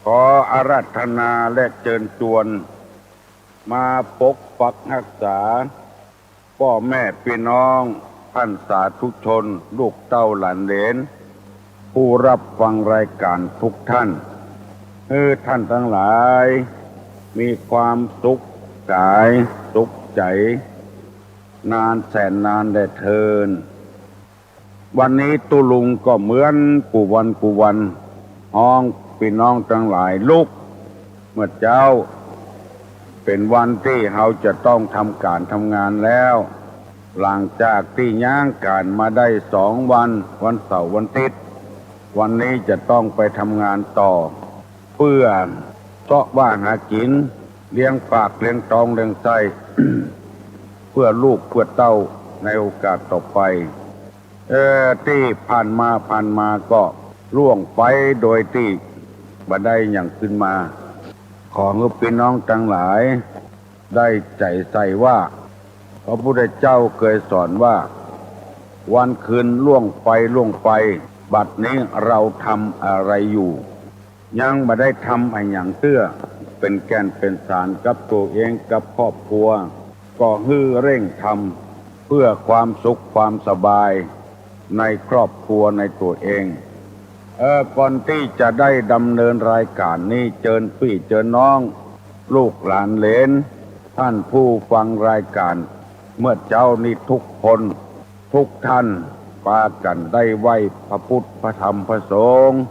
ขออาราธนาและเชิญชวนมาปกปักรักษาพ่อแม่พี่น้องท่านสาธุชนลูกเต้าหลานเหลนผู้รับฟังรายการทุกท่านท่านทั้งหลายมีความสุขกายสุขใจนานแสนนานได้เทินวันนี้ตุลุงก็เหมือนกูวันห้องพี่น้องทั้งหลายลุกเมื่อเจ้าเป็นวันที่เราจะต้องทำการทำงานแล้วหลังจากที่ย่างการมาได้2 วันเสาร์วันอาทิตย์วันนี้จะต้องไปทำงานต่อเพื่อเสาะว่าหากินเลี้ยงปากเลี้ยงท้องเลี้ยงไส้ เพื่อลูกเพื่อเต้าในโอกาสต่อไปที่ผ่านมาก็ล่วงไปโดยที่บ่ได้อย่างขึ้นมาขอให้พี่น้องทั้งหลายได้ใจใส่ว่าพระพุทธเจ้าเคยสอนว่าวันคืนล่วงไปบัดนี้เราทำอะไรอยู่ยังบ่ได้ทำอะไรอย่างเตื้อเป็นแก่นเป็นสารกับตัวเองกับครอบครัวก็เร่งทำเพื่อความสุขความสบายในครอบครัวในตัวเองก่อนที่จะได้ดำเนินรายการนี้เชิญพี่เชิญน้องลูกหลานเหลนท่านผู้ฟังรายการเมื่อเจ้านี้ทุกคนทุกท่านพากันได้ไหว้พระพุทธพระธรรมพระสงฆ์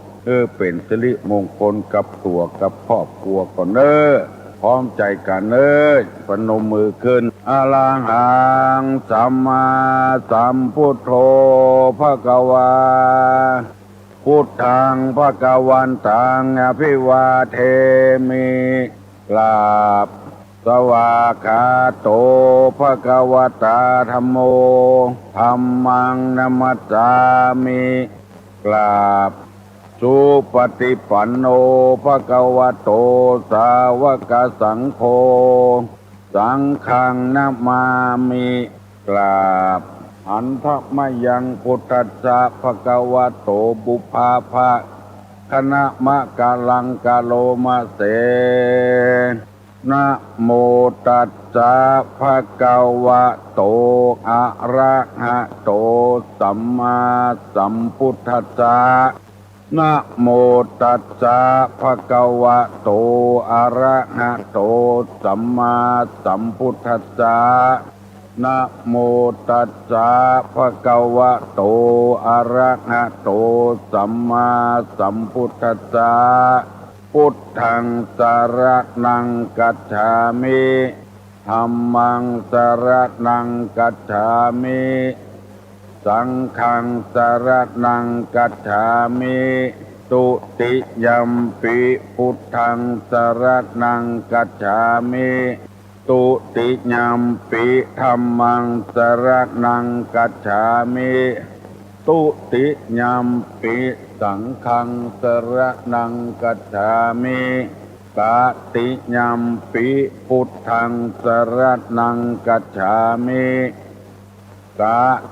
เป็นสิริมงคลกับตัวกับครอบครัวก่อนพร้อมใจกันพนมมือขึ้นอะระหังสัมมาสัมพุทโธภควาพุทธังภควันตังอภิวาเทมิกราบสวากขาโตภควตาธัมโมธัมมังนัมมัสสามิกราบสุปฏิปันโนภควโตสาวกสังโฆสังฆังนะมามิกราบอันทมยังพุทธัสสะภควโตบุพาภะคณะมะกาลังกาโลมะเสนะโมตัสสะภะคะวะโตอะระหะโตสัมมาสัมพุทธัสสะนะโมตัสสะภะคะวะโตอะระหะโตสัมมาสัมพุทธัสสะนะโมตัสสะภะคะวะโตอะระหะโตสัมมาสัมพุทธัสสะพุทธังสรณังกัจฉามิธัมมังสรณังกัจฉามิสังฆังสรณังกัจฉามิตุติยัมปิพุทธังสรณังกัจฉามิตุติยัมปิธัมมังสรณังกัจฉามิตุติยัมปิสังฆังสรณังกัจฉามิกติยัมปิพุทธังสรณังกัจฉามิก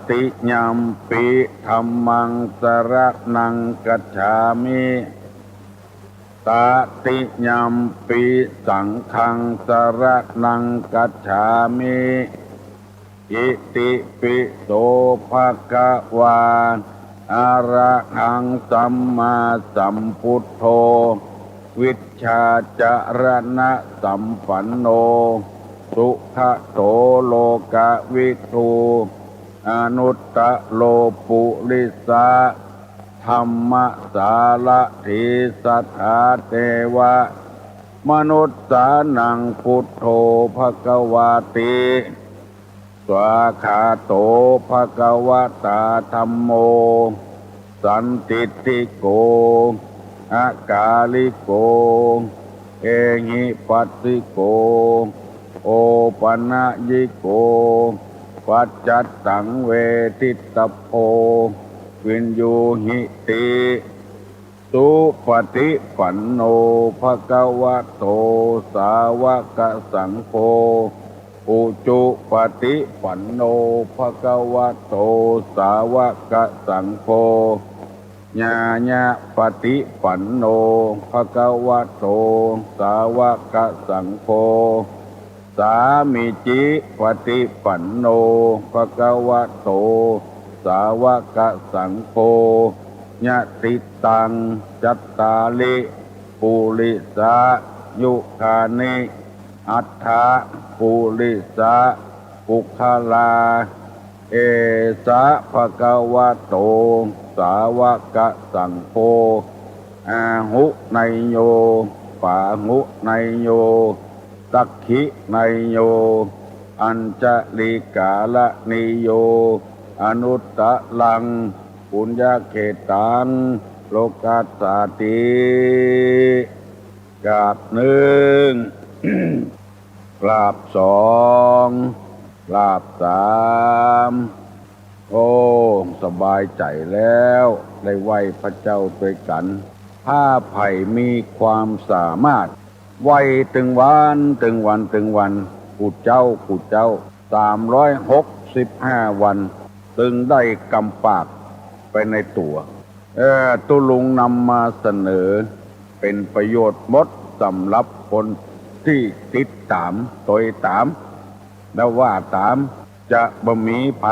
ติยัมปิธัมมังสรณังกัจฉามิตติยัมปิสังฆังสรณังกัจฉามิอิติปิโสภะคะวาอะระหังสัมมาสัมพุทโธวิชชาจารณะสัมปันโนสุขโตโลกวิทูอนุตตโลปุริสาธรรมสารถิสัทธาเทวะมนุษย์สานังพุทโธภควาติสวาขาโตภควตาธัมโมสันติติโกอากาลิโกเอหิปัสสิโกโอปัญญิโกปัจจัตตังเวทิตโพวินยูหิติสุปฏิปันโนภควโตสาวกสังโฆอุจุปฏิปันโนภควโตสาวกสังโฆ ญาญาปฏิปันโนภะคะวะโตสาวกสังโฆสามิจิปฏิปันโนภะคะวะโตสาวกสังโฆญาติตังจัตตาลิปุริสายุคานิอัฏฐะปุริสาปุคลาเอสะภะคะวะโตสาวกสังโฆอาหุไนโยปาหุไนโยสักขิไนโยอัญจลิกาละนิโยอนุตตะลังปุญญเขตังโลกัสสติกราบหนึ่ง กราบสองกราบสามโอ้สบายใจแล้วได้ไหว้พระเจ้าด้วยกันถ้าไผ่มีความสามารถไหว้ตึงวันกูเจ้า365 วันตึงได้กำปากไปในตัวตุลุงนำมาเสนอเป็นประโยชน์หมดสำหรับคนที่ติดตามตัวตามแล้วว่าตามจะบ่มีไผ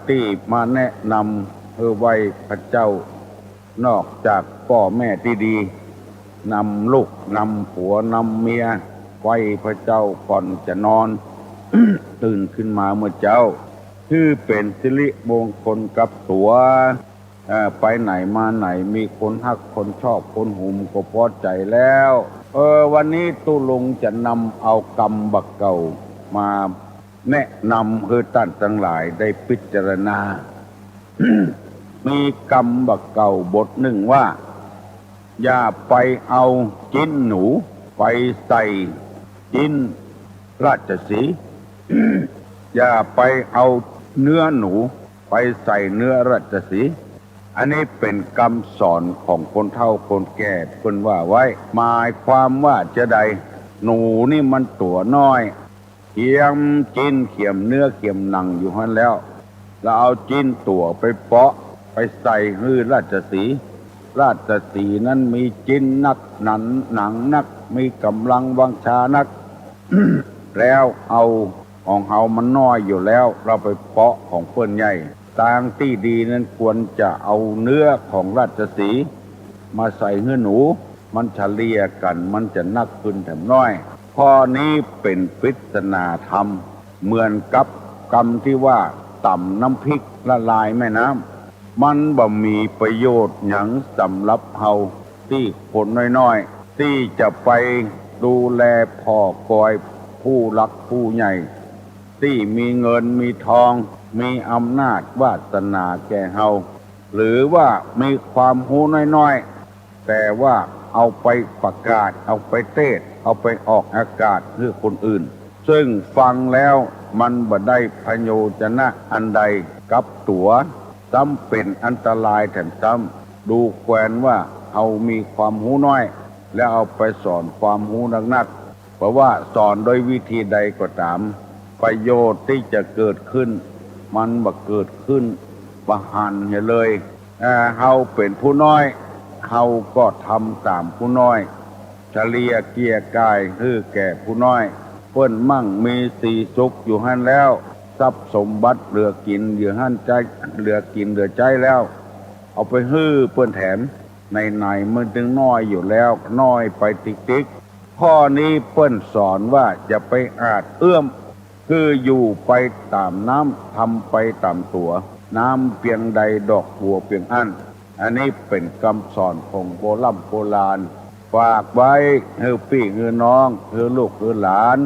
ที่มาแนะนำเพื่อไหว้พระเจ้านอกจากพ่อแม่ที่ดีนำลูกนำผัวนำเมียไหว้พระเจ้าก่อนจะนอน ตื่นขึ้นมาเมื่อเจ้าคือเป็นสิริมงคลกับตัวไปไหนมาไหนมีคนฮักคนชอบคนหุมก็พอใจแล้ววันนี้ตุลุงจะนำเอากรรมบักเก่ามาแนะนำให้ท่านทั้งหลายได้พิจารณา มีกรรมบักเก่าบทหนึ่งว่าอย่าไปเอาจิ้นหนูไปใส่จิ้นราชสีห์ อย่าไปเอาเนื้อหนูไปใส่เนื้อราชสีห์อันนี้เป็นคำสอนของคนเฒ่าคนแก่เพิ่นว่าไว้หมายความว่าจะใดหนูนี่มันตัวน้อยเขียมจิ้นเขียมเนื้อเขียมหนังอยู่หั่นแล้วเอาจิ้นตัวไปเปาะไปใส่ฮื้อราชสีห์ราชสีห์นั้นมีจิ้นนักหนังนักมีกำลังวังชานัก แล้วเอาของเฮามันน้อยอยู่แล้วเราไปเปาะของเพิ่นใหญ่ทางที่ดีนั้นควรจะเอาเนื้อของราชสีห์มาใส่ให้หนูมันเฉลี่ยกันมันจะนักขึ้นแถมน้อยข้อนี้เป็นปริศนาธรรมเหมือนกับกรรมที่ว่าต่ำน้ำพริกละลายแม่น้ำมันบ่มีประโยชน์หยังสำหรับเฮาที่คนน้อยๆที่จะไปดูแลพ่อกอยผู้รักผู้ใหญ่ที่มีเงินมีทองมีอำนาจวาสนาแก่เฮาหรือว่ามีความรู้น้อยๆแต่ว่าเอาไปประกาศเอาไปเทศเอาไปออกอากาศให้คนอื่นซึ่งฟังแล้วมันบ่ได้ประโยชน์อันใดกับตัวซ้ำเป็นอันตรายแถมซ้ำดูแควนว่าเอามีความรู้น้อยแล้วเอาไปสอนความรู้นักๆเพราะว่าสอนโดยวิธีใดก็ตามประโยชน์ที่จะเกิดขึ้นมันบ่เกิดขึ้นบ่หันเลยเฮาเป็นผู้น้อยเฮาก็ทำตามผู้น้อยเฉลียเกียกายคือแก่ผู้น้อยเพิ่นมั่งมีสีสุขอยู่หั่นแล้วทรัพย์สมบัติเหลือกินอยู่หั่นใจเหลือกินเหลือใจแล้วเอาไปฮื้อเพิ่นแถมในมันถึงน้อยอยู่แล้วน้อยไปติ๊กๆข้อนี้เพิ่นสอนว่าอย่าไปอาจเอื้อมคืออยู่ไปตามน้ำทำไปตามตัวน้ำเพียงใดดอกบัวเพียงอันนี้เป็นคำสอนของโบราณฝากไว้ให้พี่ให้น้องให้ลูกให้หลาน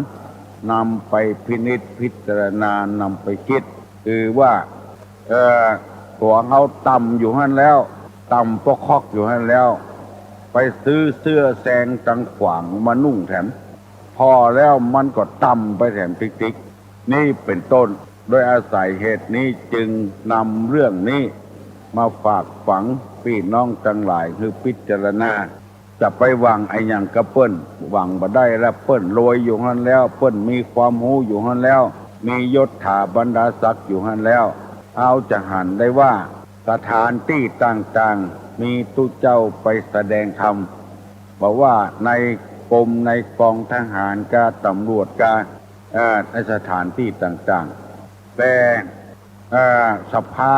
นำไปพินิจพิจารณานำไปคิดคือว่าตัวเขาต่ำอยู่หั่นแล้วต่ำปอกคอกอยู่หั่นแล้วไปซื้อเสื้อแซงตังขวางมานุ่งแถมพอแล้วมันก็ต่ำไปแถมติ๊กนี่เป็นต้นโดยอาศัยเหตุนี้จึงนำเรื่องนี้มาฝากฝังพี่น้องทั้งหลายคือพิจารณาจะไปหวังไอ้หยังกระเปิ้นหวังบ่ได้แล้วเปิ้นรวยอยู่หั่นแล้วเปิ้นมีความรู้อยู่หั่นแล้วมียศถาบรรดาศักดิ์อยู่หั่นแล้วเอาจะหันได้ว่า สถานที่ต่างๆมีตุเจ้าไปแสดงธรรมบอกว่าในกรมในกองทหารกาตำรวจกาในสถานที่ต่างๆแต่สภา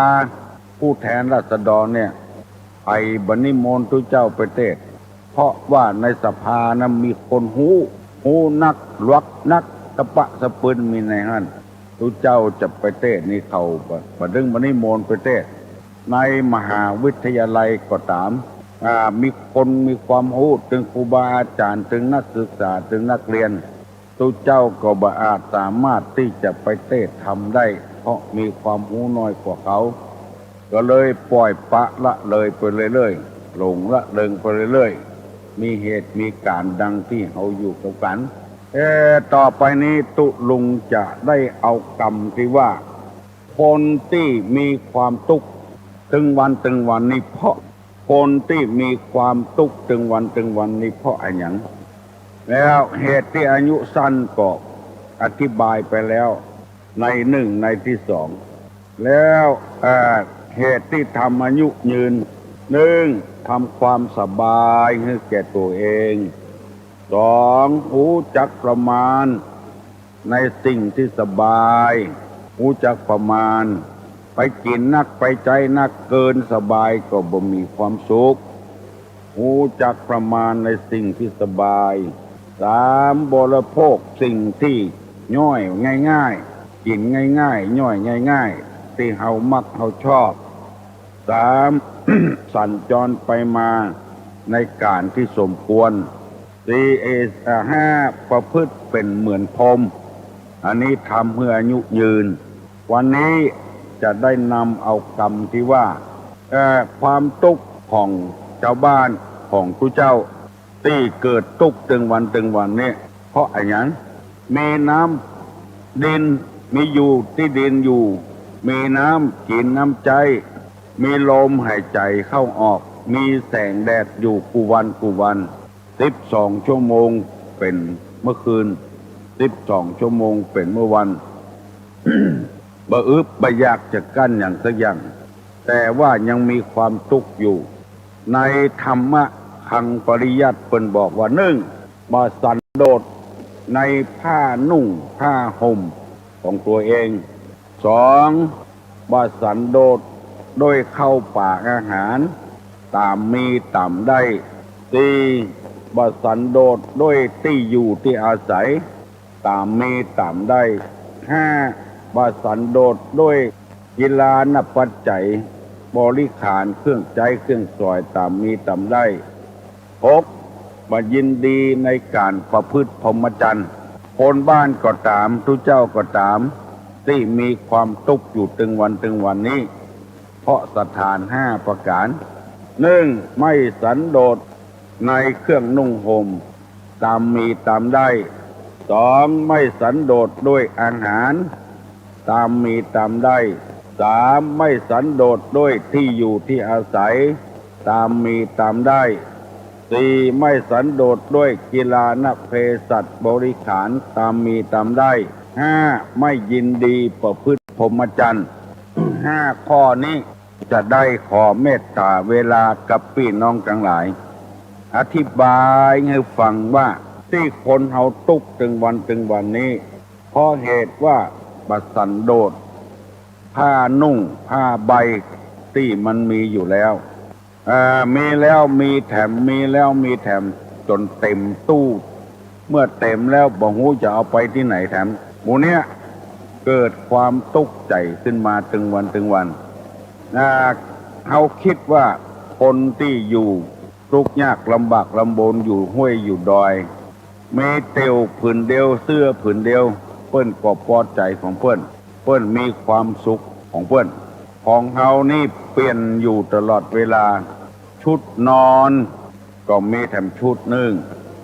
ผู้แทนราษฎรเนี่ยไปบนิมนต์ตุเจ้าไปเทศน์เพราะว่าในสภานั้นมีคนหูนักลวกนักตะปะสะปืนมีในนั้นตุเจ้าจะไปเทศน์นี่เขาประดึงบนิมนต์ไปเทศน์ในมหาวิทยาลัยก็ตามมีคนมีความรู้ถึงครูบาอาจารย์ถึงนักศึกษาถึงนักเรียนตุเจ้าก็บ่อาจสามารถที่จะไปเทศน์ทำได้เพราะมีความรู้น้อยกว่าเขาก็เลยปล่อยปะละเลยไปเรื่อยๆหลงละเริงไปเรื่อยๆมีเหตุมีการดังที่เขาอยู่กับกันต่อไปนี้ตุลุงจะได้เอากรรมที่ว่าคนที่มีความทุกข์ถึงวันนี้เพราะคนที่มีความทุกข์ถึงวันนี้เพราะอะไรอย่างแล้วเหตุที่อายุสั้นก็อธิบายไปแล้วในหนึ่งในที่สองแล้วเหตุที่ทำอายุยืนหนึ่งทำความสบายให้แก่ตัวเองสองรู้จักประมาณในสิ่งที่สบายรู้จักประมาณไปกินนักไปใจนักเกินสบายก็บ่มีความสุขรู้จักประมาณในสิ่งที่สบายสามบริโภคสิ่งที่ย่อยง่ายๆกินง่ายๆย่อยง่ายๆที่เฮามักเฮาชอบสาม สัญจรไปมาในการที่สมควรสี่ห้าประพฤติเป็นเหมือนพรหมอันนี้ทำเพื่ออายุยืนวันนี้จะได้นำเอากรรมที่ว่าความทุกข์ของชาวบ้านของทุเจ้าที่เกิดทุกข์ตึงวันนี้เพราะอะไรนั้นมีน้ำดินมีอยู่ที่ดินอยู่มีน้ำกินน้ำใจมีลมหายใจเข้าออกมีแสงแดดอยู่กูวัน12 ชั่วโมงเป็นเมื่อคืน12 ชั่วโมงเป็นเมื่อวัน บ่อึบบ่อยากจะกั้นอย่างสักอย่างแต่ว่ายังมีความทุกข์อยู่ในธรรมะคังปริยัติเพิ่นบอกว่าหนึ่งบ่สันโดษในผ้านุ่งผ้าห่มของตัวเองสองบ่สันโดษโดยเข้าปากอาหารตามมีตามได้สี่บ่สันโดษโดยที่อยู่ที่อาศัยตามมีตามได้ห้าบ่สันโดษด้วยกีฬานปัจจัยบริขารเครื่องใจเครื่องสอยตามมีตามได้หกบ่ยินดีในการประพฤติพรหมจรรย์คนบ้านก็ตามทุเจ้าก็ตามที่มีความทุกข์อยู่ตึงวันนี้เพราะสถานห้าประการหนึ่งไม่สันโดษในเครื่องนุ่งห่มตามมีตามได้สองไม่สันโดษด้วยอาหารตามมีตามได้สามไม่สันโดษด้วยที่อยู่ที่อาศัยตามมีตามได้สี่ไม่สันโดษด้วยกีฬานเภสัชบริขารตามมีตามได้ห้าไม่ยินดีประพฤติพรหมจรรย์ห้าข้อนี้จะได้ขอเมตตาเวลากับพี่น้องทั้งหลายอธิบายให้ฟังว่าที่คนเฮาทุกข์ถึงวันนี้เพราะเหตุว่าบัสันโดษผ้านุ่งผ้าใบที่มันมีอยู่แล้วมีแล้วมีแถมมีแล้วมีแถมจนเต็มตู้เมื่อเต็มแล้วบ่ฮู้จะเอาไปที่ไหนแถมหมู่เนี้ยเกิดความทุกข์ใจขึ้นมาถึงวันเขาคิดว่าคนที่อยู่ทุกข์ยากลำบากลำบนอยู่ห้วยอยู่ดอยมีเตียวผืนเดียวเสื้อผืนเดียวเปิ้นก็พอใจของเปิ้นมีความสุขของเปิ้นของเฮานี่เปลี่ยนอยู่ตลอดเวลาชุดนอนก็มีแถมชุดหนึ่ง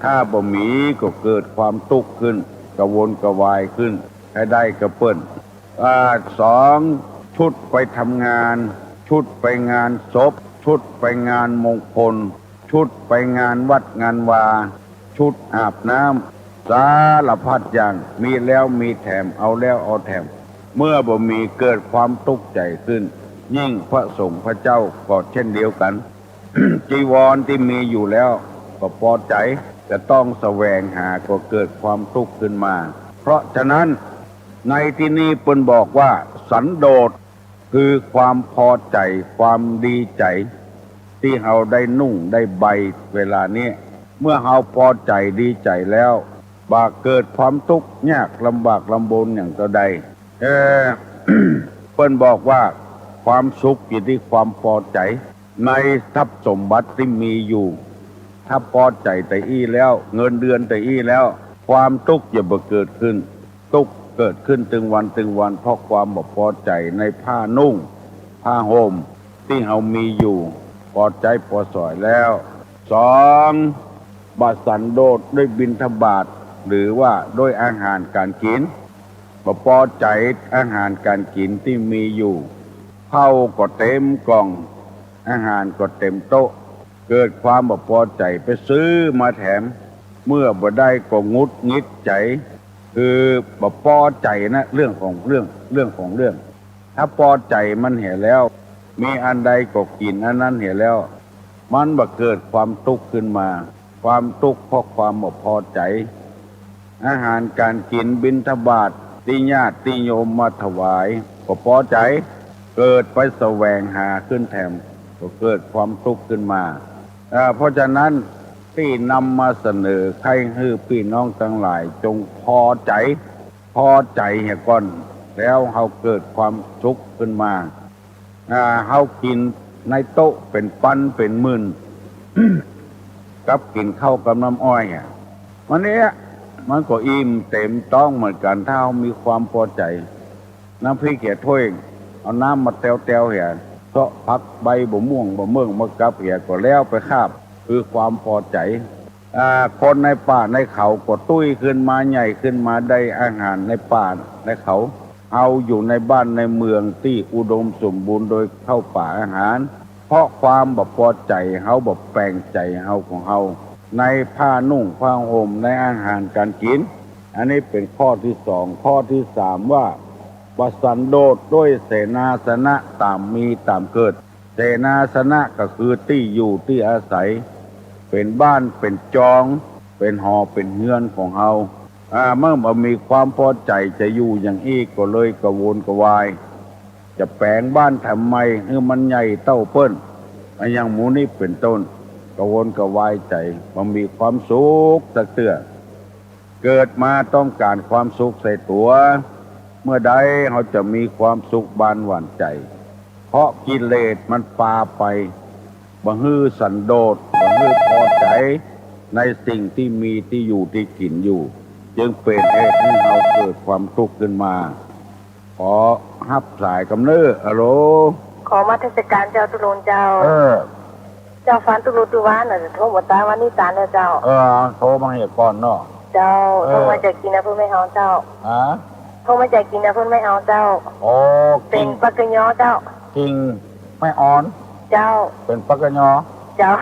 ถ้าบ่มีก็เกิดความทุกข์ขึ้นกระวนกระวายขึ้นให้ได้กระเปิ้นสองชุดไปทำงานชุดไปงานศพชุดไปงานมงคลชุดไปงานวัดงานวาชุดอาบน้ำสารพัดอย่างมีแล้วมีแถมเอาแล้วเอาแถมเมื่อบ่มีเกิดความทุกข์ใจขึ้น ยิ่งพระสงฆ์พระเจ้าก็เช่นเดียวกัน จีวรที่มีอยู่แล้วก็พอใจจะต้องแสวงหาก็เกิดความทุกข์ขึ้นมา เพราะฉะนั้นในที่นี้เปิ้นบอกว่าสันโดษคือความพอใจความดีใจที่เราได้นุ่งได้ใบเวลานี้เมื่อเราพอใจดีใจแล้วบาเกิดความทุกข์ยากลำบากลำบนอย่างต่อใด เปิ้นบอกว่าความสุขอยู่ที่ความพอใจในทรัพย์สมบัติที่มีอยู่ถ้าพอใจแต่อี้แล้วเงินเดือนแต่อี้แล้วความทุกข์อย่าเกิดขึ้นทุกข์เกิดขึ้นตึงวันเพราะความบ่พอใจในผ้านุ่งผ้าห่มที่เรามีอยู่พอใจพอสอยแล้วสองบาสันโดษด้วยบิณฑบาตหรือว่าด้วยอาหารการกินบ่พอใจอาหารการกินที่มีอยู่ข้าวก็เต็มกล่องอาหารก็เต็มโต๊ะเกิดความบ่พอใจไปซื้อมาแถมเมื่อบ่ได้ก็งุดงิดใจคือบ่พอใจนะเรื่องของเรื่องถ้าพอใจมันเห็นแล้วมีอันใดก็กินอันนั้นเห็นแล้วมันบ่เกิดความทุกข์ขึ้นมาความทุกข์เพราะความบ่พอใจอาหารการกินบิณฑบาตที่ญาติโยมมาถวายก็พอใจเกิดไปแสวงหาขึ้นแถมก็เกิดความทุกข์ขึ้นมาเพราะฉะนั้นที่นำมาเสนอใครให้พี่น้องทั้งหลายจงพอใจเหี่ยก่อนแล้วเขาเกิดความทุกข์ขึ้นมาเขากินในโต๊ะเป็นปันเป็นหมื่น กับกินข้าวกับน้ำอ้อยวันนี้มันก็อิ่มเต็มต้องเหมือนกันถ้าเขามีความพอใจน้ำพริกแก่ถ้วยเอาน้ำมาเตียวเหี่ยเพราะพักใบบ่ม่วงบ่เมืองมะกับเหี่ยก็แล้วไปคาบคือความพอใจคนในป่าในเขาก็ตุ้ยขึ้นมาใหญ่ขึ้นมาได้อาหารในป่าในเขาเอาอยู่ในบ้านในเมืองที่อุดมสมบูรณ์โดยเข้าป่าอาหารเพราะความบ่พอใจเขาบ่แปลงใจเขาของเขาในผ้านุ่งผ้าห่มในอาหารการกินอันนี้เป็นข้อที่สองข้อที่สามว่าบสันโดษด้วยเสนาสนะตามมีตามเกิดเสนาสนะก็คือที่อยู่ที่อาศัยเป็นบ้านเป็นจองเป็นหอเป็นเฮือนของเฮาเมื่อมีความพอใจจะอยู่อย่างอี้ก็เลยกระวนกระวายจะแปลงบ้านทำไมให้มันใหญ่เต้าเปิ้นอย่างหมูนี่เป็นต้นกระวนกระวายใจมันมีความสุขสักเตื้อเกิดมาต้องการความสุขใส่ตัวเมื่อใดเขาจะมีความสุขบานหวานใจเพราะกิเลสมันพาไปบ่ฮื้อสันโดษบ่ฮื้อพอใจในสิ่งที่มีที่อยู่ที่กินอยู่จึงเป็นเหตุให้เราเกิดความทุกข์ขึ้นมาขอฮับสายกำเนิดอะโหลขอมาเทศกาลเจ้าตุลุนเจ้าเจ้าฟันตุลุตุวานน่ะโทรมาตามวันนี้ตาเด้อเจ้าโทรมาให้ก่อนเนาะเจ้าโทรมาจากกินนะเพิ่นไม่เอาเจ้าโทรมาจากกินนะเพิ่นไม่เอาเจ้าเป็นปักกะยอเจ้ากิงไม่อ่อนเจ้าเป็นปักกะยอเจ้า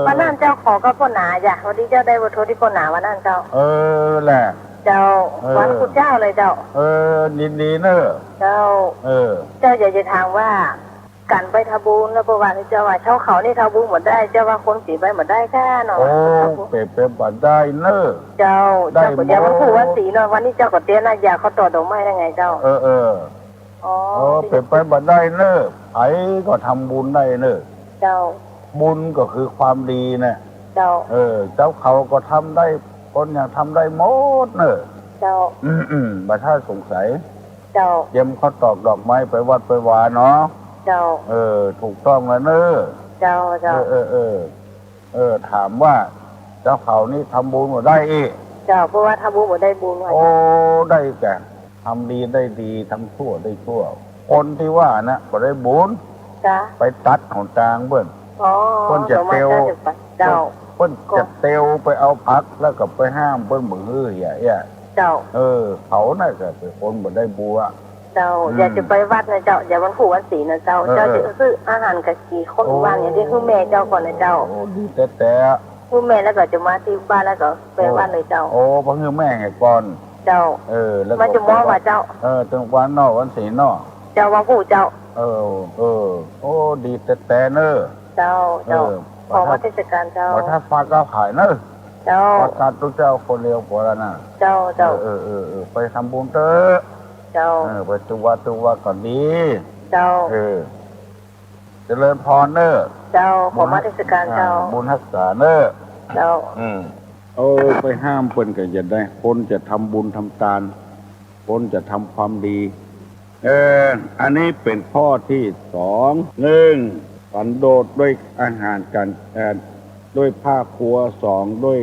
วันนั้นเจ้าขอก็พ่อหนาจ้ะวันนี้เจ้าได้บทโทษที่พ่อหนาวันนั้นเจ้าแหละเจ้าวันคุณเจ้าเลยเจ้าดีเนอะเจ้าเจ้าอยากจะถามว่าการไปทบุญแล้วประวัติเจ้าว่าเช่าเขานี่ทบุญหมดได้เจ้าว่าคนสีไปหมดได้แค่หน่อยเป็นบัดได้เนอะเจ้าก็อย่ามาพูดว่าสีหน่อยวันนี้เจ้าก็เตี้ยนะอยากเขาต่อดอกไม้ได้ไงเจ้าเป็นไปบัดได้เนอะไอ้ก็ทำบุญได้เนอะเจ้าบุญก็คือความดีนะเจ้าเจ้าเขาก็ทำได้คนอย่างทำได้หมดเนอะเจ้าบัดถ้าสงสัยเจ้าเยี่ยมเขาตอกดอกไม้ไปวัดไปวาเนาะเจ้าถูกต้องแล้วเนอะเจ้าถามว่าเจ้าเขานี่ทำบุญหมดได้อีกเจ้าเพราะว่าทำบุญหมดได้บุญได้แก่ทำดีได้ดีทำชั่วได้ชั่วคนที่ว่านะก็ได้บุญไปตัดของจางเบิ้ลคนจะเตียวเปิ้นจะเตียวไปเอาพักแล้วก็ไปห้ามเปิ้นมืออย่าเจ้าเขาน่าจะเป็นคนบ่ได้บัวเจ้าอยากจะไปวัดนะเจ้าอย่าวันขู่วันศีลนะเจ้าเจ้าจะซื้ออาหารกับกี่คนวันอย่างที่คือแม่เจ้าก่อนนะเจ้าดีแต่คือแม่แล้วก็จะมาที่บ้านแล้วก็ไปวัดเลยเจ้าเพราะคือแม่ไงก่อนเจ้าแล้วมันจะมองว่าเจ้าจังวันนอกวันศีลนอกเจ้าว่าผู้เจ้า โอ้ดีแต่เนอะ เจ้าขอมาเทศกาลเจ้า ว่าถ้าฝากเราขายเนอะ เจ้า ประกาศตัวเจ้าคนเร็วกว่าน่ะ เจ้าไปทำบุญเถอะ เจ้า ไปตัวก่อนดี เจ้า เจริญพรเนอะ เจ้าขอมาเทศกาลเจ้า บุญรักษาเนอะ เจ้า ไปห้ามเปิ้นก็อย่าได้ คนจะทำบุญทำทานคนจะทำความดี อันนี้เป็นข้อที่สองสันโดษด้วยอาหารการด้วยผ้าครัวสองด้วย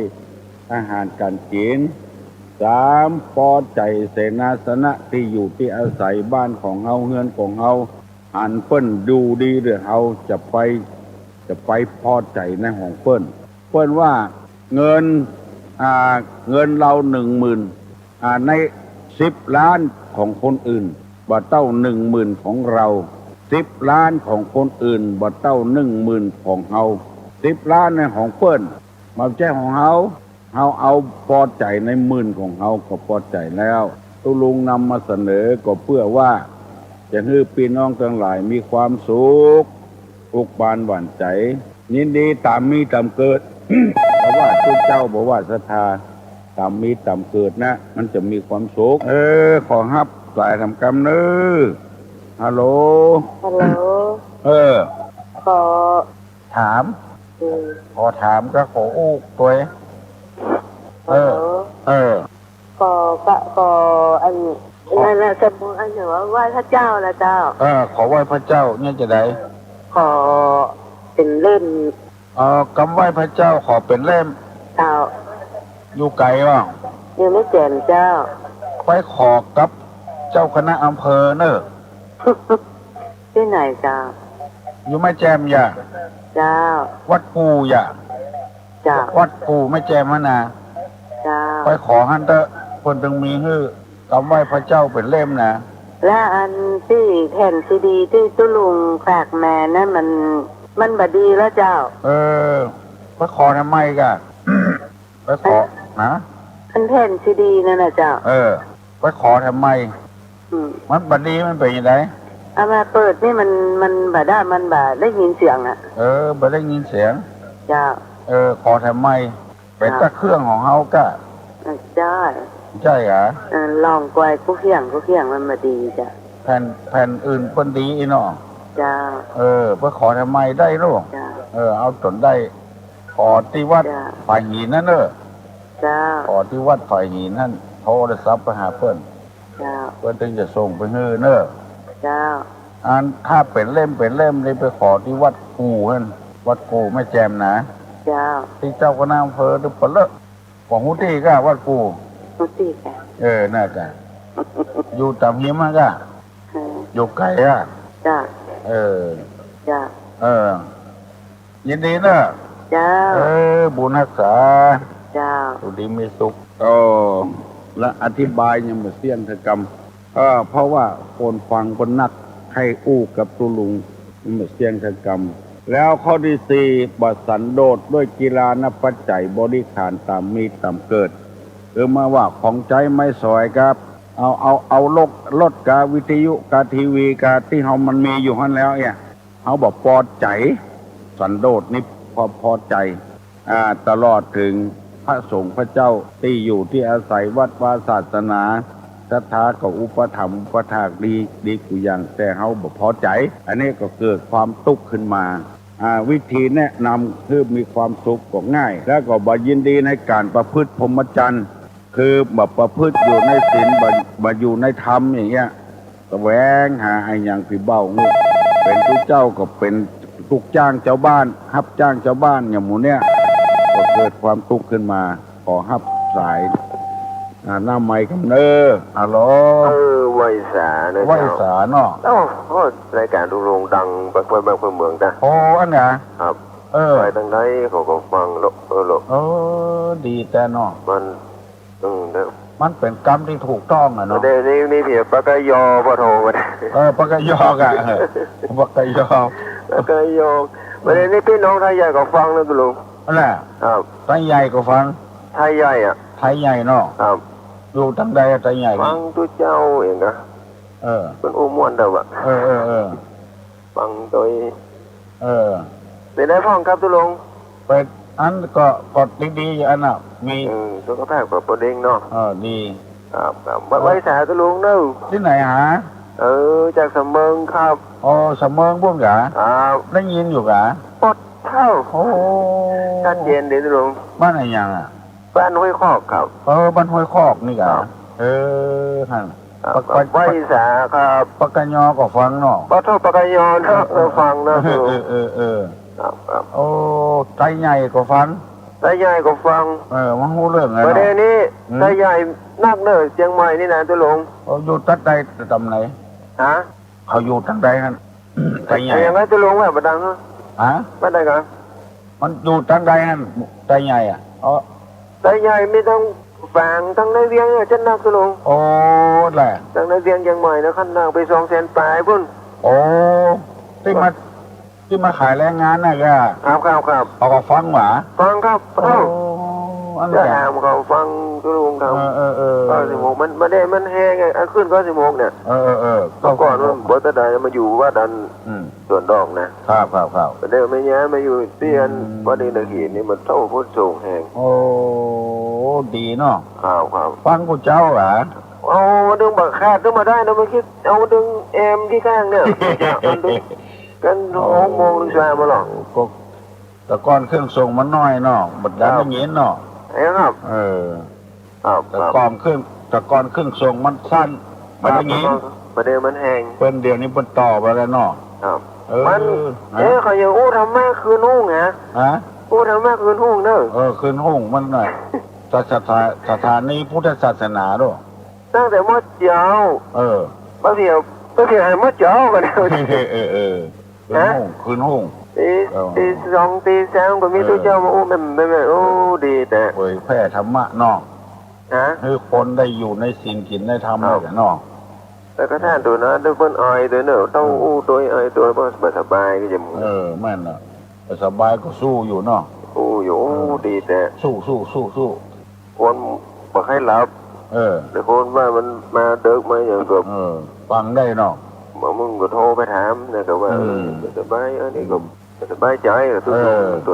อาหารการกินสามพอใจเสนาสนะที่อยู่ที่อาศัยบ้านของเฮาเฮือนของเฮาหันเปิ้นดูดีหรือเฮาจะไปพอใจในของเปิ้นว่าเงินเรา10,000ใน10 ล้านของคนอื่นบ่เต้า10,000ของเรา10 ล้านของคนอื่นบ่เต้า10,000ของเฮา10 ล้านในของเปิ้นมาแจ้ของเฮาเอาพอใจใน10,000ของเฮาก็พอใจแล้วตุลุงนำมาเสนอก็เพื่อว่าจะให้พี่น้องทั้งหลายมีความสุขอุกบานหวานใจยินดีตามมีตามเกิด เพราะว่าทุกเจ้าบอกว่าศรัทธาตามมีตามเกิดนะมันจะมีความสุขขอฮับสายทำกรรมเนอฮัลโหลขอถามขอถามก็ขออู้ตัวขออันนั่นแหละจะบอกอันหนึ่งว่าไหว้พระเจ้าละเจ้าขอไหว้พระเจ้าเนี่ยจะได้ขอเป็นเล่มกำไหว้พระเจ้าขอเป็นเล่มเจ้าอยู่ไกลว่ะอยู่ไม่แจ่มเจ้าไปขอกับเจ้าคณะอำเภอเนอะที่ไหนเจ้าอยู่ไม่แจ่มอย่าเจ้าวัดปูอย่าวัดปูไม่แจ่มมะนาไปขอฮันเตอร์คนต้องมีฮื้อกำไหว้พระเจ้าเป็นเล่มนะและอันที่แผ่นซีดีที่ตุลุงฝากแม่นั่นมันบดีแล้วเจ้าไปขอทำไมกะไปขอนะมันแผ่นซีดีนั่นนะเจ้าไปขอทำไมมันบดีมันเป็นยังไงเอามาเปิดนี่มันบาได้มันบาได้ยินเสียงอ่ะบาได้ยินเสียงเจ้าขอทำไมเป็นตะเครื่องของเฮาก็ใช่เหรอลองกวยกูเขียงมันมาดีจ้ะแผ่นอื่นเปิ้นดีอีเนาะจ้าเพื่อขอทำไมได้ลูกเอาจนได้ขอที่วัดฝ่ายหินนั่นจ้าขอที่วัดฝ่ายหินนั่นโทรศัพท์ไปหาเปิ้นจ้าเปิ้นถึงจะส่งไปให้เนอะจ้าถ้าเป็นเล่มเลยไปขอที่วัดกูนั่นวัดกูไม่แจมนะจ้าที่เจ้าคณะอำเภอหรือเปล่าของฮู้ตี้ก็วัดกูฮู้ตี้ค่ะน่าจะอยู่ตามหิมะก็อยู่ไกลอ่ะจ้าจ้ายินดีนะจ้าบุญรักษาจ้าสุดีมีสุขและอธิบายยังไม่เสี้ยนกรรมเพราะว่าคนฟังคนนักให้อู้กับตุลุงยังไม่เสี้ยนกรรมแล้วข้อที่สี่บัดสันโดษด้วยกีฬานปัจจัยบริขารตามมีตามเกิดคือมาว่าของใจไม่สอยครับเอาลดกาวิทยุกาทีวีกาที่เฮามันมีอยู่หั่นแล้วเนี่ยเฮาบอกพอใจสันโดษนี่พอใจตลอดถึงพระสงฆ์พระเจ้าที่อยู่ที่อาศัยวัดวาศาสนาศรัทธากับอุปถัมภ์อุปถากดีกูอย่างแต่เฮาบอกพอใจอันนี้ก็เกิดความทุกข์ขึ้นมาวิธีแนะนำคือมีความสุขก็ง่ายแล้วก็บ่ยินดีในการประพฤติพรหมจรรย์คือแบบประพฤติอยู่ในศีลบ่อยู่ในธรรมอย่างเงี้ยแสวงหาไอ้อย่างพี่เบ้างูเป็นทุกเจ้าก็เป็นทุกจ้างเจ้าบ้านฮับจ้างเจ้าบ้านอย่างหมู่เนี้ยก็เกิดความทุกข์ขึ้นมาขอฮับสายหน้าไม้กำเนอฮัลโหลไหวสาเนาะไหวสาเนาะรายการดูโรงดังบางเมืองนะอันไงครับไปทางไหนเขาก็ฟังดีแต่เนาะมันเป็นกรรมที่ถูกต้องอ่ะเนาะนี่เพียปากกยอปะโทมาปากกยอกอ่ะปากกยอประเด็นนี้พี่น้องไทยใหญ่ก็ฟังนะคุณลุงนั่นแหละครับไทยใหญ่ก็ฟังไทยใหญ่ไทยใหญ่เนาะครับอยู่ทั้งใดไทยใหญ่ฟังตัวเจ้าเองนะเป็นอุ้มวนเด้อวะ ฟังโดย เออ เป็นได้พ้องครับตุลง เป็นอันก็กดดีๆอย่างนั้นอ่ะมี สุขภาพกับประเด็งเนาะ ดี ครับไว้สาตุลงเนาะ ที่ไหนหา จากสำเมิงครับ อ๋อสำเมิงพวกหรอ ครับ ได้ยินอยู่หรอ ปดเท่า โอ้ ชัดเจนเดี๋ยวตุลง บ้านไหนยังอ่ะ บ้านห้วยคอกครับ บ้านห้วยคอกนี่กะฮะ ไว้สาครับ ปากกยอก็ฟังเนาะ ปะโทษปากกยอนเนาะฟังนะตุลง ครับ โอ้ใจใหญ่ก็ฟัง ตาใหญ่ก็ฟัง มันรู้เรื่องไง ประเด็น เนาะ นี้ตาใหญ่นักเนอเชียงใหม่นี่นะตุลง เขาอยู่ตั้งใดตำไหน ฮะ เขาอยู่ตั้งใดฮะใจใหญ่ ยังไงตุลงแบบประดังเนาะ ฮะ ไม่ได้กัน มันอยู่ตั้งใดฮะใจใหญ่อ่ะอ๋อ ตาใหญ่ไม่ต้องฝังทั้งในเวียงเนี่ยฉันนักตุลง โอ้แหละ ทั้งในเวียงเชียงใหม่นะขั้นนักไป200,000ปลายพุ่น โอ้ที่มาขายแรงงานน่ะก็ ครับ เอาก็ฟังหว่า ฟังครับ โอ้อัน จะ นี้ ถามเขาฟังตุลงทำก็16มันได้มันแห้งไงอันขึ้นก็16เนี่ย ก็ ก่อนมันบัตรใดมาอยู่ว่าดันส่วนดอกนะครับ ประเดี๋ยวไม่ย้ายมาอยู่เตียนวันนี้นาขีนี่มันเท่าพุทธส่งแห่ง โอ้ดีเนาะ ครับ ฟังกูเจ้าเหรอ เอามาดึงบักคาดดึงมาได้นะไม่คิดเอามาดึงเอ็มที่ข้างเนี่ยมันดึงกัน6 โมงถึง3มาหรอก ก็แต่ก่อนเครื่องส่งมันน้อยเนาะบัดดันอย่างงี้เนาะ ไอ้ครับ แต่ก่อนเครื่องส่งมันสั้นมันอย่างงี้ ประเดี๋ยวมันแห้ง เป็นเดี๋ยวนี้เป็นต่อไปแล้วเนาะ ครับมันเขาอย่างอู้ทำแม่คืนหุ้งฮะ อู้ทำแม่คืนหุ้งเนอะ คืนห้องมันหน่อยสถานีพุทธศาสนาด้วย ตั้งแต่มดเจ้าป้าเพียวให้มดเจ้ากันแล้วคืนห้องตี 2 ตี 3ก็มีตัวเจ้ามาอู้ไม่โอ้ดีแต่ เผยแพร่ธรรมะเนาะ ให้คนได้อยู่ในสิ่งกินได้ทำอะไรเนาะ แต่ก็ท่านตัวนะด้วยเพิ่นอ้อยตัวเนอะต้องอู้ตัวอ้อยตัวสบายก็จะมึงแม่นน่ะสบายก็สู้อยู่เนาะอู้อยู่ดีแต่สู้คนบอกให้รับแต่คนว่ามันมาเดิกมาอย่างกับฟังได้เนาะมึงก็โทรไปถามนะก็ว่าสบายนี่ก็สบายใจตัว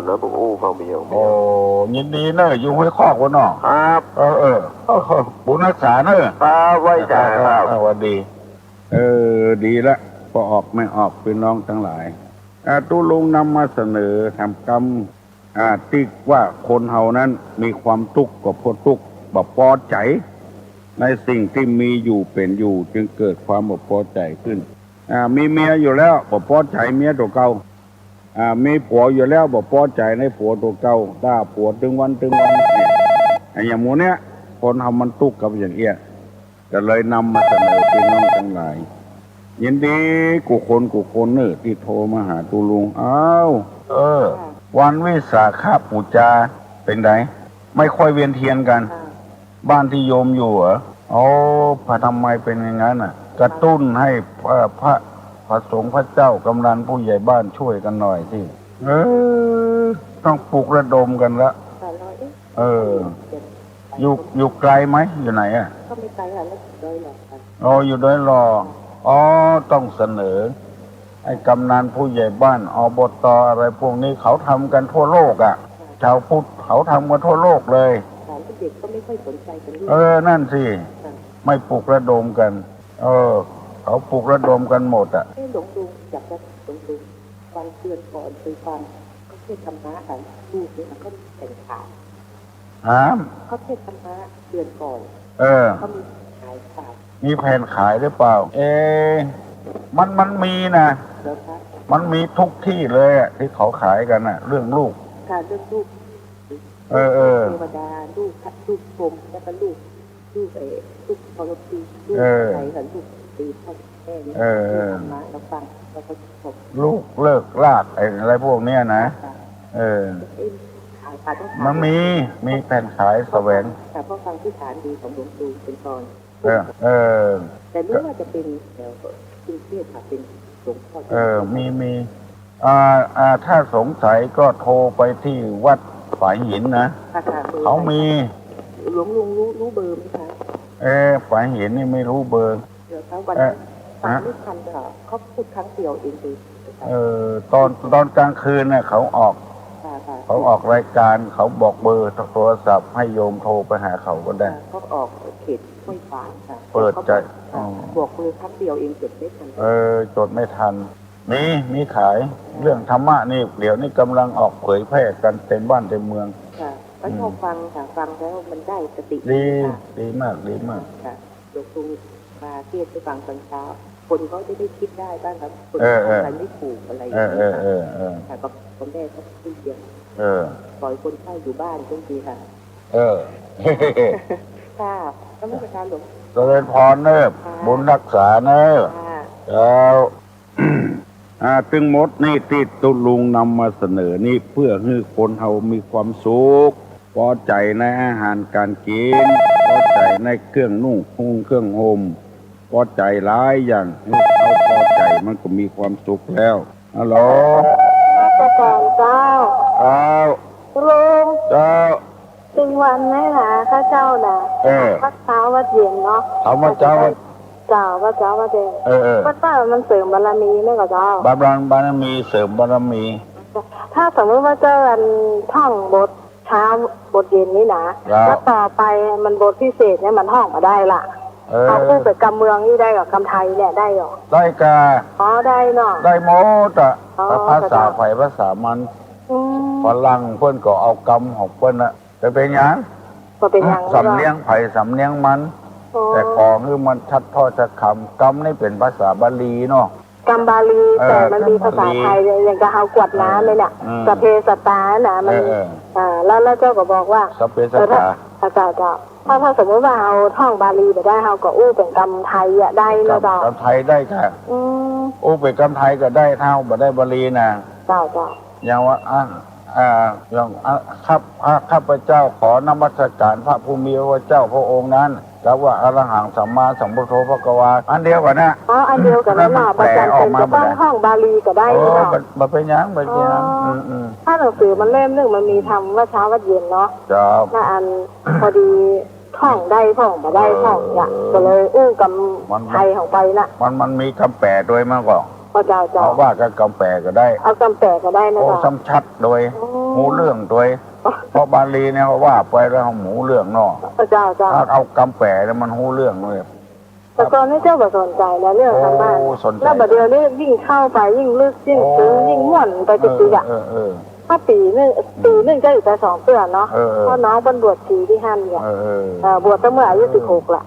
นั้นผมอู้ฟังไปอย่างโอ้ยินดีเนอะอยู่ห้วยคอกวะเนาะครับบุญรักษาเนอะไว้ใจครับวันดีดีละพอออกไม่ออกเป็นน้องทั้งหลายตุลุงนำมาเสนอทำกรรมที่ว่าคนเฮานั้นมีความทุกข์กับพ้นทุกข์แบบพอใจในสิ่งที่มีอยู่เป็นอยู่จึงเกิดความแบบพอใจขึ้นมีเมียอยู่แล้วแบบพอใจเมียตัวเก่ามีผัวอยู่แล้วแบบพอใจในผัวตัวเก่าถ้าผัวถึงวันอย่างโมเนี้ยคนเฮามันทุกข์กับอย่างเอี้ยก็เลยนำมาเสนอพี่น้องทั้งหลายยินดีกูคนเนอที่โทรมาหาตุลุงวันวิสาขบูชาเป็นไงไม่ค่อยเวียนเทียนกันบ้านที่โยมอยู่เหรอพระทำไมเป็นอย่างนั้นกระตุ้นให้พระสงฆ์พระเจ้ากำนันผู้ใหญ่บ้านช่วยกันหน่อยสิต้องปลุกระดมกันละอยู่ไกลไหมอยู่ไหนก็ไม่ไกลค่ะแล้วอยู่ด้วยหรออยู่ด้วยรอต้องเสนอให้กำนันผู้ใหญ่บ้านอบตอะไรพวกนี้เขาทำกันทั่วโลกชาวพุทธเขาทำกันทั่วโลกเลยเด็กก็ไม่ค่อยสนใจกันนั่นสิไม่ปลุกระดมกันเขาปลุกระดมกันหมดหลวงลุงอยากจะหลวงลุงวันเดือนก่อนไปฟังเขาเทศธรรมะกันลูกเนี่ยเขาแต่งขายเขาเทศธรรมะเดือนก่อนเขามีขายมีแผ่นขายหรือเปล่ามันมีนะมันมีทุกที่เลยที่เขาขายกันเรื่องลูกการเรื่องลูกเทวดาลูกพรหมแล้วก็ลูกพรตีลูกอะไรกันลูกตีพ่อแม่เนี่ยธรรมะเราฟังเราก็จบลูกเลิกลากอะไรพวกเนี้ยนะมันมีแผ่นขายแสวงแต่พอฟังที่ฐานดีของหลวงปู่เป็นตอนแต่ไม่ว่าจะเป็นแถวกรุงเทพเป็นหลวงพ่อมีถ้าสงสัยก็โทรไปที่วัดฝายหินนะเขามีหลวงลุงรู้เบอร์ไหมคะฝายหินนี่ไม่รู้เบอร์เดี๋ยววันฟังไม่ทันค่ะเขาพูดครั้งเดียวเอง ตอนกลางคืนเนี่ยเขาออกรายการเขาบอกเบอร์โทรศัพท์ให้โยมโทรไปหาเขาก็ได้เขาออกเขตห้วยฝางค่ะเปิดใจบอกเบอร์ครั้งเดียวเองจดไม่ทันจดไม่ทันมีขายเรื่องธรรมะนี่เดี๋ยวนี้กำลังออกเผยแพร่กันเต็มบ้านเต็มเมืองค่ะก็ชอบฟังค่ะฟังแล้วมันได้สติดีมากค่ะยกตูมาเทียบไปฟังตอนเช้าคนเขาจะได้คิดได้บ้างครับคนอะไรไม่ถูกอะไรอย่างนี้ค่ะก็คนแรกก็ขึ้นเดียวปล่อยคนเข้าอยู่บ้านก็ดีค่ะค่ะก็ไม่เป็นการหลงเจริญพรเนิบบุญรักษาเนิบแล้วตึงมดนี่ที่ตุลุงนำมาเสนอนี่เพื่อให้คนเฮามีความสุขพอใจในอาหารการกินพอใจในเครื่องนุ่งเครื่องห่มพอใจหลายอย่างเขาพอใจมันก็มีความสุขแล้วฮัลโหลอาจารย์เจ้าลุงเจ้าถึงวันไหนล่ะข้าเจ้าน่ะวัดเช้าวัดเย็นเนาะวัดเช้าวัดเย็นวัดเช้ามันเสริมบารมีไหมกับเจ้าบารมีเสริมบารมีถ้าสมมติว่าเจอกันท่องบทเช้าบทเย็นนี่นะแล้วต่อไปมันบทพิเศษเนี่ยมันท่องมาได้ล่ะเอาคู่กับกำเมืองนี่ได้กับกำไทยเนี่ยได้หรอได้กาได้เนาะได้หมดอ่ะภาษาไทยภาษามันฝรั่งเพิ่นก็เอากำของเพิ่นน่ะจะเป็นหยังสำเนียงไผ่สำเนียงมันแต่ของคือมันชัดทอดชัดคำกำนี่เป็นภาษาบาลีเนาะกำบาลีแต่มันมีภาษาไทยอย่างกับเฮากวดน้ำเลยเนี่ยสเพสตานะมันแล้วเจ้าก็บอกว่าสเพสตาเจ้าถ้าสมมติว่าเอาท่องบาลีไปได้เฮาก็อู้เป็นกำไทยอ่ะได้เนาะกำไทยได้ค่ะอู้เป็นกำไทยก็ได้เท่าบ่ได้บาลีนะเจ้าอย่างว่าอย่างข้าพเจ้าขอนมัสการพระผู้มีพระเจ้าพระองค์นั้นแล้วว่าอรหังสัมมาสัมพุทโธภควาอันเดียวกันนะอันเดียวกันนะประจันเป็นจะต้องท่องบาลีก็ได้เนาะบ่เป็นหยังถ้าหนังสือมันเล่มนึงมันมีทำว่าเช้าวัดเย็นเนาะถ้าอันพอดีท่องได้ท่องมาได้ท่องเนี่ยก็เลยอู้กำไทยของไปนะมันมีคำแปลโดยมากกว่าเจ้าเอาว่าก็กำแปลก็ได้เอากำแปลก็ได้นะซ้ำชัดโดยหูเรื่องโดยเพราะบาลีเนี่ยเขาว่าไปแล้วหูเรื่องเนาะเจ้าถ้าเอากำแปลแล้วมันหูเรื่องเลยแต่ตอนนี้เจ้าก็สนใจแล้วเรื่องทางบ้านแล้วบัดเดียวนี้ยิ่งเข้าไปยิ่งลึกยิ่งซึ้งยิ่งม่วนไปจริงๆอ่ะถ้าปีนึงก็อยู่แต่2 เดือนเนาะเพราะน้องบวชชีที่5เนี่ยบวชตั้งเมื่ออายุ16ล่ะ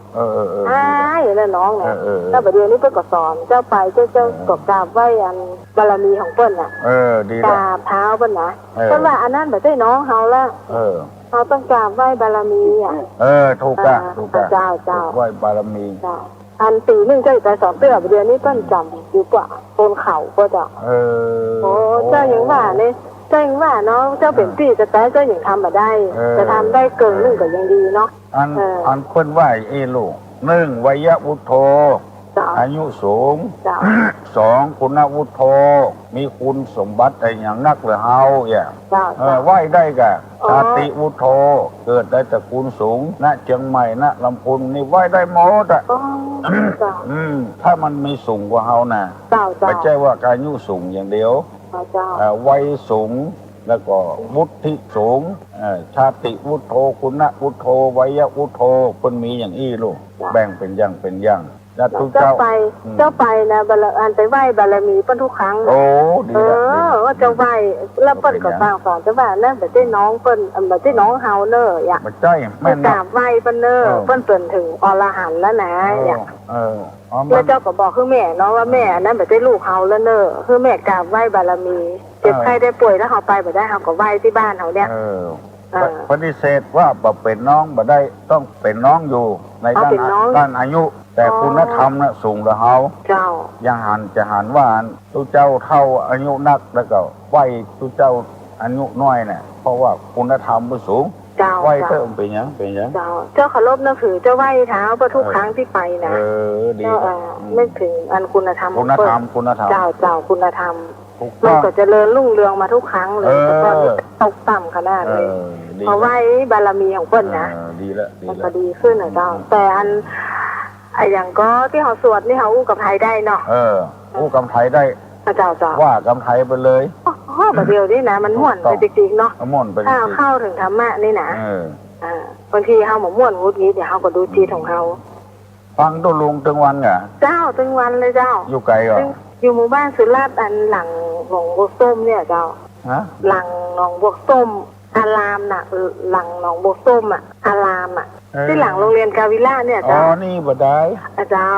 แล้วน้องเนี่ยแล้วบัดเดียวนี้เพิ่นก็สอนเจ้าไปเจ้าก็กราบไหว้อันบารมีของเพิ่นน่ะดีกราบเท้าเพิ่นนะเพราะว่าอันนั้นบ่ใช่น้องเฮาละเขาต้องกราบไหว้บารมีอ่ะถูกอ่ะเจ้าไหว้บารมีอันปีนึงก็อยู่แต่2 เดือนบัดเดียวนี้เพิ่นจำอยู่กว่าโคนเขาก็จะโอ้เจ้ายังว่าเนี่ยเจ้าว่าเนาะเจ้าเป็นพี่จะแต่เจ้าอย่างทำมาได้จะทำได้เกินนึงก็ยังดีเนาะอันเพิ่นไหวลูก1วัยวุฒโธอายุสูง2คุณวุฒโธมีคุณสมบัติอะไรอย่างนักหรือเฮาอย่างไหวได้กะชาติวุฒโธเกิดได้ตระกูลสูงณเชียงใหม่ณลำพูนนี่ไหวได้หมดอ่ะถ้ามันมีสูงกว่าเฮานะไม่ใช่ว่าอายุสูงอย่างเดียววัยสูงแล้วก็วุฒิสูงชาติวุฒโธคุณวุฒโธวัยวุฒโธคนมีอย่างอี้ลูกแบ่งเป็นอย่างเจ้าไปนะอันไปไหว้บารมีเปิ้นทุกครั้งดีว่าจะไหว้แล้วเปิ้นก็ฟังสอนจะว่านั่นแบบที่น้องเปิ้นแบบที่น้องเฮาเนออย่างบ่ใช่แม่นกราบไหว้เปิ้นเนอเปิ้นเปิ้นถึงอรหันต์แล้วนะอย่างแล้วเจ้าก็บอกคือแม่เนาะว่าแม่นั้นแบบที่ลูกเฮาแล้วเนอคือแม่กราบไหว้บารมีเจ็บไข้ได้ป่วยแล้วเฮาไปบ่ได้เฮาก็ไหว้ที่บ้านเฮาเนี่ยปฏิเสธว่าบ่เป็นน้องบ่ได้ต้องเป็นน้องอยู่ในด้านอายุแต่คุณธรรมน่ะสูงกว่าเฮายังหันว่าตุเจ้าเท่าอายุนักแล้วก็ไหว้ตุเจ้าอายุน้อยเนี่ยเพราะว่าคุณธรรมมันสูงไหว้เพิ่มเป็นหยังเจ้าเคารพนับถือเจ้าไหว้เท้าเพราะทุกครั้งที่ไปนะดีนึกถึงอันคุณธรรมเจ้าคุณธรรมมันก็เจริญรุ่งเรืองมาทุกครั้งเลยแต่ก็ตกต่ำขนาดเลยเพราะไหว้บารมีของเพิ่นนะมันก็ดีขึ้นนะเจ้าแต่อันอย่างก็ที่เขาสวดนี่เขาอู้กับไทยได้เนาะอู้กับไทยได้ เจ้าเจ้าว่ากำไทยไปเลยอ๋อแบบเดียวนี่นะมันม่วนไปจริงๆเนาะม่วนไปถ้าเข้าถึงธรรมะนี่นะบางทีเฮาหมม่วนงุดงี้เดี๋ยวเฮาก็ดูจีของเฮาฟังตัวลุงตึงวันเหรอเจ้าตึงวันเลยเจ้าอยู่ไกลเหรออยู่หมู่บ้านสุราษฎร์อันหลังหนองบัวส้มเนี่ยเจ้าหลังหนองบัวส้มอารามน่ะหลังหนองบัวส้มอ่ะอารามอ่ะที่หลังโรงเรียนกาวิล่าเนี่ยเจ้าอ๋อนี่บ่ได้เจ้า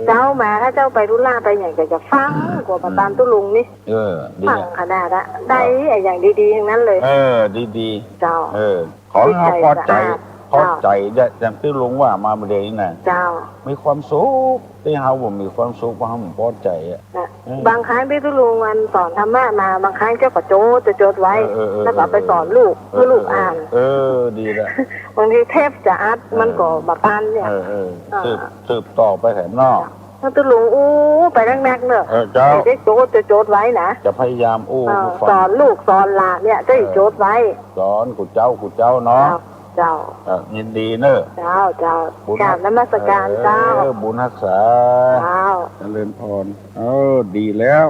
เจ้ามาถ้าเจ้าไปธุระไปอย่างจะฟังกว่าประตามตุลุงนี่ฟังขนาดละได้อย่างดีๆทั้งนั้นเลยดีเจ้าขอให้พอใจอย่างที่ลุงว่ามาเมื่อเดือนนี้นะเจ้ามีความสุขที่เฮาบ่มีความสุขเพราะเฮาพอใจอ่ะบางครั้งที่ตุลุงวันสอนธรรมะมาบางครั้งเจ้าก็จะจดไว้แล้วก็ไปสอนลูกเพื่อลูกอ่านดีละบางทีเทพจะอัดมันก็บาปานเนี่ยสืบต่อไปแถมนอกถ้าตุลุงไปนักๆเนอะได้จะจดไว้นะจะพยายามสอนลูกสอนหลานเนี่ยจะจดไว้สอนกูเจ้าเนาะเจ้ายินดีเนอะเจ้ากราบนมัสการเจ้าบุญรักษาเจ้าเจริญพรดีแล้ว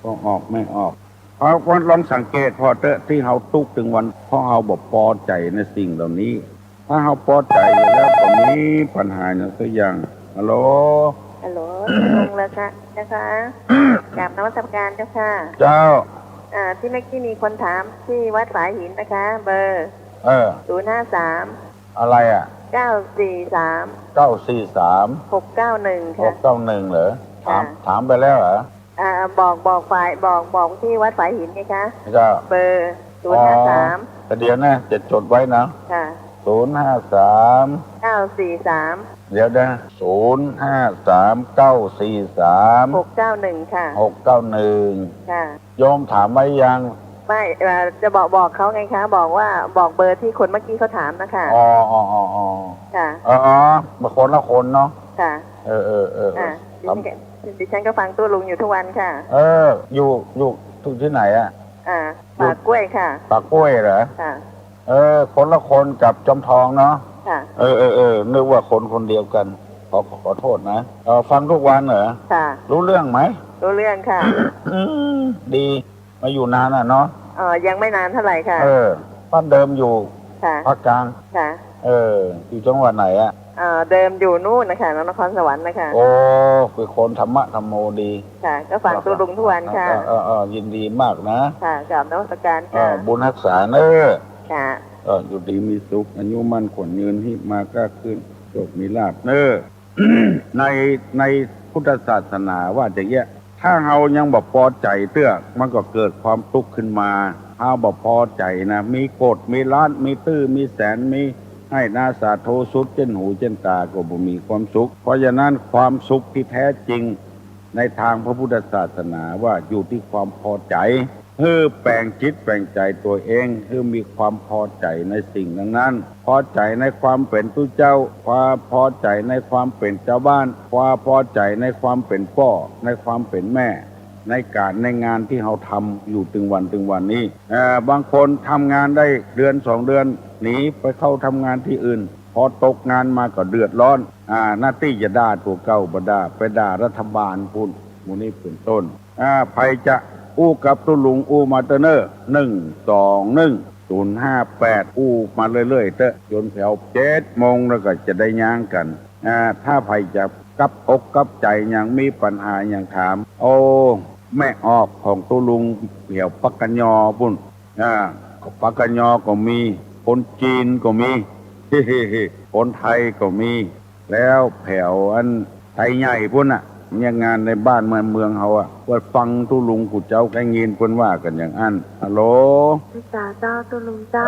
ก็ออกไม่ออกเอาคนลองสังเกตพอเตอะที่เฮาทุกถึงวันเพราะเฮาบ่พอใจในสิ่งเหล่านี้ถ้าเฮาพอใจแล้วก็มีปัญหาอย่างสักอย่างฮัลโหลลงแล้วค่ะนะคะกราบนมัสการเจ้าค่ะเจ้าที่เมื่อกี้มีคนถามที่วัดฝายหินนะคะเบอร์053อะไรอ่ะ943 691ค่ะ691เหรอถามไปแล้วเหรอบอกฝ่ายบอกที่วัดฝายหินไงคะเบอร์053เดี๋ยวนะจะจดไว้นะค่ะ053 943เดี๋ยวนะ053 943 691ค่ะ691ค่ะโยมถามไว้ยังไม่จะบอกเขาไงคะบอกว่าบอกเบอร์ที่คนเมื่อกี้เขาถามนะคะค่ะมาคนละคนเนาะค่ะดิฉันก็ฟังตัวลุงอยู่ทุกวันค่ะอยู่ทุกที่ไหนอ่ะปากกล้วยค่ะปากกล้วยเหรอค่ะคนละคนกับจอมทองเนาะค่ะนึกว่าคนเดียวกันขอโทษนะฟังทุกวันเหรอค่ะรู้เรื่องไหมรู้เรื่องค่ะดีมาอยู่นานอ่ะเนาะยังไม่นานเท่าไหร่ค่ะบ้านเดิมอยู่ภาคกลางค่ะอยู่จังหวัดไหนอ่ะเดิมอยู่นู่นนะคะนครสวรรค์นะคะโอ้คือคนธรรมะธรรมโมดีค่ะก็ฟังตัวลุงทุกวันค่ะยินดีมากนะค่ะกราบนมัสการค่ะบุญรักษาเนอะค่ะอยู่ดีมีสุขอายุมั่นขวัญยืนที่มาก้าขึ้นโชคมีลาภเนอะ ในพุทธศาสนาว่าอย่างเงี้ยถ้าเฮายังบ่พอใจเตื้อมันก็เกิดความทุกข์ขึ้นมาเฮาบ่พอใจนะมีโกรธมีล้านมีตื้อมีแสนมีให้นาสาโทสุดเช่นหูเช่นตาก็บ่มีความสุขเพราะฉะนั้นความสุขที่แท้จริงในทางพระพุทธศาสนาว่าอยู่ที่ความพอใจแปลงจิตแปลงใจตัวเองมีความพอใจในสิ่งนั้นพอใจในความเป็นผู้เจ้าความพอใจในความเป็นเจ้าบ้านความพอใจในความเป็นพ่อในความเป็นแม่ในการในงานที่เราทำอยู่ถึงวันนี้บางคนทำงานได้เดือน2 เดือนหนีไปเข้าทำงานที่อื่นพอตกงานมาก็เดือดร้อนหน้าที่จะด่าตัวเก่าบ่ด่าไปด่ารัฐบาลพูดมูนี้เป็นต้นใครจะกับตุลุงมาเตอร์เนอร์121 058มาเรื่อยๆเตอะจนแถว7 โมงแล้วก็จะได้ย่างกันถ้าใครจะกับอกกับใจอย่างมีปัญหาอย่างถามแม่ออกของตุลุงแถวปักกัญญอปุ่นปักกัญญอก็มีคนจีนก็มีคนไทยก็มีแล้วแถวอันไทยใหญ่ปุ่นเนี่ยงานในบ้านเมืองเขาว่าฟังตุลุงกูเจ้าแกงินคนว่ากันอย่างอันฮัลโหลเจ้าตุลุงเจ้า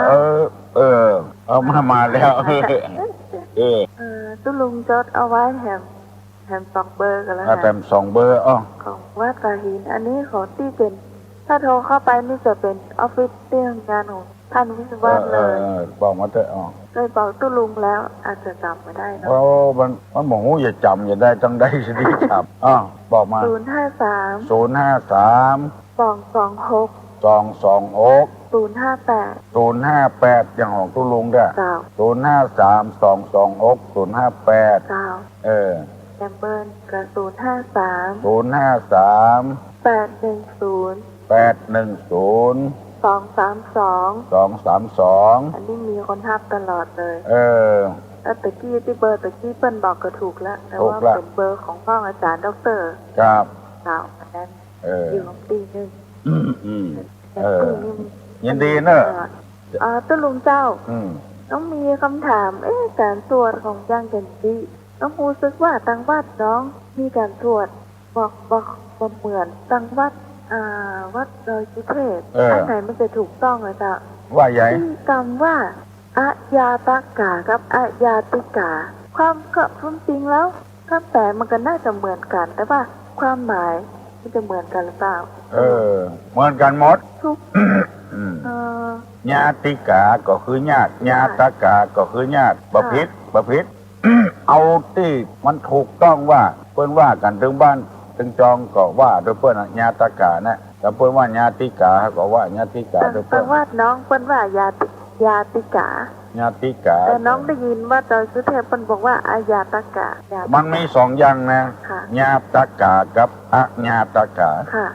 เอามาแล้วตุลุงจดเอาไว้แถม2 เบอร์กันแล้วแถม2 เบอร์ของวัดฝายหินอันนี้ของที่เป็นถ้าโทรเข้าไปนี่จะเป็นออฟฟิศเรื่องงานของท่านวิศวะเลยบอกมาเถอะเคยบอกตุลุงแล้วอาจจะจำไม่ได้นะมันบอกว่าอย่าจำอย่าได้จังได้สิครับบอกมา053 226 058อย่างของตุลุงด้วย053 226 058 แอมเบิร์นกระ053 053 810 810 232 232อันนี้มีคนทับตลอดเลย แล้วตะกี้ที่เบอร์ตะกี้เปิ้ลบอกก็ถูกแล้วแต่ว่าเป็นเบอร์ของห้องอาจารย์ด็อกเตอร์ ครับ สาวอันนั้นอยู่ของตีหนึ่งแต่ตีนี่ ยินดีเนอะ ต้นลุงเจ้าน้องมีคำถามการตรวจของย่างกันจีน้องรู้สึกว่าตังวัดน้องมีการตรวจบอกเหมือนตังวัดวัดดอยสุเทพอันไหนมันจะถูกต้องเลยจ้ะว่าใหญ่ที่คำว่าอะยาตากากับอะยาติกาความจริงแล้วคำแปลมันก็น่าจะเหมือนกันแต่ว่าความหมายมันจะเหมือนกันหรือเปล่าเหมือนกันหมดทุกญาติกาก็คือญาติญาตากาก็คือญาติประพิษเอาที่มันถูกต้องว่าเปิ้นว่ากันถึงบ้านถึงจองก็ว่าโดยเปิ้นญาตากานะแต่เปิ้นว่าญาติกาก็ว่าญาติกาโดยเปิ้นว่าน้องเปิ้นว่ายาติกาแต่น้องได้ยินว่าดอยสุเทพเปิ้นบอกว่าอาญาตากามันมีสองอย่างนะญาตากากับอะญาตากาค่ะ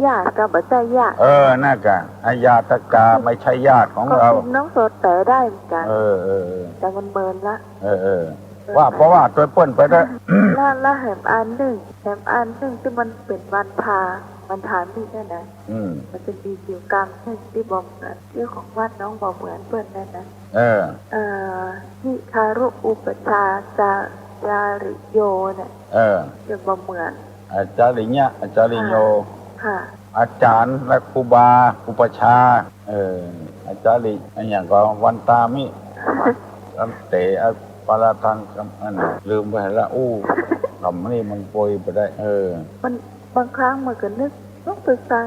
ญาติกับบ่ใช่ญาติน่ากะอาญาตากาไม่ใช่ญาติของเราน้องโสดแต่ได้เหมือนกันแต่มันเมินละว่าเพราะว่าตัวเปิ้นไปได้แล้วแหมอันหนึ่งที่มันเป็นวันทานี่นั่นนะมันจะมีกิจกรรมที่บอกเหมือนที่ของวัดน้องบอกเหมือนเปิ้นนั่นนะที่คารุอุปชาจาริโยเนี่ยจะบอกเหมือนอาจารย์เนี่ยอาจารย์โยค่ะอาจารย์และครูบาอุปชาอาจารย์อย่างก็วันตามิอันเตะปาราทังอันลืมไปแล้วคำนี้มันโปรยไปได้มันบางครั้งมันก็นึกต้องศึกษา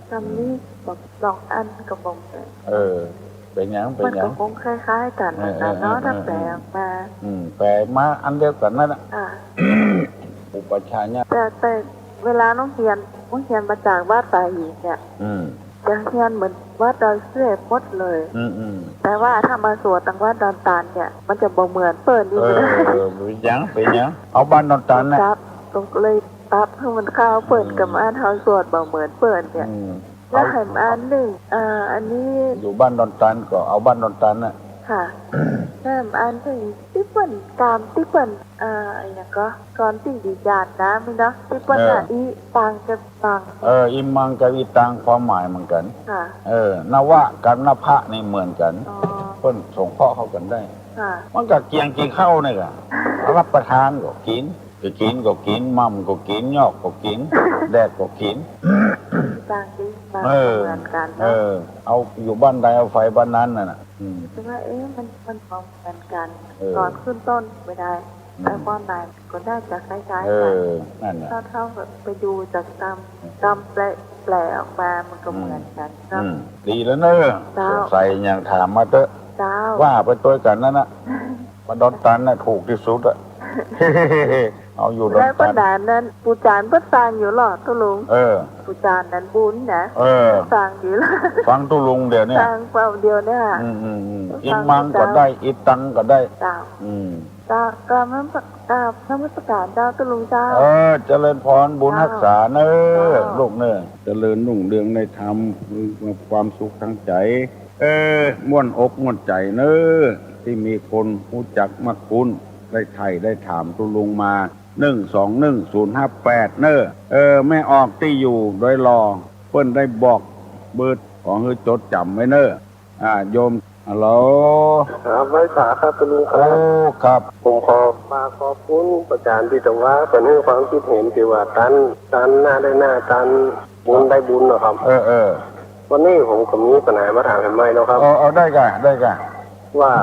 คำนี้บอกสองอันก็บอกเป็นอย่างมันก็คงคล้ายๆกันนะเนาะถ้าแปลมาแปลมาอันเดียวกันนั่นแหละอุปชาเนี่ยแต่เวลาน้องเรียนมาจากวัดตาหีเนี่ยจะเรียนเหมือนวัดดอยเสื้อพดเลยแต่ว่าถ้ามาสวดตังวัดดอนตาลเนี่ยมันจะบ่เหมือนเปิดนี่เลยเป็นยังเอาบ้านดอนตาลนะครับตรงเลยปั๊บให้มันเข้าเปิดกับอ่านเฮาสวดบ่เหมือนเปิดเนี่ยแล้วแถมอันหนึ่งอันนี้อยู่บ้านดอนตาลก็เอาบ้านดอนตาลน่ะค่ะแถมอันหนึ่งที่เปิ้นตามที่เปิ้นอย่างก็ก่อนที่ดีญาตินะมั้ยเนาะที่เปิ้นอีตังกับตังอิมังกับอีตังความหมายเหมือนกันค่ะนวะกับนภะนี่เหมือนกันเปิ้นส่งข้อเข้ากันได้มันก็เกียงกินข้าวนี่ก็รับประทานก็กินมั่มก็กินยอกก็กินแดดก็กินต่างที่เหมือนกันเอาอยู่บ้านใดเอาไฟบ้านนั้นน่ะแต่ว่ามันพร้อมกันตอนขึ้นต้นไม่ได้แต่ตอนไหนก็ได้จากคล้ายๆกันนั่นน่ะถ้าไปดูจากตามแปลออกมามันก็เหมือนกันดีแล้วเนอะสงสัยอย่างถามมาเถอะว่าไปตัวกันนั่นน่ะมาดอนตันน่ะถูกที่สุดอะเอาอยู่ดอนตันแล้วประดานนั้นปูจานเพิ่นสร้างอยู่หรอตุลุงปูจานนั้นบุญนะสร้างอยู่ละฟังตุลุงเดี๋ยวนี้สร้างเปล่าเดียวเนี่ยอิมังก็ได้อิตังก็ได้กราบน้ำประกาศเจ้าตุลุงเจ้าเจริญพรบุญรักษาเนอลูกเนอเจริญรุ่งเรืองในธรรมมีความสุขทางใจม่วนอกม่วนใจเนอที่มีคนรู้จักมักคุ้นได้ไทยได้ถามตุลุงมา121058เนอไม่ออกที่อยู่โดยรอเพิ่นได้บอกเบิดของคือจดจำไว้เนอโยมฮัลโหลครับไว้สาครับตุลุงครับผมขอบคุณประจานที่ตรงว่าเป็นให้ความคิดเห็นที่ว่าตันหน้าได้หน้าตันบุญได้บุญนะครับวันนี้ผมก็มีปัญหามาถามให้ไหมนะครับเอาได้กันว่า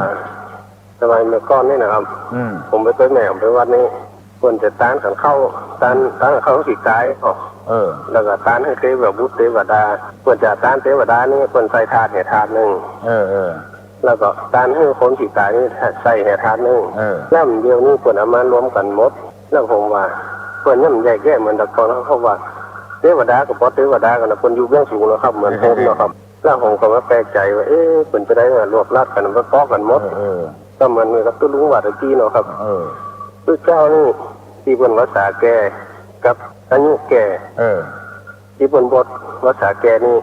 สมัยเมื่อก่อนนี่นะครับผมไปแม่ผมไปวัดนี้ควรจะต้านขันเข้าต้านเข้าสีกายแล้วก็ต้านให้เทวบุตรเทวดาควรจะต้านเทวดานี่ควรใส่ถาดแห่ถาดหนึ่งแล้วก็ต้านให้คนสีกายนี่ใส่แห่ถาดหนึ่งแล้วเดียวนี่ควรเอามารวมกันหมดแล้วผมว่าควรย่ำแยกแยะเหมือนตะกอนเขาว่าเทวดากับพอเทวดากันนะคนอยู่เบื้องสูงนะครับเหมือนผมนะครับแล้วผมก็มาแปลกใจว่าควรจะได้รวบรัดกันมาป้อกันหมดก็เหมือนกับตู้ลุงวัดตะกี้เนาะครับ คือเจ้านี่ที่บนภาษาแก่กับอายุแก่ที่บนบทภาษาแก่นี่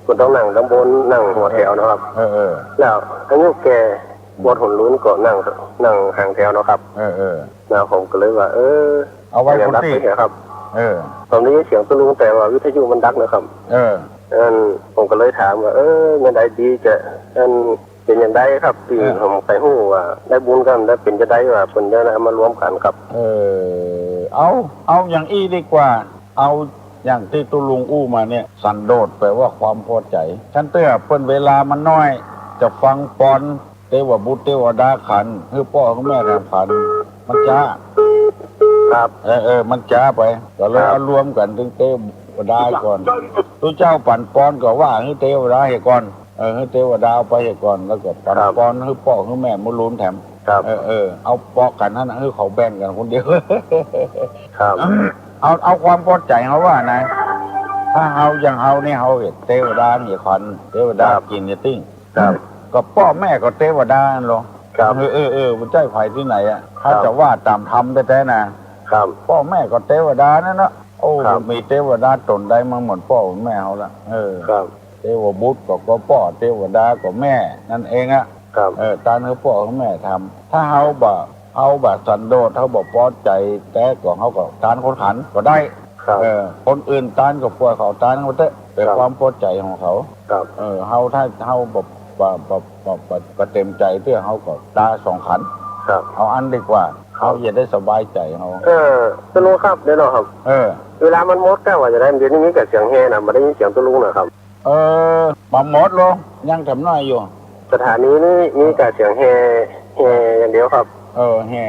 คุณต้องนั่งด้านบนนั่งหัวแถวนะครับแล้วอายุแก่บทหุ่นลุ้นก็นั่งห่างแถวนะครับแล้วผมก็เลยว่าเอาไว้คนที่ครับตอนนี้เสียงตะลุงแต่ว่าวิทยุมันดักนะครับผมก็เลยถามว่ามันได้ดีจะเป็นอย่างไรครับที่ผมไปหู้ว่าได้บุญกันได้เป็นจะได้ว่าเป็นจะได้มารวมกันครับเอาอย่างอี้ดีกว่าเอาอย่างที่ตุลุงอู้มาเนี่ยสันโดษแปลว่าความพอใจฉันเตื้อเปิ้นเวลามันน้อยจะฟังปอนเทวบุตรเทวดาขันคือพ่อของแม่ทำขันมันจ้าครับมันจ้าไปก็เลยเอารวมกันถึงเทวดาก่อนตัวเจ้าปั่นปอนก็ว่าคือเทวดาให้ก่อนคือเทวดาไปให้ก่อนแล้วก็ปั่นปอนคือพ่อคือแม่มุลุนแถมเอาปอกกันนั่นคือเขาแบ่งกันคนเดียวครับเอาความพอใจเขาว่านะถ้าเอาอย่างเอาเนี่ยเขาเทวดาเนี่ยขันเทวดากินเนี่ยติ้งก็พ่อแม่ก็เทวดาหรอมันใจไผ่ที่ไหนอ่ะถ้าจะว่าตามธรรมแท้ๆนะพ่อแม่ก็เทวดานั่นนะโอ้มีเทวดาตนได้มาหมดพ่อแม่เขาละเทวบุตรก็พ่อเทวดาก็แม่นั่นเองอ่ะตามคือพ่อของแม่ทำถ้าเขาแบบสันโดษเขาบอกพอใจแต่ก่อนเขาก็ตานคนขันก็ได้คนอื่นตานก็ปล่อยเขาตานเขาเถอะเป็นความพอใจของเขาเขาถ้าเขาแบบเต็มใจเพื่อเขาก็ตาสองขันเอาอันดีกว่าเขาจะได้สบายใจเขาตะลุงครับเดี๋ยวนะครับเวลามันมดก็ว่าจะได้เดี๋ยวนี้มีแต่เสียงแห่นะไม่ได้ยินเสียงตะลุงนะครับปั๊มมดลงยังทำน้อยอยู่สถานีนี้มีแต่เสียงแห่อย่างเดียวครับแห่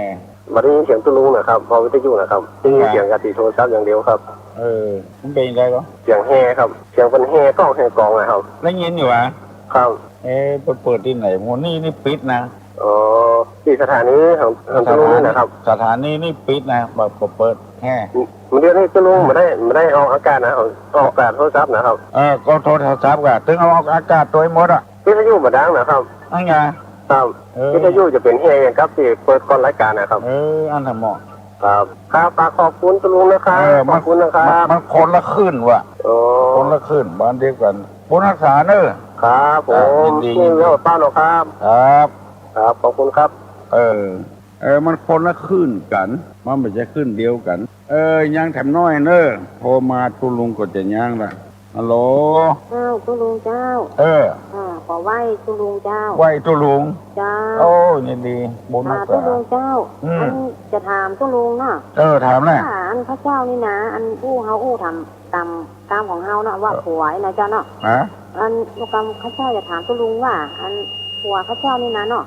ไม่ได้ยินเสียงตะลุงนะครับพอวิทยุนะครับได้ยินเสียงกระติโทรศัพท์อย่างเดียวครับมันเป็นยังไงก็เสียงแห่ครับเสียงเป็นแห่กล้องแห่กองนะครับได้ยินอยู่อ่ะครับเปิดที่ไหนโมนี่ปิดนะที่สถานีของตะลุงนี่นะครับสถานีนี่ปิดนะแบบเปิดแห่มันเดี๋ยวนี้ตะลุงไม่ได้ออกอากาศนะออกอากาศโทรศัพท์นะครับก็โทรศัพท์กันถึงเอาออกอากาศตัวหมดอ่ะวิทยุมาดังนะครับนั่นไงครับวิทยุจะเป็นแห่ครับที่เปิดก่อนรายการนะครับอันทำเหมาะครับขอบคุณตะลุงนะครับขอบคุณนะครับมันคนละขึ้นว่ะคนละขึ้นบ้านเดียวกันบุญรักษาเนอะครับผมดีเรื่องป้าหรอครับครับขอบคุณครับมันคนละขึ้นกันมันไม่ใช่ขึ้นเดียวกันยังแถมน้อยเนอะโทรมาตุลุงก็จะย่างละฮัลโหลตุลุงเจ้าขอไหว้ตุลุงเจ้าไหว้ตุลุงเจ้าโอ้นี่ดีบุญมากตุลุงเจ้าอันจะถามตุลุงเนาะถามเลยอันพระเจ้านี่นะอันอู้ทำตามของเฮาเนาะว่าผัวนะเจ้าเนาะอันลูกกรรมพระเจ้าจะถามตุลุงว่าอันผัวพระเจ้านี่นะเนาะ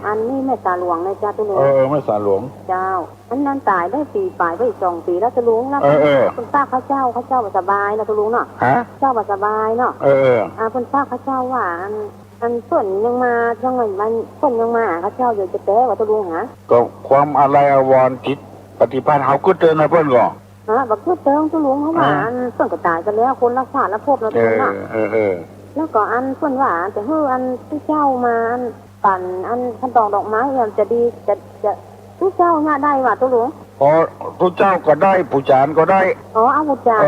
อันนี้แม่ตาหลวงนะเจ้าตุลุงแม่ตาหลวงเจ้าอันนั้นตายได้ปีปลายไปอีก2 ปีแล้วตุลุงแล้วคุณป้าพระเจ้าสบายนะตุลุงเนาะเจ้าสบายเนาะคุณป้าพระเจ้าว่าอันส่วนยังมายังไงมันส่วนยังมาพระเจ้าอยู่จะแก้ว่าตุลุงฮะก็ความอะไรอวรจิตปฏิภาณเขาก็เตือนนะเพื่อนก่อนบักเพื่อเติมตุลุงเขาว่าอันส่วนก็ตายกันแล้วคนรักษาและพบนะตุลุงเนาะแล้วก็อันส่วนว่าแต่อันที่เจ้ามาอันปั่นอันขั้นตอนดอกไม้จะดีจะทุกเจ้าเนี่ยได้ว่ะตุลุงทุกเจ้าก็ได้ผู้จานก็ได้เอาผู้จาน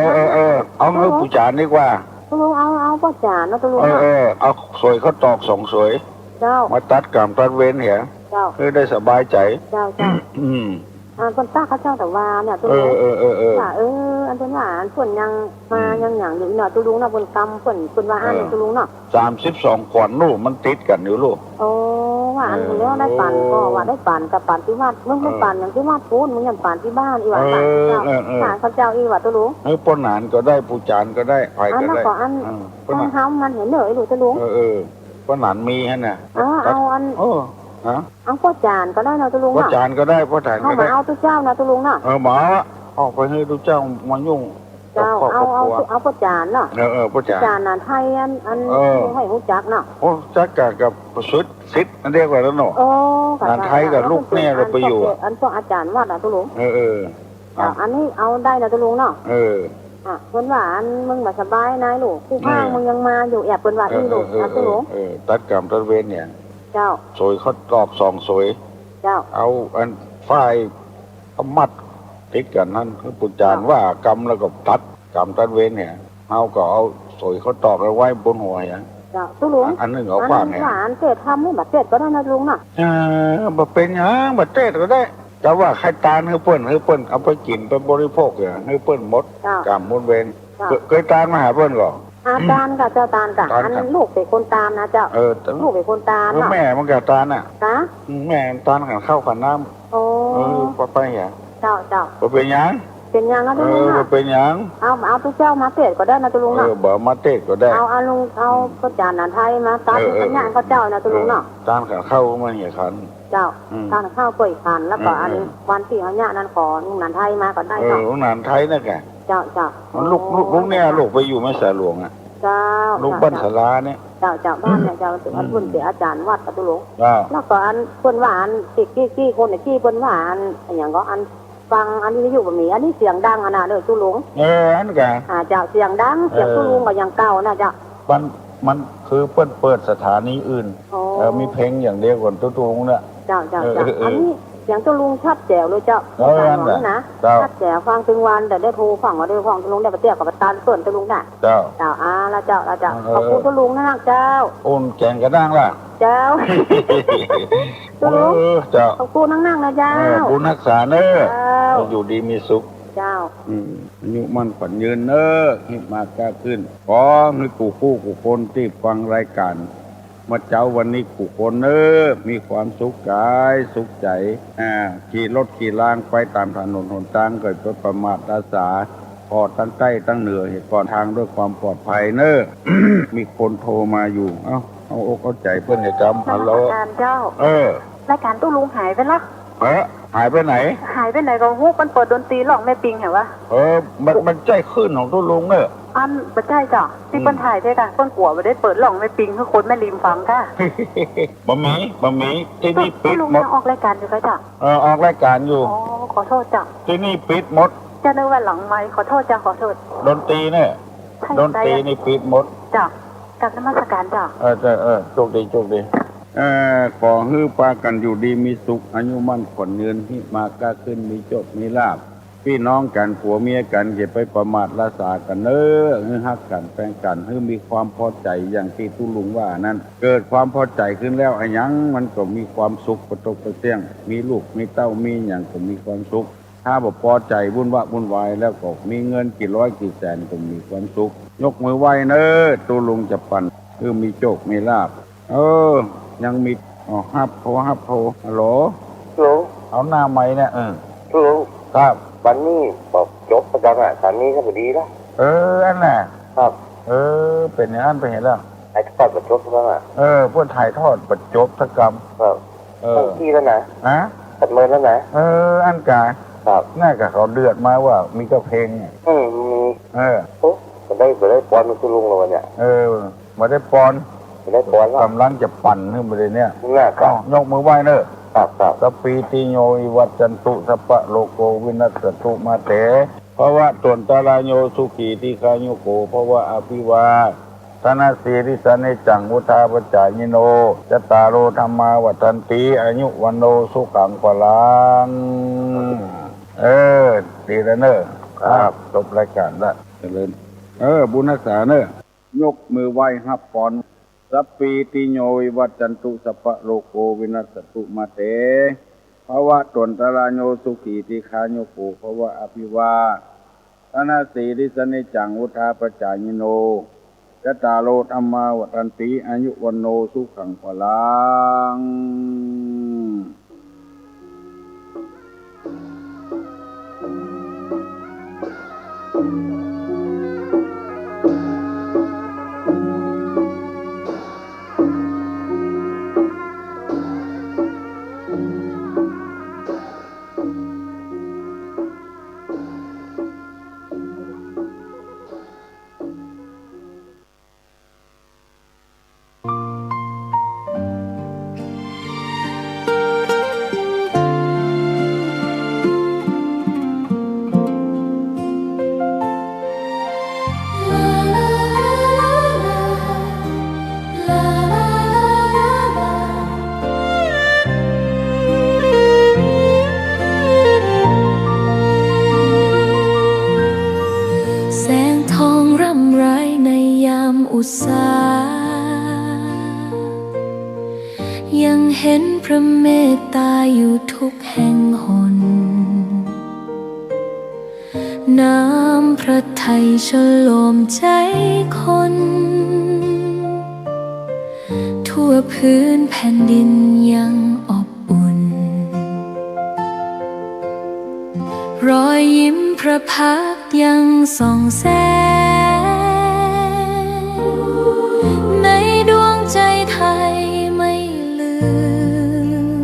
เอาเงือผู้จานดีกว่าตุลุงเอาผู้จานนะตุลุงเอาสวยเขาตอกสองสวยเจ้ามาตัดกรรมตัดเว้นเหรอเจ้าคือได้สบายใจเจ้าคนป้าเขาเจ้าแต่ว่าเนี่ยตุลุงว่าอันเป็นว่าอันส่วนยังมายังอย่างอยู่เนาะตุลุงเนาะคนกรรมคนว่าอันตุลุงเนาะ32 ขวดลูกมันติดกันอยู่ลูกว่าอันแล้วได้ปั่นก็ว่าได้ปั่นกับปั่นที่วัดมึงไม่ปั่นอย่างที่วัดพูนมึงยังปั่นที่บ้านอีหว่าปั่นเจ้าเขาเจ้าอีหว่าตุลุงปนหนานก็ได้ผู้จานก็ได้ไผ่ก็ได้อันเฮามันเห็นเหนื่อยลูกตุลุงปนหนานมีฮะเนี่ยเอาอันเอาพ่อจานก็ได้นะตุลุงพ่อจานก็ได้พ่อจานก็ได้เอาตุเจ้านะตุลุงนะหมาออกไปให้ตุเจ้ามายุ่งเจ้าเอาพ่อจานเนาะพ่อจานนั่นไทยอันให้หูจักเนาะจักกับซิดนั่นเรียกว่าแล้วเนาะนั่นไทยกับลูกเนี่ยเราไปอยู่อันพวกอาจารย์วัดนะตุลุงอันนี้เอาได้นะตุลุงเนาะคนว่าอันมึงแบบสบายนายลูกผู้ข้างมึงยังมาอยู่แอบเป็นว่าอีลูกนะตุลุงตัดกรรมตัดเว้นเนี่ยเจ้าสวยเขาตอก2 สวยเจ้าเอาอันฝ้าย ก็มัดติดกันนั่นคือปุจจานว่ากรรมแล้วก็ตัดกรรมตัดเวรเนี่ยเอาก็เอาสวยเขาตอกเอาไว้บนหัวอย่างเจ้าตุลุงอันนึงเอาขวางเนี่ยหวานเจ็ดทำไม่แบบเจ็ดก็ได้นะลุงน่ะบ่เป็นหยังบ่เจ็ดก็ได้แต่ว่าใครตานให้เปิ้นเอาไปกินไปบริโภคเนี่ยให้เปิ้นหมดกรรมหมดเวรเคยตานมาหาเปิ้นก่อตานกับเจ้าตานกับอันลูกเป็นคนตามนะเจ้าลูกเป็นคนตามแม่มันกับตานอ่ะแม่ตานขันข้าวขันน้ำโอ้ไปอย่างเจ้าเป็นยังเป็นยังนะตุลุงนะเป็นยังเอาตัวเจ้ามาเตะก็ได้นะตุลุงนะบ่มาเตะก็ได้เอาลุงเอาก็จานอาไทยมาตานเป็นยังก็เจ้านะตุลุงเนาะตานขันข้าวมาเหี้ยขันเจ้าตานข้าวเปิดขันแล้วก็อันวันที่เขาเนี่ยนั่นขอลุงนันไทยมาก็ได้เนาะลุงนันไทยนั่นแกเจ้าลูกเนี่ยลูกไปอยู่แม่สายหลวงอ่ะเจ้าลูกบ้านสาราเนี่ยเจ้าบ้านเนี่ยเจ้าถึงอันพุ่นเสียอาจารย์วัดตุลุงแล้วก็อันคนว่าอันกี้คนเนี่ยกี้คนว่าอันอย่างก็อันฟังอันนี้อยู่แบบนี้อันนี้เสียงดังขนาดเลยตุลุงอันกันเจ้าเสียงดังเสียงตุลุงก็ยังเก่านะเจ้ามันคือเปิดสถานีอื่นมีเพลงอย่างเดียวก่อนตุลุงเนี่ยเจ้าอันนี้เสียงตุลุงชัดแจ๋วเลยเจ้านะชัดแจ๋วฟังถึงวันแต่ได้โทรฟังว่าได้ฟังตุลุงได้ปะเตี้ยกับปะตาเปิดตุลุงน่ะเจ้าแล้วเจ้าขอบคุณตุลุงนะเจ้าโอนแกงกระด้างล่ะเจ้าตุลุงขอบคุณนั่งนะเจ้าบุญรักษาเนอะอยู่ดีมีสุขเจ้าอายุมันฝันยืนเนอะให้มากล้าขึ้นขอให้กูคนที่ฟังรายการมาเจ้าวันนี้กูคนเนอะมีความสุขกายสุขใจขี่รถขี่ล่างไปตามถนนหนทางเกิดประมาทอาสาพอตั้งใกล้ตั้งเหนือเหตุก่อนทางด้วยความปลอดภัยเนอะ มีคนโทรมาอยู่เอาอกเอาใจเพื่อนให้จำฮัลโหลเจ้ารายการตู้ลุงหายไปละหายไปไหนก็ฮู้มันเปิดดนตรีร้องแม่ปิงเหรอวะมันใจขึ้นของตู้ลุงเนอะอันบ่ใช่จ้ะที่เปิ้นถ่ายใช่ค่ะเปิ้นกลัวบ่ได้เปิดร้องแม่ปิงให้คนแม่ริมฟังค่ะบ่มีที่นี่ปิดหมดออกรายการอยู่ค่ะจ้ะออกรายการอยู่ขอโทษจ้ะที่นี่ปิดหมดจะนึกว่าหลังไมค์ขอโทษจ้ะขอโทษดนตรีเนี่ยดนตรีนี่ปิดหมดจ้ะกราบนมัสการจ้ะโชคดีขอให้ปากันอยู่ดีมีสุขอายุมั่นขวัญยืนที่มากล้าขึ้นมีโชคมีลาภพี่น้องกันผัวเมียกันอย่าไปประมาทละสากันเนอะให้ฮักกันแฟนกันให้มีความพอใจอย่างที่ตุลุงว่านั้นเกิดความพอใจขึ้นแล้วไอ้ยังมันก็มีความสุขประตกประเตี้ยงมีลูกมีเต้ามีอย่างก็มีความสุขถ้าบ่พอใจวุ่นวายแล้วก็มีเงินกี่ร้อยกี่แสนก็มีความสุขยกมือไหว้เนอะตุลุงจะปั่นคือมีโชคมีลาภยังมีฮับโทฮัลโหลเอาหน้าไม้เนี่ยตุลุงครับวันนี้บอกจบประจำอ่ะสามีก็พอดีแล้วอันน่ะครับเป็นอย่างนั้นไปเห็นแล้วถ่ายทอดประจบแล้วอ่ะพวกถ่ายทอดประจบสักกรรมครับที่แล้วนะตัดเมินแล้วนะอันกาครับน่ากับเขาเดือดมาว่ามีก็เพลงมีมันได้ปอนมันตุลุงเลยเนี่ยมาได้ปอนกำลังจะปั่นขึ้นไปเลยเนี่ยยกมือไหว้เนอะสปีติโยวิวัจจันตุสัพพะโลโกวินัสตุมาเตเพราะว่าตนตาลาโยสุขีติคาโยโกเพราะว่าอภิวาธนาสีริสเนจังวุธาปจายโนจตารโรธรรมาวัฏันติอายุวันโนสุขังพลังดีแล้วเนอะครับจบรายการละเจริญบุญรักษาเนอะยกมือไหว้ฮับปอนสัพปีติโยวิวัจจันตุสัพพะโลกโกวินัสตุมาเตภวะตนตระโยสุขีติคาโยโกภวะอภิวาทนาสีริสเนจังวุธาปจายโนจตารโรธรรมาวัฏันติอายุวันโนสุขังพลัง ยังเห็นพระเมตตาอยู่ทุกแห่งหนน้ำพระทัยฉโลมใจคนทั่วพื้นแผ่นดินยังอบอุ่นรอยยิ้มพระพักตร์ยังส่องแสงในดวงใจไทยไม่ลืม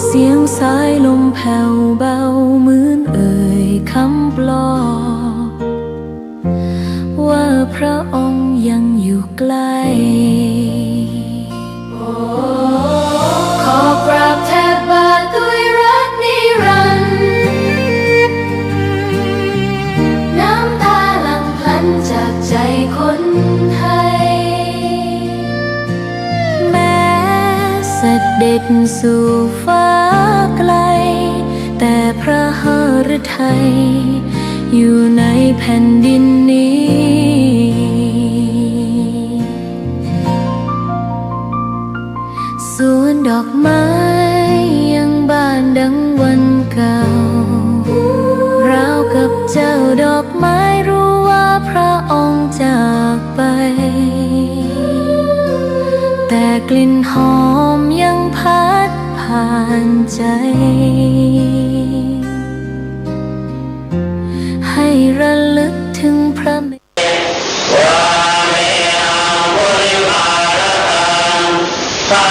เสียงสายลมแผ่วเบาเหมือนเอ่ยคำปลอบว่าพระองค์ยังอยู่ใกล้ขอกราบแทบบาทด้วยรักนิรันดร์น้ำตาหลั่งพลันจากใจคนไทยแม้เสด็จสู่ฟ้าไกลแต่พระหฤทัยอยู่ในแผ่นดินนี้สวนดอกไม้ยังบานดังวันเก่าราวกับเจ้าดอกไม้รู้ว่าพระองค์จากไปแต่กลิ่นหอมยังพัดผ่านใจให้ระลึกถึงพระเมตตา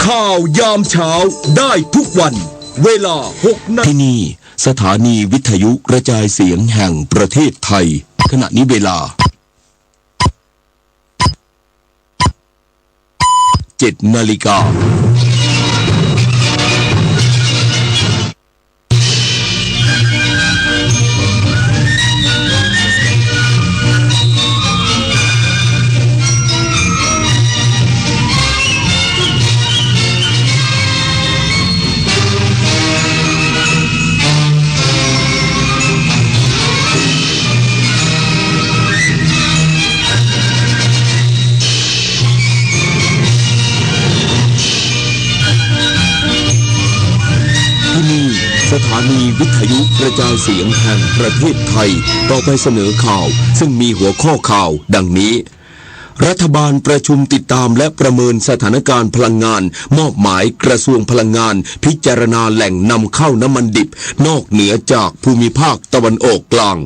ข่าวยามเช้าได้ทุกวันเวลา 6 นาฬิกาที่นี่สถานีวิทยุกระจายเสียงแห่งประเทศไทยขณะนี้เวลา 7 นาฬิกาสถานีวิทยุกระจายเสียงแห่งประเทศไทยต่อไปเสนอข่าวซึ่งมีหัวข้อข่าวดังนี้รัฐบาลประชุมติดตามและประเมินสถานการณ์พลังงานมอบหมายกระทรวงพลังงานพิจารณาแหล่งนำเข้าน้ำมันดิบนอกเหนือจากภูมิภาคตะวันออกกลาง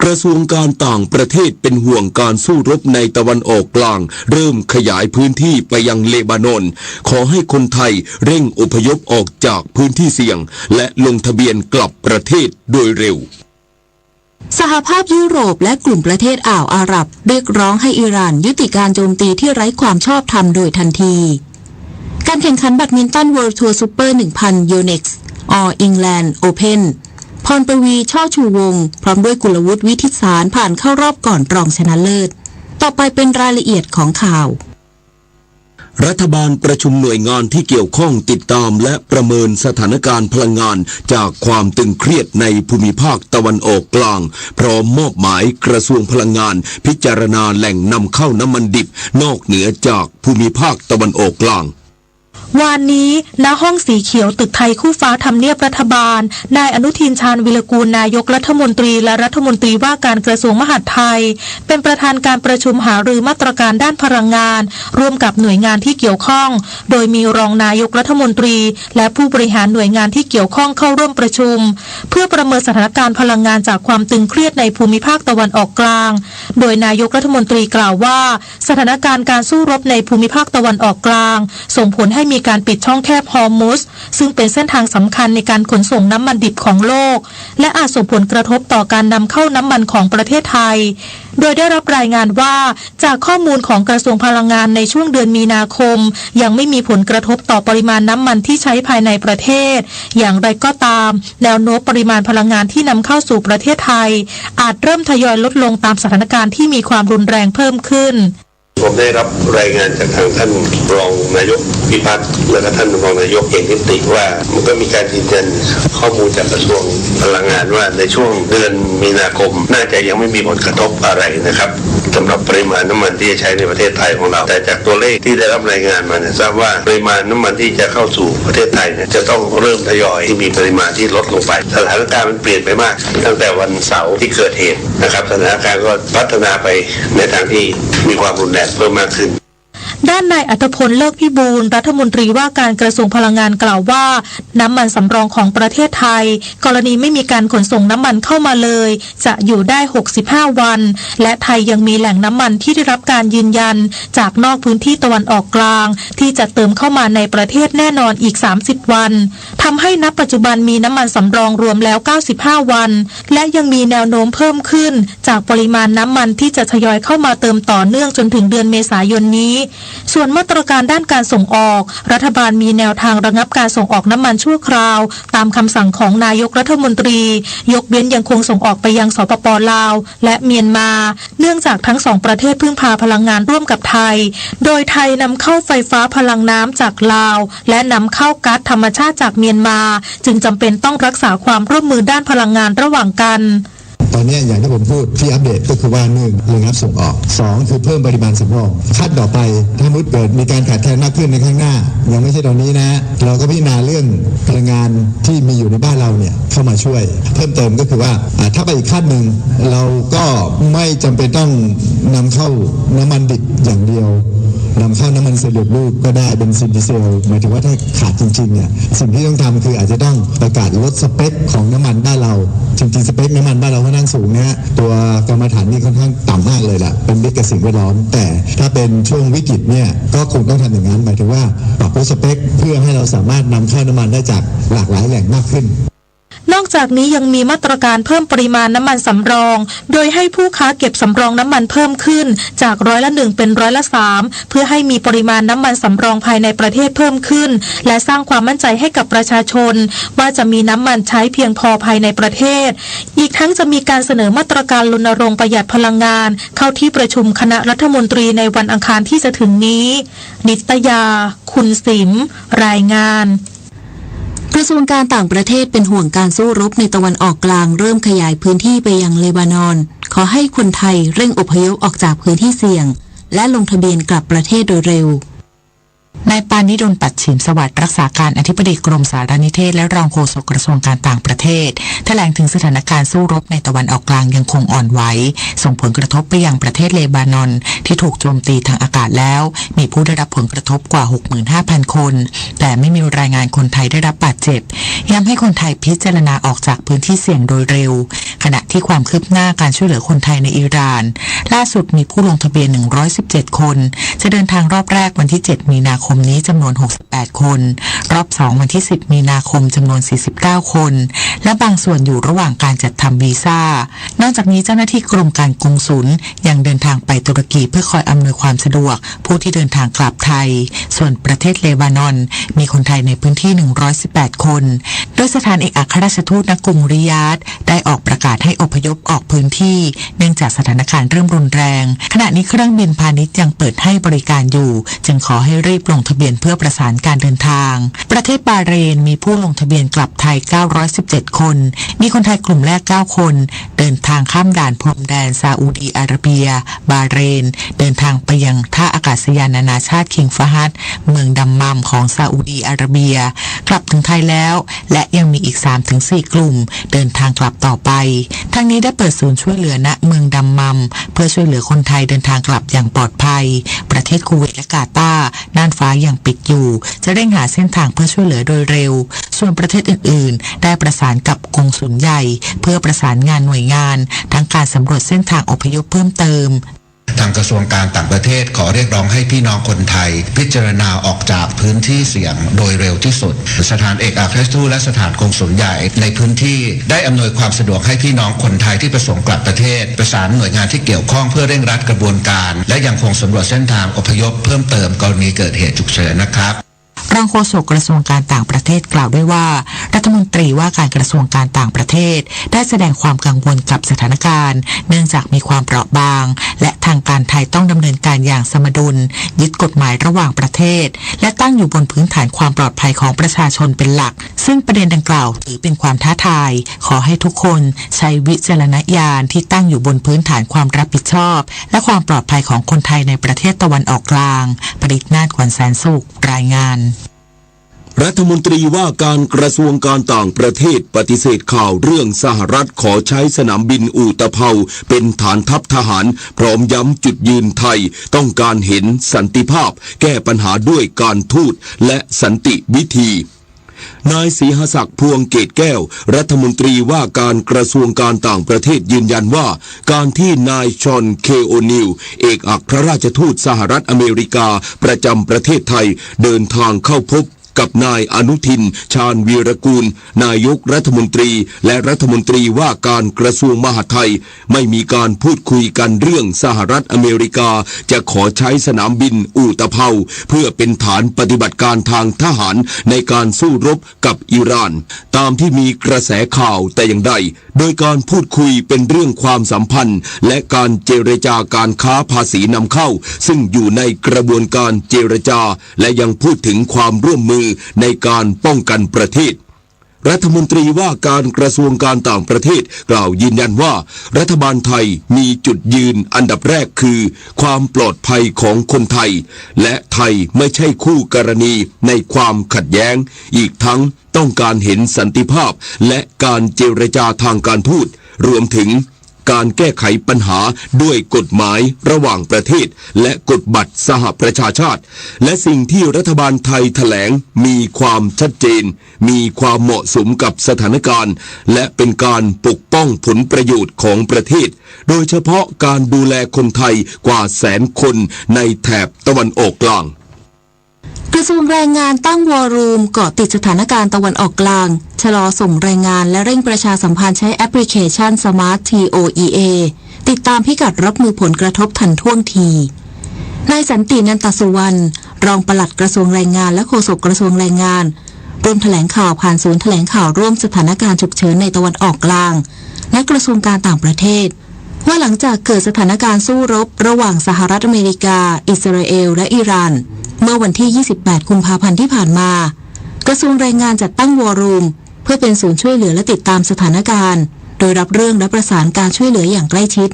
กระทรวงการต่างประเทศเป็นห่วงการสู้รบในตะวันออกกลางเริ่มขยายพื้นที่ไปยังเลบานอนขอให้คนไทยเร่งอพยพออกจากพื้นที่เสี่ยงและลงทะเบียนกลับประเทศโดยเร็วสหภาพยุโรปและกลุ่มประเทศอ่าวอาหรับเรียกร้องให้อิหร่านยุติการโจมตีที่ไร้ความชอบธรรมโดยทันทีการแข่งขันแบดมินตัน World Tour Super 1000 Yonex All England Openพรประวีช่อชูวงศ์พร้อมด้วยกุลวุฒิวิทิตสารผ่านเข้ารอบก่อนรองชนะเลิศต่อไปเป็นรายละเอียดของข่าวรัฐบาลประชุมหน่วยงานที่เกี่ยวข้องติดตามและประเมินสถานการณ์พลังงานจากความตึงเครียดในภูมิภาคตะวันออกกลางพร้อมมอบหมายกระทรวงพลังงานพิจารณาแหล่งนำเข้าน้ำมันดิบนอกเหนือจากภูมิภาคตะวันออกกลาง วานนี้ณห้องสีเขียวตึกไทยคู่ฟ้าทำเนียบรัฐบาลนายอนุทินชาญวิรกูลนายกรัฐมนตรีและรัฐมนตรีว่าการกระทรวงมหาดไทยเป็นประธานการประชุมหารือมาตรการด้านพลังงานร่วมกับหน่วยงานที่เกี่ยวข้องโดยมีรองนายกรัฐมนตรีและผู้บริหารหน่วยงานที่เกี่ยวข้องเข้าร่วมประชุมเพื่อประเมินสถานการณ์พลังงานจากความตึงเครียดในภูมิภาคตะวันออกกลางโดยนายกรัฐมนตรีกล่าวว่าสถานการณ์การสู้รบในภูมิภาคตะวันออกกลางส่งผลให้มี มีการปิดช่องแคบฮอร์มุสซึ่งเป็นเส้นทางสำคัญในการขนส่งน้ำมันดิบของโลกและอาจส่งผลกระทบต่อการนำเข้าน้ำมันของประเทศไทยโดยได้รับรายงานว่าจากข้อมูลของกระทรวงพลังงานในช่วงเดือนมีนาคมยังไม่มีผลกระทบต่อปริมาณน้ำมันที่ใช้ภายในประเทศอย่างไรก็ตามแนวโน้มปริมาณพลังงานที่นำเข้าสู่ประเทศไทยอาจเริ่มทยอยลดลงตามสถานการณ์ที่มีความรุนแรงเพิ่มขึ้นผมได้รับรายงานจากทางท่านรองนายกพิพัฒน์และก็ท่านรองนายกเอกนิติว่ามันก็มีการยืนยันข้อมูลจากกระทรวงพลังงานว่าในช่วงเดือนมีนาคมน่าจะยังไม่มีผลกระทบอะไรนะครับสำหรับปริมาณน้ำมันที่จะใช้ในประเทศไทยของเราแต่จากตัวเลขที่ได้รับรายงานมาเนี่ยทราบว่าปริมาณน้ำมันที่จะเข้าสู่ประเทศไทยเนี่ยจะต้องเริ่มทยอยที่มีปริมาณที่ลดลงไปสถานการณ์มันเปลี่ยนไปมากตั้งแต่วันเสาร์ที่เกิดเหตุนะครับสถานการณ์ก็พัฒนาไปในทางที่มีความรุนแรงเพิ่มมากขึ้น ด้านนายอัตพลเลิกพิบูลรัฐมนตรีว่าการกระทรวงพลังงานกล่าวว่าน้ำมันสำรองของประเทศไทยกรณีไม่มีการขนส่งน้ำมันเข้ามาเลยจะอยู่ได้65วันและไทยยังมีแหล่งน้ำมันที่ได้รับการยืนยันจากนอกพื้นที่ตะวันออกกลางที่จะเติมเข้ามาในประเทศแน่นอนอีก30วันทำให้ณปัจจุบันมีน้ำมันสำรองรวมแล้ว95วันและยังมีแนวโน้มเพิ่มขึ้นจากปริมาณน้ำมันที่จะทยอยเข้ามาเติมต่อเนื่องจนถึงเดือนเมษายนนี้ส่วนมาตรการด้านการส่งออกรัฐบาลมีแนวทางระงับการส่งออกน้ำมันชั่วคราวตามคำสั่งของนายกรัฐมนตรียกเว้นยังคงส่งออกไปยังสปป.ลาวและเมียนมาเนื่องจากทั้งสองประเทศพึ่งพาพลังงานร่วมกับไทยโดยไทยนำเข้าไฟฟ้าพลังน้ำจากลาวและนำเข้าก๊าซธรรมชาติจากเมียนมาจึงจำเป็นต้องรักษาความร่วมมือด้านพลังงานระหว่างกันตอนนี้อย่างที่ผมพูดที่อัปเดตก็คือว่า1ระงับส่งออก2คือเพิ่มปริมาณสำรองขั้นต่อไปถ้ามุดเกิดมีการขาดแคลนมากขึ้นในข้างหน้ายังไม่ใช่ตอนนี้นะเราก็พิจารณาเรื่องพลังงานที่มีอยู่ในบ้านเราเนี่ยเข้ามาช่วยเพิ่มเติมก็คือว่าถ้าไปอีกขั้นหนึ่งเราก็ไม่จำเป็นต้องนำเข้าน้ำมันดิบอย่างเดียวนำเข้าน้ำมันสำเร็จรูปก็ได้เบนซินดีเซลหมายถึงว่าถ้าขาดจริงๆเนี่ยสิ่งที่ต้องทำคืออาจจะต้องประกาศลดสเปคของน้ำมันบ้านเราจริงๆสเปคน้ำมันบ้านเราค่อนข้างสูงนะฮะตัวกรรมฐานนี่ค่อนข้างต่ำมากเลยล่ะเป็นมิตรกับสิ่งแวดล้อมแต่ถ้าเป็นช่วงวิกฤตเนี่ยก็คงต้องทำอย่างนั้นหมายถึงว่าปรับลดสเปคเพื่อให้เราสามารถนำเข้าน้ำมันได้จากหลากหลายแหล่งมากขึ้นนอกจากนี้ยังมีมาตรการเพิ่มปริมาณน้ำมันสำรองโดยให้ผู้ค้าเก็บสำรองน้ำมันเพิ่มขึ้นจาก1%เป็น3%เพื่อให้มีปริมาณน้ำมันสำรองภายในประเทศเพิ่มขึ้นและสร้างความมั่นใจให้กับประชาชนว่าจะมีน้ำมันใช้เพียงพอภายในประเทศอีกทั้งจะมีการเสนอมาตรการรณรงค์ประหยัดพลังงานเข้าที่ประชุมคณะรัฐมนตรีในวันอังคารที่จะถึงนี้นิตยาคุณสิมรายงานกระทรวงการต่างประเทศเป็นห่วงการสู้รบในตะวันออกกลางเริ่มขยายพื้นที่ไปยังเลบานอนขอให้คนไทยเร่งอพยพออกจากพื้นที่เสี่ยงและลงทะเบียนกลับประเทศโดยเร็วนายปานิดลปัดฉิมสวัสดิ์รักษาการอธิบดีกรมสารนิเทศและรองโฆษกกระทรวงการต่างประเทศแถลงถึงสถานการณ์สู้รบในตะวันออกกลางยังคงอ่อนไหวส่งผลกระทบไปยังประเทศเลบานอนที่ถูกโจมตีทางอากาศแล้วมีผู้ได้รับผลกระทบกว่า 65,000 คนแต่ไม่มีรายงานคนไทยได้รับบาดเจ็บย้ำให้คนไทยพิจารณาออกจากพื้นที่เสี่ยงโดยเร็วขณะที่ความคืบหน้าการช่วยเหลือคนไทยในอิหร่านล่าสุดมีผู้ลงทะเบียน117คนจะเดินทางรอบแรกวันที่7มีนาคมนี้จำนวน68คนรอบ2วันที่10มีนาคมจำนวน49คนและบางส่วนอยู่ระหว่างการจัดทำวีซ่านอกจากนี้เจ้าหน้าที่กรมการกงสุลยังเดินทางไปตุรกีเพื่อคอยอำนวยความสะดวกผู้ที่เดินทางกลับไทยส่วนประเทศเลบานอนมีคนไทยในพื้นที่118คนโดยสถานเอกอัครราชทูตณกรุงริยาดได้ออกประกาศให้อพยพออกพื้นที่เนื่องจากสถานการณ์เริ่มรุนแรงขณะนี้เครื่องบินพาณิชย์ยังเปิดให้บริการอยู่จึงขอให้รีบลงทะเบียนเพื่อประสานการเดินทางประเทศบาห์เรนมีผู้ลงทะเบียนกลับไทย917คนมีคนไทยกลุ่มแรก9คนเดินทางข้ามด่านพรมแดนซาอุดีอาระเบียบาห์เรนเดินทางไปยังท่าอากาศยานนานาชาติคิงฟาฮัดเมืองดัมมัมของซาอุดีอาระเบียกลับถึงไทยแล้วและยังมีอีก 3-4 กลุ่มเดินทางกลับต่อไปทั้งนี้ได้เปิดศูนย์ช่วยเหลือณเมืองดัมมัมเพื่อช่วยเหลือคนไทยเดินทางกลับอย่างปลอดภัยประเทศคูเวตและกาตาร์น่านฟ้ายังปิดอยู่จะเร่งหาเส้นทางเพื่อช่วยเหลือโดยเร็วส่วนประเทศอื่นๆได้ประสานกับกงสุลใหญ่เพื่อประสานงานหน่วยงานทั้งการสำรวจเส้นทางอพยพเพิ่มเติม ทางกระทรวงการต่างประเทศขอเรียกร้องให้พี่น้องคนไทยพิจารณาออกจากพื้นที่เสี่ยงโดยเร็วที่สุดสถานเอกอัครราชทูตและสถานกงสุลใหญ่ในพื้นที่ได้อำนวยความสะดวกให้พี่น้องคนไทยที่ประสงค์กลับประเทศประสานหน่วยงานที่เกี่ยวข้องเพื่อเร่งรัดกระบวนการและยังคงสำรวจเส้นทางอพยพเพิ่มเติมกรณีเกิดเหตุฉุกเฉินนะครับรองโฆษกกระทรวงการต่างประเทศกล่าวด้วยว่ารัฐมนตรีว่าการกระทรวงการต่างประเทศได้แสดงความกังวลกับสถานการณ์เนื่องจากมีความเปราะบางและทางการไทยต้องดำเนินการอย่างสมดุลยึดกฎหมายระหว่างประเทศและตั้งอยู่บนพื้นฐานความปลอดภัยของประชาชนเป็นหลักซึ่งประเด็นดังกล่าวถือเป็นความท้าทายขอให้ทุกคนใช้วิจารณญาณที่ตั้งอยู่บนพื้นฐานความรับผิดชอบและความปลอดภัยของคนไทยในประเทศตะวันออกกลางปริศนาถ ขวัญแสนสุขรายงานรัฐมนตรีว่าการกระทรวงการต่างประเทศปฏิเสธข่าวเรื่องสหรัฐขอใช้สนามบินอู่ตะเภาเป็นฐานทัพทหารพร้อมย้ำจุดยืนไทยต้องการเห็นสันติภาพแก้ปัญหาด้วยการทูตและสันติวิธีนายศรีหศักดิ์พวงเกตแก้วรัฐมนตรีว่าการกระทรวงการต่างประเทศยืนยันว่าการที่นายชอนเคโอนิลเอกอัครราชทูตสหรัฐอเมริกาประจำประเทศไทยเดินทางเข้าพบกับนายอนุทินชาญวีรกูลนายกรัฐมนตรีและรัฐมนตรีว่าการกระทรวงมหาดไทยไม่มีการพูดคุยกันเรื่องสหรัฐอเมริกาจะขอใช้สนามบินอู่ตะเภาเพื่อเป็นฐานปฏิบัติการทางทหารในการสู้รบกับอิหร่านตามที่มีกระแสข่าวแต่อย่างใดโดยการพูดคุยเป็นเรื่องความสัมพันธ์และการเจรจาการค้าภาษีนำเข้าซึ่งอยู่ในกระบวนการเจรจาและยังพูดถึงความร่วมมือในการป้องกันประเทศรัฐมนตรีว่าการกระทรวงการต่างประเทศกล่าวยืนยันว่ารัฐบาลไทยมีจุดยืนอันดับแรกคือความปลอดภัยของคนไทยและไทยไม่ใช่คู่กรณีในความขัดแย้งอีกทั้งต้องการเห็นสันติภาพและการเจรจาทางการทูตรวมถึงการแก้ไขปัญหาด้วยกฎหมายระหว่างประเทศและกฎบัตรสหประชาชาติและสิ่งที่รัฐบาลไทยแถลงมีความชัดเจนมีความเหมาะสมกับสถานการณ์และเป็นการปกป้องผลประโยชน์ของประเทศโดยเฉพาะการดูแลคนไทยกว่า100,000 คนในแถบตะวันออกกลางกระทรวงแรงงานตั้งวอรูมเกาะติดสถานการณ์ตะวันออกกลางชะลอส่งแรงงานและเร่งประชาสัมพันธ์ใช้แอปพลิเคชัน Smart TOEA ติดตามพิกัดรับมือผลกระทบทันท่วงทีนายสันตินันตสุวรรณรองปลัดกระทรวงแรงงานและโฆษกกระทรวงแรงงานร่วมแถลงข่าวผ่านศูนย์แถลงข่าวร่วมสถานการณ์ฉุกเฉินในตะวันออกกลางและกระทรวงการต่างประเทศว่าหลังจากเกิดสถานการณ์สู้รบระหว่างสหรัฐอเมริกาอิสราเอลและอิหร่านเมื่อวันที่28กุมภาพันธ์ที่ผ่านมากระทรวงแรงงานจัดตั้งวอรูมเพื่อเป็นศูนย์ช่วยเหลือและติดตามสถานการณ์โดยรับเรื่องและประสานการช่วยเหลืออย่างใกล้ชิด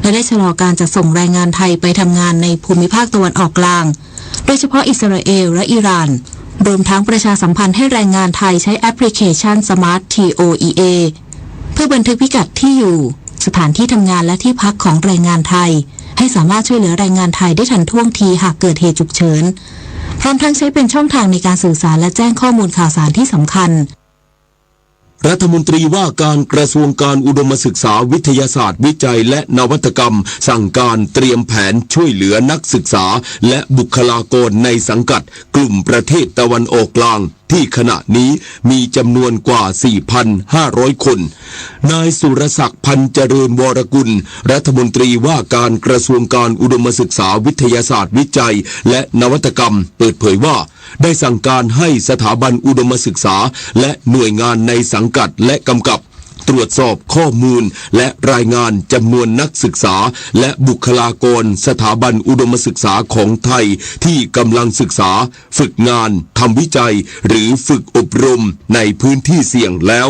และได้ชะลอการจัดส่งแรงงานไทยไปทำงานในภูมิภาคตะวันออกกลางโดยเฉพาะอิสราเอลและอิหร่านรวมทั้งประชาสัมพันธ์ให้แรงงานไทยใช้แอปพลิเคชัน Smart TOEA เพื่อบันทึกพิกัดที่อยู่สถานที่ทำงานและที่พักของแรงงานไทยให้สามารถช่วยเหลือแรงงานไทยได้ทันท่วงทีหากเกิดเหตุฉุกเฉินพร้อมทั้งใช้เป็นช่องทางในการสื่อสารและแจ้งข้อมูลข่าวสารที่สำคัญรัฐมนตรีว่าการกระทรวงการอุดมศึกษาวิทยาศาสตร์วิจัยและนวัตกรรมสั่งการเตรียมแผนช่วยเหลือนักศึกษาและบุคลากรในสังกัดกลุ่มประเทศตะวันออกกลางที่ขณะนี้มีจำนวนกว่า 4,500 คนนายสุรศักดิ์พันเจริญวรกุลรัฐมนตรีว่าการกระทรวงการอุดมศึกษาวิทยาศาสตร์วิจัยและนวัตกรรมเปิดเผยว่าได้สั่งการให้สถาบันอุดมศึกษาและหน่วยงานในสังกัดและกำกับตรวจสอบข้อมูลและรายงานจำนวนนักศึกษาและบุคลากรสถาบันอุดมศึกษาของไทยที่กำลังศึกษาฝึกงานทำวิจัยหรือฝึกอบรมในพื้นที่เสี่ยงแล้ว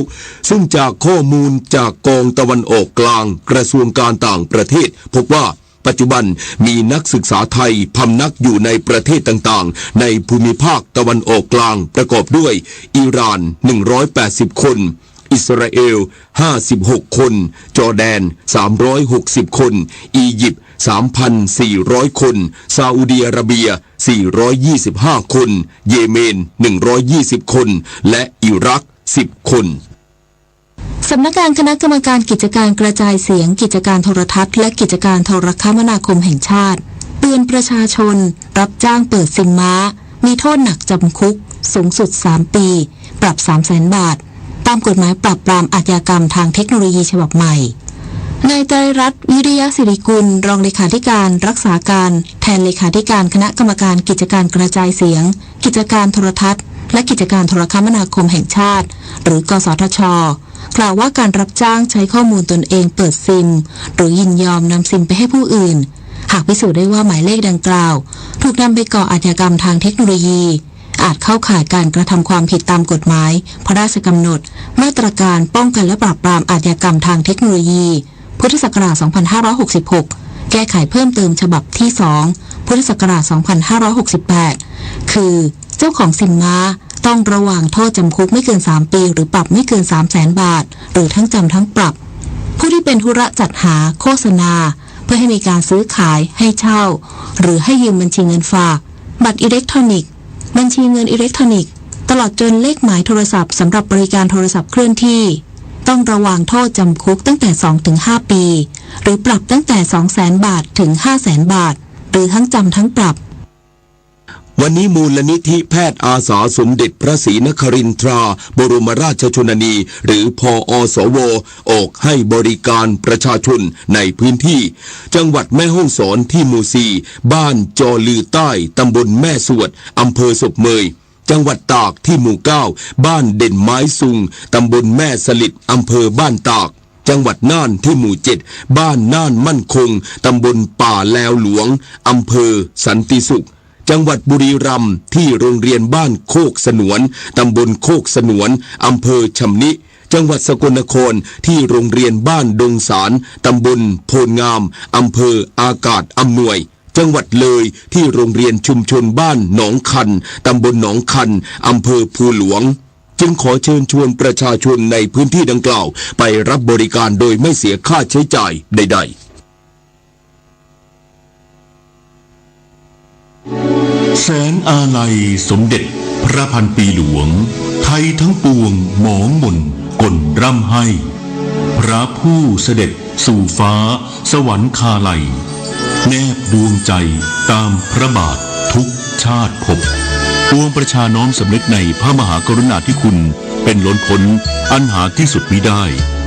ซึ่งจากข้อมูลจากกองตะวันออกกลางกระทรวงการต่างประเทศพบว่าปัจจุบันมีนักศึกษาไทยพำนักอยู่ในประเทศต่างๆในภูมิภาคตะวันออกกลางประกอบด้วยอิหร่าน180 คนอิสราเอล56 คนจอร์แดน360 คนอียิปต์ 3,400 คนซาอุดิอาระเบีย425 คนเยเมน120 คนและอิรัก10 คน สำนักงานคณะกรรมการกิจการกระจายเสียงกิจการโทรทัศน์และกิจการโทรคมนาคมแห่งชาติเตือนประชาชนรับจ้างเปิดซิมม้ามีโทษหนักจำคุกสูงสุด3 ปีปรับ 300,000 บาทตามกฎหมายปราบปรามอาชญากรรมทางเทคโนโลยีฉบับใหม่นายไตรรัตน์วิริยศิริกุลรองเลขาธิการรักษาการแทนเลขาธิการคณะกรรมการกิจการกระจายเสียงกิจการโทรทัศน์และกิจการโทรคมนาคมแห่งชาติหรือกสทช.กล่าวว่าการรับจ้างใช้ข้อมูลตนเองเปิดซิมหรือยินยอมนำซิมไปให้ผู้อื่นหากพิสูจน์ได้ว่าหมายเลขดังกล่าวถูกนำไปก่ออาชญากรรมทางเทคโนโลยีอาจเข้าข่ายการกระทำความผิดตามกฎหมายพระราชกำหนดมาตรการป้องกันและปราบปรามอาชญากรรมทางเทคโนโลยีพุทธศักราช 2566 แก้ไขเพิ่มเติมฉบับที่ 2 พุทธศักราช 2568 คือเจ้าของซิมม้าต้องระวางโทษจำคุกไม่เกิน3 ปีหรือปรับไม่เกิน 300,000 บาทหรือทั้งจำทั้งปรับผู้ที่เป็นธุระจัดหาโฆษณาเพื่อให้มีการซื้อขายให้เช่าหรือให้ยืมบัญชีเงินฝากบัตรอิเล็กทรอนิกส์บัญชีเงินอิเล็กทรอนิกส์ตลอดจนเลขหมายโทรศัพท์สำหรับบริการโทรศัพท์เคลื่อนที่ต้องระวางโทษจำคุกตั้งแต่ 2-5 ปีหรือปรับตั้งแต่ 200,000 บาทถึง 500,000 บาทหรือทั้งจำทั้งปรับวันนี้มูลนิธิแพทย์อาสาสมเด็จพระศรีนครินทราบรมราชชนนีหรือพอสวออกให้บริการประชาชนในพื้นที่จังหวัดแม่ฮ่องสอนที่หมู่ 4บ้านจอลือใต้ตำบลแม่สวดอำเภอศพเมยจังหวัดตากที่หมู่ 9บ้านเด่นไม้ซุงตำบลแม่สลิดอำเภอบ้านตากจังหวัดน่านที่หมู่ 7บ้านน่านมั่นคงตำบลป่าแลวหลวงอำเภอสันติสุขจังหวัดบุรีรัมย์ที่โรงเรียนบ้านโคกสนวนตำบลโคกสนวนอำเภอชำนิจังหวัดสกลนครที่โรงเรียนบ้านดงสารตำบลโพนงามอำเภออากาศอำนวยจังหวัดเลยที่โรงเรียนชุมชนบ้านหนองคันตำบลหนองคันอำเภอภูหลวงจึงขอเชิญชวนประชาชนในพื้นที่ดังกล่าวไปรับบริการโดยไม่เสียค่าใช้จ่ายใดๆแสนอาลัยสมเด็จพระพันปีหลวงไทยทั้งปวงหมองมนกลร่ำให้พระผู้เสด็จสู่ฟ้าสวรรคาลัยแนบดวงใจตามพระบาททุกชาติภพปวงประชาน้อมสำนึกในพระมหากรุณาธิคุณเป็นล้นพ้นอันหาที่สุดมิได้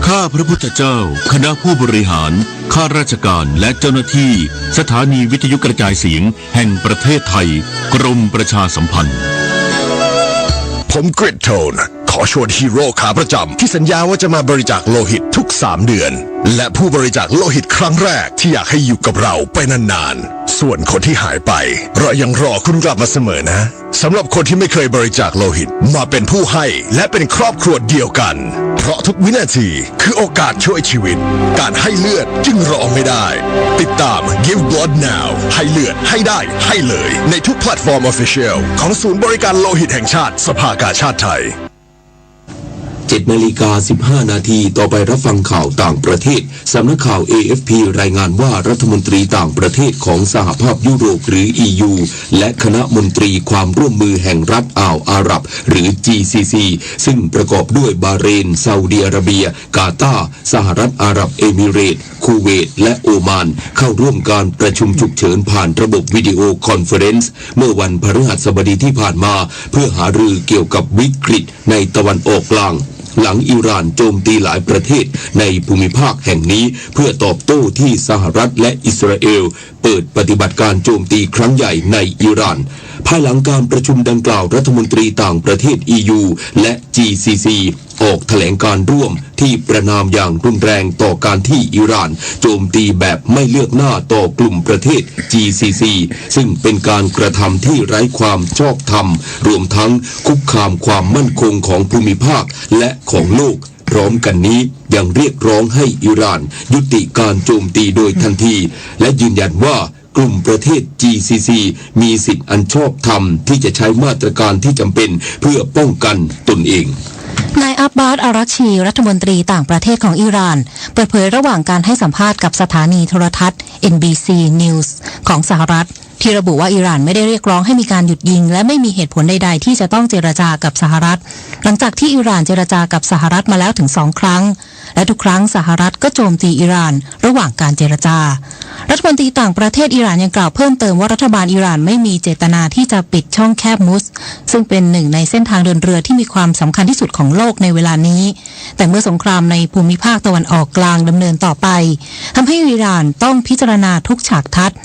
ข้าพระพุทธเจ้าคณะผู้บริหารข้าราชการและเจ้าหน้าที่สถานีวิทยุกระจายเสียงแห่งประเทศไทยกรมประชาสัมพันธ์ผมกริดโทนขอชวนฮีโร่ขาประจำที่สัญญาว่าจะมาบริจาคโลหิตทุก3 เดือนและผู้บริจาคโลหิตครั้งแรกที่อยากให้อยู่กับเราไปนานๆส่วนคนที่หายไปเรายังรอคุณกลับมาเสมอนะสำหรับคนที่ไม่เคยบริจาคโลหิตมาเป็นผู้ให้และเป็นครอบครัวเดียวกันเพราะทุกวินาทีคือโอกาสช่วยชีวิตการให้เลือดจึงรอไม่ได้ติดตาม Give Blood Now ให้เลือดให้ได้ให้เลยในทุกแพลตฟอร์ม Official ของศูนย์บริการโลหิตแห่งชาติสภากาชาดไทย7:15 นาทีต่อไปรับฟังข่าวต่างประเทศสำนักข่าว AFP รายงานว่ารัฐมนตรีต่างประเทศของสหภาพยุโรปหรือ EU และคณะมนตรีความร่วมมือแห่งรัฐอ่าวอาหรับหรือ GCC ซึ่งประกอบด้วยบาห์เรนซาอุดิอาระเบียกาตาร์สหรัฐอาหรับเอมิเรตส์คูเวตและโอมานเข้าร่วมการประชุมฉุกเฉินผ่านระบบวิดีโอคอนเฟอเรนซ์เมื่อวันพฤหัสบดีที่ผ่านมาเพื่อหารือเกี่ยวกับวิกฤตในตะวันออกกลางหลังอิหร่านโจมตีหลายประเทศในภูมิภาคแห่งนี้เพื่อตอบโต้ที่สหรัฐและอิสราเอลเปิดปฏิบัติการโจมตีครั้งใหญ่ในอิหร่านภายหลังการประชุมดังกล่าวรัฐมนตรีต่างประเทศ EU และ GCC ออกแถลงการร่วมที่ประณามอย่างรุนแรงต่อการที่อิหร่านโจมตีแบบไม่เลือกหน้าต่อกลุ่มประเทศ GCC ซึ่งเป็นการกระทำที่ไร้ความชอบธรรมรวมทั้งคุกคามความมั่นคงของภูมิภาคและของโลกพร้อมกันนี้ยังเรียกร้องให้อิหร่านยุติการโจมตีโดยทันทีและยืนยันว่ากลุ่มประเทศ GCC มีสิทธิอันชอบธรรมที่จะใช้มาตรการที่จำเป็นเพื่อป้องกันตนเองนายอับบาส อารักชีรัฐมนตรีต่างประเทศของอิหร่านเปิดเผยระหว่างการให้สัมภาษณ์กับสถานีโทรทัศน์ NBC News ของสหรัฐ ที่ระบุว่าอิหร่านไม่ได้เรียกร้องให้มีการหยุดยิงและไม่มีเหตุผลใดๆที่จะต้องเจรจากับสหรัฐหลังจากที่อิหร่านเจรจากับสหรัฐมาแล้วถึง2 ครั้งและทุกครั้งสหรัฐก็โจมตีอิหร่านระหว่างการเจรจารัฐมนตรีต่างประเทศอิหร่านยังกล่าวเพิ่มเติมว่ารัฐบาลอิหร่านไม่มีเจตนาที่จะปิดช่องแคบมุสซึ่งเป็นหนึ่งในเส้นทางเดินเรือที่มีความสำคัญที่สุดของโลกในเวลานี้แต่เมื่อสงครามในภูมิภาคตะวันออกกลางดำเนินต่อไปทำให้อิหร่านต้องพิจารณาทุกฉากทัศน์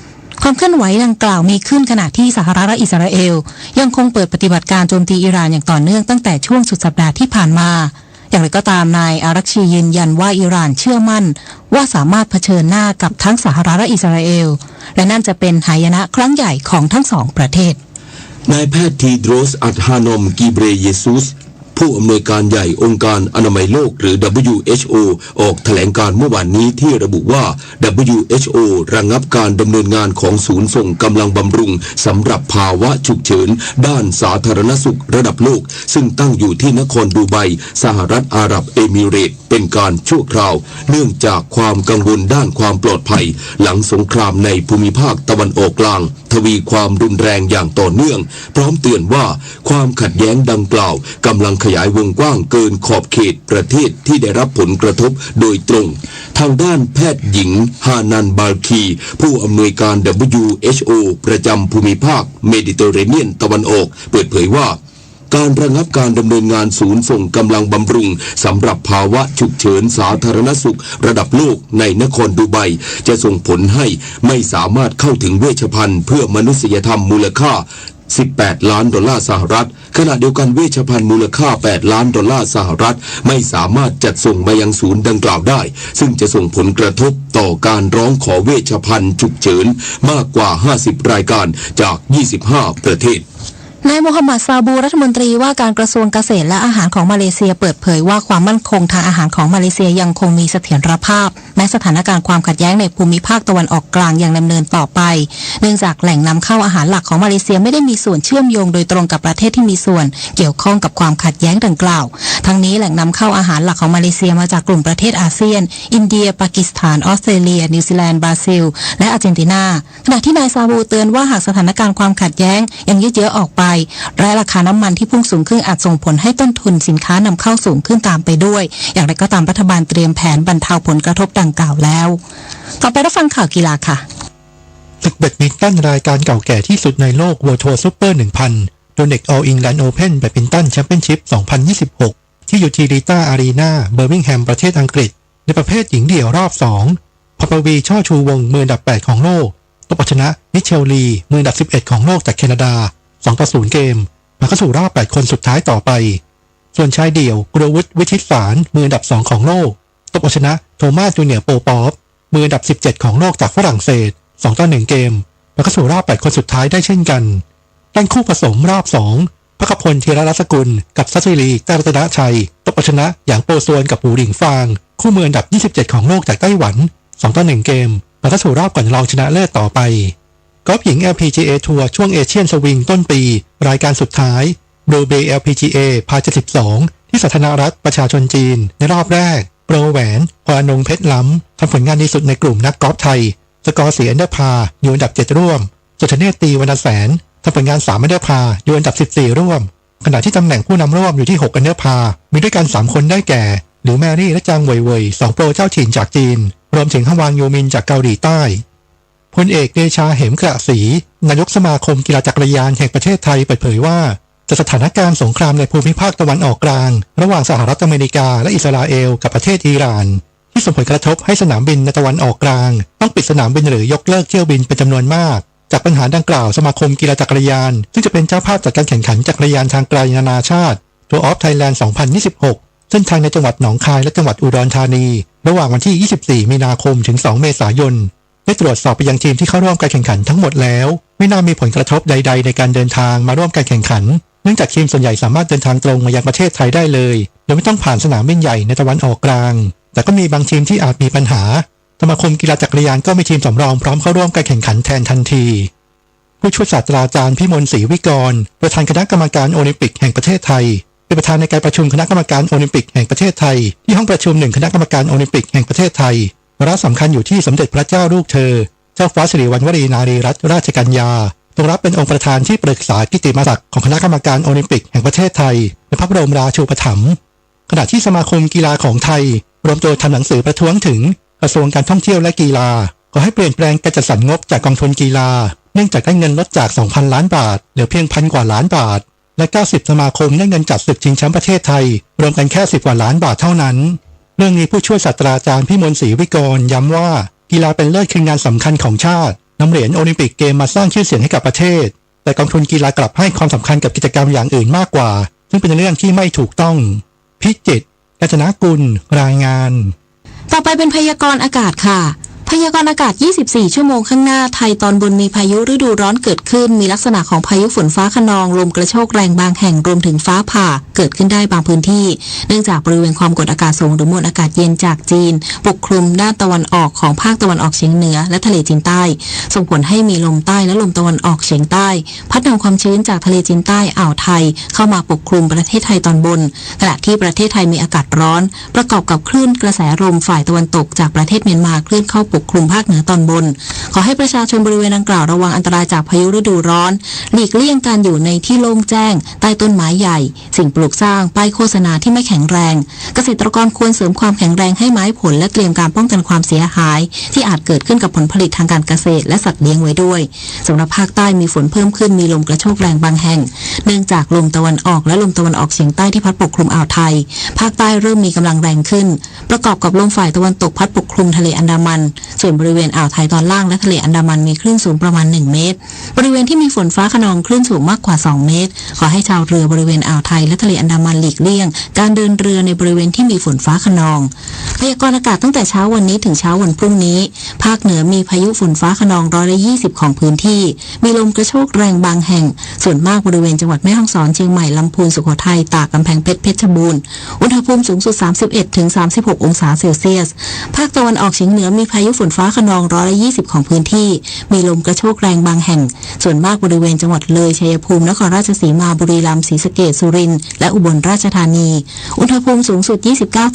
ความเคลื่อนไหวดังกล่าวมีขึ้นขณะที่สหรัฐและอิสราเอลยังคงเปิดปฏิบัติการโจมตีอิหร่านอย่างต่อเนื่องตั้งแต่ช่วงสุดสัปดาห์ที่ผ่านมาอย่างไรก็ตามนายอารักชียืนยันว่าอิหร่านเชื่อมั่นว่าสามารถเผชิญหน้ากับทั้งสหรัฐและอิสราเอลและนั่นจะเป็นหายนะครั้งใหญ่ของทั้งสองประเทศนายแพทย์ทีโดรส อัดฮานอม กีเบรเยซุสผู้อำนวยการใหญ่องค์การอนามัยโลกหรือ WHO ออกแถลงการเมื่อวานนี้ที่ระบุว่า WHO ระงับการดำเนินงานของศูนย์ส่งกำลังบำรุงสำหรับภาวะฉุกเฉินด้านสาธารณสุขระดับโลกซึ่งตั้งอยู่ที่นครดูไบสหรัฐอาหรับเอมิเรตส์เป็นการชั่วคราวเนื่องจากความกังวลด้านความปลอดภัยหลังสงครามในภูมิภาคตะวันออกกลางทวีความรุนแรงอย่างต่อเนื่องพร้อมเตือนว่าความขัดแย้งดังกล่าวกำลังขยายวงกว้างเกินขอบเขตประเทศที่ได้รับผลกระทบโดยตรงทางด้านแพทย์หญิงฮานันบาลคีผู้อำนวยการ WHO ประจำภูมิภาคเมดิเตอร์เรเนียนตะวันออกเปิดเผยว่าการระงับการดำเนินงานศูนย์ส่งกำลังบำรุงสำหรับภาวะฉุกเฉินสาธารณสุขระดับโลกในนครดูไบจะส่งผลให้ไม่สามารถเข้าถึงเวชภัณฑ์เพื่อมนุษยธรรมมูลค่า$18 ล้านสหรัฐขณะเดียวกันเวชภัณฑ์มูลค่า$8 ล้านสหรัฐไม่สามารถจัดส่งมายังศูนย์ดังกล่าวได้ซึ่งจะส่งผลกระทบต่อการร้องขอเวชภัณฑ์ฉุกเฉินมากกว่า50รายการจาก25ประเทศนายโมฮัมหมัดซาบูรัฐมนตรีว่าการกระทรวงเกษตรและอาหารของมาเลเซียเปิดเผยว่าความมั่นคงทางอาหารของมาเลเซียยังคงมีเสถียรภาพแม้สถานการณ์ความขัดแย้งในภูมิภาคตะวันออกกลางยังดำเนินต่อไปเนื่องจากแหล่งนำเข้าอาหารหลักของมาเลเซียไม่ได้มีส่วนเชื่อมโยงโดยตรงกับประเทศที่มีส่วนเกี่ยวข้องกับความขัดแย้งดังกล่าวทั้งนี้แหล่งนำเข้าอาหารหลักของมาเลเซียมาจากกลุ่มประเทศอาเซียนอินเดียปากีสถานออสเตรเลียนิวซีแลนด์บราซิลและอาร์เจนตินาขณะที่นายซาบูเตือนว่าหากสถานการณ์ความขัดแย้งยังยืดเยื้อออกไปและราคาน้ำมันที่พุ่งสูงขึ้นอาจส่งผลให้ต้นทุนสินค้านำเข้าสูงขึ้นตามไปด้วยอย่างไรก็ตามรัฐบาลเตรียมแผนบรรเทาผลกระทบดังกล่าวแล้วต่อไปรับฟังข่าวกีฬาค่ะศึกแบดมินตันรายการเก่าแก่ที่สุดในโลก World Tour Super 1000 Yonex All England Open Badminton Championship 2026 ที่ยูทิลิต้าอารีนาเบอร์มิงแฮมประเทศอังกฤษในประเภทหญิงเดี่ยวรอบ2พปวีช่อชูวงมืออันดับ8ของโลกตบเอาชนะมิเชลลีมืออันดับ11ของโลกจากแคนาดา2-0 เกมมาเข้าสู่รอบ8คนสุดท้ายต่อไปส่วนชายเดี่ยวกรวุฒิวิชิตสารมืออันดับ2ของโลกตบเอาชนะโทมัสจูเนียร์โปปอฟมืออันดับ17ของโลกจากฝรั่งเศส2-1 เกมมาเข้าสู่รอบ8คนสุดท้ายได้เช่นกันด้านคู่ผสมรอบ2พกพลธีรรัตน์สกุลกับซัสซิลีแต้รัตนชัยตบเอาชนะหยางโปซวนกับหูหลิงฟางคู่มืออันดับ27ของโลกจากไต้หวัน2-1 เกมมาเข้าสู่รอบก่อนรองชนะเลิศต่อไปกอล์ฟหญิง LPGA ทัวร์ช่วงเอเชียนสวิงต้นปีรายการสุดท้าย Blue Bay LPGA พา72ที่สาธารณรัฐประชาชนจีนในรอบแรกโปรแหวนพรอนงเพชรล้ำทำผลงานดีสุดในกลุ่มนักกอล์ฟไทยสกอร์4อันเดอร์พาอยู่อันดับ7ร่วมสุธเนศ ตีวรรณแสนทำผลงาน3อันเดอร์พาอยู่อันดับ14ร่วมขณะที่ตำแหน่งผู้นำร่วมอยู่ที่6อันเดอร์พามีด้วยกัน3คนได้แก่หลิวแมรี่และจางเว่ยเว่ย2โปรเจ้าถิ่นจากจีนรวมถึงฮวางโยมินจากเกาหลีใต้พลเอกเดชาเหมกระศรีนายกสมาคมกีฬาจักรยานแห่งประเทศไทยเปิดเผยว่าจากสถานการณ์สงครามในภูมิภาคตะวันออกกลางระหว่างสหรัฐอเมริกาและอิสราเอลกับประเทศอิหร่านที่ส่งผลกระทบให้สนามบินในตะวันออกกลางต้องปิดสนามบินหรือยกเลิกเที่ยวบินเป็นจำนวนมากจากปัญหาดังกล่าวสมาคมกีฬาจักรยานซึ่งจะเป็นเจ้าภาพจัดการแข่งขันจักรยานทางไกลนานาชาติ Tour of Thailand 2026 เส้นทางในจังหวัดหนองคายและจังหวัดอุดรธานีระหว่างวันที่24มีนาคมถึง2เมษายนได้ตรวจสอบไปยังทีมที่เข้าร่วมการแข่งขันทั้งหมดแล้วไม่น่ามีผลกระทบใดๆในการเดินทางมาร่วมการแข่งขันเนื่องจากทีมส่วนใหญ่สามารถเดินทางตรงมายังประเทศไทยได้เลยโดยไม่ต้องผ่านสนามบินใหญ่ในตะวันออกกลางแต่ก็มีบางทีมที่อาจมีปัญหาสมาคมกีฬาจักรยานก็มีทีมสำรองพร้อมเข้าร่วมการแข่งขันแทนทันทีผู้ช่วยศาสตราจารย์พิมลศรีวิกรประธานคณะกรรมการโอลิมปิกแห่งประเทศไทยเป็นประธานในการประชุมคณะกรรมการโอลิมปิกแห่งประเทศไทยที่ห้องประชุม1คณะกรรมการโอลิมปิกแห่งประเทศไทยวาระสำคัญอยู่ที่สมเด็จพระเจ้าลูกเธอ เจ้าฟ้าสิริวัณวรีนารีรัตนราชกัญญาทรงรับเป็นองค์ประธานที่ปรึกษากิตติมศักดิ์ของคณะกรรมการโอลิมปิกแห่งประเทศไทยในพระบรมราชูปถัมภ์ขณะที่สมาคมกีฬาของไทยรวมตัวทำหนังสือประท้วงถึงกระทรวงการท่องเที่ยวและกีฬาขอให้เปลี่ยนแปลงการจัดสรรงบจากกองทุนกีฬาเนื่องจากได้เงินลดจาก 2,000 ล้านบาทเหลือเพียง1,000 กว่าล้านบาทและ90สมาคมได้เงินจัดศึกชิงแชมป์ประเทศไทยรวมกันแค่10 กว่าล้านบาทเท่านั้นเรื่องนี้ผู้ช่วยศาสตราจารย์พิมลศรีวิกรย้ำว่ากีฬาเป็นเลิศคืองานสำคัญของชาตินำเหรียญโอลิมปิกเกมมาสร้างชื่อเสียงให้กับประเทศแต่กองทุนกีฬากลับให้ความสำคัญกับกิจกรรมอย่างอื่นมากกว่าซึ่งเป็นเรื่องที่ไม่ถูกต้องพิจิตร กัญจนากุลรายงานต่อไปเป็นพยากรณ์อากาศค่ะพยากรณ์อากาศ24ชั่วโมงข้างหน้าไทยตอนบนมีพายุฤดูร้อนเกิดขึ้นมีลักษณะของพายุฝนฟ้าคะนองลมกระโชกแรงบางแห่งรวมถึงฟ้าผ่าเกิดขึ้นได้บางพื้นที่เนื่องจากบริเวณความกดอากาศสูงหรือมวลอากาศเย็นจากจีนปกคลุมด้านตะวันออกของภาคตะวันออกเฉียงเหนือและทะเลจีนใต้ส่งผลให้มีลมใต้และลมตะวันออกเฉียงใต้พัดนำความชื้นจากทะเลจีนใต้อ่าวไทยเข้ามาปกคลุมประเทศไทยตอนบนขณะที่ประเทศไทยมีอากาศร้อนประกอบกับคลื่นกระแสลมฝ่ายตะวันตกจากประเทศเมียนมาเคลื่อนเข้าปกคลุมภาคเหนือตอนบนขอให้ประชาชนบริเวณดังกล่าวระวังอันตรายจากพายุฤดูร้อนหลีกเลี่ยงการอยู่ในที่โล่งแจ้งใต้ต้นไม้ใหญ่สิ่งปลูกสร้างป้ายโฆษณาที่ไม่แข็งแรงเกษตรกรควรเสริมความแข็งแรงให้ไม้ผลและเตรียมการป้องกันความเสียหายที่อาจเกิดขึ้นกับผลผลิตทางการเกษตรและสัตว์เลี้ยงไว้ด้วยสำหรับภาคใต้มีฝนเพิ่มขึ้นมีลมกระโชกแรงบางแห่งเนื่องจากลมตะวันออกและลมตะวันออกเฉียงใต้ที่พัดปกคลุมอ่าวไทยภาคใต้เริ่มมีกำลังแรงขึ้นประกอบกับลมฝ่ายตะวันตกพัดปกคลุมทะเลอันดามันส่วนบริเวณอ่าวไทยตอนล่างและทะเลอันดามันมีคลื่นสูงประมาณ1เมตรบริเวณที่มีฝนฟ้าคะนองคลื่นสูงมากกว่า2เมตรขอให้ชาวเรือบริเวณอ่าวไทยและทะเลอันดามันหลีกเลี่ยงการเดินเรือในบริเวณที่มีฝนฟ้าคะนองพยากรณ์อากาศตั้งแต่เช้าวันนี้ถึงเช้าวันพรุ่งนี้ภาคเหนือมีพายุฝนฟ้าคะนอง120ของพื้นที่มีลมกระโชกแรงบางแห่งส่วนมากบริเวณจังหวัดแม่ฮ่องสอนเชียงใหม่ลำพูนสุโขทัยตากกำแพงเพชรเพชรบูรณ์อุณหภูมิสูงสุด31-36องศาเซลเซียสภาคตะวันออกเฉียงเหนือมีพายุฝนฟ้าคะนอง120ของพื้นที่มีลมกระโชกแรงบางแห่งส่วนมากบริเวณจังหวัดเลยชัยภูมินครราชสีมาบุรีรัมย์ศรีสะเกษสุรินทร์และอุบลราชธานีอุณหภูมิสูงสุด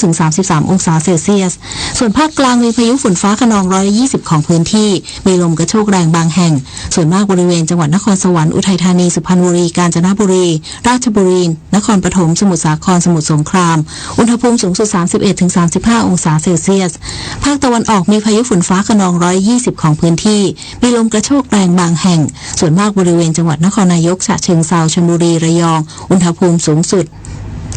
29-33องศาเซลเซียสส่วนภาคกลางมีพายุฝนฟ้าคะนอง120ของพื้นที่มีลมกระโชกแรงบางแห่งส่วนมากบริเวณจังหวัดนครสวรรค์อุทัยธานีสุพรรณบุรีกาญจนบุรีราชบุรีนครปฐมสมุทรสาครสมุทรสงครามอุณหภูมิสูงสุด31-35องศาเซลเซียสภาคตะวันออกมีพายุฝนฟ้าคะนอง120ของพื้นที่มีลมกระโชกแรงบางแห่งส่วนมากบริเวณจังหวัดนครนายกฉะเชิงเทราชลบุรีระยองอุณหภูมิสูงสุด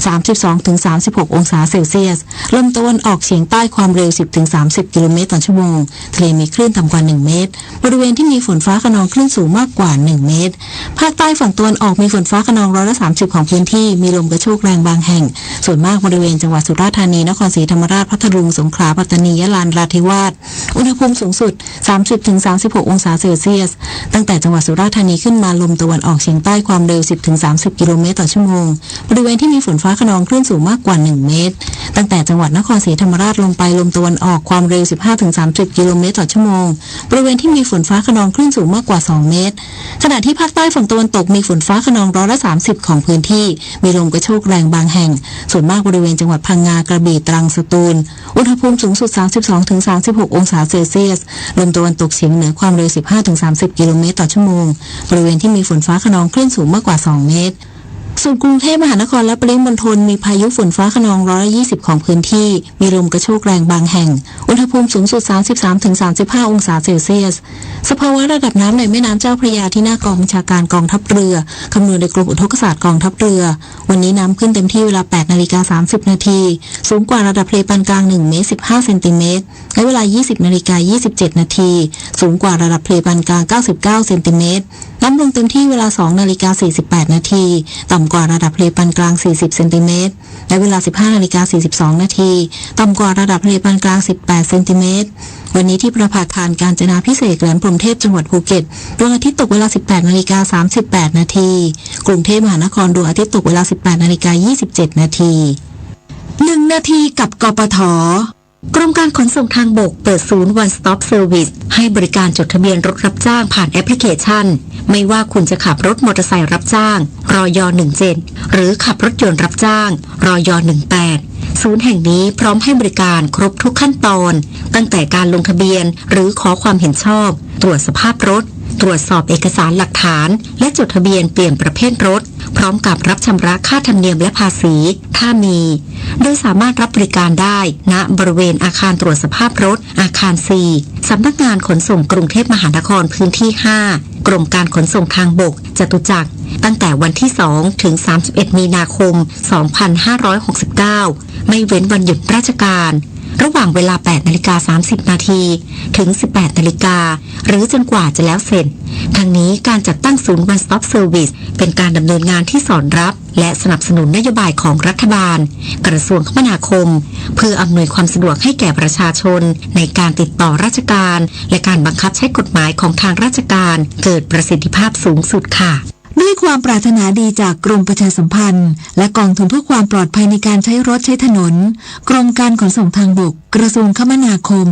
32-36องศาเซลเซียสลมตะวันออกเฉียงใต้ความเร็ว 10-30 กิโลเมตรต่อชั่วโมงทะเลมีคลื่นต่ำกว่า1เมตรบริเวณที่มีฝนฟ้าคะนองคลื่นสูงมากกว่า1เมตรภาคใต้ฝั่งตะวันออกมีฝนฟ้าคะนอง30%ของพื้นที่มีลมกระโชกแรงบางแห่งส่วนมากบริเวณจังหวัดสุราษฎร์ธานีนครศรีธรรมราชพัทลุงสงขลาปัตตานียะลา นราธิวาสอุณหภูมิสูงสุด30-36 องศาเซลเซียสตั้งแต่จังหวัดสุราษฎร์ธานีขึ้นมาลมตะวันออกเฉียงใต้ความเร็ว 10-30 กิโลเมตรต่อชั่วโมงบริเวณที่มีฝนฟ้าคะนองคลื่นสูงมากกว่า1เมตรตั้งแต่จังหวัดนครศรีธรรมราชลงไปลมตะวันออกความเร็ว 15-30 กิโลเมตรต่อชั่วโมงบริเวณที่มีฝนฟ้าคะนองคลื่นสูงมากกว่า2เมตรขณะที่ภาคใต้ฝั่งตะวันตกมีฝนฟ้าคะนอง30%ของพื้นที่มีลมกระโชกแรงบางแห่งส่วนมากบริเวณจังหวัดพังงากระบี่ตรังสตูลอุณหภูมิสูงสุด32-36 องศาเซลเซียสลมตะวันตกเฉียงเหนือความเร็ว 15-30 กิโลเมตรต่อชั่วโมงบริเวณที่มีฝนฟ้าคะนองคลื่นสูงมากกว่า2เมตรส่วนกรุงเทพมหานครและปริมณฑลมีพายุฝนฟ้าคะนอง120ของพื้นที่มีลมกระโชกแรงบางแห่งอุณหภูมิสูงสุด33-35 องศาเซลเซียสสภาวะระดับน้ำในแม่น้ำเจ้าพระยาที่หน้ากองบัญชาการกองทัพเรือคำนวณโดยกรมอุทกศาสตร์กองทัพเรือวันนี้น้ำขึ้นเต็มที่เวลา 8:30 น.สูงกว่าระดับทะเลปานกลาง1 เมตร 15 เซนติเมตรและเวลา 20:27 น.สูงกว่าระดับทะเลปานกลาง99 เซนติเมตรน้ำลงเต็มที่เวลา 2:48 น.ต่ำกว่าระดับทะเลปานกลาง40 เซนติเมตรและเวลา 15:42 น.ต่ำกว่าระดับทะเลปานกลาง18 เซนติเมตรวันนี้ที่ประภาคารกาญจนาภิเษกแหลมพรหมเทพจังหวัดภูเก็ตดวงอาทิตย์ตกเวลา 18:38 น.กรุงเทพมหานครดวงอาทิตย์ตกเวลา 18:27 น.1 นาทีกับกปท.กรมการขนส่งทางบกเปิดศูนย์ One Stop Service ให้บริการจดทะเบียนรถรับจ้างผ่านแอปพลิเคชันไม่ว่าคุณจะขับรถมอเตอร์ไซค์รับจ้างรย. 17หรือขับรถยนต์รับจ้างรย. 18 ศูนย์แห่งนี้พร้อมให้บริการครบทุกขั้นตอนตั้งแต่การลงทะเบียนหรือขอความเห็นชอบตรวจสภาพรถตรวจสอบเอกสารหลักฐานและจดทะเบียนเปลี่ยนประเภทรถพร้อมกับรับชำระค่าธรรมเนียมและภาษีถ้ามีโดยสามารถรับบริการได้ณบริเวณอาคารตรวจสภาพรถอาคาร 4 สำนักงานขนส่งกรุงเทพมหานครพื้นที่ 5 กรมการขนส่งทางบกจตุจักรตั้งแต่วันที่ 2 ถึง 31 มีนาคม 2569 ไม่เว้นวันหยุดราชการระหว่างเวลา 8:30 นาทีถึง 18 นาฬิกาหรือจนกว่าจะแล้วเสร็จทั้งนี้การจัดตั้งศูนย์ One Stop Service เป็นการดำเนินงานที่สอดรับและสนับสนุนนโยบายของรัฐบาลกระทรวงคมนาคมเพื่ออำนวยความสะดวกให้แก่ประชาชนในการติดต่อราชการและการบังคับใช้กฎหมายของทางราชการเกิดประสิทธิภาพสูงสุดค่ะด้วยความปรารถนาดีจากกรมประชาสัมพันธ์และกองทุนเพื่อความปลอดภัยในการใช้รถใช้ถนนกรมการขนส่งทางบกกระทรวงคมนาคม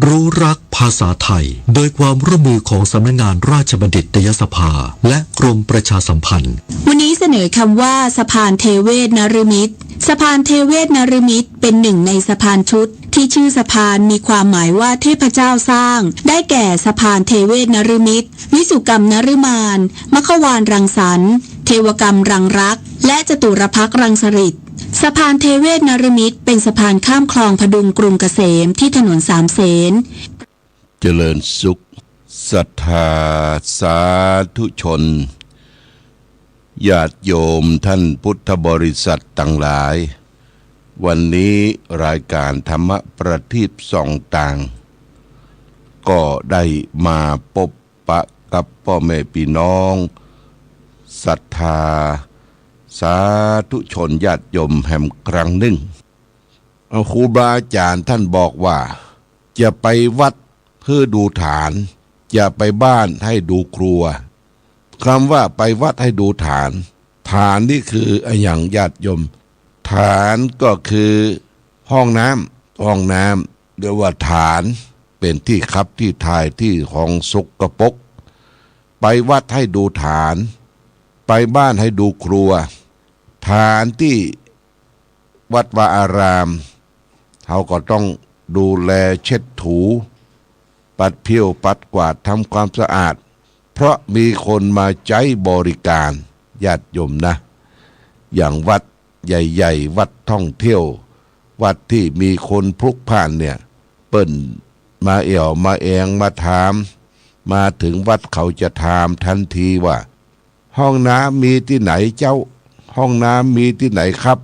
รู้รักภาษาไทยโดยความร่วมมือของสำนักงานราชบัณฑิตยสภาและกรมประชาสัมพันธ์วันนี้เสนอคำว่าสะพานเทเวศนฤมิตสะพานเทเวศนฤมิตเป็นหนึ่งในสะพานชุดที่ชื่อสะพานมีความหมายว่าเทพเจ้าสร้างได้แก่สะพานเทเวศนฤมิตวิสุกรรมนฤมานมขวานรังสรรค์เทวกรรมรังรักและจตุรพักษ์รังสฤษดิ์สะพานเทเวศนฤมิตเป็นสะพานข้ามคลองพดุงกรุงเกษมที่ถนนสามเสนเจริญสุขศรัทธาสาธุชนญาติโยมท่านพุทธบริษัทต่างหลายวันนี้รายการธรรมประทีปส่องต่างก็ได้มาพบปะกับพ่อแม่พี่น้องศรัทธาสาธุชนญาติโยมแห่งครั้งหนึ่งครูบาอาจารย์ท่านบอกว่าจะไปวัดเพื่อดูฐานอย่าไปบ้านให้ดูครัวคำว่าไปวัดให้ดูฐานฐานนี่คืออย่างญาติโยมฐานก็คือห้องน้ำเรียกว่าฐานเป็นที่คับที่ถ่ายที่ของสกปรกไปวัดให้ดูฐานไปบ้านให้ดูครัวฐานที่วัดวาอารามเขาก็ต้องดูแลเช็ดถูปัดเพี้ยวปัดกวาดทำความสะอาดเพราะมีคนมาใช้บริการญาติโยมนะอย่างวัดใหญ่ๆวัดท่องเที่ยววัดที่มีคนพลุกพล่านเนี่ยเปิ้นมาเอี่ยวมาแองมาถามมาถึงวัดเขาจะถามทันทีว่าห้องน้ำมีที่ไหนเจ้าห้องน้ำมีที่ไหนครับ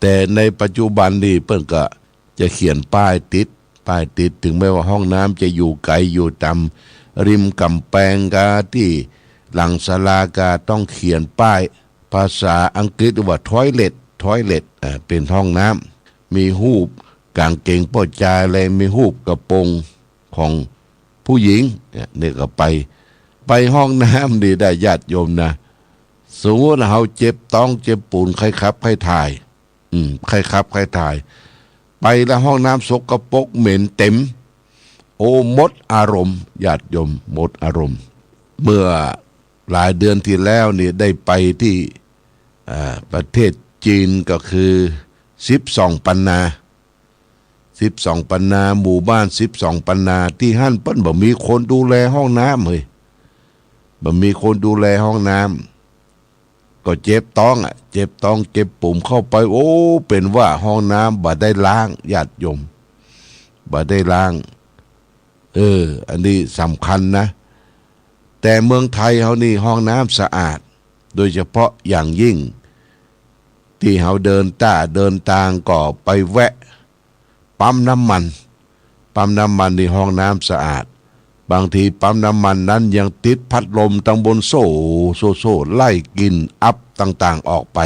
แต่ในปัจจุบันนี่เปิ้นก็จะเขียนป้ายติดถึงแม้ว่าห้องน้ำจะอยู่ไกลอยู่ตามริมกำแพงกาที่หลังศาลากาต้องเขียนป้ายภาษาอังกฤษว่าทอยเล็ตเป็นห้องน้ำมีรูปกางเกงป้อจายอะไรมีรูปกระโปรงของผู้หญิงเนี่ยก็ไปห้องน้ำดีได้ญาติโยมนะสมมติเราเจ็บต้องเจ็บปูนใครครับใครถ่ายไปแล้วห้องน้ำสกปรกเหม็นเต็มโอ้หมดอารมณ์ญาติโยมหมดอารมณ์เมื่อหลายเดือนที่แล้วนี่ได้ไปที่ประเทศจีนก็คือ12ปันนาหมู่บ้าน12ปันนาที่หั่นเปิ้นบ่มีคนดูแลห้องน้ำเฮ้ยบ่มีคนดูแลห้องน้ำก็เจ็บท้องเจ็บปุ่มเข้าไปโอ้เป็นว่าห้องน้ำบ่ได้ล้างญาติโยมบ่ได้ล้างอันนี้สำคัญนะแต่เมืองไทยเฮานี่ห้องน้ำสะอาดโดยเฉพาะอย่างยิ่งที่เฮาเดินทางก็ไปแวะปั๊มน้ำมันนี่ห้องน้ำสะอาดบางทีปั๊มน้ำมันนั้นยังติดพัดลมตั้งบนโซ่ไล่กลิ่นอับต่างๆออกไป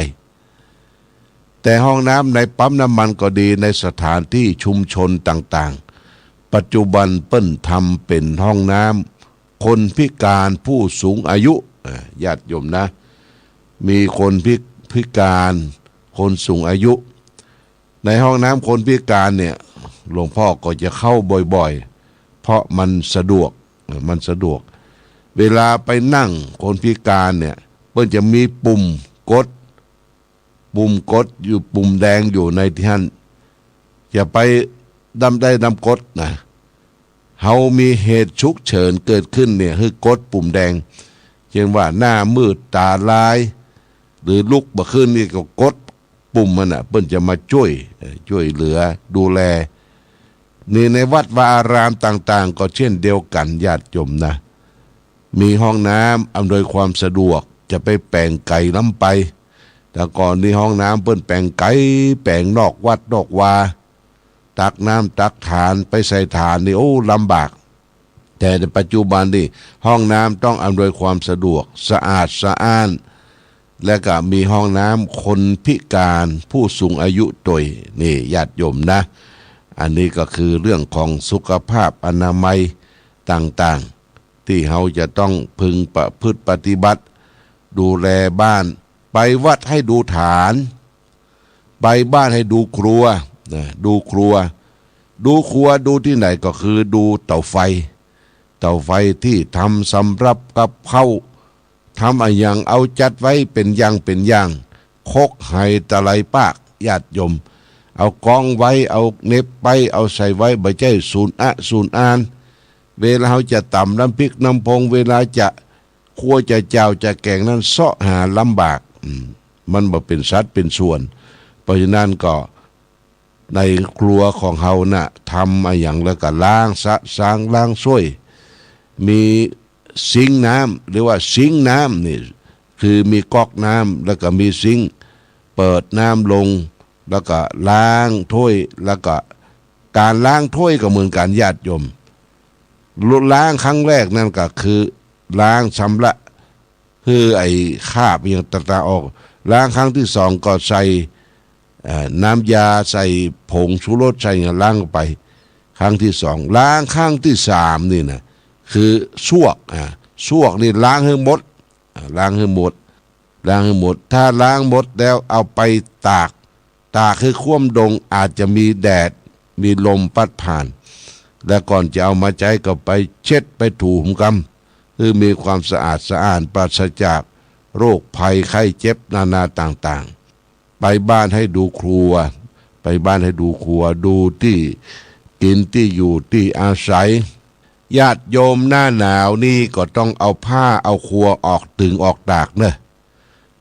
แต่ห้องน้ำในปั๊มน้ำมันก็ดีในสถานที่ชุมชนต่างๆปัจจุบันเปิ้นทำเป็นห้องน้ำคนพิการผู้สูงอายุญาติโยมนะมีคนพิการคนสูงอายุในห้องน้ำคนพิการเนี่ยหลวงพ่อก็จะเข้าบ่อยๆเพราะมันสะดวกเวลาไปนั่งคนพิการเนี่ยเพิ่นจะมีปุ่มกดอยู่ปุ่มแดงอยู่ในที่ท่าน อย่าไปดำได้ดำกดนะเฮามีเหตุฉุกเฉินเกิดขึ้นเนี่ยคือกดปุ่มแดงเช่นว่าหน้ามืดตาลายหรือลุกบ่ขึ้นนี่ก็กดปุ่มมันน่ะเพิ่นจะมาช่วยเหลือดูแลนี่ในวัดวาอารามต่างๆก็เช่นเดียวกันญาติโยมนะมีห้องน้ำอำนวยความสะดวกจะไปแปลงไก่ล้ำไปแต่ก่อนนี้ห้องน้ำเปิ้นแปลงไก่แปลงนอกวัดนอกวาตักน้ำตักฐานไปใส่ฐานนี่โอ้ลำบากแต่ในปัจจุบันนี่ห้องน้ำต้องอำนวยความสะดวกสะอาดสะอ้านและก็มีห้องน้ำคนพิการผู้สูงอายุตัวยนี่ญาติโยมนะอันนี้ก็คือเรื่องของสุขภาพอนามัยต่างๆที่เราจะต้องพึงประพฤติปฏิบัติดูแลบ้านไปวัดให้ดูฐานไปบ้านให้ดูครัวดูครัวดูที่ไหนก็คือดูเตาไฟที่ทำสำรับกับข้าวทำอะไรอย่างเอาจัดไว้เป็นอย่างคกไห้ตะไลปากญาติโยมเอากองไว้เอาเน็บไปเอาใส่ไว้บ่ใช่สูญอานเวลาเขาจะตำน้ำพริกน้ำพงเวลาจะคั่วจะเจ้าจะแกงนั้นเสาะหาลำบากมันบ่เป็นสัดเป็นส่วนเพราะฉะนั้นก็ในครัวของเขาน่ะทำอะไรอย่างแล้วก็ล้างสะสางล้างช่วยมีซิงน้ำหรือว่าซิงน้ำนี่คือมีก๊อกน้ำแล้วก็มีซิงเปิดน้ำลงแล้วก็ล้างถ้วยแล้วก็การล้างถ้วยก็เหมือนการญาติโยมล้างครั้งแรกนั่นก็คือล้างชำระคือไอ้คราบอย่างต่างๆออกล้างครั้งที่สองก็ใส่น้ำยาใส่ผงชูรสใส่ล้างไปครั้งที่สองล้างครั้งที่สามนี่นะคือซวกนี่ล้างให้หมดถ้าล้างหมดแล้วเอาไปตากคือคว่ำดงอาจจะมีแดดมีลมพัดผ่านและก่อนจะเอามาใช้ก็ไปเช็ดไปถูหุมกำคือมีความสะอาดสะอ้านปราศจากโรคภัยไข้เจ็บนานาต่างๆไปบ้านให้ดูครัวดูที่กินที่อยู่ที่อาศัยญาติโยมหน้าหนาวนี่ก็ต้องเอาผ้าเอาครัวออกตึงออกตากเนอะ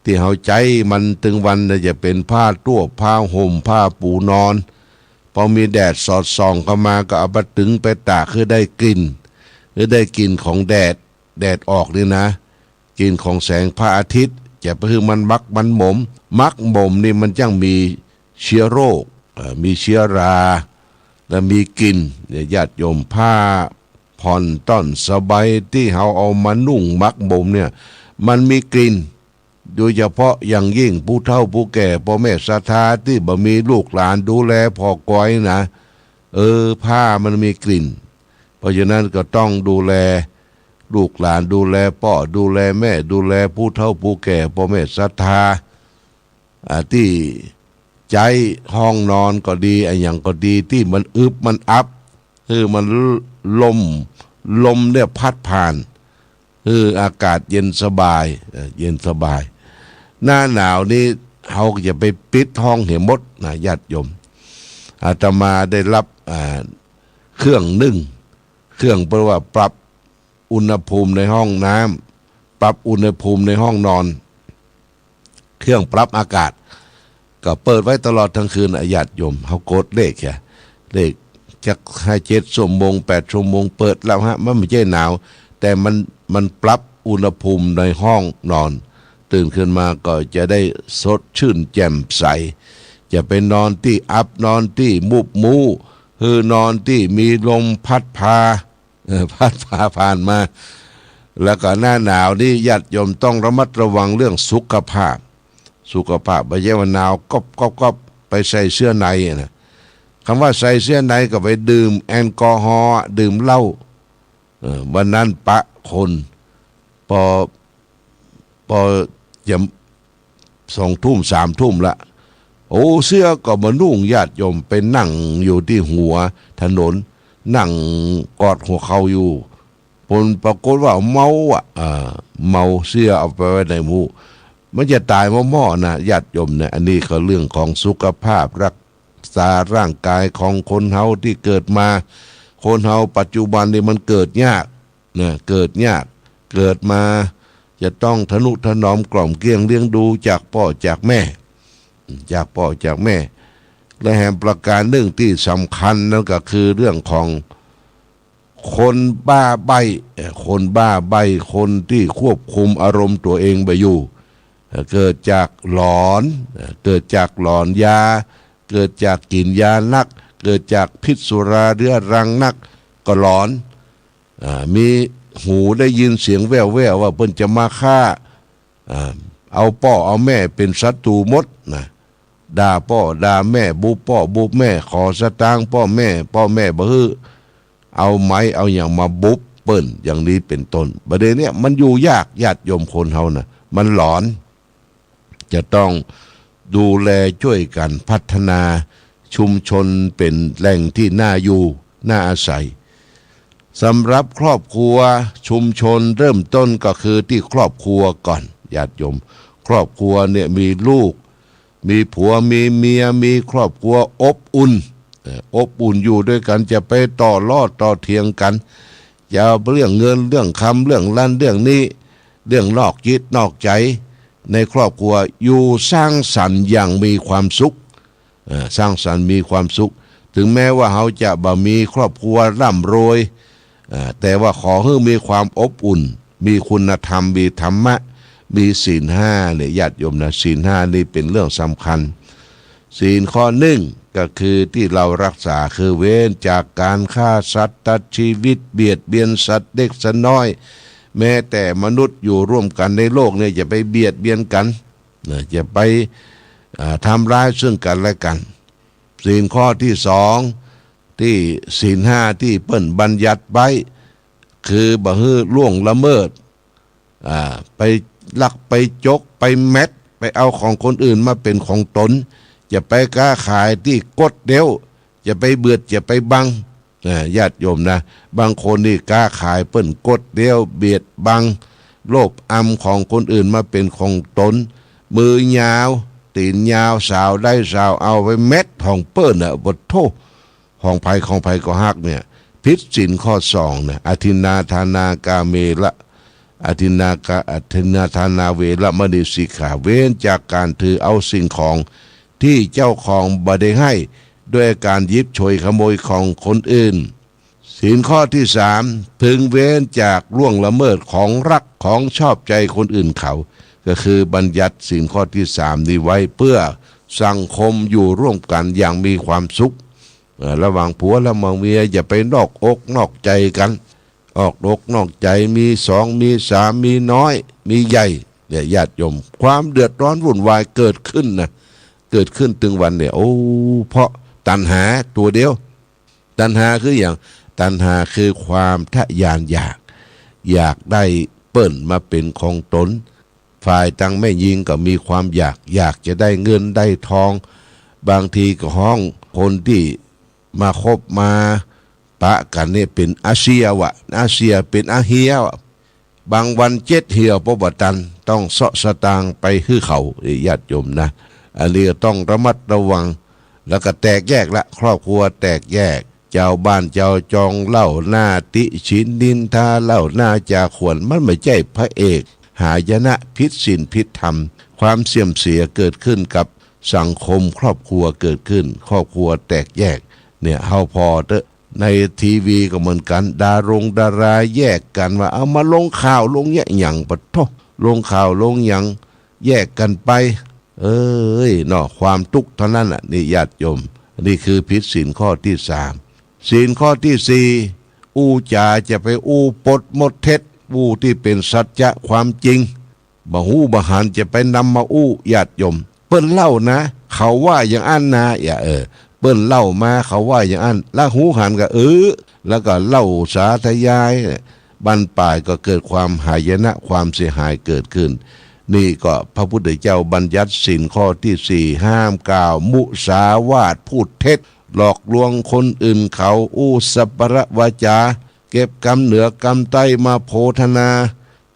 ที่เขาใจมันตึงวันจะเป็นผ้าตัวผ้าห่มผ้าปูนอนพอมีแดดสอดส่องเข้ามาก็เอาไปตึงไปตากคือได้กลิ่นของแดดออกนี่นะกลิ่นของแสงพระอาทิตย์จะคือมันมันหมมนี่มันจังมีเชื้อโรคมีเชื้อราและมีกลิ่นญาติโยมผ้าผ่อนต้อนสบายที่เขาเอามานุ่งมักบ่มเนี่ยมันมีกลิ่นโดยเฉพาะอย่างยิ่งผู้เฒ่าผู้แก่พ่อแม่ศรัทธาที่บ่มีลูกหลานดูแลพอก้อยนะผ้ามันมีกลิ่นเพราะฉะนั้นก็ต้องดูแลลูกหลานดูแลพ่อดูแลแม่ดูแลผู้เฒ่าผู้แก่พ่อแม่ศรัทธาที่ใจห้องนอนก็ดีอย่างก็ดีที่มันอึบมันอับมันลมเนี่ยพัดผ่านอากาศเย็นสบายหน้าหนาวนี้เขาจะไปปิดห้องเหมดนะญาติโยมอาตมาได้รับเครื่องนึ่งเครื่องแปลว่าปรับอุณหภูมิในห้องน้ำปรับอุณหภูมิในห้องนอนเครื่องปรับอากาศก็เปิดไว้ตลอดทั้งคืนญาติโยมเขากดเลขจะให้7 ชั่วโมง8 ชั่วโมงเปิดแล้วฮะมันไม่ใช่หนาวแต่มันปรับอุณหภูมิในห้องนอนตื่นขึ้นมาก็จะได้สดชื่นแจ่มใสจะไปนอนที่อับนอนที่มุบมูนอนที่มีลมพัดพาผ่านมาแล้วก็หน้าหนาวนี่ญาติโยมต้องระมัดระวังเรื่องสุขภาพไม่ใช่ว่าหนาวก็ไปใส่เสื้อในนะคำว่าใส่เสื้อในก็ไปดื่มแอลกอฮอล์ดื่มเหล้าวันนั้นปะคนพอจะ2 ทุ่ม3 ทุ่มละเสื้อก็มานุ่งญาติโยมไปนั่งอยู่ที่หัวถนนนั่งกอดหัวเขาอยู่ผลปรากฏว่าเมาเสื้อเอาไปไว้ในหมู่มันจะตายหม้อนะญาติโยมเนี่ยอันนี้ก็เรื่องของสุขภาพรัก ษาร่างกายของคนเฮาที่เกิดมาคนเฮาปัจจุบันนี่มันเกิดยากนะเกิดยากเกิดมาจะต้องทนุถนอมกล่อมเกลี้ยงเลี้ยงดูจากพ่อจากแม่จากพ่อจากแม่และแห่งประการหนึ่งที่สำคัญนั่นก็คือเรื่องของคนบ้าใบ้คนที่ควบคุมอารมณ์ตัวเองไปอยู่เกิดจากหลอนยาเกิดจากกินยานักเกิดจากพิษสุราเรื้อรังนักก็หลอนมีหูได้ยินเสียงแว่วว่าเพิ่นจะมาฆ่าเอาพ่อเอาแม่เป็นศัตรูหมดนะด่าพ่อด่าแม่บุบพ่อบุบแม่ขอสตางค์พ่อแม่บ่ฮื้อเอาไม้เอาอย่างมาบุบเปิ้นอย่างนี้เป็นต้นประเด็นเนี้ยมันอยู่ยากญาติโยมคนเฮานะมันหลอนจะต้องดูแลช่วยกันพัฒนาชุมชนเป็นแหล่งที่น่าอยู่น่าอาศัยสำหรับครอบครัวชุมชนเริ่มต้นก็คือที่ครอบครัวก่อนญาติโยมครอบครัวเนี่ยมีลูกมีผัวมีเมียมีครอบครัวอบอุ่นอยู่ด้วยกันจะไปต่อเถียงกันอย่าเรื่องเงินเรื่องคำเรื่องลั่นเรื่องนี้เรื่องนอกจิตนอกใจในครอบครัวอยู่สร้างสรรค์อย่างมีความสุขสร้างสรรค์มีความสุขถึงแม้ว่าเขาจะบ่มีครอบครัวร่ำรวยแต่ว่าขอให้มีความอบอุ่นมีคุณธรรมมีธรรมะมีศีลห้าเนี่ยญาติโยมนะศีลห้านี่เป็นเรื่องสำคัญศีลข้อหนึ่งก็คือที่เรารักษาคือเว้นจากการฆ่าสัตว์ตัดชีวิตเบียดเบียนสัตว์เล็กสัตว์น้อยแม้แต่มนุษย์อยู่ร่วมกันในโลกเนี่ยอย่าไปเบียดเบียนกันอย่าไปทำร้ายซึ่งกันและกันศีลข้อที่สองที่ศีลห้าที่เปิ้นบัญญัติไว้คือบ่ฮื้อล่วงละเมิดไปลักไปจกไปแมดไปเอาของคนอื่นมาเป็นของตนจะไปค้าขายที่กดเดียวจะไปเบือดจะไปบังญาติโยมนะบางคนนี่ค้าขายเปิ้นกดเดียวเบียดบังโลภอำของคนอื่นมาเป็นของตนมือยาวตีนยาวสาวได้สาวเอาไปเม็ดของเปิ้นบทโทของภัยก็ฮักเนี่ยผิดศีลข้อสองนะอทินนาทานากาเมละอทินนาทานาเวละมณีสิกขาเว้นจากการถือเอาสิ่งของที่เจ้าของบ่ได้ให้ด้วยการยิบฉวยขโมยของคนอื่นศีลข้อที่สามพึงเว้นจากล่วงละเมิดของรักของชอบใจคนอื่นเขาก็คือบัญญัติศีลข้อที่สามนี้ไว้เพื่อสังคมอยู่ร่วมกันอย่างมีความสุขระหว่างผัวและเมียอย่าไปนอกอกนอกใจกันออกอกนอกใจมีสองมีสามมีน้อยมีใหญ่เนี่ยญาติโยมความเดือดร้อนวุ่นวายเกิดขึ้นถึงวันเนี่ยเพราะตัณหาตัวเดียวตัณหาคืออย่างตัณหาคือความทะยานอยากได้เปิ้นมาเป็นของตนฝ่ายตั้งแม่ยิงก็มีความอยากจะได้เงินได้ทองบางทีก็ห้องคนที่มาคบมาปะกันเนี่ยเป็นอาเซียเป็นอาเฮียวะบางวันเจ็ดเหี่ยวปบตันต้องเสาะสตางไปคือเขาญาติโยมนะอันนี้ต้องระมัดระวังแล้วก็แตกแยกละครอบครัวแตกแยกเจ้าบ้านเจ้าจองเล่าหน้าติชินนินทาเล่าหน้าจาขวนมันไม่ใช่พระเอกหายนะพิษศีลพิษธรรมความเสื่อมเสียเกิดขึ้นกับสังคมครอบครัวเกิดขึ้นครอบครัวแตกแยกเนี่ยเฮาพอเตอะในทีวีก็เหมือนกันดาราแยกกันว่าเอามาลงข่าวลงหยังปะโทลงข่าวลงหยังแยกกันไปเนาะความทุกข์เท่านั้นน่ะนี่ญาติโยมนี่คือผิดศีลข้อที่สามศีลข้อที่สี่จาจะไปปดมดเท็จที่เป็นสัจจะความจริงบ่ฮู้บ่หันจะไปนำมาญาติโยมเปิ้นเล่านะเขาว่าอย่างอันนะอย่าเปิ้นเล่ามาเขาว่าอย่างอันละหูหันก็แล้วก็เล่าสาธยายบั้นปลายก็เกิดความหายนะความเสียหายเกิดขึ้นนี่ก็พระพุทธเจ้าบัญญัติศีลข้อที่สี่ห้ามกล่าวมุสาวาทพูดเท็จหลอกลวงคนอื่นเขาสัปปะวาจาเก็บกรรมเหนือกรรมใต้มาโพธนา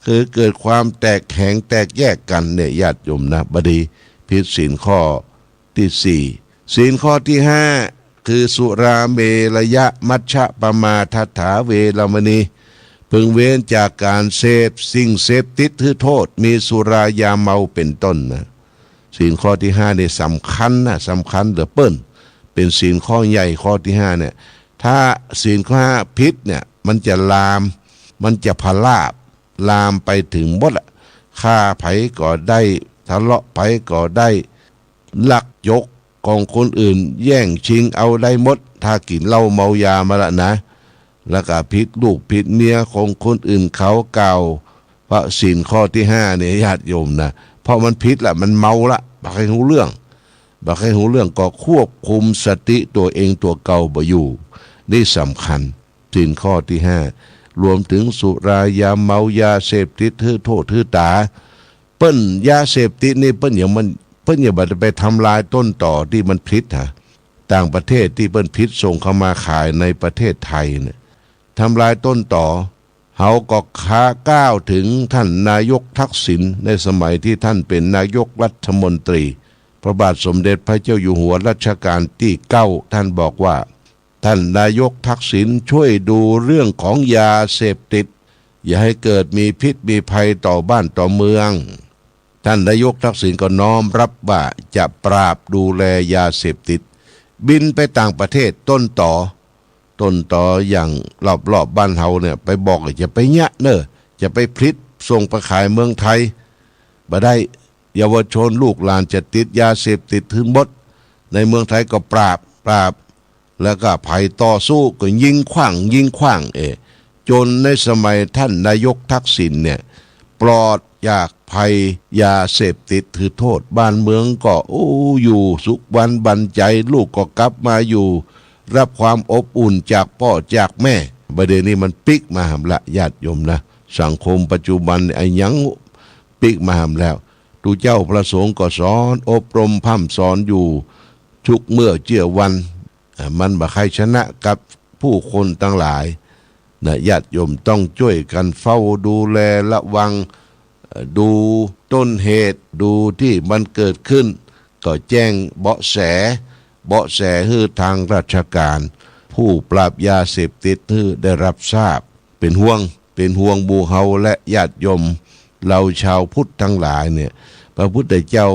คือเกิดความแตกแข็งแตกแยกกันเนี่ยญาติโยมนะบดีผิดศีลข้อที่สี่ ศีลข้อที่ห้าคือสุราเมรยะมัชฌะปมาทัฏฐาเวรมณีพึงเว้นจากการเสพสิ่งเสพติดคือโทษมีสุรายาเมาเป็นต้นนะศีลข้อที่ห้าเนี่ยสำคัญนะสำคัญเหลือเปิ้นเป็นศีลข้อใหญ่ข้อที่ห้าเนี่ยถ้าศีลข้อห้าพิษเนี่ยมันจะลามมันจะพลาบลามไปถึงหมดละฆ่าไผก็ได้ทะเลาะไผก็ได้ลักยกของคนอื่นแย่งชิงเอาได้หมดถ้ากินเหล้าเมายามาละนะแล้วก็พิษลูกพิษเมียของคนอื่นเขาเก่าเพราะศีลข้อที่ห้าเนี่ยญาติโยมนะเพราะมันพิษละมันเมาละบักให้หูเรื่องก็ควบคุมสติตัวเองตัวเก่าบ่อยู่นี่สำคัญศีลข้อที่ห้ารวมถึงสุรายาเมายาเสพติดถือโทษถือตาเปิ้นยาเสพติดนี่เปิ้นอย่าบัดไปทำลายต้นต่อที่มันพิษฮะต่างประเทศที่เปิ้นพิษส่งเข้ามาขายในประเทศไทยเนี่ยทำลายต้นต่อเฮาก็ค้าก้าวถึงท่านนายกทักษิณในสมัยที่ท่านเป็นนายกรัฐมนตรีพระบาทสมเด็จพระเจ้าอยู่หัวรัชกาลที่9ท่านบอกว่าท่านนายกทักษิณช่วยดูเรื่องของยาเสพติดอย่าให้เกิดมีพิษมีภัยต่อบ้านต่อเมืองท่านนายกทักษิณก็น้อมรับว่าจะปราบดูแลยาเสพติดบินไปต่างประเทศต้นต่ออย่างรอบบ้านเฮาเนี่ยไปบอกจะไปยะเนอะจะไปพลิษส่งไปขายเมืองไทยบ่ได้เยาวชนลูกหลานจะติดยาเสพติดถึงหมดในเมืองไทยก็ปราบแล้วก็ภัยต่อสู้ก็ยิงขว้างจนในสมัยท่านนายกทักษิณเนี่ยปลอดจากภัยยาเสพติดถือโทษบ้านเมืองก็อยู่สุขวันบันใจลูกก็กลับมาอยู่รับความอบอุ่นจากพ่อจากแม่ประเด็นนี้มันปิกมาหำละญาติโยมนะสังคมปัจจุบันไอ้ยังปิกมาหำแล้วตูเจ้าพระสงฆ์ก็สอนอบรมพร่ำสอนอยู่ทุกเมื่อเจื่อวันมันบ่ใครชนะกับผู้คนทั้งหลายนะญาติโยมต้องช่วยกันเฝ้าดูแลระวังดูต้นเหตุดูที่มันเกิดขึ้นก็แจ้งเบาะแสให้ทางราชการผู้ปราบยาเสพติดให้ได้รับทราบเป็นห่วงบูเฮาและญาติโยมเราชาวพุทธทั้งหลายเนี่ยพระพุทธเจ้า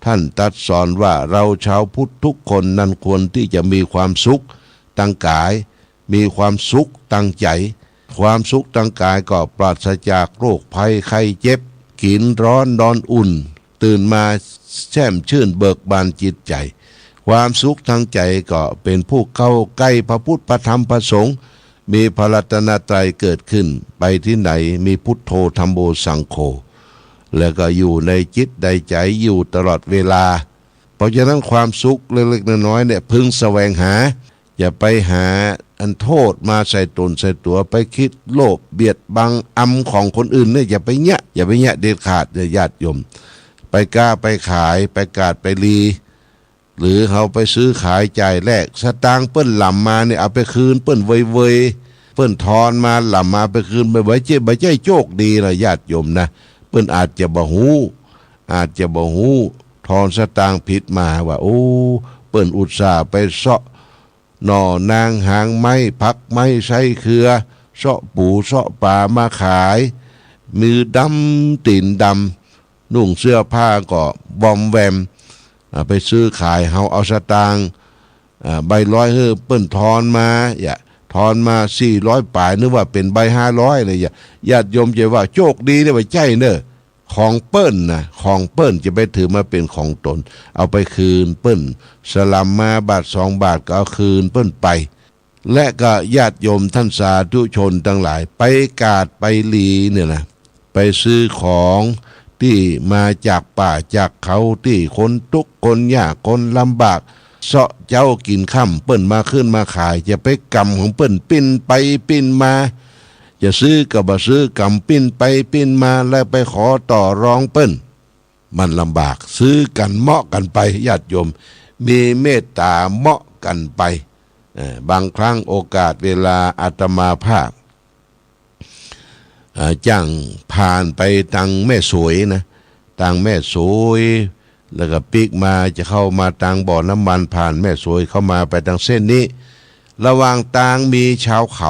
ท่านตรัสสอนว่าเราชาวพุทธทุกคนนั้นควรที่จะมีความสุขทางกายมีความสุขทางใจความสุขทางกายก็ปราศจากโรคภัยไข้เจ็บกินร้อนนอนอุ่นตื่นมาแช่มชื่นเบิกบานจิตใจความสุขทางใจก็เป็นผู้เข้าใกล้พระพุทธพระธรรมพระสงฆ์มีพระรัตนตรัยเกิดขึ้นไปที่ไหนมีพุทโธธัมโมสังโฆแล้วก็อยู่ในจิตในใจอยู่ตลอดเวลาเพราะฉะนั้นความสุขเล็กๆน้อยๆเนี่ยพึงแสวงหาอย่าไปหาอันโทษมาใส่ตนใส่ตัวไปคิดโลภเบียดบังอำของคนอื่นเนี่ยอย่าไปแยะเด็ดขาดญาติโยมไปกล้าไปขายไปกาดไปลีหรือเขาไปซื้อขายจ่ายแลกสตางค์เปิ้นหล่ำมาเนี่ยเอาไปคืนเปิ้นเวยเปิ้นทอนมาหล่ำมาไปคืนไปไว้เจ๊ใบใจโชคดีละญาติโยมนะเปิ้นอาจจะบ่ฮู้ทอนสตางค์ผิดมาว่าเปิ้นอุตส่าห์ไปเสาะหน่อนางหางไม้พักไม้ใช้เครือเสาะปูเสาะป่ามาขายมือดำตีนดำนุ่งเสื้อผ้าก็บอมแวมไปซื้อขายเฮาเอาสตางค์ใบ100เปิ้นทอนมาทอนมา400ป่ายนึกว่าเป็นใบ500เลยญาติโยมจะว่าโชคดีเนี่ยว่าใจเนอะของเปิ้นนะของเปิ้นจะไปถือมาเป็นของตนเอาไปคืนเปิ้นสลัมมาบาท2 บาทก็เอาคืนเปิ้นไปและก็ญาติโยมท่านสาธุชนทั้งหลายไปกาดไปลีเนี่ยนะไปซื้อของที่มาจากป่าจากเขาที่คนทุกข์คนยากคนลำบากเสาะเจ้ากินค่ำเปิ้นมาขึ้นมาขายจะไปกำของเปิ้นปิ้นไปปิ้นมาจะซื้อก็บ่ซื้อกำปิ้นไปปิ้นมาแล้วไปขอต่อรองเปิ้นมันลำบากซื้อกันเหมาะกันไปญาติโยมมีเมตตาเหมาะกันไปบางครั้งโอกาสเวลาอาตมาภาพจ้างผ่านไปทางแม่สวยนะทางแม่สวย แล้วก็ปีกมาจะเข้ามาทางบ่อน้ำมันผ่านแม่สวยเข้ามาไปทางเส้นนี้ระหว่างทางมีชาวเข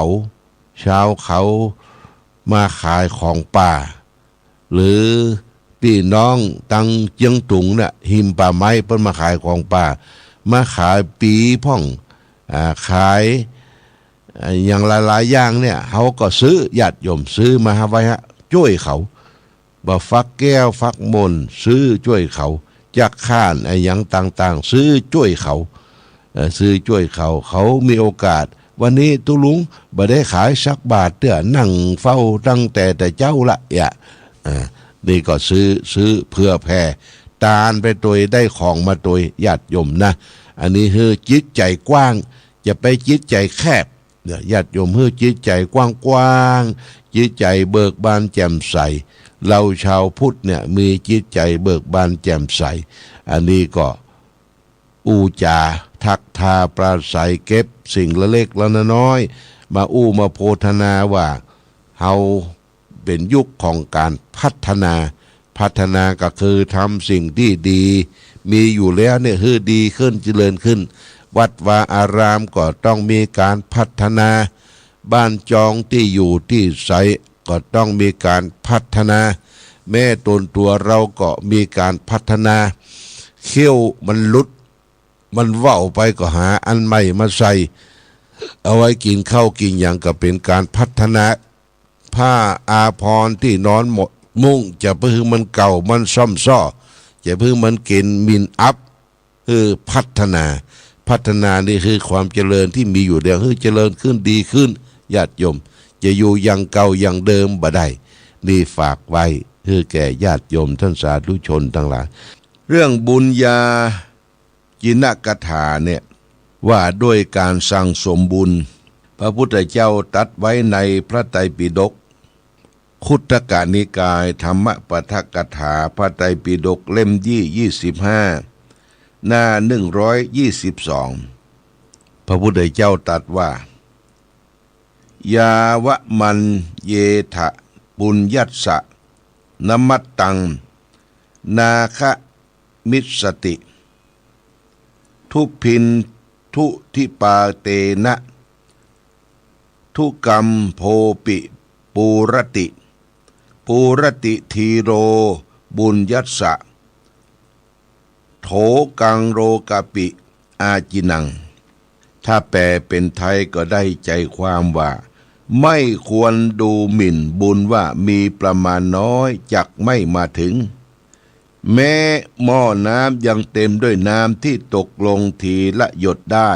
ามาขายของป่าหรือพี่น้องตังเจียงตุงเนี่ยหิมป่าไม้เพิ่นมาขายของป่ามาขายปีพ่องขายอย่างหลายๆอย่างเนี่ยเขาก็ซื้อญาติโยมซื้อมาไว้ช่วยเขาบ่ฟักแก้วฟักมนซื้อช่วยเขาจักข้านอย่างต่างๆซื้อช่วยเขาเขามีโอกาสวันนี้ตุลุงบ่ได้ขายสักบาทเตื้อนั่งเฝ้าตั้งแต่เจ้าละนี่ก็ซื้อเพื่อแผ่ตานไปตัวได้ของมาตัวญาติโยมนะอันนี้คือจิตใจกว้างอย่าไปจิตใจแคบญาติโยมคือจิตใจกว้างจิตใจเบิกบานแจ่มใสเราชาวพุทธเนี่ยมีจิตใจเบิกบานแจ่มใสอันนี้ก็อูจาทักทาปราศัยเก็บสิ่งละเล็กละน้อยมามาโพธนาว่าเฮาเป็นยุคของการพัฒนาก็คือทำสิ่งที่ดีมีอยู่แล้วเนี่ยคือดีขึ้นเจริญขึ้นวัดวาอารามก็ต้องมีการพัฒนาบ้านจองที่อยู่ที่ใสก็ต้องมีการพัฒนาแม่ตนตัวเราก็มีการพัฒนาเขี้ยวมันลุดมันเว้าไปก็หาอันใหม่มาใส่เอาไว้กินข้าวกินอย่างก็เป็นการพัฒนาผ้าอาภรณ์ที่นอนหมดมุ่งจะเพื่อมันเก่ามันซ่อมซ้อจะเพื่อมันกินมินอัพคือพัฒนานี่คือความเจริญที่มีอยู่เดี๋ยวคือเจริญขึ้นดีขึ้นญาติโยมจะอยู่อย่างเก่าอย่างเดิมบ่ได้นี่ฝากไว้คือแก่ญาติโยมท่านสาธุชนทั้งหลายเรื่องบุญญาจินกถาเนี่ยว่าด้วยการสั่งสมบุญพระพุทธเจ้าตรัสไว้ในพระไตรปิฎกคุตกนิกายธรรมปฐกถาพระไตรปิฎกเล่ม25หน้า122พระพุทธเจ้าตรัสว่ายาวะมันเยทะปุญญัสสะนมัตตังนาคะมิสสติทุพินทุทิปาเตนะทุกรรมโพปิปูรติทีโรบุญยัสสะโถกังโรกาปิอาจินังถ้าแปลเป็นไทยก็ได้ใจความว่าไม่ควรดูหมิ่นบุญว่ามีประมาณน้อยจักไม่มาถึงแม้หม้อน้ำยังเต็มด้วยน้ำที่ตกลงทีละหยดได้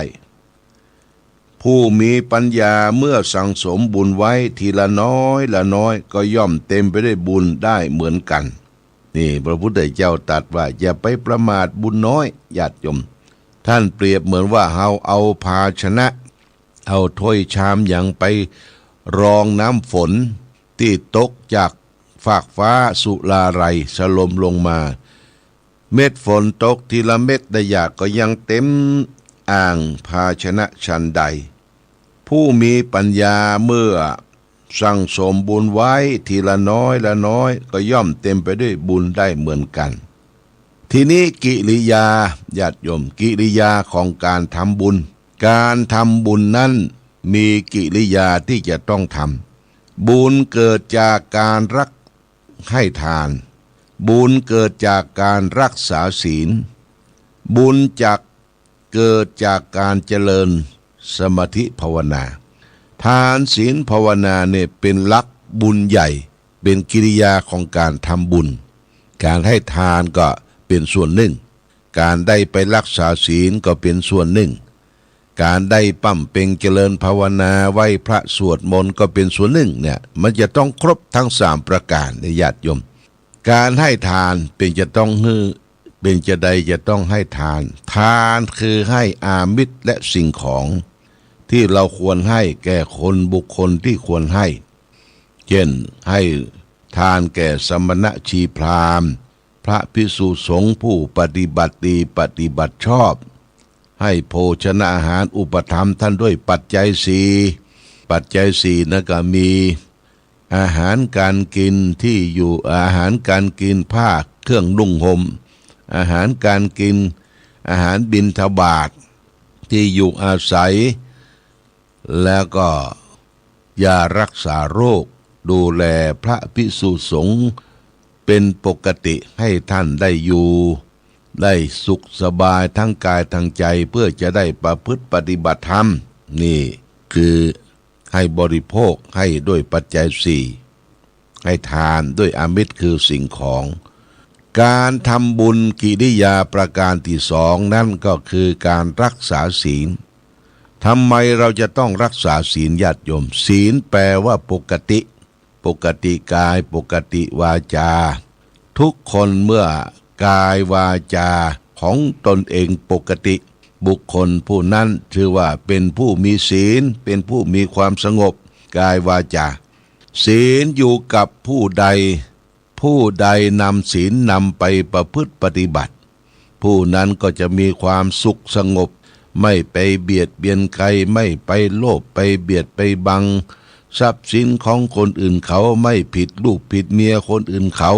ผู้มีปัญญาเมื่อสั่งสมบุญไว้ทีละน้อยก็ย่อมเต็มไปด้วยบุญได้เหมือนกันนี่พระพุทธเจ้าตรัสว่าอย่าไปประมาทบุญน้อยญาติโยมท่านเปรียบเหมือนว่าเฮาเอาภาชนะเอาถ้วยชามอย่างไปรองน้ำฝนที่ตกจากฟากฟ้าสุราไรสลมลงมาเม็ดฝนตกทีละเม็ดได้ยากก็ยังเต็มอ่างภาชนะชันใดผู้มีปัญญาเมื่อสั่งสมบุญไว้ทีละน้อยก็ย่อมเต็มไปด้วยบุญได้เหมือนกันทีนี้กิริยาญาติโยมกิริยาของการทำบุญนั้นมีกิริยาที่จะต้องทำบุญเกิดจากการรักให้ทานบุญเกิดจากการรักษาศีลบุญเกิดจากการเจริญสมาธิภาวนาทานศีลภาวนาเนี่ยเป็นหลักบุญใหญ่เป็นกิริยาของการทำบุญการให้ทานก็เป็นส่วนหนึ่งการได้ไปรักษาศีลก็เป็นส่วนหนึ่งการได้ปั้มเพ็งเจริญภาวนาไหว้พระสวดมนต์ก็เป็นส่วนหนึ่งเนี่ยมันจะต้องครบทั้ง3ประการในญาติโยมการให้ทานเป็นจะต้องให้ทานคือให้อามิตรและสิ่งของที่เราควรให้แก่คนบุคคลที่ควรให้เช่นให้ทานแก่สมณะชีพราหมณ์พระภิกษุสงฆ์ผู้ปฏิบัติดีปฏิบัติชอบให้โภชนะอาหารอุปถัมภ์ท่านด้วยปัจจัย4นั่นก็มีอาหารการกินที่อยู่อาหารการกินผ้าเครื่องนุ่งห่ม อาหารการกินอาหารบิณฑบาตที่อยู่อาศัยแล้วก็ยารักษาโรคดูแลพระภิกษุสงฆ์เป็นปกติให้ท่านได้อยู่ได้สุขสบายทั้งกายทั้งใจเพื่อจะได้ประพฤติปฏิบัติธรรมนี่คือให้บริโภคให้ด้วยปัจจัยสี่ให้ทานด้วยอามิตรคือสิ่งของการทำบุญกิริยาประการที่สองนั่นก็คือการรักษาศีลทำไมเราจะต้องรักษาศีลญาติโยมศีลแปลว่าปกติกายปกติวาจาทุกคนเมื่อกายวาจาของตนเองปกติบุคคลผู้นั้นถือว่าเป็นผู้มีศีลเป็นผู้มีความสงบกายวาจาศีลอยู่กับผู้ใดนำศีลนำไปประพฤติปฏิบัติผู้นั้นก็จะมีความสุขสงบไม่ไปเบียดเบียนใครไม่ไปโลภไปเบียดไปบังทรัพย์สินของคนอื่นเขาไม่ผิดลูกผิดเมียคนอื่นเขา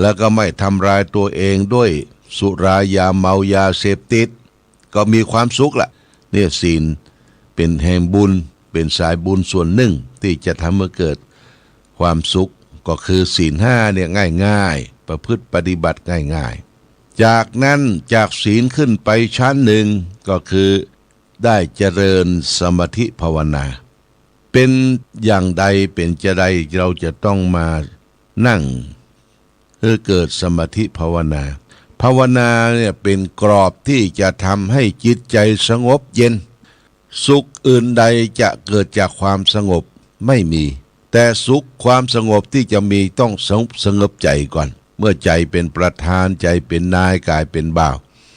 แล้วก็ไม่ทำร้ายตัวเองด้วยสุรายาเมายาเสพติดก็มีความสุขละเนี่ยศีลเป็นแห่งบุญเป็นสายบุญส่วนหนึ่งที่จะทำให้เกิดความสุขก็คือศีลห้าเนี่ยง่ายๆประพฤติปฏิบัติง่ายๆจากนั้นจากศีลขึ้นไปชั้นหนึ่งก็คือได้เจริญสมาธิภาวนาเป็นอย่างใดเป็นจะใดเราจะต้องมานั่งเพื่อเกิดสมาธิภาวนาเนี่ยเป็นกรอบที่จะทำให้จิตใจสงบเย็นสุขอื่นใดจะเกิดจากความสงบไม่มีแต่สุขความสงบที่จะมีต้องสงบใจก่อนเมื่อใจเป็นประธานใจเป็นนายกายเป็นบ่าว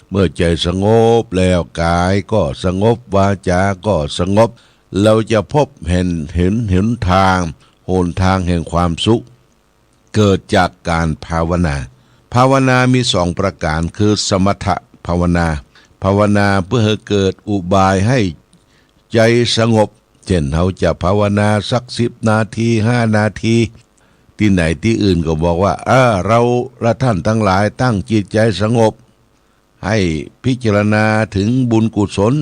เมื่อใจสงบแล้วกายก็สงบวาจาก็สงบเราจะพบเห็นทางหนทางแห่งความสุขเกิดจากการภาวนามีสองประการคือสมถภาวนาเพื่อให้เกิดอุบายให้ใจสงบเช่นเราจะภาวนาสัก10 นาที5 นาทีที่ไหนที่อื่นก็บอกว่าเราและท่านทั้งหลายตั้งจิตใจสงบให้พิจารณาถึงบุญกุศล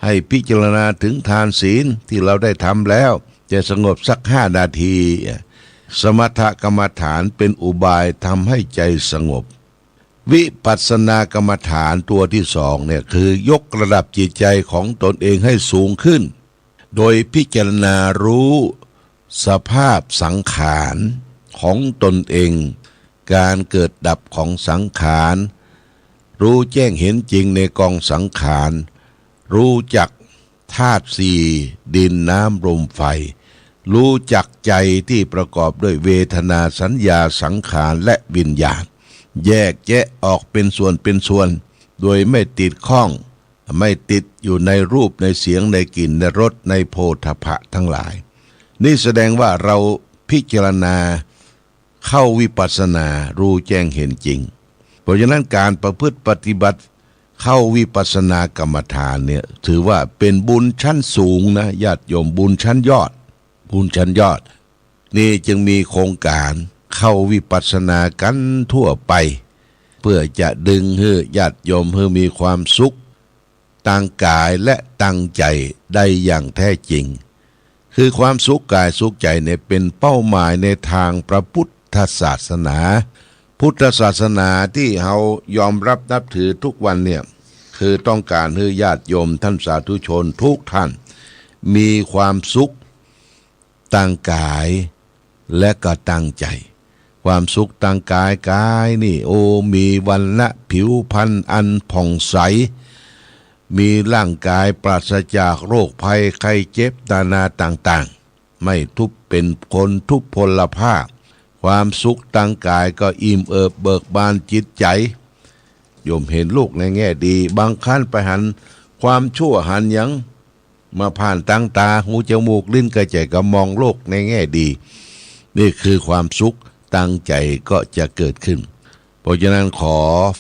ให้พิจารณาถึงทานศีลที่เราได้ทำแล้วจะสงบสัก5 นาทีสมถกรรมฐานเป็นอุบายทำให้ใจสงบวิปัสสนากรรมฐานตัวที่สองเนี่ยคือยกระดับจิตใจของตนเองให้สูงขึ้นโดยพิจารณารู้สภาพสังขารของตนเองการเกิดดับของสังขารรู้แจ้งเห็นจริงในกองสังขารรู้จักธาตุสี่ดินน้ำลมไฟรู้จักใจที่ประกอบด้วยเวทนาสัญญาสังขารและวิญญาณแยกแยะออกเป็นส่วนโดยไม่ติดข้องไม่ติดอยู่ในรูปในเสียงในกลิ่นในรสในโผฏฐัพพะทั้งหลายนี่แสดงว่าเราพิจารณาเข้าวิปัสสนารู้แจ้งเห็นจริงเพราะฉะนั้นการประพฤติปฏิบัติเข้าวิปัสสนากรรมฐานเนี่ยถือว่าเป็นบุญชั้นสูงนะญาติโยมบุญชั้นยอดนี่จึงมีโครงการเข้าวิปัสสนากันทั่วไปเพื่อจะดึงให้ญาติโยมให้มีความสุขตั้งกายและตั้งใจได้อย่างแท้จริงคือความสุขกายสุขใจเนี่ยเป็นเป้าหมายในทางพระพุทธศาสนาพุทธศาสนาที่เรายอมรับนับถือทุกวันเนี่ยคือต้องการให้ญาติโยมท่านสาธุชนทุกท่านมีความสุขตั้งกายและก็ตั้งใจความสุขตั้งกายนี่มีวันละผิวพรรณอันผ่องใสมีร่างกายปราศจากโรคภัยไข้เจ็บนานาต่างๆไม่ทุพเป็นคนทุพพลภาพความสุขตั้งกายก็อิ่มเอิบเบิกบานจิตใจโยมเห็นลูกในแง่ดีบางครั้งไปหันความชั่วหันยังมาผ่านตั้งตาหูจมูกลิ้นกระใจก็มองโลกในแง่ดีนี่คือความสุขตั้งใจก็จะเกิดขึ้นเพราะฉะนั้นขอ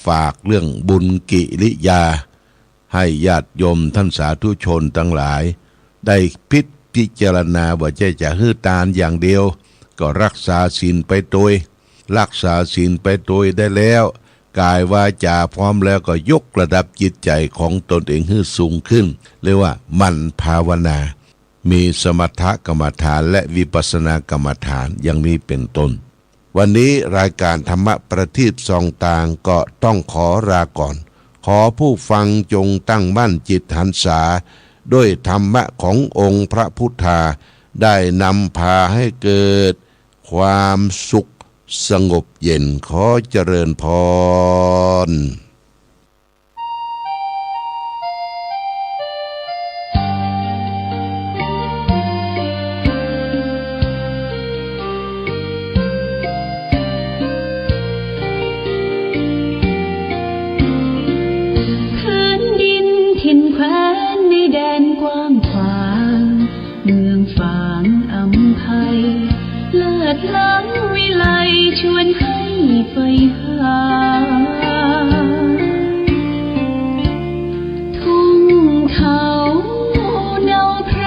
ฝากเรื่องบุญกิริยาให้ญาติโยมท่านสาธุชนทั้งหลายได้พิจารณาว่าจะฮื้อตานอย่างเดียวก็รักษาศีลไปโดยได้แล้ว กายวาจาพร้อมแล้วก็ยกระดับจิตใจของตนเองให้สูงขึ้นเรียกว่ามันภาวนามีสมถกรรมฐานและวิปัสสนากรรมฐานอย่างนี้เป็นต้นวันนี้รายการธรรมะประทีปส่องต่างก็ต้องขอลาก่อนขอผู้ฟังจงตั้งมั่นจิตหันษาด้วยธรรมะขององค์พระพุทธาได้นำพาให้เกิดความสุขสงบเย็นขอเจริญพรล้างวิไลชวนให้ไปหาทุ่งเขาเนาไพร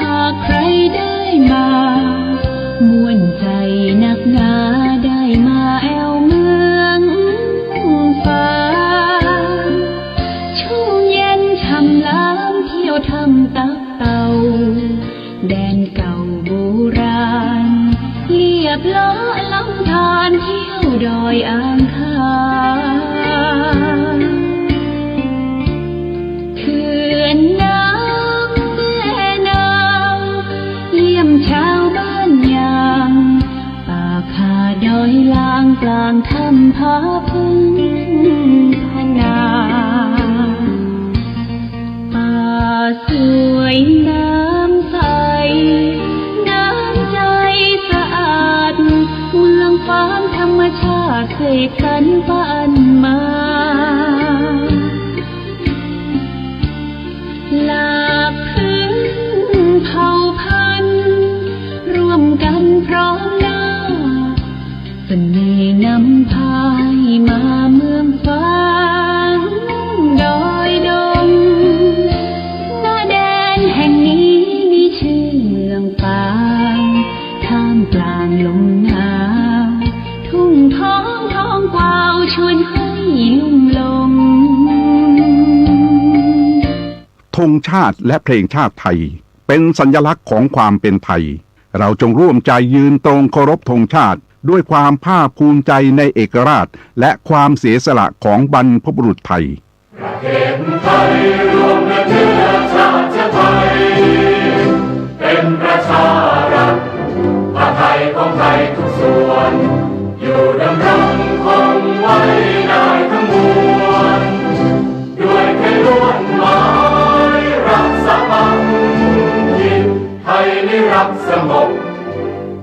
หากใครได้มาม่วนใจนักหนาได้มาแอวเมืองฟ้าชุ่มเย็นช่ำล้ำเที่ยวทำตักเต่าแดนเก่าโบราณเรียบล้อลำธารเที่ยวดอยอ่างขางเขื่อนน้ำแม่นางเยี่ยมชาวบ้านยางป่าคาดอยลางกลางถ้ำผาพึ่งพนาป่าสวยน้ำใสน้ำใจสะอาดเมืองฟ้าธรรมชาติเสกสรรปันมาหลากพื้นเผ่าพันธุ์ร่วมกันพร้อมหน้าเสน่ห์นำพายมาเมืองฟ้าดอยดงหน้าแดนแห่งนี้มีชื่อเมืองปางท่ามกลางลมหนาวทุ่งท้องกวาวชวนให้ลุ่มลง ธงชาติและเพลงชาติไทยเป็นสัญลักษณ์ของความเป็นไทยเราจงร่วมใจยืนตรงเคารพธงชาติด้วยความภาคภูมิใจในเอกราชและความเสียสละของบรรพบุรุษไทยประเทศไทยรวมเชื้อชาติไทยเป็นประชารัฐผ้าไทยของไทยทุกส่วนอยู่ดำรงคงไว้ได้ทั้งมวลด้วยเพลงล้วนหมายรักษาบังยินไทยนิรักสงบ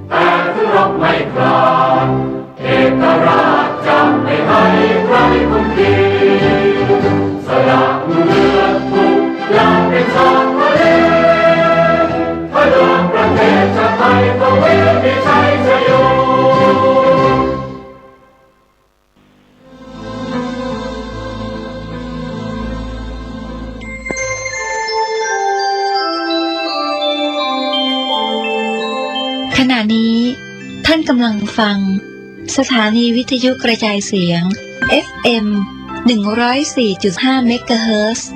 แต่ถึงรบไม่กล้าเอกราชจะไม่ให้ใครคุมขีสละเลือดทุกอย่างเป็นชาติทะเลพลังประเทศชาติไทยก็เวทีชัยชโยขณะนี้ท่านกำลังฟังสถานีวิทยุกระจายเสียง FM 104.5 เมกะเฮิรตซ์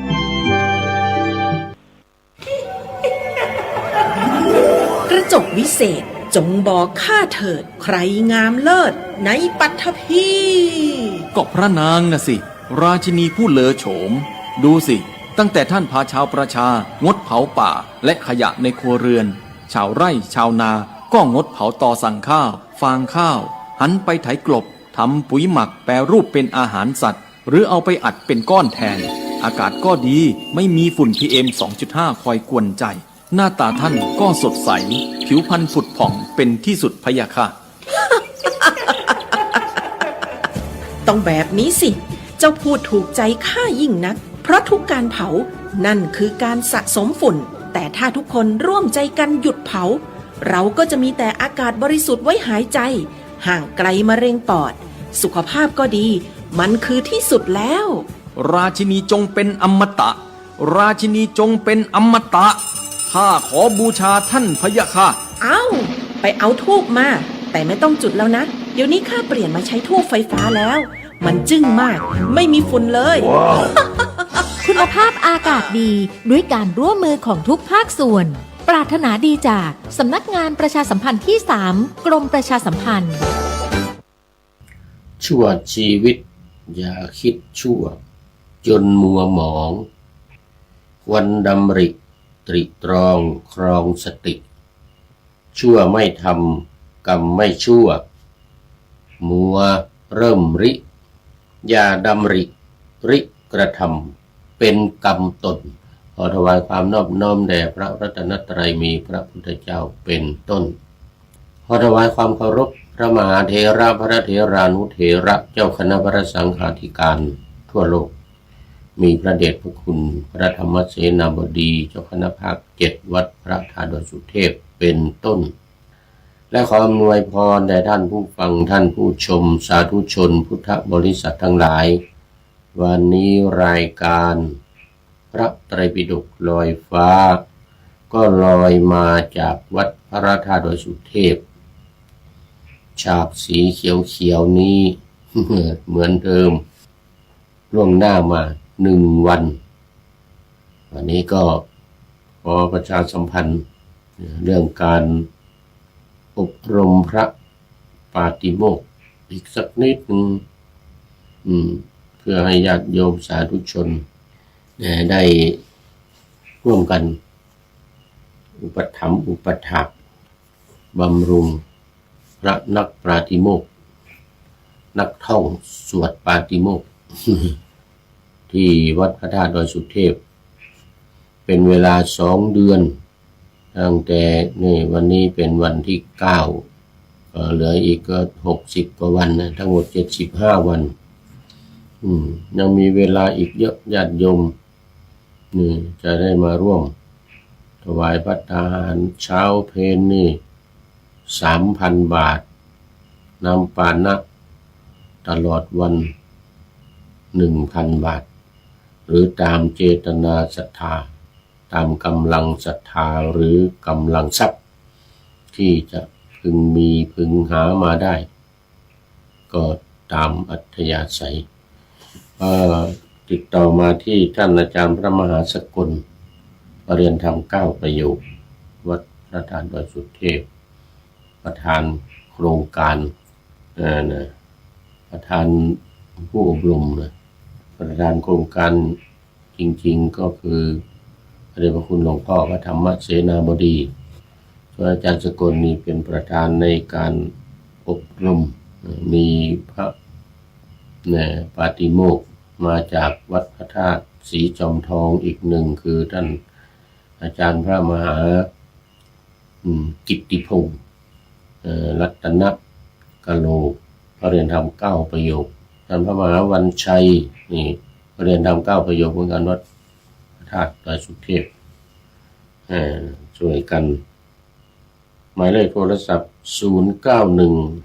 กระจกวิเศษจงบอกข้าเถิดใครงามเลิศในปัทภีก็พระนางน่ะสิราชินีผู้เลอโฉมดูสิตั้งแต่ท่านพาชาวประชางดเผาป่าและขยะในครัวเรือนชาวไร่ชาวนาก็งดเผาตอสั่งข้าวฟางข้าวหันไปไถกลบทำปุ๋ยหมักแปรรูปเป็นอาหารสัตว์หรือเอาไปอัดเป็นก้อนแทนอากาศก็ดีไม่มีฝุ่น PM 2.5 คอยกวนใจหน้าตาท่านก็สดใสผิวพรรณผุดผ่องเป็นที่สุดพะยะค่ะ ต้องแบบนี้สิเจ้าพูดถูกใจข้ายิ่งนักเพราะทุกการเผานั่นคือการสะสมฝุ่นแต่ถ้าทุกคนร่วมใจกันหยุดเผาเราก็จะมีแต่อากาศบริสุทธิ์ไว้หายใจห่างไกลมะเร็งปอดสุขภาพก็ดีมันคือที่สุดแล้วราชินีจงเป็นอมตะราชินีจงเป็นอมตะข้าขอบูชาท่านพะยะค่ะไปเอาธูปมาแต่ไม่ต้องจุดแล้วนะเดี๋ยวนี้ข้าเปลี่ยนมาใช้ธูปไฟฟ้าแล้ว มันจึ้งมากไม่มีฝุ่นเลย คุณภาพอากาศดีด้วยการร่วมมือของทุกภาคส่วนปรารถนาดีจากสำนักงานประชาสัมพันธ์ที่ 3 กรมประชาสัมพันธ์ชั่วชีวิตอย่าคิดชั่วจนมัวหมองควรดำริตริตรองครองสติชั่วไม่ทำกรรมไม่ชั่วมัวเริ่มริอย่าดำริริกระทำเป็นกรรมตนขอถวายความนอบน้อมแด่พระรัตนตรัยมีพระพุทธเจ้าเป็นต้นขอถวายความเคารพพระมหาเถระพระเถรานุเถระเจ้าคณะพระสังฆาธิการทั่วโลกมีพระเดชพระคุณพระธรรมเสนาบดีเจ้าคณะภาค7วัดพระธาตุดอยสุเทพเป็นต้นและขออำนวยพรแด่ท่านผู้ฟังท่านผู้ชมสาธุชนพุทธบริษัททั้งหลายวันนี้รายการพระไตรปิฎกลอยฟ้าก็ลอยมาจากวัดพระธาตุดอยสุเทพฉากสีเขียวๆนี้ เหมือนเดิมล่วงหน้ามา1 วันวันนี้ก็ขอประชาสัมพันธ์เรื่องการอบรมพระปาติโมกข์อีกสักนิดหนึ่งเพื่อให้ญาติโยมสาธุชนได้ร่วมกันอุปถัมภ์อุปถากบำรุงพระนักปาติโมกข์นักท่องสวดปาติโมกข์ ที่วัดพระธาตุดอยสุเทพเป็นเวลา2 เดือนตั้งแต่นี่วันนี้เป็นวันที่9เหลืออีกก็60 กว่าวันนะทั้งหมด75 วันยังมีเวลาอีกเยอะญาติโยมนี่จะได้มาร่วมถวายภัตตาหารเช้าเพลนี่ 3,000 บาทน้ำปานะตลอดวัน 1,000 บาทหรือตามเจตนาศรัทธาตามกำลังศรัทธาหรือกำลังทรัพย์ที่จะพึงมีพึงหามาได้ก็ตามอัธยาศัยติดต่อมาที่ท่านอาจารย์พระมหาสกลปริญญาธรรม9 ประโยควัดพระธาตุดอยสุเทพประธานโครงการประธานผู้อบรมประธานโครงการจริงๆก็คือพระเดชพระคุณหลวงพ่อพระธรรมเสนาบดีส่วนอาจารย์สกลนี่เป็นประธานในการอบรมมีพระปาติโมกข์มาจากวัดพระธาตุศรีจอมทองอีกหนึ่งคือท่านอาจารย์พระมหากิตติพงศ์รัตนกโลปริญญาธรรม9 ประโยคท่านพระมหาวันชัยนี่ปริญญาธรรม9 ประโยคเหมือนกันวัดพระธาตุดอยสุเทพช่วยกันหมายเลขโทรศัพท์0915-859-9053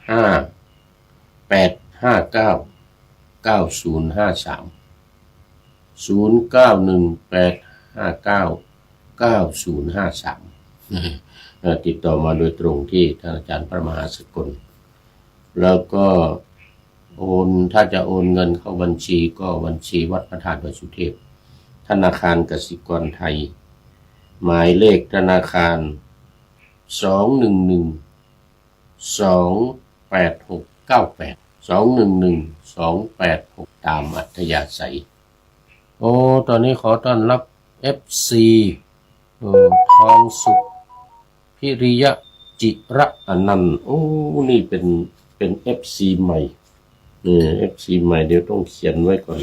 0918599053ติดต่อมาโดยตรงที่ท่านอาจารย์พระมหาสกลแล้วก็ถ้าจะโอนเงินเข้าบัญชีก็บัญชีวัดพระธาตุดอยสุเทพธนาคารกสิกรไทยหมายเลขธนาคาร211-28698 211-286ตามอัธยาศัยตอนนี้ขอต้อนรับ FC ทองสุขพิริยะจิระอนันต์นี่เป็น FC ใหม่FC ใหม่เดี๋ยวต้องเขียนไว้ก่อน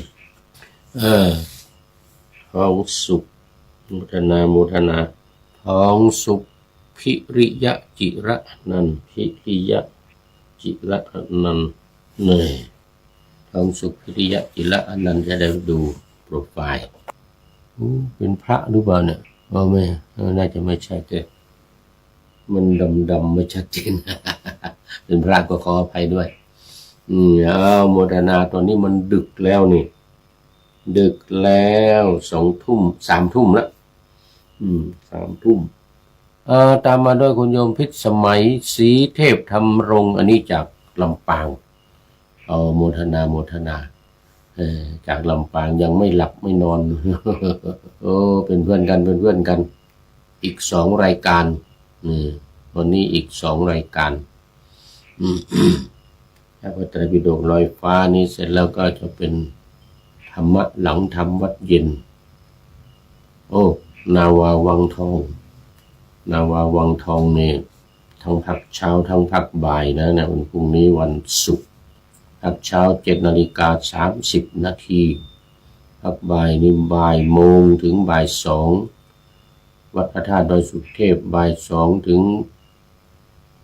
ทองสุขโมทนาทองสุขพิริยะจิระอนันต์พิริยะจิระอนันต์ทองสุขพิริยะจิระอนันต์จะได้ดูโปรไฟล์เป็นพระหรือเปล่าเนี่ยไม่น่าจะไม่ใช่แต่มันดำไม่ชัดเจน เป็นพระก็ขออภัยด้วยโมทนาตอนนี้มันดึกแล้วนี่ดึกแล้ว2 ทุ่ม3 ทุ่มแล้ว3 ทุ่มตามมาด้วยคุณโยมพิษสมัยศรีเทพธรรมรงค์อันนี้จากลำปาง เอาโมทนาจากลำปางยังไม่หลับไม่นอน โอ้เป็นเพื่อนกันอีก2 รายการวันนี้อีก2 รายการถ้าพระไตรปิฎกลอยฟ้านี้เสร็จแล้วก็จะเป็นธรรมะหลังธรรมวัดเย็นโอ้นาวาวังทองเนี่ยทั้งพักเช้าทั้งพักบ่ายนะวันพรุ่งนี้วันศุกร์พักเช้า7:30 นาทีพักบ่ายนี่บ่ายโมงถึงบ่าย2วัดพระธาตุดอยสุเทพบ่าย2ถึง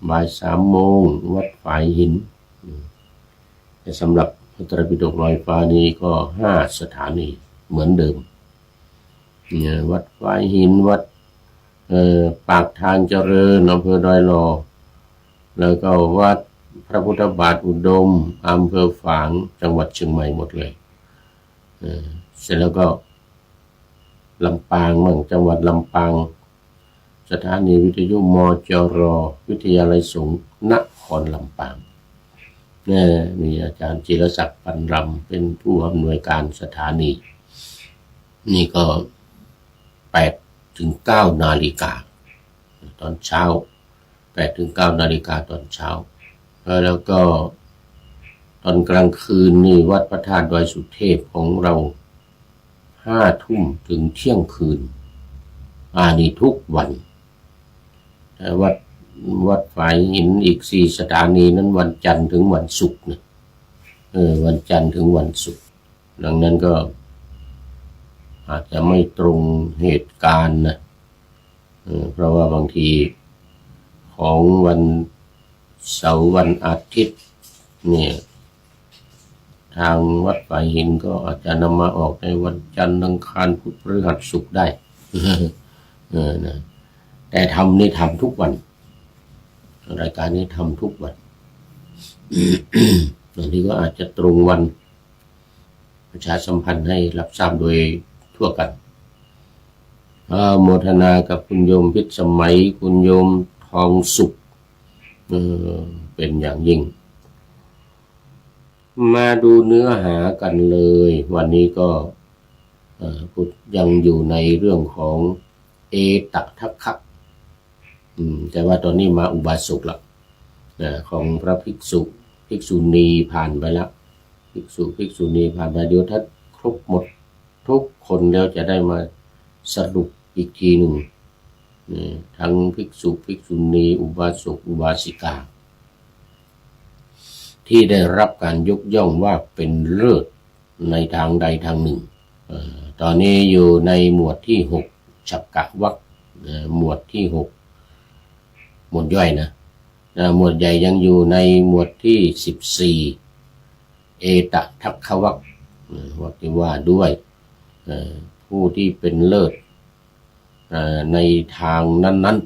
บ่าย3 โมงวัดฝายหินสำหรับพระไตรปิฎกลอยฟ้านี้ก็5 สถานีเหมือนเดิมวัดฝายหินวัดปากทางเจริญอำเภอดอยหล่อแล้วก็วัดพระพุทธบาทอุดมอำเภอฝางจังหวัดเชียงใหม่หมดเลยเสร็จแล้วก็ลำปางมั่งจังหวัดลำปางสถานีวิทยุมจรวิทยาลัยสงฆ์นครลำปางมีอาจารย์จิรศักดิ์ปันรำเป็นผู้อำนวยการสถานีนี่ก็8 ถึง 9 นาฬิกาตอนเช้า8 ถึง 9 นาฬิกาตอนเช้าแล้วก็ตอนกลางคืนนี่วัดพระธาตุดอยสุเทพของเรา5 ทุ่มถึงเที่ยงคืนนี่ทุกวันวัดฝายหินอีก4 สถานีนั้นวันจันทร์ถึงวันศุกร์นะวันจันทร์ถึงวันศุกร์ดังนั้นก็อาจจะไม่ตรงเหตุการณ์นะเพราะว่าบางทีของวันเสาร์วันอาทิตย์เนี่ยทางวัดฝายหินก็อาจจะนำมาออกในวันจันทร์อังคารพุธพฤหัสศุกร์ได้ นะแต่ทำทุกวันรายการนี้ทำทุกวันบางทีก็อาจจะตรงวันประชาสัมพันธ์ให้รับทราบโดยทั่วกันโมทนากับคุณโยมพิษสมัยคุณโยมทองสุขเป็นอย่างยิ่งมาดูเนื้อหากันเลยวันนี้ก็ยังอยู่ในเรื่องของเอตทัคคะแต่ว่าตอนนี้มาอุบาสกละของพระภิกษุณีผ่านไปแล้วภิกษุณีผ่านไปเดี๋ยวถ้าครบหมดทุกคนแล้วจะได้มาสรุปอีกทีหนึ่งทั้งภิกษุณีอุบาสกอุบาสิกาที่ได้รับการยกย่องว่าเป็นเลิศในทางใดทางหนึ่งตอนนี้อยู่ในหมวดที่6ฉัพกะวรรคหมวดที่6หมวดย่อยนะหมวดใหญ่ยังอยู่ในหมวดที่14เอตทัคคะวรรคที่ว่าด้วยผู้ที่เป็นเลิศในทางนั้น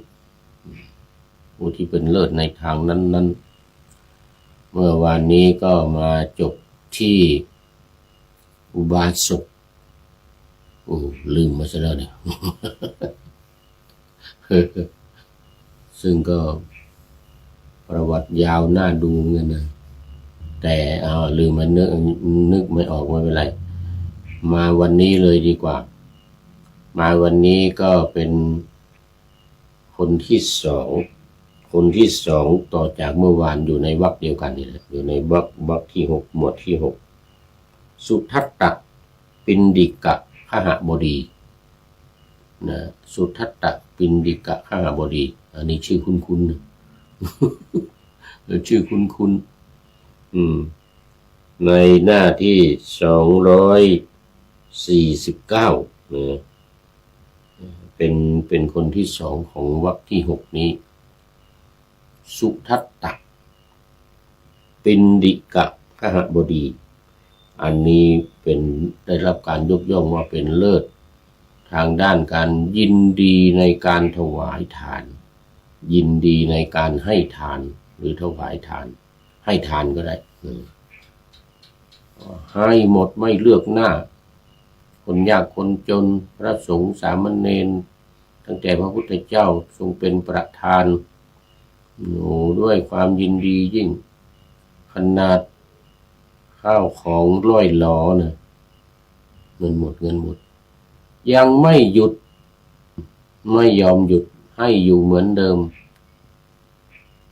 ๆผู้ที่เป็นเลิศในทางนั้นๆเมื่อวานนี้ก็มาจบที่อุบาสกลืมมาซะแล้วเนี่ย ซึ่งก็ประวัติยาวน่าดูเงี้ยนะแต่ลืมมานึกไม่ออกไม่เป็นไรมาวันนี้เลยดีกว่ามาวันนี้ก็เป็นคนที่สองต่อจากเมื่อวานอยู่ในวรรคเดียวกันนี่แหละอยู่ในวรรคที่6หมวดที่6สุทัตตะปิณฑิกะขหบดีนะสุทัตตะปิณฑิกะขหบดีอันนี้ชื่อคุ้นๆชื่อคุ้นๆในหน้าที่249นะเป็นคนที่2ของวรรคที่6นี้สุทัตตะปิณฑิกะขหบดีอันนี้เป็นได้รับการยกย่องว่าเป็นเลิศทางด้านการยินดีในการถวายทานยินดีในการให้ทานหรือถวายทานให้ทานก็ได้ให้หมดไม่เลือกหน้าคนยากคนจนพระสงฆ์สามเณรตั้งแต่พระพุทธเจ้าทรงเป็นประธานด้วยความยินดียิ่งขนาด ข้าวของล่อยหลอนะเงินหมดยังไม่หยุดไม่ยอมหยุดให้อยู่เหมือนเดิม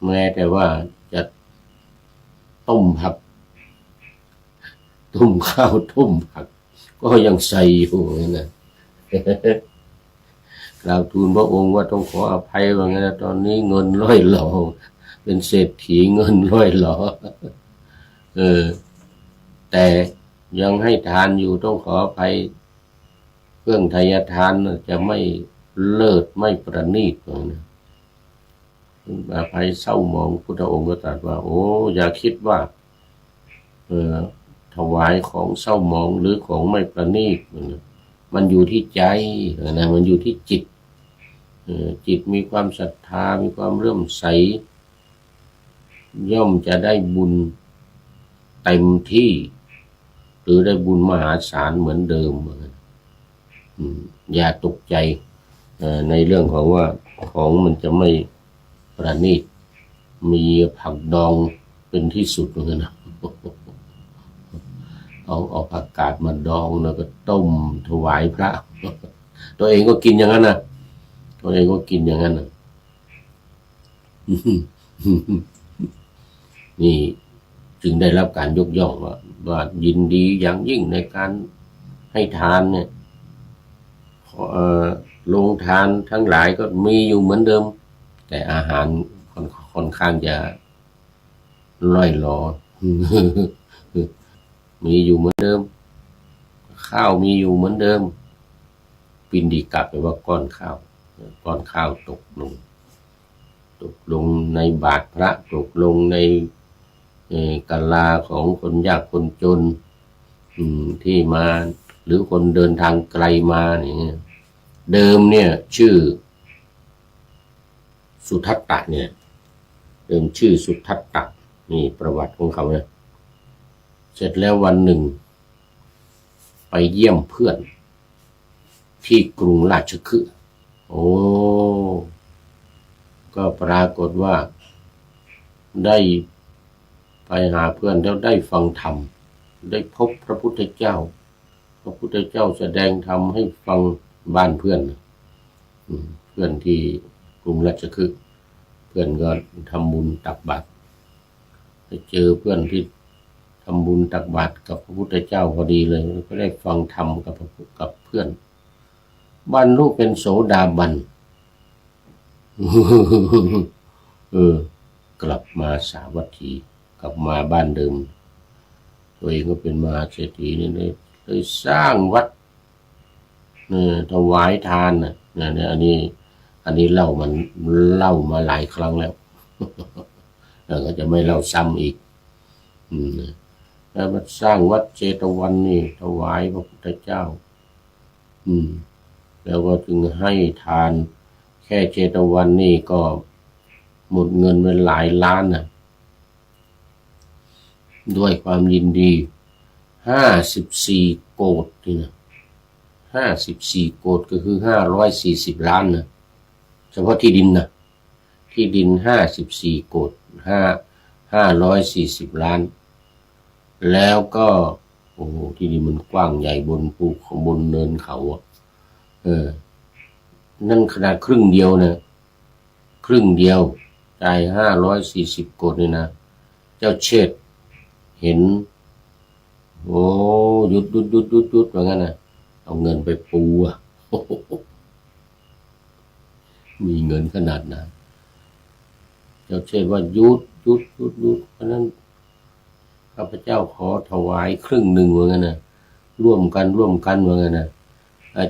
แม้แต่ว่าจะต้มผักต้มข้าวต้มผักก็ยังใส่อยู่นะกล่าวทูลพระองค์ว่าต้องขออภัยว่างั้นตอนนี้เงินล่อยหลอเป็นเศรษฐีเงินล่อยหลอแต่ยังให้ทานอยู่ต้องขออภัยเครื่องไทยทานจะไม่เลิศไม่ประณีตนะอภัยเศร้าหมองพุทธองค์ก็ตรัสว่าโอ้อย่าคิดว่าถวายของเศร้าหมองหรือของไม่ประณีตมันอยู่ที่ใจนะมันอยู่ที่จิตจิตมีความศรัทธามีความเลื่อมใสย่อมจะได้บุญเต็มที่หรือได้บุญมหาศาลเหมือนเดิมอย่าตกใจในเรื่องของว่าของมันจะไม่ประณีตมีผักดองเป็นที่สุดเหมือนกันนะเอาผักกาดมาดองแล้วก็ต้มถวายพระตัวเองก็กินอย่างนั้นนะตัวเองก็กินอย่างนั้นนะนี่จึงได้รับการยกย่องว่ายินดีอย่างยิ่งในการให้ทานเนี่ยโรงทานทั้งหลายก็มีอยู่เหมือนเดิมแต่อาหารค่อนข้างจะล่อยหลอมีอยู่เหมือนเดิมข้าวมีอยู่เหมือนเดิมปินดีกลับไปว่าก้อนข้าวตกลงในบาตรพระตกลงในกะลาของคนยากคนจนที่มาหรือคนเดินทางไกลมาเนี่ยเดิมเนี่ยชื่อสุทัตตะเนี่ยเดิมชื่อสุทัตตะนี่ประวัติของเขาเนี่ยเสร็จแล้ววันหนึ่งไปเยี่ยมเพื่อนที่กรุงราชคฤห์ก็ปรากฏว่าได้ไปหาเพื่อนแล้วได้ฟังธรรมได้พบพระพุทธเจ้าแสดงธรรมให้ฟังบ้านเพื่อนที่กรุงราชคฤห์เพื่อนก็ทำบุญตักบาตรไปเจอเพื่อนที่ทำบุญตักบาตรกับพระพุทธเจ้าพอดีเลยก็ได้ฟังธรรมกับเพื่อนบรรลุเป็นโสดาบันกลับมาสาวัตถีกลับมาบ้านเดิมตัวเองก็เป็นมหาเศรษฐีนี่เลยสร้างวัดถวายทานอันนี้เล่ามาหลายครั้งแล้วก็จะไม่เล่าซ้ำอีกแล้วมาสร้างวัดเจตวันนี่ถวายพระพุทธเจ้าแล้วก็จึงให้ทานแค่เจตวันนี่ก็หมดเงินไปหลายล้านนะด้วยความยินดี54 โกฏนี่นะ54 โกฏก็คือ540 ล้านนะเฉพาะที่ดินนะที่ดิน54 โกฏ540 ล้านแล้วก็โอ้โหที่ดินมันกว้างใหญ่บนภูเขาบนเนินเขานั่นขนาดครึ่งเดียวนะครึ่งเดียวจ่าย540 โกฏนี่นะเจ้าเชษฐ์เห็นโอ้หยุดว่างั้นนะเอาเงินไปปูมีเงินขนาดนั้นเจ้าเชษฐ์ว่าหยุดเพราะนั้นข้าพเจ้าขอถวายครึ่งหนึ่งว่างั้นนะร่วมกันว่างั้นนะ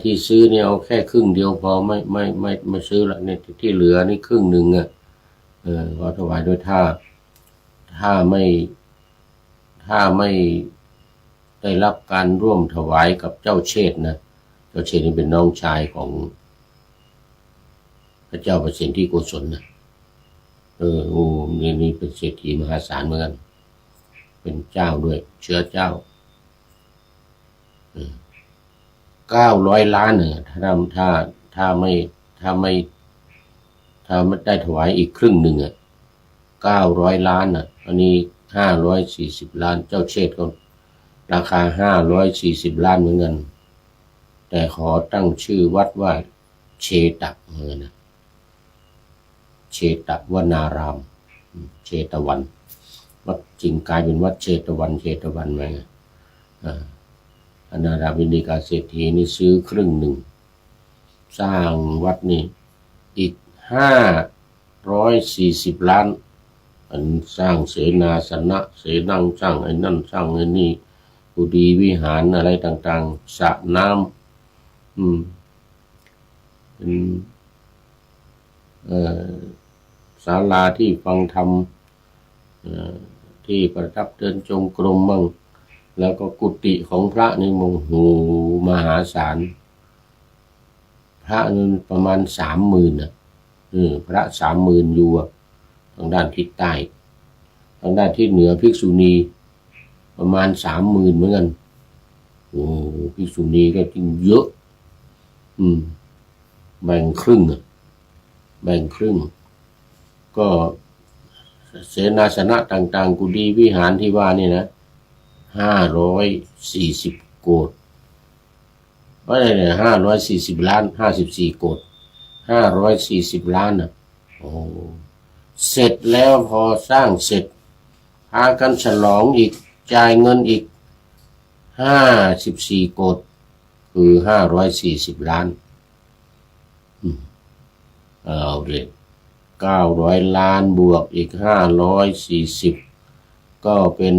ที่ซื้อเนี่ยเอาแค่ครึ่งเดียวพอไม่ซื้อละเนี่ยที่เหลือนี่ครึ่งหนึ่งขอถวายด้วยถ้าไม่ได้รับการร่วมถวายกับเจ้าเชษฐ์นะเจ้าเชษฐ์นี่เป็นน้องชายของพระเจ้าประสิทธิโกศลนะนี่เป็นเศรษฐีมหาศาลเหมือนกันเป็นเจ้าด้วยเชื้อเจ้า900 ล้านเนี่ยถ้าไม่ได้ถวายอีกครึ่งหนึ่ง900 ล้านอันนี้540 ล้านเจ้าเชษฐ์ก็ ราคา540 ล้านเหมือนกันแต่ขอตั้งชื่อวัดว่าเชตะนะเชตวนารามเชตวันวัดจริงกลายเป็นวัดเชตวันไหมอนาถบิณฑิกาเศรษฐีนี่ซื้อครึ่งหนึ่งสร้างวัดนี่อีก540 ล้านอันสร้างเสนาสนะเสนังสร้างไอ้นั่นสร้างไอ้นี่กุฏิวิหารอะไรต่างๆสระน้ำเป็นศาลาที่ฟังธรรมที่ประทับเดินจงกรมบ้างแล้วก็กุฏิของพระนี่มหาศาลพระนี่ประมาณ30,000นะพระ30,000อยู่ทางด้านทิศใต้ทางด้านทิศเหนือภิกษุณีประมาณ30,000เหมือนกันภิกษุณีก็จริงเยอะแบ่งครึ่งก็เสนาสนะต่างๆกุฏิวิหารที่ว่านี่นะ540 โกฏว่าอะไรเนี่ย540 ล้าน54 โกฏ540 ล้านนะเสร็จแล้วพอสร้างเสร็จพากันฉลองอีกจ่ายเงินอีก54 โกฏคือ540 ล้านเอาเลย900 ล้านบวกอีก540ก็เป็น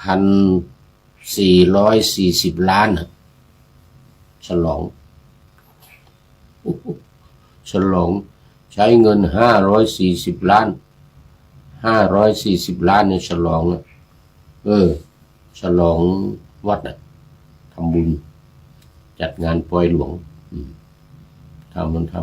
1,440 ล้านฉลองใช้เงิน540 ล้าน540 ล้านเนี่ยฉลองฉลองวัดทำบุญจัดงานปล่อยหลวงท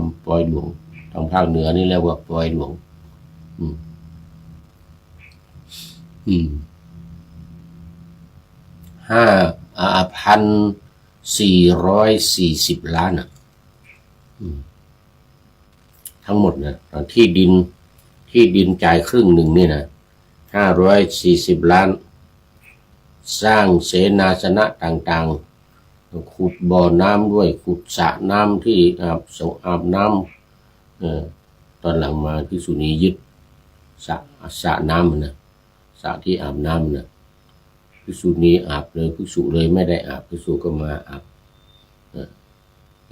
ำปล่อยหลวงทางภาคเหนือนี่เรียกว่าปล่อยหลวง1,440 ล้านทั้งหมดนะที่ดินจ่ายครึ่งหนึ่งนี่นะ540 ล้านสร้างเสนาสนะต่างๆขุดบ่อน้ำด้วยขุดสระน้ำที่อาบน้ำตอนหลังมาภิกษุณียึดสระน้ำนะสระที่อาบน้ำนะภิกษุณีอาบเลยภิกษุเลยไม่ได้อาบภิกษุก็มาอาบ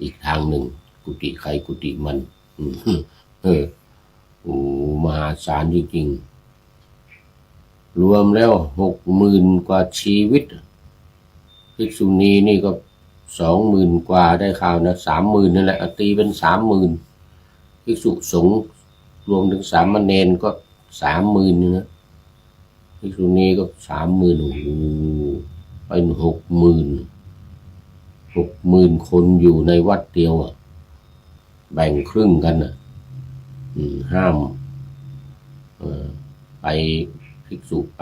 อีกทางหนึ่งกุฏิใครกุฏิมันมหาศาลจริงๆรวมแล้ว60,000 กว่าชีวิตภิกษุณีนี่ก็20,000 กว่าได้ข่าวนะ30,000นั่นแหละตีเป็น30,000ภิกษุสงฆ์รวมถึงสามเณรก็30,000นะภิกษุณีก็30,000เป็น60,000 คนอยู่ในวัดเดียวแบ่งครึ่งกันห้ามไปภิกษุไป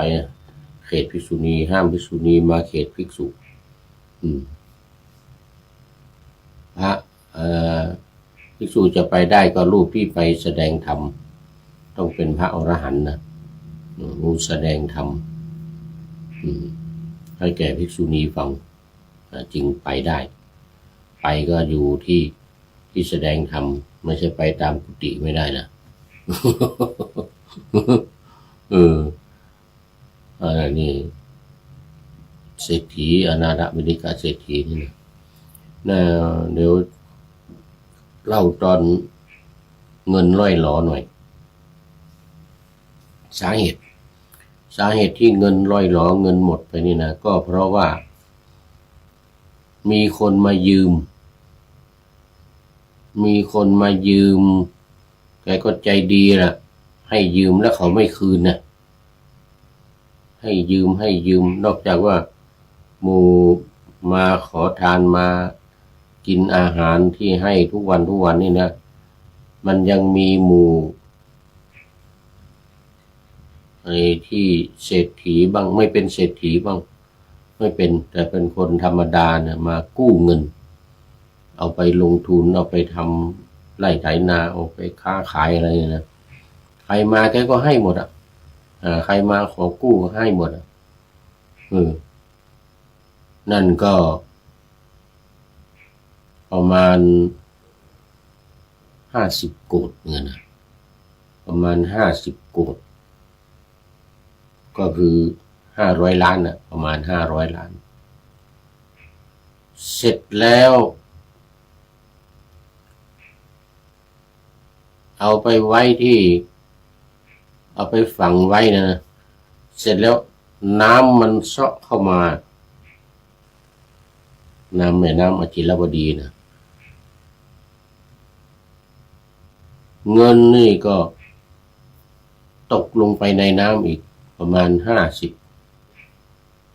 เขตภิกษุณีห้ามภิกษุณีมาเขตภิกษุพระภิกษุจะไปได้ก็รูปที่ไปแสดงธรรมต้องเป็นพระอรหันต์นะรูปแสดงธรรมให้แก่ภิกษุณีฟังจึงไปได้ไปก็อยู่ที่แสดงธรรมไม่ใช่ไปตามกุฏิไม่ได้นะนี่เศรษฐีอนาถบิณฑิกาเศรษฐีนี่นะเดี๋ยวเล่าตอนเงินล่อยหลอหน่อยสาเหตุที่เงินล่อยหลอเงินหมดไปนี่นะก็เพราะว่ามีคนมายืมแกก็ใจดีนะให้ยืมแล้วเขาไม่คืนนะให้ยืมนอกจากว่าหมู่มาขอทานมากินอาหารที่ให้ทุกวันนี่นะมันยังมีหมู่ไอ้ที่เศรษฐีบ้างไม่เป็นเศรษฐีบ้างไม่เป็นแต่เป็นคนธรรมดาเนี่ยมากู้เงินเอาไปลงทุนเอาไปทำไร่ไถนาเอาไปค้าขายอะไรนะใครมาแกก็ให้หมดใครมาขอกู้ให้หมด นั่นก็ประมาณ50 โกฏเงินนะประมาณ50 โกฏก็คือ500 ล้านนะประมาณ500 ล้านเสร็จแล้วเอาไปไว้ที่เอาไปฝังไว้นะเสร็จแล้วน้ำมันเซาะเข้ามาน้ำแม่น้ำอจิรวดีนะเงินนี่ก็ตกลงไปในน้ำอีกประมาณ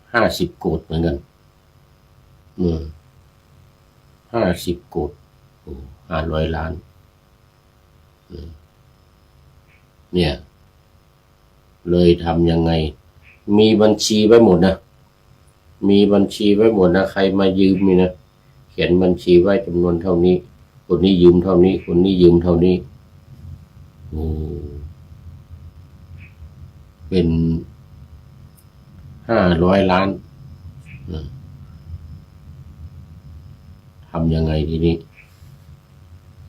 50 โกฏเหมือนกัน50 โกฏ500 ล้านเนี่ยเลยทำยังไงมีบัญชีไว้หมดนะมีบัญชีไว้หมดนะใครมายืมนี่นะเขียนบัญชีไว้จำนวนเท่านี้คนนี้ยืมเท่านี้คนนี้ยืมเท่านี้เป็น500 ล้านทำยังไงทีนี้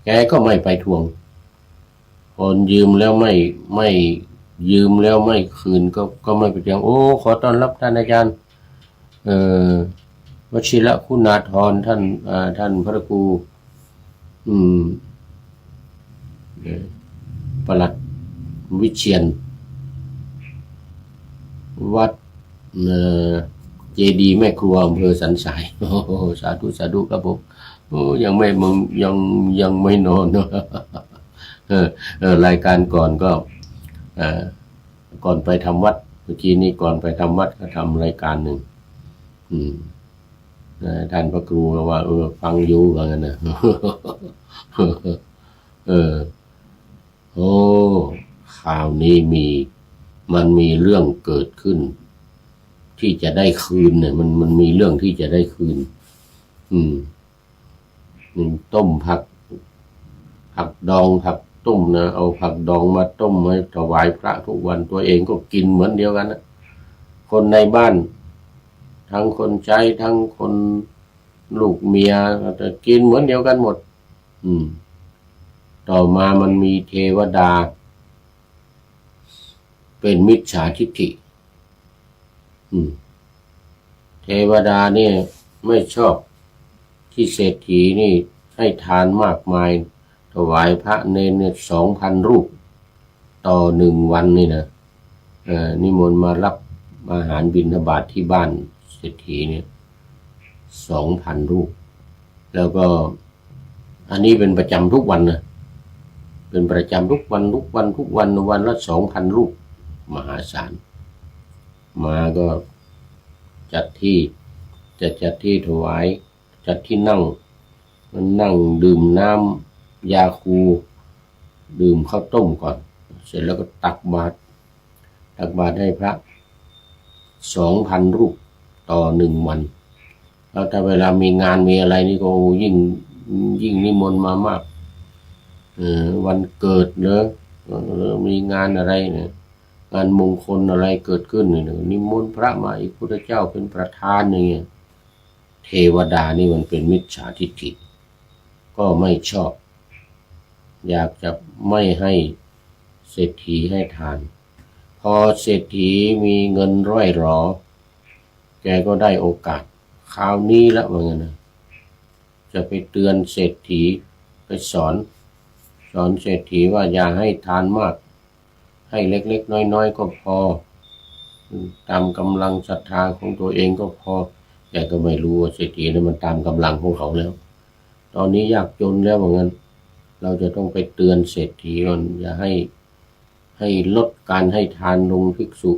แกก็ไม่ไปทวงคนยืมแล้วไม่ยืมแล้วไม่คืนก็ไม่ไปทวงโอ้ขอต้อนรับท่านอาจารย์วชิระคุณาธรท่านพระครูปลัดวิเชียรวัดเจดีย์แม่ครัวอำเภอสันทรายโอ้สาธุสาธุครับผมโอ้ยังไม่นอนเนาะรายการก่อนก็ก่อนไปทำวัดเมื่อกี้นี้ก่อนไปทำวัดก็ทำรายการหนึ่งท่านพระครูก็ว่าฟังอยู่ว่างั้นนะโอ้ข่าวนี้มันมีเรื่องเกิดขึ้นที่จะได้คืนเนี่ยมันมีเรื่องที่จะได้คืนต้มผักดองผักต้มนะเอาผักดองมาต้มไว้ถวายพระทุกวันตัวเองก็กินเหมือนเดียวกันนะคนในบ้านทั้งคนใช้ทั้งคนลูกเมียจะกินเหมือนเดียวกันหมดต่อมามันมีเทวดาเป็นมิจฉาทิฏฐิเทวดาเนี่ยไม่ชอบที่เศรษฐีนี่ให้ทานมากมายถวายพระเนรเนี่ย2,000 รูปต่อ1 วันนี่นะนิมนต์มารับอาหารบิณฑบาตที่บ้านเศรษฐีเนี่ย 2,000 รูปแล้วก็อันนี้เป็นประจำทุกวันนะเป็นประจำทุกวันวันละ 2,000 รูปมหาศาลมาก็จัดที่ถวายจัดที่นั่งดื่มน้ำยาคูดื่มข้าวต้มก่อนเสร็จแล้วก็ตักบาตรให้พระ 2,000 รูปต่อ1 วันแล้วถ้าเวลามีงานมีอะไรนี่ก็ยิ่งนิมนต์มามากวันเกิดเนอะมีงานอะไรเนี่ยงานมงคลอะไรเกิดขึ้นเนี่ยนิมนต์พระมาอีกพุทธเจ้าเป็นประธานอย่างเงี้ยเทวดานี่มันเป็นมิจฉาทิฏฐิก็ไม่ชอบอยากจะไม่ให้เศรษฐีให้ทานพอเศรษฐีมีเงินร่อยหรอแกก็ได้โอกาสคราวนี้ละว่างั้นนะจะไปเตือนเศรษฐีไปสอนเศรษฐีว่าอย่าให้ทานมากให้เล็กๆน้อยๆก็พอตามกำลังศรัทธาของตัวเองก็พอแกก็ไม่รู้ว่าเศรษฐีนั้นมันตามกำลังของเขาแล้วตอนนี้ยากจนแล้วว่างั้นเราจะต้องไปเตือนเศรษฐีก่อนอย่าให้ลดการให้ทานลงภิกษุ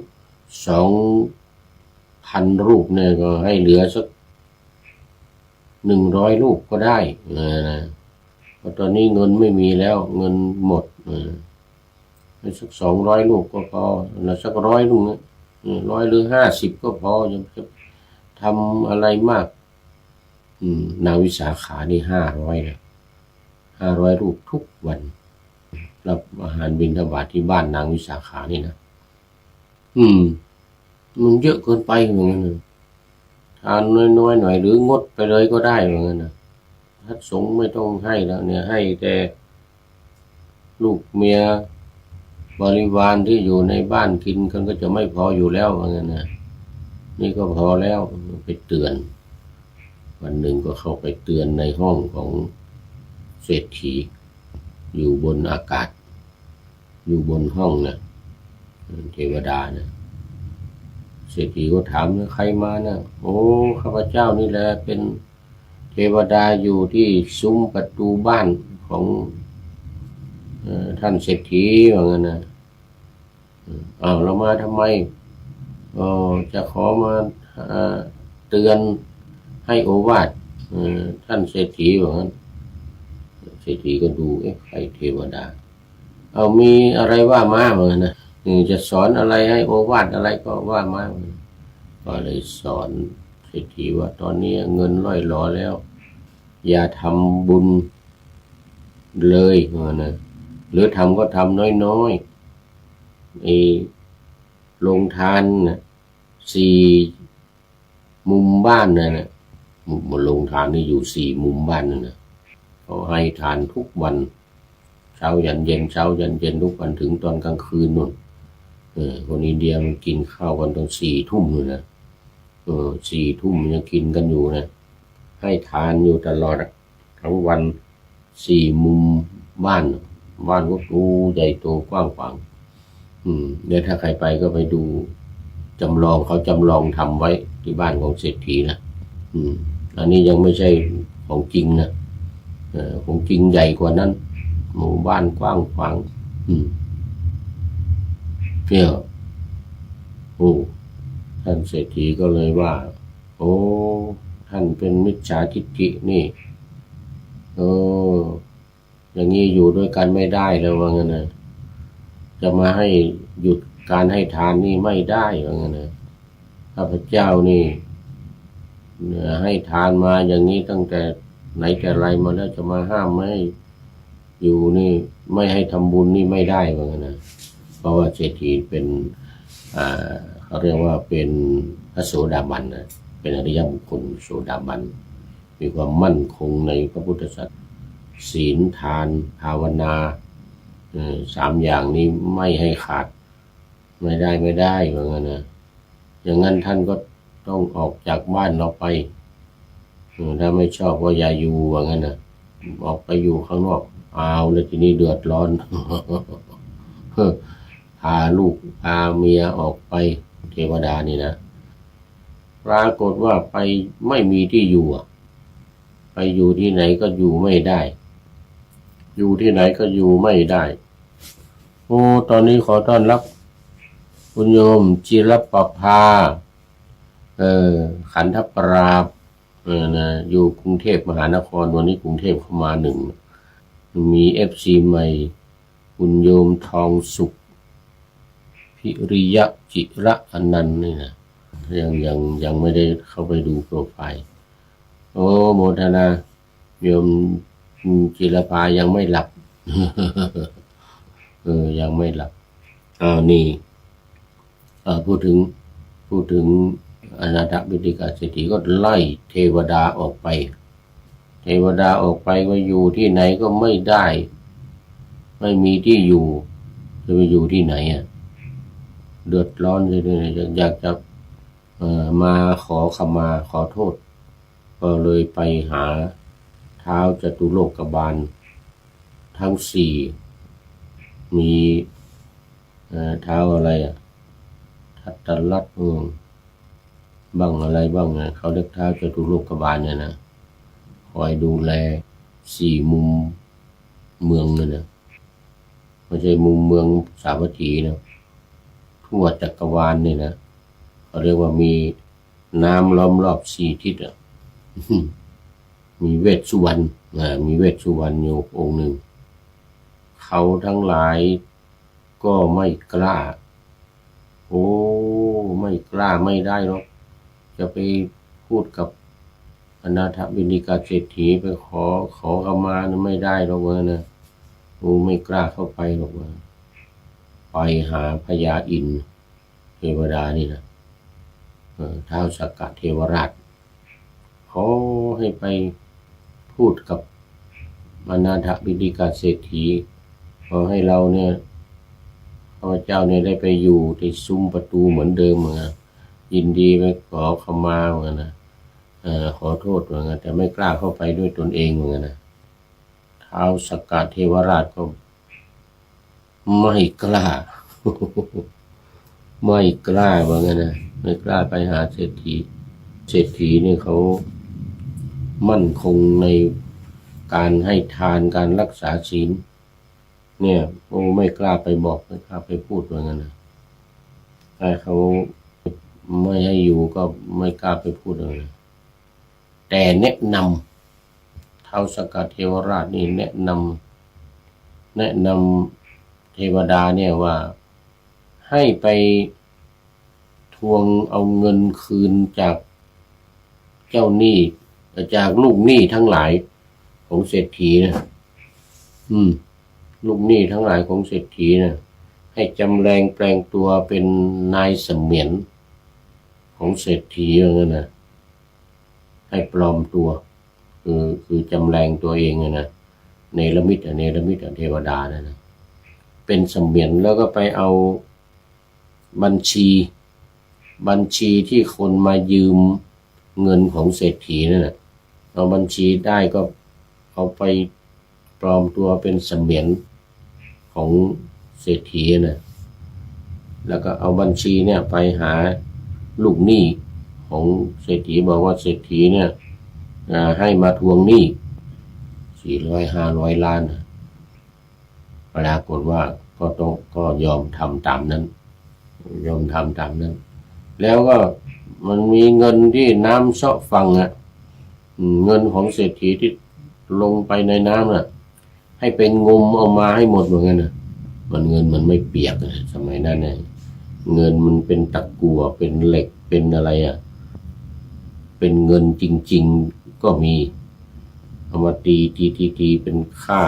2,000 รูปเนี่ยก็ให้เหลือสัก100 รูปก็ได้เพราะตอนนี้เงินไม่มีแล้วเงินหมดสัก200 รูปก็พอแล้วสัก100 รูปนะ100 หรือ 50ก็พอจะทำอะไรมากนางวิสาขานี่500เลย500 รูปทุกวันรับอาหารบิณฑบาตที่บ้านนางวิสาขานี่นะมันเยอะเกินไปเหมือนกันท านน้อยๆหน่อยหรืองดไปเลยก็ได้เหมือนกันนะพระสงฆ์ไม่ต้องให้แล้วเนี่ยให้แต่ลูกเมียบริวารที่อยู่ในบ้านกินกันก็จะไม่พออยู่แล้วเหมือนกันนะนี่ก็พอแล้วไปเตือนวันหนึ่งก็เข้าไปเตือนในห้องของเศรษฐีอยู่บนอากาศอยู่บนห้องนะเทวดานะเศรษฐีก็ถามนะใครมานะโอ้ข้าพเจ้านี่แหละเป็นเทวดาอยู่ที่ซุ้มประตูบ้านของท่านเศรษฐีว่างั้นนะเรามาทำไมจะขอมาเตือนให้โอวาทท่านเศรษฐีว่างั้นเศรษฐีก็ดูใครเทวดามีอะไรว่ามาเหมือนนะจะสอนอะไรให้โอวาทอะไรก็ว่ามาก็เลยสอนเศรษฐีว่าตอนนี้เงินร่อยหรอแล้วอย่าทำบุญเลยนะหรือทำก็ทำน้อยๆลงทานนะ4 มุมบ้านนะลงทานนี่อยู่4 มุมบ้านนะเขาให้ทานทุกวันเช้ายันเย็นเช้ายันเย็นทุกวันถึงตอนกลางคืนนู่นคนอินเดียมันกินข้าวกันตอน4 ทุ่มเลยนะ4 ทุ่มยังกินกันอยู่นะให้ทานอยู่ตลอดทั้งวัน4 มุมบ้านก็ดูใหญ่โตกว้างขวางเดี๋ยวถ้าใครไปก็ไปดูจำลองเขาจำลองทำไว้ที่บ้านของเศรษฐีนะอันนี้ยังไม่ใช่ของจริงนะของจริงใหญ่กว่านั้นหมู่บ้านกว้างขวางเนี่ยท่านเศรษฐีก็เลยว่าโอ้ท่านเป็นมิจฉาทิฏฐินี่อย่างนี้อยู่ด้วยกันไม่ได้แล้วว่างั้นนะจะมาให้หยุดการให้ทานนี่ไม่ได้ว่างั้นนะข้าพเจ้านี่ให้ทานมาอย่างนี้ตั้งแต่ไหนแต่ไรมาแล้วจะมาห้ามไม่ให้อยู่นี่ไม่ให้ทำบุญนี่ไม่ได้ว่างั้นนะเพราะว่าเศรษฐีเป็นเขาเรียกว่าเป็นพระโสดาบันนะเป็นอริยบุคคลโสดาบันมีความมั่นคงในพระพุทธศาสนาศีลทานภาวนา3 อย่างนี้ไม่ให้ขาดไม่ได้ว่างั้นนะอย่างนั้นท่านก็ต้องออกจากบ้านเราไปถ้าไม่ชอบก็อย่าอยู่ว่างั้นนะออกไปอยู่ข้างนอกแล้วทีนี้เดือดร้อน พาลูกพาเมียออกไปเทวดานี่นะปรากฏว่าไปไม่มีที่อยู่ไปอยู่ที่ไหนก็อยู่ไม่ได้อยู่ที่ไหนก็อยู่ไม่ได้ตอนนี้ขอต้อนรับคุณโยมจิรประภาขันธปราบนะอยู่กรุงเทพมหานครวันนี้กรุงเทพเข้ามา1มีFC ใหม่คุณโยมทองสุขพิริยะจิระอนันต์นี่นะยังไม่ได้เข้าไปดูโปรไฟล์โมทนาโยมจิรภายังไม่หลับ ยังไม่หลับนี่พูดถึงอนาถบิณฑิกาเศรษฐีก็ไล่เทวดาออกไปก็อยู่ที่ไหนก็ไม่ได้ไม่มีที่อยู่จะไปอยู่ที่ไหนเดือดร้อนเลยอยากจะมาขอขมาขอโทษก็เลยไปหาท้าวจตุโลกบาลทั้ง4มีท้าวอะไรทัตตลักษณ์บ้างอะไรบ้างเขาเรียกท้าวจตุโลกบาลเนี่ยนะคอยดูแล4 มุมเมืองเลยนะไม่ใช่มุมเมืองสาวัตถีนะทั่วจักรวาลนี่นะเขาเรียกว่ามีน้ำล้อมรอบ4 ทิศมีเวชสุวรรณมีเวชสุวรรณอยู่องค์หนึ่งเขาทั้งหลายก็ไม่กล้าไม่กล้าไม่ได้หรอกจะไปพูดกับอนาถบิณฑิกาเศรษฐีไปขอขมานะไม่ได้หรอกนะไม่กล้าเข้าไปหรอกไปหาพญาอินทร์เทวดานี่นะท้าวสักกะเทวราช ขอให้ไปพูดกับอนาถบิณฑิกาเศรษฐีขอให้เราเนี่ยข้าพเจ้าเนี่ยได้ไปอยู่ที่ซุ้มประตูเหมือนเดิมเหมือนกันยินดีไปขอขมาเหมือนกันนะขอโทษเหมือนกันแต่ไม่กล้าเข้าไปด้วยตนเองเหมือนกันนะท้าวสักกะเทวราชก็ไม่กล้า ไม่กล้าเหมือนกันนะไม่กล้าไปหาเศรษฐีนี่เขามั่นคงในการให้ทานการรักษาศีลเนี่ยโอ้ไม่กล้าไปบอกไม่กล้าไปพูดเหมือนกันนะถ้าเขาไม่ให้อยู่ก็ไม่กล้าไปพูดเลยแต่แนะนำท้าวสักกะเทวราชนี่แนะนำเทวดาเนี่ยว่าให้ไปทวงเอาเงินคืนจากเจ้าหนี้จากลูกหนี้ทั้งหลายของเศรษฐีนะลูกหนี้ทั้งหลายของเศรษฐีนะให้จำแรงแปลงตัวเป็นนายเสมียนของเศรษฐีอย่างนั้นนะให้ปลอมตัวคือจำแรงตัวเองนะเนรมิตเทวดานะเป็นเสมียนแล้วก็ไปเอาบัญชีที่คนมายืมเงินของเศรษฐีนั่นแหละเอาบัญชีได้ก็เอาไปปลอมตัวเป็นเสมียนของเศรษฐีนะแล้วก็เอาบัญชีเนี่ยไปหาลูกหนี้ของเศรษฐีบอกว่าเศรษฐีเนี่ยให้มาทวงหนี้400-500 ล้านปรากฏว่าก็ยอมทำตามนั้นแล้วก็มันมีเงินที่น้ำเซาะฝั่งเงินของเศรษฐีที่ลงไปในน้ำให้ไปงมเอามาให้หมดเหมือนกันเงินมันไม่เปียกสมัยนั้นเงินมันเป็นตะกั่วเป็นเหล็กเป็นอะไรเป็นเงินจริงๆก็มีเอามาตีเป็นค่า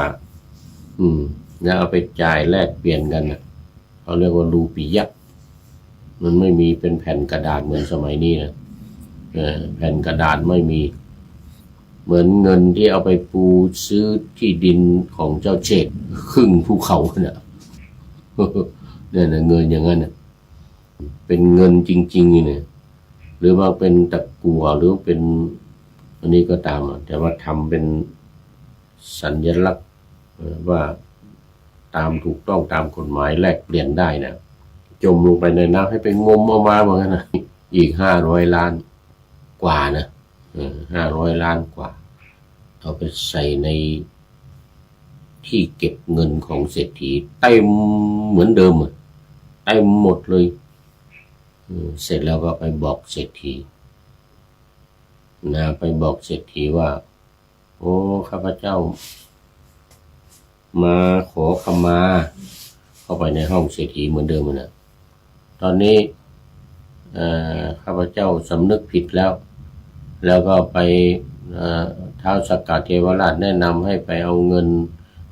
แล้วเอาไปจ่ายแลกเปลี่ยนกันเขาเรียกว่ารูปียะมันไม่มีเป็นแผ่นกระดาษเหมือนสมัยนี้นะแผ่นกระดาษไม่มีเหมือนเงินที่เอาไปปูซื้อที่ดินของเจ้าเชษครึ่งภูเขาเนี่ยเงินอย่างนั้นเป็นเงินจริงๆเนี่ยหรือว่าเป็นตะกั่วหรือเป็นอันนี้ก็ตามแต่ว่าทำเป็นสัญลักษณ์ว่าตามถูกต้องตามกฎหมายแลกเปลี่ยนได้นะจมลงไปในน้ำให้ไปงมเอามาเหมือนกันนะอีก500 ล้านกว่านะ500 ล้านกว่าเอาไปใส่ในที่เก็บเงินของเศรษฐีเต็มเหมือนเดิมเต็มหมดเลยเสร็จแล้วก็ไปบอกเศรษฐีไปบอกเศรษฐีว่าโอ้ข้าพเจ้ามาขอขมาเข้าไปในห้องเศรษฐีเหมือนเดิมนะตอนนี้ข้าพเจ้าสำนึกผิดแล้วก็ไปท้าวสักกะเทวราชแนะนำให้ไปเอาเงิน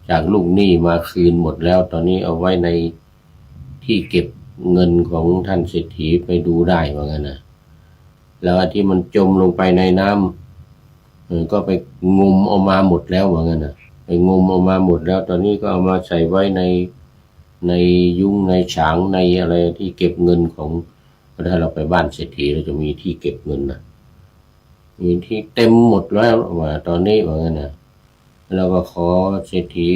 จากลูกหนี้มาคืนหมดแล้วตอนนี้เอาไว้ในที่เก็บเงินของท่านเศรษฐีไปดูได้ว่างั้นนะแล้วที่มันจมลงไปในน้ำก็ไปงมเอามาหมดแล้วว่างั้นนะไปงมเอามาหมดแล้วตอนนี้ก็เอามาใส่ไว้ในยุ้งในฉางในอะไรที่เก็บเงินของถ้าเราไปบ้านเศรษฐีเราจะมีที่เก็บเงินนะมีที่เต็มหมดแล้วว่าตอนนี้ว่างั้นนะเราก็ขอเศรษฐี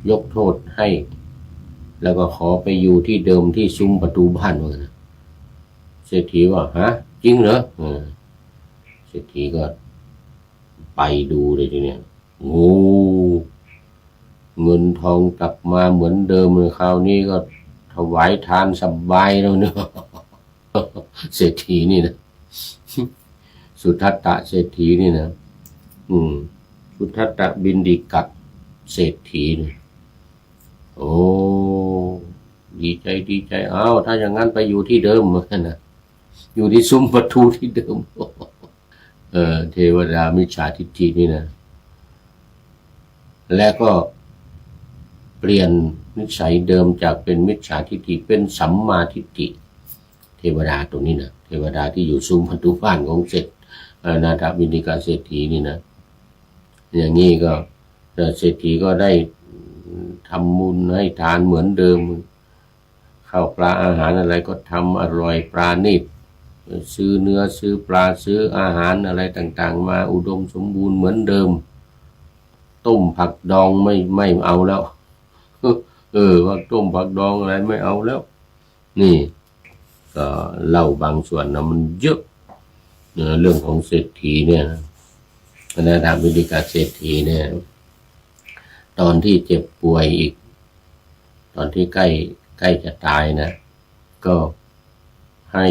ยกโทษให้แล้วก็ขอไปอยู่ที่เดิมที่ซุ้มประตูบ้านว่างั้นเศรษฐีว่าฮะจริงเหรอเศรษฐีก็ไปดูเลยทีเนี้ยโอ้เงินทองกลับมาเหมือนเดิมเลยคราวนี้ก็ถวายทานสบายแล้วเนาะเศรษฐีนี่นะสุทัตตะเศรษฐีนี่นะสุทัตตะบิณฑิกะเศรษฐีนี่โอ้ดีใจอ้าวถ้าอย่างนั้นไปอยู่ที่เดิมเหมือนกันนะอยู่ที่ซุ้มประตูที่เดิมเทวดามิจฉาทิฏฐินี่นะและก็เปลี่ยนนิสัยเดิมจากเป็นมิจฉาทิฏฐิเป็นสัมมาทิฏฐิเทวดาตรงนี้นะเทวดาที่อยู่ซุ้มประตูบ้านของ อนาถบิณฑิกาเศรษฐีนี่นะอย่างนี้ก็เศรษฐีก็ได้ทำบุญให้ทานเหมือนเดิมข้าวปลาอาหารอะไรก็ทำอร่อยปราณีตซื้อเนื้อซื้อปลาซื้ออาหารอะไรต่างๆมาอุดมสมบูรณ์เหมือนเดิมต้มผักดองไม่เอาแล้วว่าต้มผักดองอะไรไม่เอาแล้วนี่ก็เล่าบางส่วนนะมันเยอะเรื่องของเศรษฐีเนี่ยอนาถบิณฑิกาเศรษฐีเนี่ยตอนที่เจ็บป่วยอีกตอนที่ใกล้จะตายนะก็ให้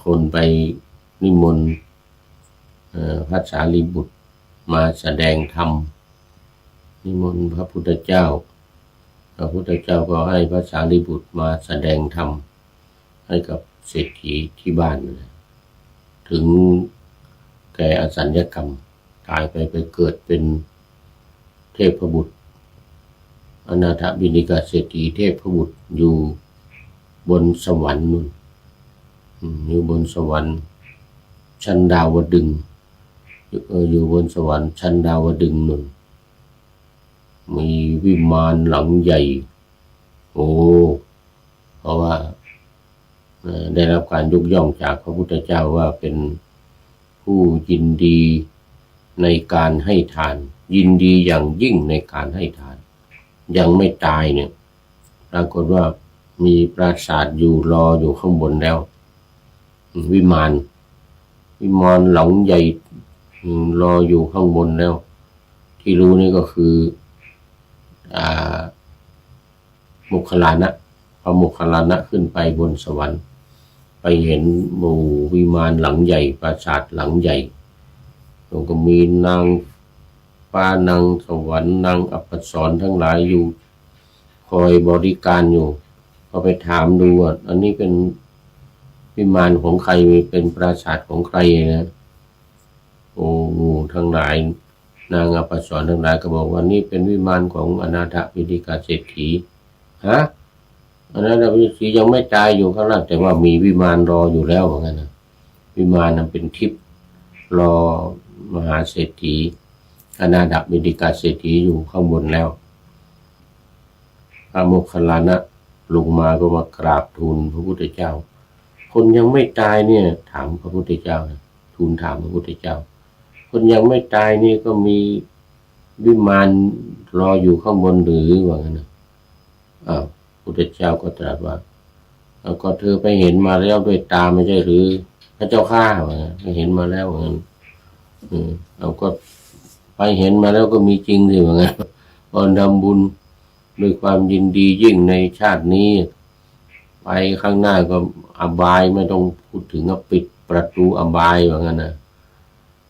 คนไปนิมนต์พระสารีบุตรมาแสดงธรรมนิมนต์พระพุทธเจ้าก็ให้พระสารีบุตรมาแสดงธรรมให้กับเศรษฐีที่บ้านถึงแก่อสัญญกรรมตายไปเกิดเป็นเทพบุตรอนาถบิณฑิกาเศรษฐีเทพบุตรอยู่บนสวรรค์นู่นอยู่บนสวรรค์ชั้นดาวดึงส์อยู่บนสวรรค์ชั้นดาวดึงส์นู่นมีวิมานหลังใหญ่เพราะว่าได้รับการยกย่องจากพระพุทธเจ้าว่าเป็นผู้ยินดีในการให้ทานยินดีอย่างยิ่งในการให้ทานยังไม่ตายเนี่ยปรากฏว่ามีปราสาทอยู่รออยู่ข้างบนแล้ววิมานหลังใหญ่รออยู่ข้างบนแล้วที่รู้นี่ก็คือโมคคัลลานะพอโมคคัลลานะขึ้นไปบนสวรรค์ไปเห็นหมู่วิมานหลังใหญ่ปราสาทหลังใหญ่แล้วก็มีนางฟ้านางสวรรค์นางอัปสรทั้งหลายอยู่คอยบริการอยู่ก็ไปถามดูว่าอันนี้เป็นวิมานของใครเป็นปราสาทของใครนะทั้งหลายนางอัปสรทั้งหลายก็บอกว่านี่เป็นวิมานของอนาถบิณฑิกาเศรษฐีอนาถบิณฑิกาเศรษฐียังไม่ตายอยู่ข้างล่างแต่ว่ามีวิมานรออยู่แล้วเหมือนกันนะวิมานนั้นเป็นทิพย์รอมหาเศรษฐีอนาถบิณฑิกาเศรษฐีอยู่ข้างบนแล้วพระโมคคัลลานะลงมาก็มากราบทูลพระพุทธเจ้าคนยังไม่ตายเนี่ยถามพระพุทธเจ้าทูลถามพระพุทธเจ้าคนยังไม่ตายนี่ก็มีวิมานรออยู่ข้างบนหรือว่างั้นนะพระพุทธเจ้าก็ตรัสว่าก็เธอไปเห็นมาแล้วด้วยตาไม่ใช่หรือพระเจ้าข้าว่างั้นไปเห็นมาแล้วว่างั้นเราก็ไปเห็นมาแล้วก็มีจริงสิว่างั้นตอนทำบุญด้วยความยินดียิ่งในชาตินี้ไปข้างหน้าก็อบายไม่ต้องพูดถึงก็ปิดประตูอบายว่างั้นนะ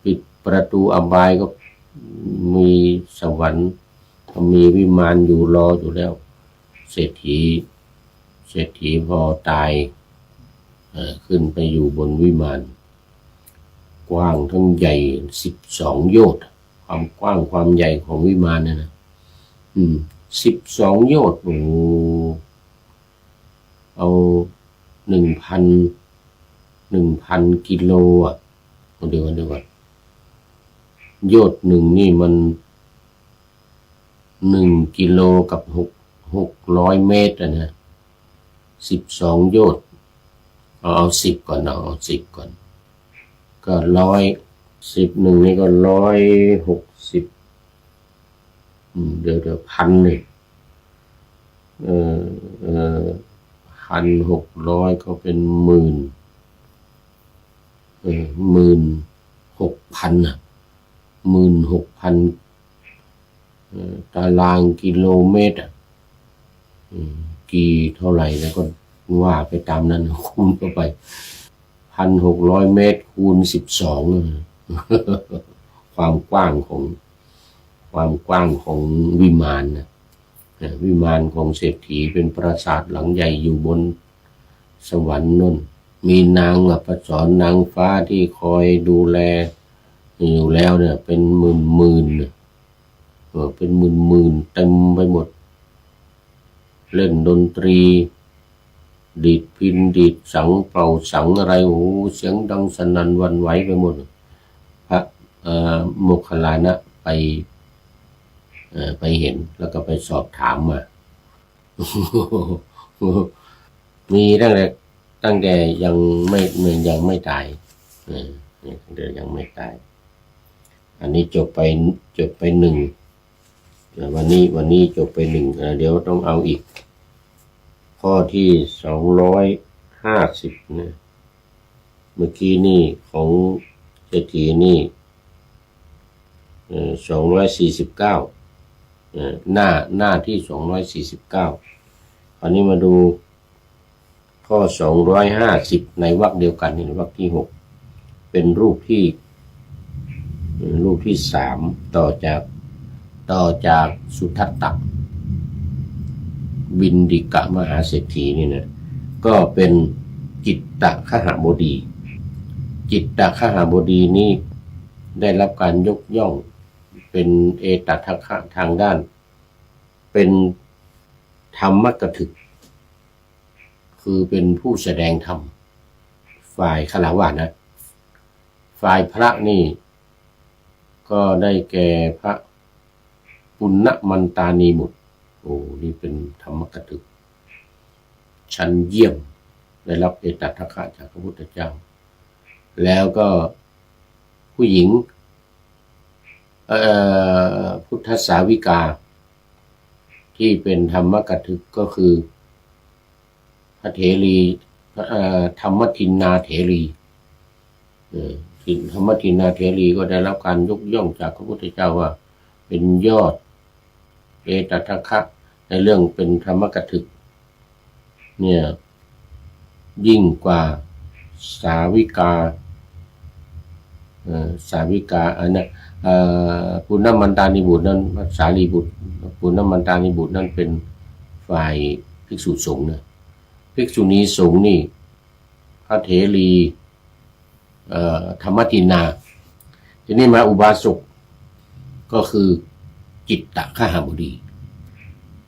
ปิดประตูอบายก็มีสวรรค์มีวิมานอยู่รออยู่แล้วเศรษฐีพอตายขึ้นไปอยู่บนวิมานกว้างทั้งใหญ่12 โยชน์ความกว้างความใหญ่ของวิมานเนี่ยนะ12 โยชน์เอา 1,000 กิโลเดี๋ยวก่อนโยชน์หนึ่งนี่มัน1 กิโลกับ600 เมตรนะ12 โยชน์เอา10ก่อนเอา10ก่อนก็100 10นี่ก็160เดี๋ยว1,000เลย1,600ก็เป็น16,000 16,000 ตารางกิโลเมตรกี่เท่าไหร่แล้วก็ว่าไปตามนั้นคูณเข้าไป 1,600 เมตรคูณ12ความกว้างของวิมานนะวิมานของเศรษฐีเป็นปราสาทหลังใหญ่อยู่บนสวรรค์นั่นมีนางอัปสรนางฟ้าที่คอยดูแลอยู่แล้วเนี่ยเป็นหมื่นเป็นหมื่นเต็มไปหมดเล่นดนตรี ดีดพินดีดสังเป่าสังอะไรโอ้เสียงดังสนั่นหวั่นไหวไปหมดพระโมคคัลลานะไปเห็นแล้วก็ไปสอบถามมา มีตั้งแต่ยังไม่ตายตั้งแต่ยังไม่ตายอันนี้จบไปหนึ่งวันนี้จบไปหนึ่งเดี๋ยวต้องเอาอีกข้อที่250นะเมื่อกี้นี่ของเศรษฐีนี่249หน้าที่249อันนี้มาดูข้อ250ในวรรคเดียวกันนี่วรรคที่6เป็นรูปที่3ต่อจากสุทัตตะบินดิกะมหาเศรษฐีนี่นะก็เป็นจิตตคหบดีจิตตคหบดีนี้ได้รับการยกย่องเป็นเอตทัคคะทางด้านเป็นธรรมกถึกคือเป็นผู้แสดงธรรมฝ่ายฆราวาสนะฝ่ายพระนี่ก็ได้แก่พระปุณณมันตานีบุตรโอ้นี่เป็นธรรมกถึกชั้นเยี่ยมได้รับเอตทัคคะจากพระพุทธเจ้าแล้วก็ผู้หญิงพุทธสาวิกาที่เป็นธรรมกถึกก็คือพระเถรีธรรมทินนาเถรีธรรมทินนาเถรีก็ได้รับการยกย่องจากพระพุทธเจ้าว่าเป็นยอดเอตทัคคะในเรื่องเป็นธรรมกถึกเนี่ยยิ่งกว่าสาวิกาอันนั้นปุณณมันตานิบุตรนั้นสารีบุตรปุณณมันตานิบุตรนั้นเป็นฝ่ายภิกษุสงฆ์นะภิกษุณีสงฆ์นี่พระเถรีธรรมทินนาทีนี้มาอุบาสกก็คือจิตตคหบดี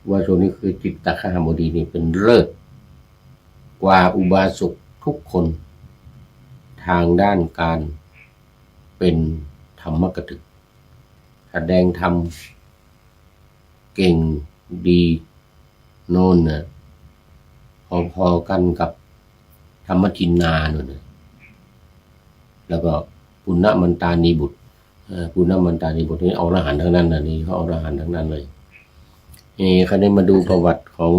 ว่าตัวนี้คือจิตตคหบดีนี่เป็นเลิศกว่าอุบาสกทุกคนทางด้านการเป็นธรรมกถึกแสดงธรรมเก่งดีโน่นนะพอๆกันกับธรรมทินนาโน่นนะแล้วก็ปุณณมันตานีบุตรปุณณมันตานีบุตรนี่อรหันต์ทั้งนั้นนะนี่เขาอรหันต์ทั้งนั้นเลยเขาได้มาดูประวัติของ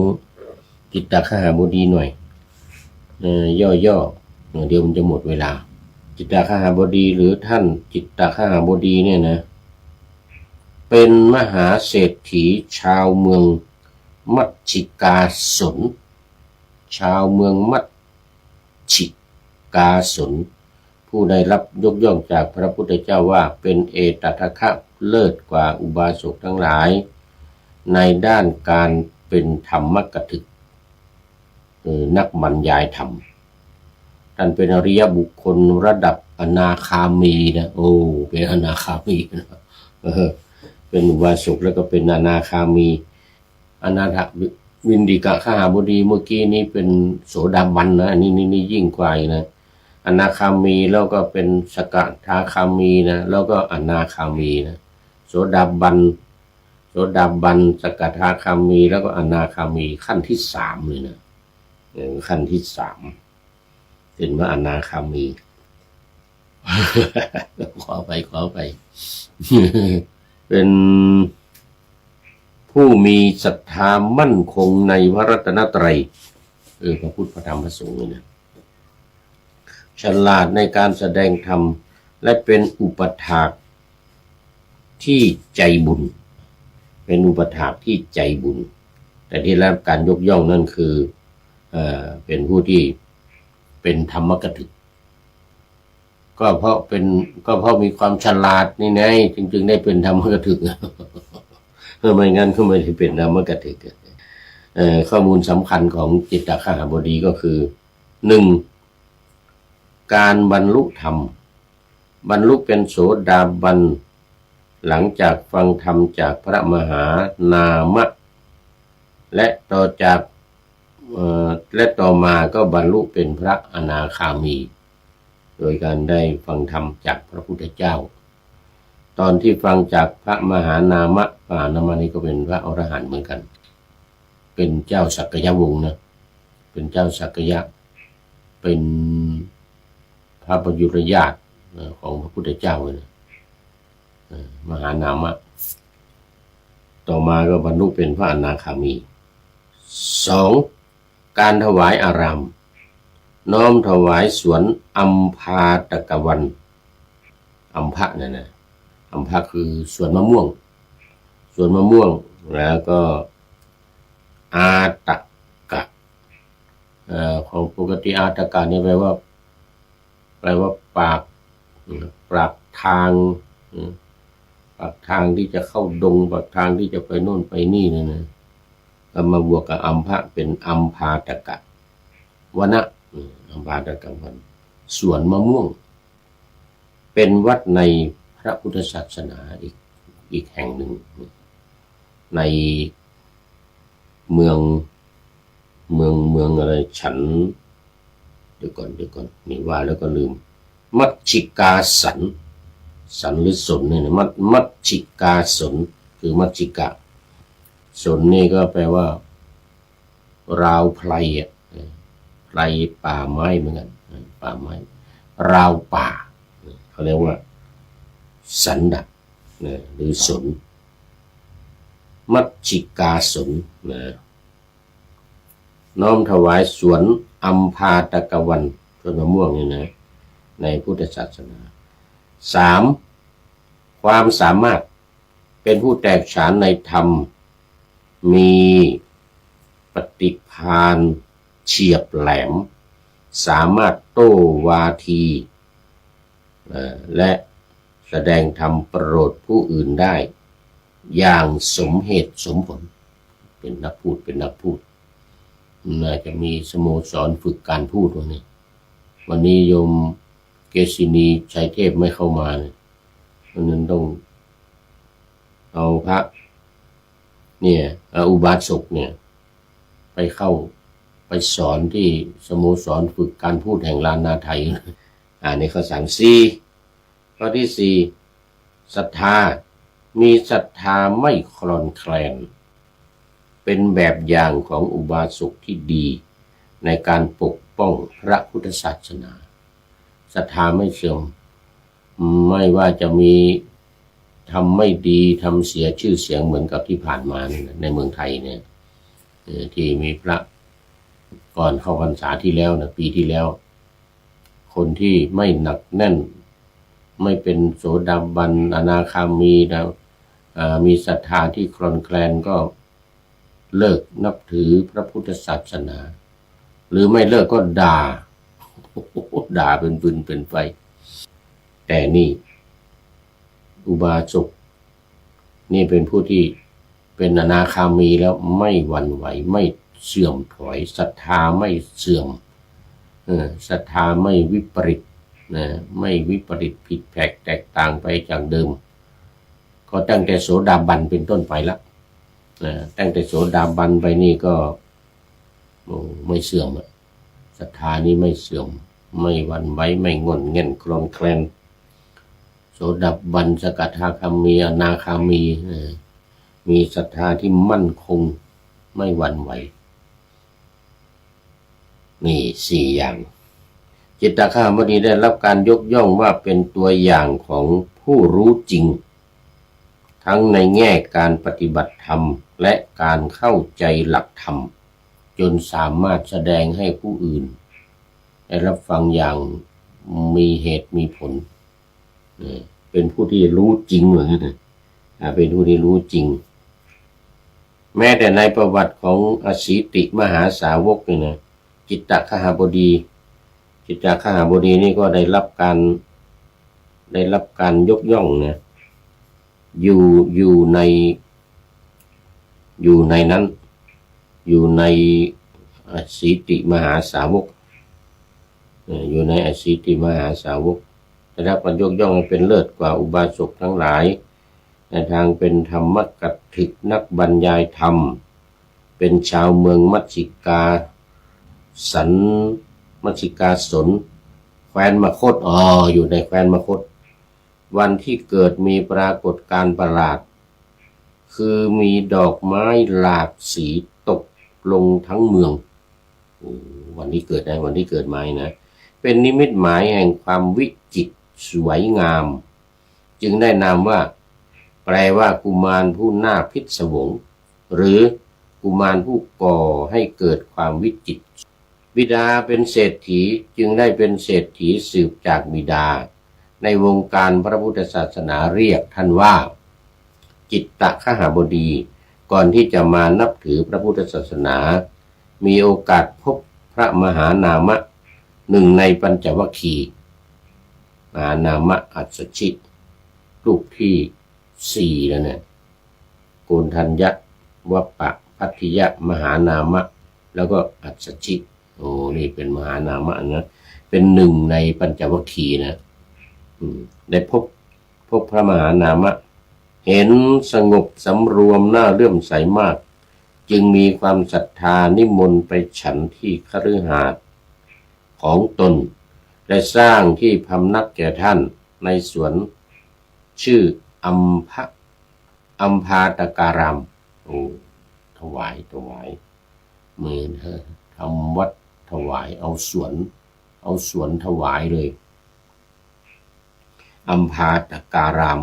จิตตคหบดีหน่อยย่อๆเดี๋ยวมันจะหมดเวลาจิตตคหบดีหรือท่านจิตตคหบดีเนี่ยนะเป็นมหาเศรษฐีชาวเมืองมัชชิกาสนชาวเมืองมัชชิกาสนผู้ได้รับยกย่องจากพระพุทธเจ้าว่าเป็นเอตทัคคะเลิศกว่าอุบาสกทั้งหลายในด้านการเป็นธรรมกถึกนักบรรยายธรรมท่านเป็นอริยบุคคลระดับอนาคามีนะโอ้เป็นอนาคามีนะเป็นอุบาสกแล้วก็เป็นอนาคามีอนาถวินดิกะคหบดีเมื่อกี้นี้เป็นโสดาบันนะอันนี้นี่ยิ่งกว่านะอนาคามีแล้วก็เป็นสกทาคามีนะแล้วก็อนาคามีนะโสดาบันสกทาคามีแล้วก็อนาคามีขั้นที่3เลยนะขั้นที่3เป็นว่าอนาคามี ขอไปเป็นผู้มีศรัทธามั่นคงในพระรัตนตรัยพระพุทธพระธรรมพระสงฆ์เนี่ยฉลาดในการแสดงธรรมและเป็นอุปถากที่ใจบุญเป็นอุปถากที่ใจบุญแต่ที่ได้รับการยกย่องนั่นคือเป็นผู้ที่เป็นธรรมกถึกก็เพราะมีความฉลาดนี่ไงจึงได้เป็นธรรมกถึกไม่งั้นก็ไม่ได้เป็นธรรมกถึกข้อมูลสำคัญของจิตตคหบดีก็คือ 1. การบรรลุธรรมบรรลุเป็นโสดาบันหลังจากฟังธรรมจากพระมหานามะและต่อจาก และต่อมาก็บรรลุเป็นพระอนาคามี โดยการได้ฟังธรรมจากพระพุทธเจ้า ตอนที่ฟังจากพระมหานามะนี่ก็เป็นพระอรหันต์เหมือนกันเป็นเจ้าสักยวงศ์นะเป็นเจ้าสักยะเป็นพระประยุรญาติของพระพุทธเจ้าเลยมหานามะต่อมาก็บรรลุเป็นพระอนาคามี 2. การถวายอารามน้อมถวายสวนอัมพาตกวันอัมพะนั่นนะอัมพะคือสวนมะม่วงแล้วก็อาตกะของปกติอาตกะนี่แปลว่าปากทางที่จะเข้าดงปากทางที่จะไปโน่นไปนี่นั่นนะมาบวกกับอัมพะเป็นอัมพาตกะวนะอัมพาตกะวันสวนมะม่วงเป็นวัดในพระพุทธศาสนาอีกแห่งหนึ่งในเมืองอะไรฉันเดี๋ยวก่อนนี่ว่าแล้วก็ลืมมัชชิกาสันหรือสนเนี่ยมัชชิกาสนคือมัชชิกะสนนี่ก็แปลว่าราวไพรไพรป่าไม้เหมือนกันป่าไม้ราวป่าเขาเรียกว่าสันดะหรือสนมัชชิกาสนน้อมถวายสวนอัมพาตกวันต้นมะม่วงนี่นะในพุทธศาสนา 3. ความสามารถเป็นผู้แตกฉานในธรรมมีปฏิภาณเฉียบแหลมสามารถโต้วาทีและแสดงธรรมโปรดผู้อื่นได้อย่างสมเหตุสมผลเป็นนักพูดน่าจะมีสโมสรฝึกการพูดวันนี้โยมเกษินีชัยเทพไม่เข้ามาเนี่ยเพราะนั้นต้องเอาพระเนี่ยอุบาสกเนี่ยไปสอนที่สโมสรฝึกการพูดแห่งลานนาไทยในข้อสั่ง4ข้อที่ 4ศรัทธามีศรัทธาไม่คลอนแคลนเป็นแบบอย่างของอุบาสกที่ดีในการปกป้องพระพุทธศาสนาศรัทธาไม่เสื่อมไม่ว่าจะมีทำไม่ดีทำเสียชื่อเสียงเหมือนกับที่ผ่านมาในเมืองไทยเนี่ยที่มีพระก่อนเข้าพรรษาที่แล้วนะปีที่แล้วคนที่ไม่หนักแน่นไม่เป็นโสดาบันอนาคามีนะมีศรัทธาที่คลอนแคลนก็เลิกนับถือพระพุทธศาสนาหรือไม่เลิกก็ด่าเป็นปืนเป็นไฟแต่นี่อุบาสกนี่เป็นผู้ที่เป็นอนาคามีแล้วไม่หวั่นไหวไม่เสื่อมถอยศรัทธาไม่เสื่อมศรัทธาไม่วิปริตไม่วิปริตผิดแผกแตกต่างไปจากเดิมก็ตั้งแต่โสดาบันเป็นต้นไปละตั้งแต่โสดาบันไปนี่ก็ไม่เสื่อมศรัทธานี้ไม่เสื่อมไม่หวั่นไหวไม่งอนเง่นคลอนแคลนโสดาบันสกทาคามีอนาคามีมีศรัทธาที่มั่นคงไม่หวั่นไหวนี่4อย่างจิตตคามณีได้รับการยกย่องว่าเป็นตัวอย่างของผู้รู้จริงทั้งในแง่การปฏิบัติธรรมและการเข้าใจหลักธรรมจนสามารถแสดงให้ผู้อื่นได้รับฟังอย่างมีเหตุมีผลเป็นผู้ที่รู้จริงเหมือนกันเป็นผู้ที่รู้จริงแม้แต่ในประวัติของอสีติมหาสาวกนี่นะจิตตคหบดีนี่ก็ได้รับการยกย่องนะอยู่ในนั้นอยู่ในอสีติมหาสาวกอยู่ในอสีติมหาสาวกได้รับการยกย่องให้เป็นเลิศกว่าอุบาสกทั้งหลายในทางเป็นธรรมกัตถิกนักบรรยายธรรมเป็นชาวเมืองมัชชิกา สันมชิกาสนแคว้นมคธอยู่ในแคว้นมคธวันที่เกิดมีปรากฏการณ์ประหลาดคือมีดอกไม้หลากสีตกลงทั้งเมืองวันที่เกิดนะวันที่เกิดไม้นะเป็นนิมิตหมายแห่งความวิจิตรสวยงามจึงได้นามว่าแปลว่ากุมารผู้น่าพิศวงหรือกุมารผู้ก่อให้เกิดความวิจิตรบิดาเป็นเศรษฐีจึงได้เป็นเศรษฐีสืบจากบิดาในวงการพระพุทธศาสนาเรียกท่านว่าจิตตคหบดีก่อนที่จะมานับถือพระพุทธศาสนามีโอกาสพบพระมหานามะหนึ่งในปัญจวัคคีย์มหานามะอัสสชิรูปที่4แล้วเนี่ยโกณทัญญวัปปะพัทธิยะมหานามะแล้วก็อัสสชินี่เป็นมหานามะนะเป็นหนึ่งในปัญจวัคคีย์นะได้พบพระมหานามะเห็นสงบสำรวมน่าเลื่อมใสมากจึงมีความศรัทธานิมนต์ไปฉันที่คฤหาสน์ของตนได้สร้างที่พำนักแก่ท่านในสวนชื่ออัมพาตการามถวายมือทำวัดถวายเอาสวนถวายเลยอัมพาตการาม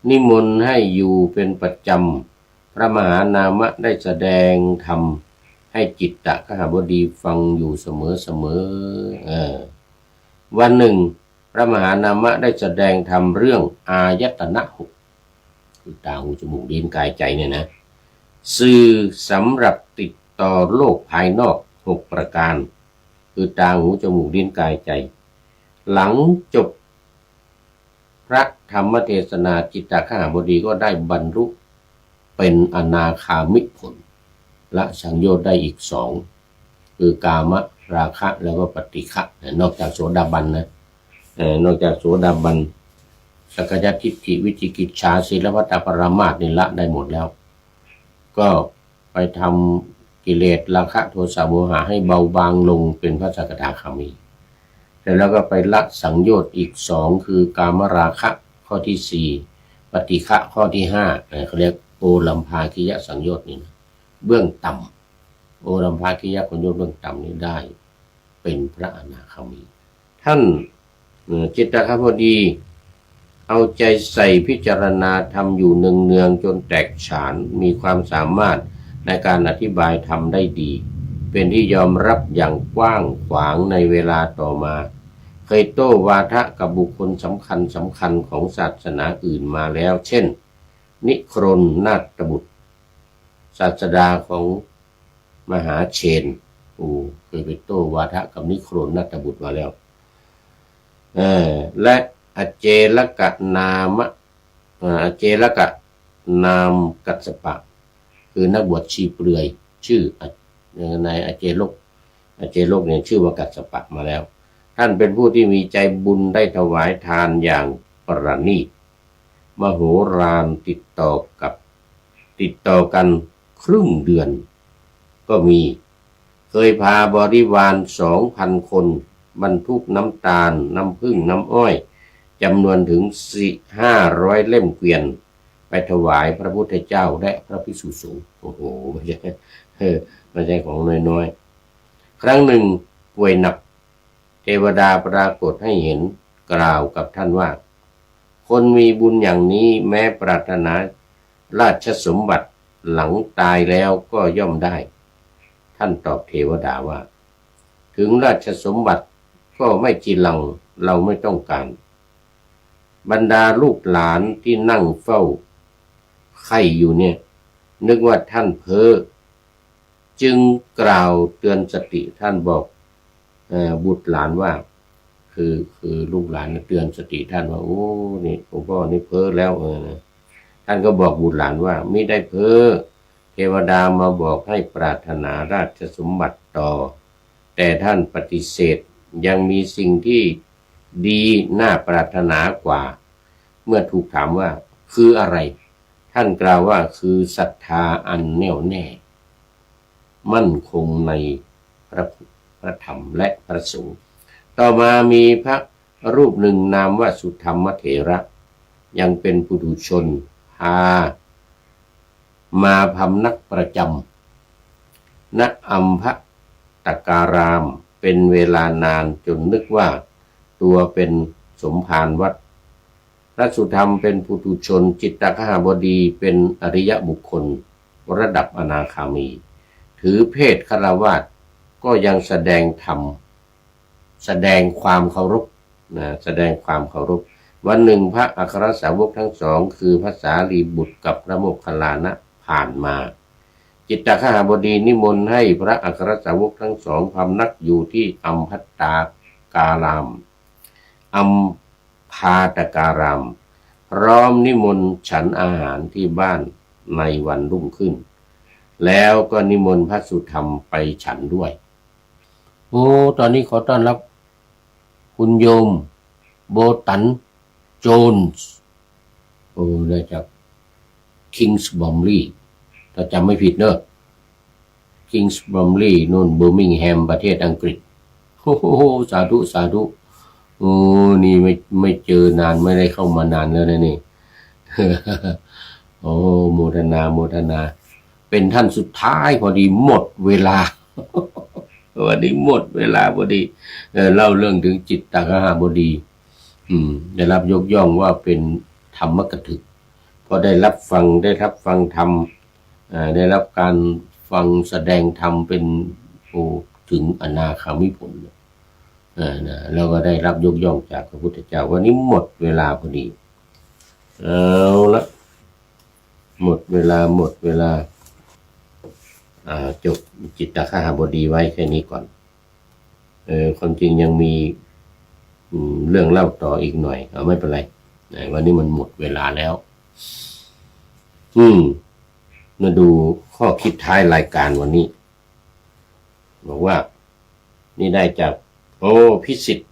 นิมนต์ให้อยู่เป็นประจำพระมหานามะได้แสดงธรรมให้จิตตคหบดีฟังอยู่เสมอวันหนึ่งพระมหานามะได้แสดงธรรมเรื่องอายตนะ6คือตาหูจมูกลิ้นกายใจเนี่ยนะสื่อสำหรับติดต่อโลกภายนอก6ประการคือตาหูจมูกลิ้นกายใจหลังจบพระธรรมเทศนาจิตตคหบดีก็ได้บรรลุเป็นอนาคามิผลละสังโยชน์ได้อีก2คือกามราคะแล้วก็ปฏิฆะนอกจากโสดาบันนะนอกจากโสดาบันสักกายทิฏฐิวิจิกิจฉาศีลวัตตปรามาสนี่ละได้หมดแล้วก็ไปทำกิเลสราคะโทสะโมหะให้เบาบางลงเป็นพระสกทาคามีแล้วก็ไปละสังโยชน์อีก2คือกามราคะข้อที่4ปฏิฆะข้อที่5เขาเรียกโอลัมภาคิยสังโยชน์นี่นะเบื้องต่ำโอลัมภาคิยสังโยชน์เบื้องต่ำนี้ได้เป็นพระอนาคามีท่านจิตตคหบดีเอาใจใส่พิจารณาธรรมอยู่เนืองๆจนแตกฉานมีความสามารถในการอธิบายธรรมได้ดีเป็นที่ยอมรับอย่างกว้างขวางในเวลาต่อมาเคยโต้วาทะกับบุคคลสำคัญของศาสนาอื่นมาแล้วเช่นนิครนนาถบุตรศาสดาของมหาเชนเคยไปโต้วาทะกับนิครนนาถบุตรมาแล้วและอเจลกะนามกัสสปะคือนักบวชชีเปลือยชื่อในอเจโลกเนี่ยชื่อว่ากัสสปะมาแล้วท่านเป็นผู้ที่มีใจบุญได้ถวายทานอย่างประณีตมโหฬารติดต่อกันครึ่งเดือนก็มีเคยพาบริวาร 2,000 คนบรรทุกน้ำตาลน้ำผึ้งน้ำอ้อยจำนวนถึง500 เล่มเกวียนไปถวายพระพุทธเจ้าและพระภิกษุสงฆ์ไม่ใช่ของน้อยๆครั้งหนึ่งป่วยหนักเทวดาปรากฏให้เห็นกล่าวกับท่านว่าคนมีบุญอย่างนี้แม้ปรารถนาราชสมบัติหลังตายแล้วก็ย่อมได้ท่านตอบเทวดาว่าถึงราชสมบัติก็ไม่จีรังเราไม่ต้องการบรรดาลูกหลานที่นั่งเฝ้าไข่อยู่เนี่ยนึกว่าท่านเพ้อจึงกล่าวเตือนสติท่านบอกบุตรหลานว่าคือลูกหลานเตือนสติท่านว่าโอ้นี่หลวงพ่อนี่เพ้อแล้วท่านก็บอกบุตรหลานว่าไม่ได้เพ้อเทวดามาบอกให้ปรารถนาราชสมบัติต่อแต่ท่านปฏิเสธยังมีสิ่งที่ดีน่าปรารถนากว่าเมื่อถูกถามว่าคืออะไรท่านกล่าวว่าคือศรัทธาอันแน่วแน่มั่นคงใน พระธรรมและพระสงฆ์ต่อมามีพระรูปหนึ่งนามว่าสุธรรมเถระยังเป็นปุถุชนพามาพำนักประจำณอัมพตการามเป็นเวลานานจนนึกว่าตัวเป็นสมภารวัดพระสุธรรมเป็นปุถุชนจิตตคหบดีเป็นอริยบุคคลระดับอนาคามีถือเพศฆราวาสก็ยังแสดงธรรมแสดงความเคารพแสดงความเคารพวันหนึ่งพระอัครสาวกทั้งสองคือพระสารีบุตรกับพระโมคคัลลานะผ่านมาจิตตคหบดีนิมนต์ให้พระอัครสาวกทั้งสองพำนักอยู่ที่อัมพัตตาการามอัมพาตการามพร้อมนิมนต์ฉันอาหารที่บ้านในวันรุ่งขึ้นแล้วก็นิมนต์พระสุธรรมไปฉันด้วยโอ้ตอนนี้ขอต้อนรับคุณโยมโบตันโจนส์โอ้ได้จากคิงส์บอมลีย์ถ้าจำไม่ผิดเนอะคิงส์บอมลีย์นู่นเบอร์มิงแฮมประเทศอังกฤษโอ้โหสาธุสาธุโอ้นี่ไม่เจอนานไม่ได้เข้ามานานแล้วนะนี่ โอ้โมทนาโมทนาเป็นท่านสุดท้ายพอดีหมดเวลา วันนี้หมดเวลาพอดีเล่าเรื่องถึงจิตตคหบดีได้รับยกย่องว่าเป็นธรรมกถึกพอได้รับฟังธรรมได้รับการฟังแสดงธรรมเป็นถึงอนาคามิผลแล้วก็ได้รับยกย่องจากพระพุทธเจ้าวันนี้หมดเวลาพอดีเอาละหมดเวลาจบจิตตคหบดีไว้แค่นี้ก่อนความจริงยังมีเรื่องเล่าต่ออีกหน่อยไม่เป็นไรวันนี้มันหมดเวลาแล้วมาดูข้อคิดท้ายรายการวันนี้บอกว่านี่ได้จากพิสิทธิ์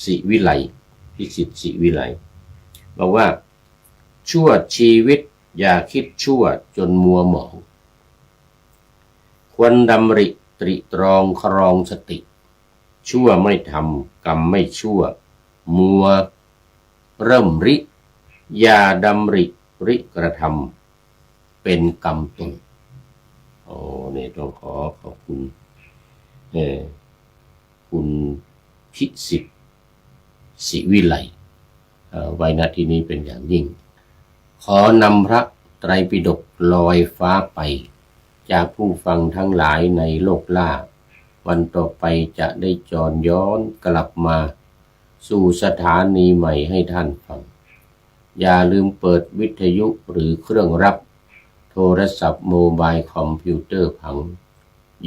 ศิวิไลพิสิทธิ์ศิวิไลบอกว่าชั่วชีวิตอย่าคิดชั่วจนมัวหมองควรดำริตริตรองครองสติชั่วไม่ทำกรรมไม่ชั่วมัวเริ่มริอย่าดำริกระทำเป็นกรรมตนนี่ต้องขอบคุณคุณพิสิทธิ์ศิวิไลไว้ณที่นี้เป็นอย่างยิ่งขอนำพระไตรปิฎกลอยฟ้าไปจากผู้ฟังทั้งหลายในโลกล่าวันต่อไปจะได้จรย้อนกลับมาสู่สถานีใหม่ให้ท่านฟังอย่าลืมเปิดวิทยุหรือเครื่องรับโทรศัพท์โมบายคอมพิวเตอร์พัง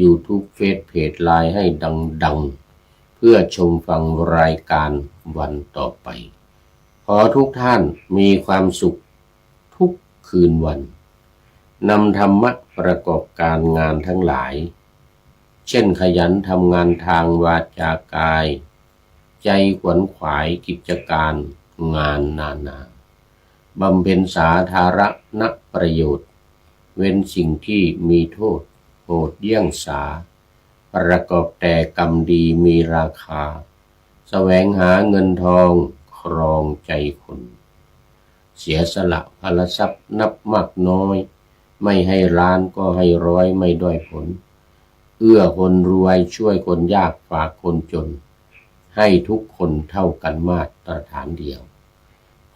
YouTube เฟซเพจไลน์ให้ดังๆเพื่อชมฟังรายการวันต่อไปขอทุกท่านมีความสุขทุกคืนวันนำธรรมะประกอบการงานทั้งหลายเช่นขยันทำงานทางวาจากายใจขวนขวายกิจการงานนานาบำเพ็ญสาธารณประโยชน์เว้นสิ่งที่มีโทษโหดเยี่ยงสาประกอบแต่กรรมดีมีราคาแสวงหาเงินทองครองใจคนเสียสละพลทรัพย์นับมากน้อยไม่ให้ล้านก็ให้ร้อยไม่ด้อยผลเอื้อคนรวยช่วยคนยากฝากคนจนให้ทุกคนเท่ากันมาตรฐานเดียว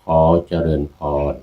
ขอเจริญพร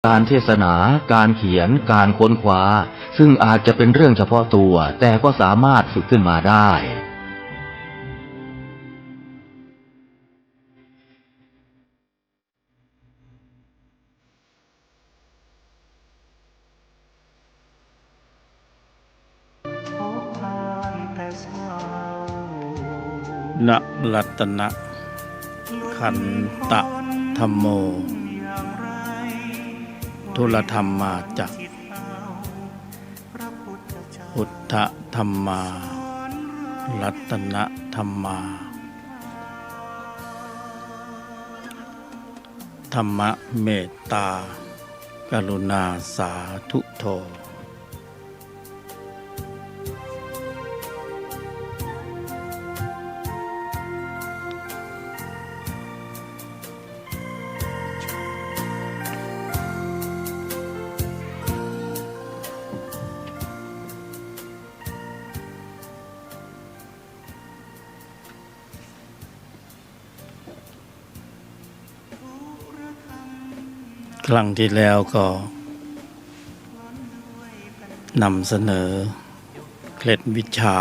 การเทศนาการเขียนการค้นคว้าซึ่งอาจจะเป็นเรื่องเฉพาะตัวแต่ก็สามารถฝึกขึ้นมาได้นะรัตนะขันตะธัมโมทุลธรรมมาจากพุทธธัมมารัตนะธัมมาธรรมะเมตตากรุณาสาธุโธครั้งที่แล้วก็นำเสนอเคล็ดวิชา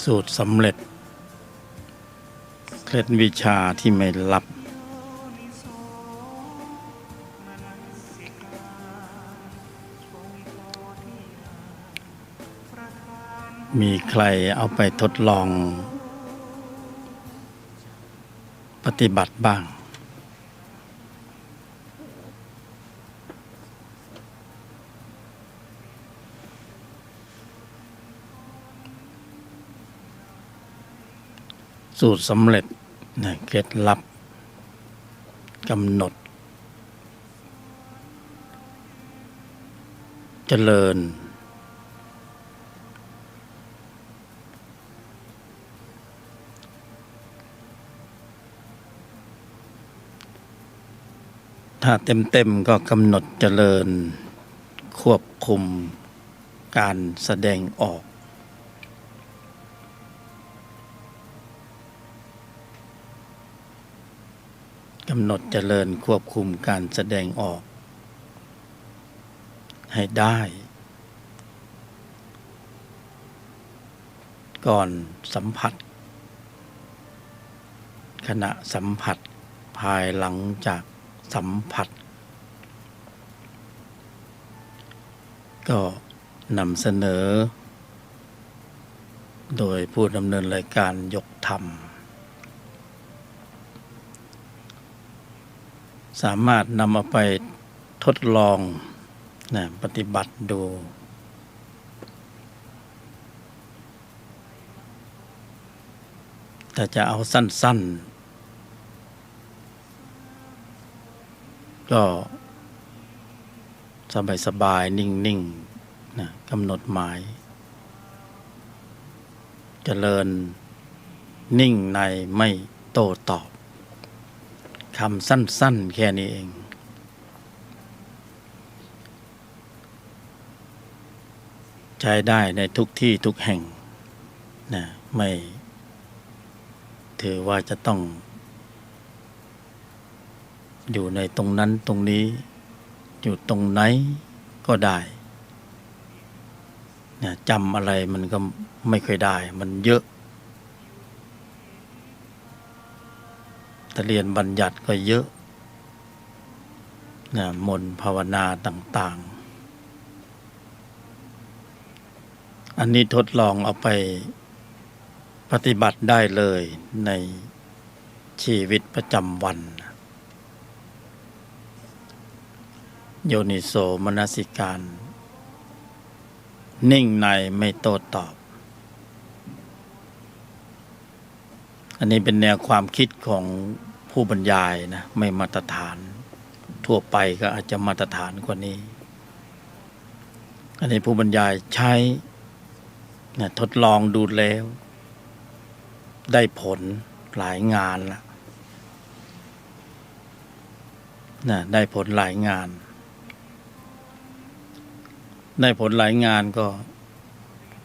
สูตรสำเร็จเคล็ดวิชาที่ไม่ลับมีใครเอาไปทดลองปฏิบัติบ้างสูตรสำเร็จเคล็ดลับกำหนดเจริญถ้าเต็มๆก็กำหนดเจริญควบคุมการแสดงออกกำหนดเจริญควบคุมการแสดงออกให้ได้ก่อนสัมผัสขณะสัมผัสภายหลังจากสัมผัสก็นำเสนอโดยผู้ดำเนินรายการยกธรรมสามารถนำเอาไปทดลองปฏิบัติดูแต่จะเอาสั้นๆก็สบายๆนิ่งๆกำหนดหมายเจริญนิ่งในไม่โต้ตอบคำสั้นๆแค่นี้เองใช้ได้ในทุกที่ทุกแห่งไม่ถือว่าจะต้องอยู่ในตรงนั้นตรงนี้อยู่ตรงไหนก็ได้จำอะไรมันก็ไม่ค่อยได้มันเยอะแต่เรียนบัญญัติก็เยอะมนต์ภาวนาต่างๆอันนี้ทดลองเอาไปปฏิบัติได้เลยในชีวิตประจำวันโยนิโสมนสิการนิ่งในไม่โต้ตอบอันนี้เป็นแนวความคิดของผู้บรรยายนะไม่มาตรฐานทั่วไปก็อาจจะมาตรฐานกว่านี้อันนี้ผู้บรรยายใช้ทดลองดูแล้วได้ผลหลายงานละได้ผลหลายงานได้ผลหลายงานก็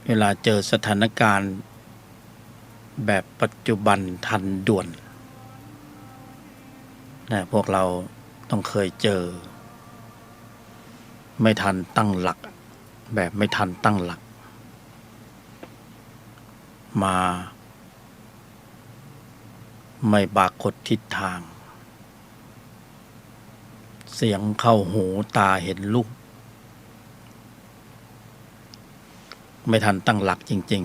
เวลาเจอสถานการณ์แบบปัจจุบันทันด่วน พวกเราต้องเคยเจอไม่ทันตั้งหลักแบบไม่ทันตั้งหลักมาไม่ปรากฏทิศทางเสียงเข้าหูตาเห็นลูกไม่ทันตั้งหลักจริง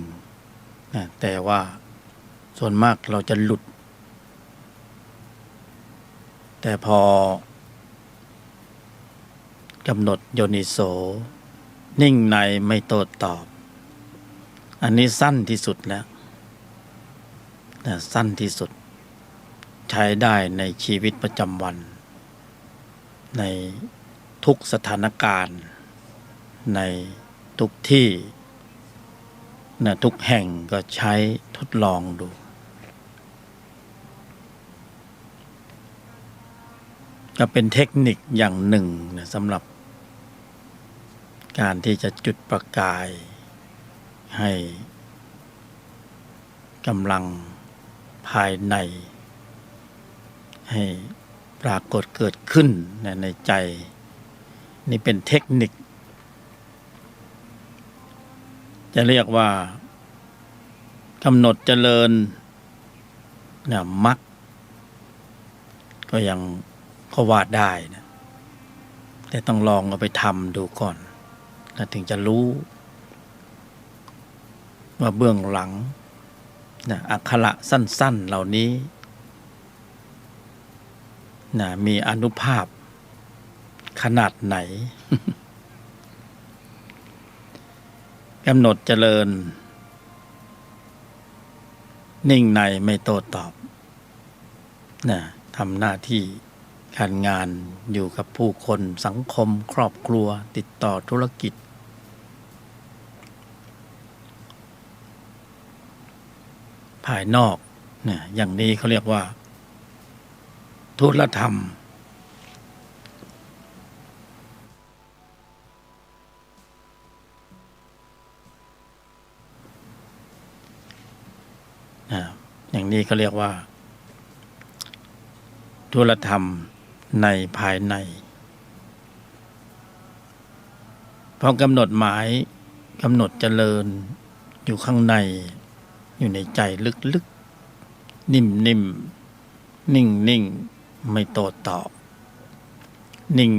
ๆนะแต่ว่าส่วนมากเราจะหลุดแต่พอกำหนดโยนิโสนิ่งในไม่โต้ตอบอันนี้สั้นที่สุดแล้วนะสั้นที่สุดใช้ได้ในชีวิตประจำวันในทุกสถานการณ์ในทุกที่นะทุกแห่งก็ใช้ทดลองดูก็เป็นเทคนิคอย่างหนึ่งนะสำหรับการที่จะจุดประกายให้กำลังภายในให้ปรากฏเกิดขึ้นในใจนี่เป็นเทคนิคจะเรียกว่ากำหนดเจริญนะมรรคก็ยังเขาวาดได้นะแต่ต้องลองเอาไปทำดูก่อนนะถึงจะรู้ว่าเบื้องหลังนะอักขระสั้นๆเหล่านี้นะมีอานุภาพขนาดไหน กำหนดเจริญนิ่งในไม่โต้ตอบนะทำหน้าที่การงานอยู่กับผู้คนสังคมครอบครัวติดต่อธุรกิจภายนอกเนี่ยอย่างนี้เขาเรียกว่าธุรธรรมอย่างนี้เขาเรียกว่าธุรธรรมในภายในพอกำหนดหมายกำหนดเจริญอยู่ข้างในอยู่ในใจลึกๆนิ่มๆนิ่งๆไม่โต้ตอบนิ่ง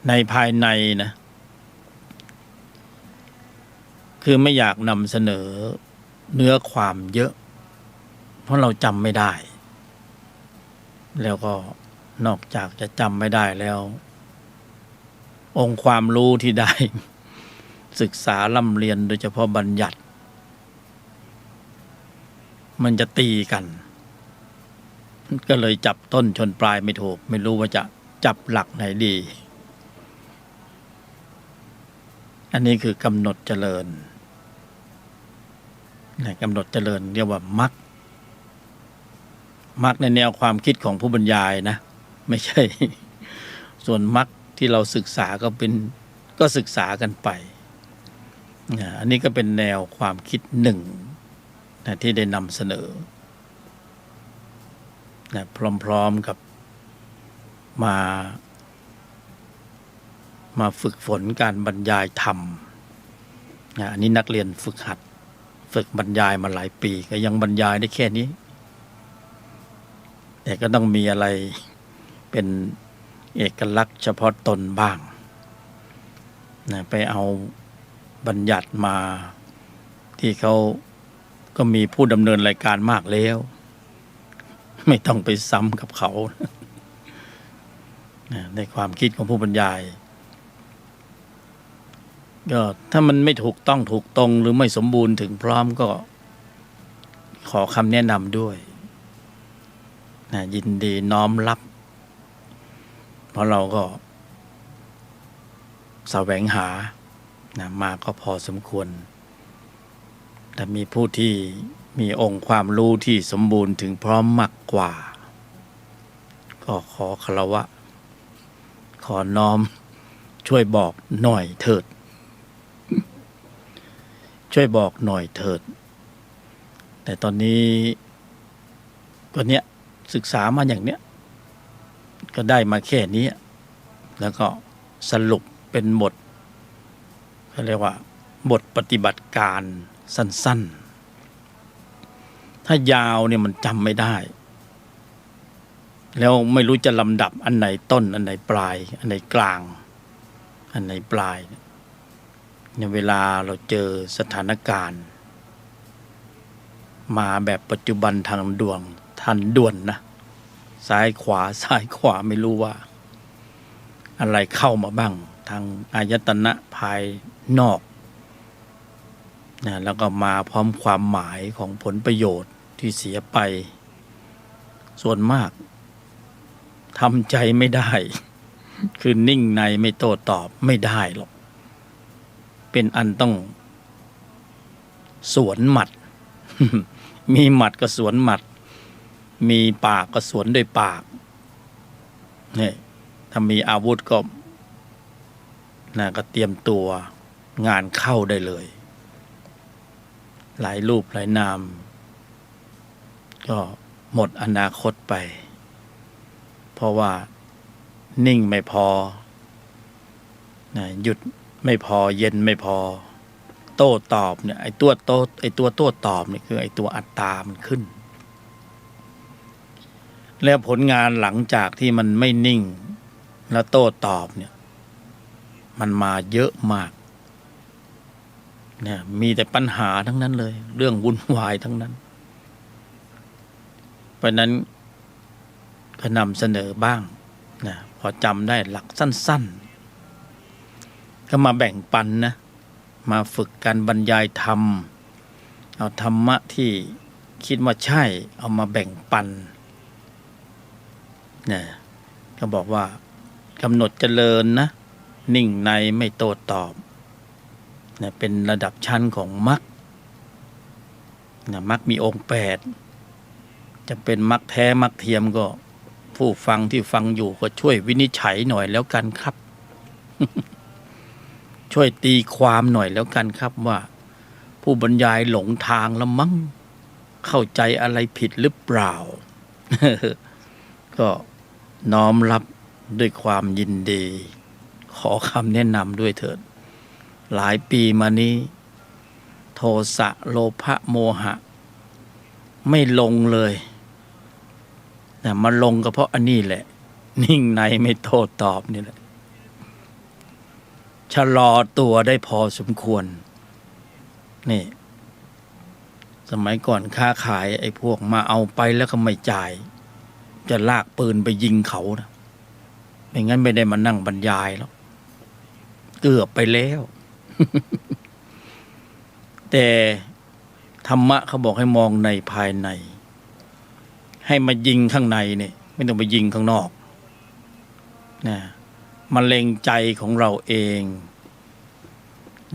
ในภายในนะคือไม่อยากนำเสนอเนื้อความเยอะเพราะเราจำไม่ได้แล้วก็นอกจากจะจำไม่ได้แล้วองค์ความรู้ที่ได้ ศึกษาล่ำเรียนโดยเฉพาะบัญญัติมันจะตีกันก็เลยจับต้นชนปลายไม่ถูกไม่รู้ว่าจะจับหลักไหนดีอันนี้คือกำหนดเจริญกำหนดเจริญเรียกว่ามรรคในแนวความคิดของผู้บรรยายนะไม่ใช่ ส่วนมรรคที่เราศึกษาก็ศึกษากันไปอันนี้ก็เป็นแนวความคิดหนึ่งนะที่ได้นำเสนอนะพร้อมๆกับมาฝึกฝนการบรรยายธรรมนะอันนี้นักเรียนฝึกหัดฝึกบรรยายมาหลายปีก็ยังบรรยายได้แค่นี้แต่ก็ต้องมีอะไรเป็นเอกลักษณ์เฉพาะตนบ้างนะไปเอาบัญญัติมาที่เขาก็มีผู้ดำเนินรายการมากแล้วไม่ต้องไปซ้ำกับเขานะในความคิดของผู้บรรยายก็ถ้ามันไม่ถูกต้องถูกตรงหรือไม่สมบูรณ์ถึงพร้อมก็ขอคำแนะนำด้วยนะยินดีน้อมรับเพราะเราก็แสวงหานะมาก็พอสมควรแต่มีผู้ที่มีองค์ความรู้ที่สมบูรณ์ถึงพร้อมมากกว่าก็ขอคารวะขอน้อมช่วยบอกหน่อยเถิดช่วยบอกหน่อยเถิดแต่ตอนนี้ก็เนี้ยศึกษามาอย่างเนี้ย ก็ได้มาแค่นี้แล้วก็สรุปเป็นบทเขาเรียกว่าบทปฏิบัติการสั้นๆถ้ายาวเนี่ยมันจำไม่ได้แล้วไม่รู้จะลำดับอันไหนต้นอันไหนปลายอันไหนกลางอันไหนปลายเนี่ยเวลาเราเจอสถานการณ์มาแบบปัจจุบันทางด่วนนะซ้ายขวาไม่รู้ว่าอะไรเข้ามาบ้างทางอายตนะภายนอกนะแล้วก็มาพร้อมความหมายของผลประโยชน์ที่เสียไปส่วนมากทำใจไม่ได้คือนิ่งในไม่โต้ตอบไม่ได้หรอกเป็นอันต้องสวนหมัด มีหมัดก็สวนหมัดมีปากก็สวนด้วยปากนี่ถ้ามีอาวุธก็ก็เตรียมตัวงานเข้าได้เลยหลายรูปหลายนามก็หมดอนาคตไปเพราะว่านิ่งไม่พอหยุดไม่พอเย็นไม่พอโต้ตอบเนี่ยไอ้ตัวโต้ตอบเนี่ยคือไอ้ตัวอัตตามันขึ้นแล้วผลงานหลังจากที่มันไม่นิ่งแล้วโต้ตอบเนี่ยมันมาเยอะมากเนี่ยมีแต่ปัญหาทั้งนั้นเลยเรื่องวุ่นวายทั้งนั้นเพราะนั้นก็นำเสนอบ้างนะพอจำได้หลักสั้นๆก็มาแบ่งปันนะมาฝึกการบรรยายธรรมเอาธรรมะที่คิดว่าใช่เอามาแบ่งปันเนี่ยก็บอกว่ากำหนดเจริญนะนิ่งในไม่โต้ตอบเนี่ยเป็นระดับชั้นของมรรคมรรคมีองค์8จะเป็นมรรคแท้มรรคเทียมก็ผู้ฟังที่ฟังอยู่ก็ช่วยวินิจฉัยหน่อยแล้วกันครับ ช่วยตีความหน่อยแล้วกันครับว่าผู้บรรยายหลงทางแล้วมั้งเข้าใจอะไรผิดหรือเปล่า ก็น้อมรับด้วยความยินดีขอคำแนะนำด้วยเถิดหลายปีมานี้โทสะโลภะโมหะไม่ลงเลยนะมาลงก็เพราะอันนี้แหละนิ่งในไม่โต้ตอบนี่แหละชะลอตัวได้พอสมควรนี่สมัยก่อนค้าขายไอ้พวกมาเอาไปแล้วก็ไม่จ่ายจะลากปืนไปยิงเขานะไม่งั้นไม่ได้มานั่งบรรยายแล้วเกือบไปแล้ว แต่ธรรมะเขาบอกให้มองในภายในให้มายิงข้างในเนี่ยไม่ต้องไปยิงข้างนอกนะมาเล็งใจของเราเอง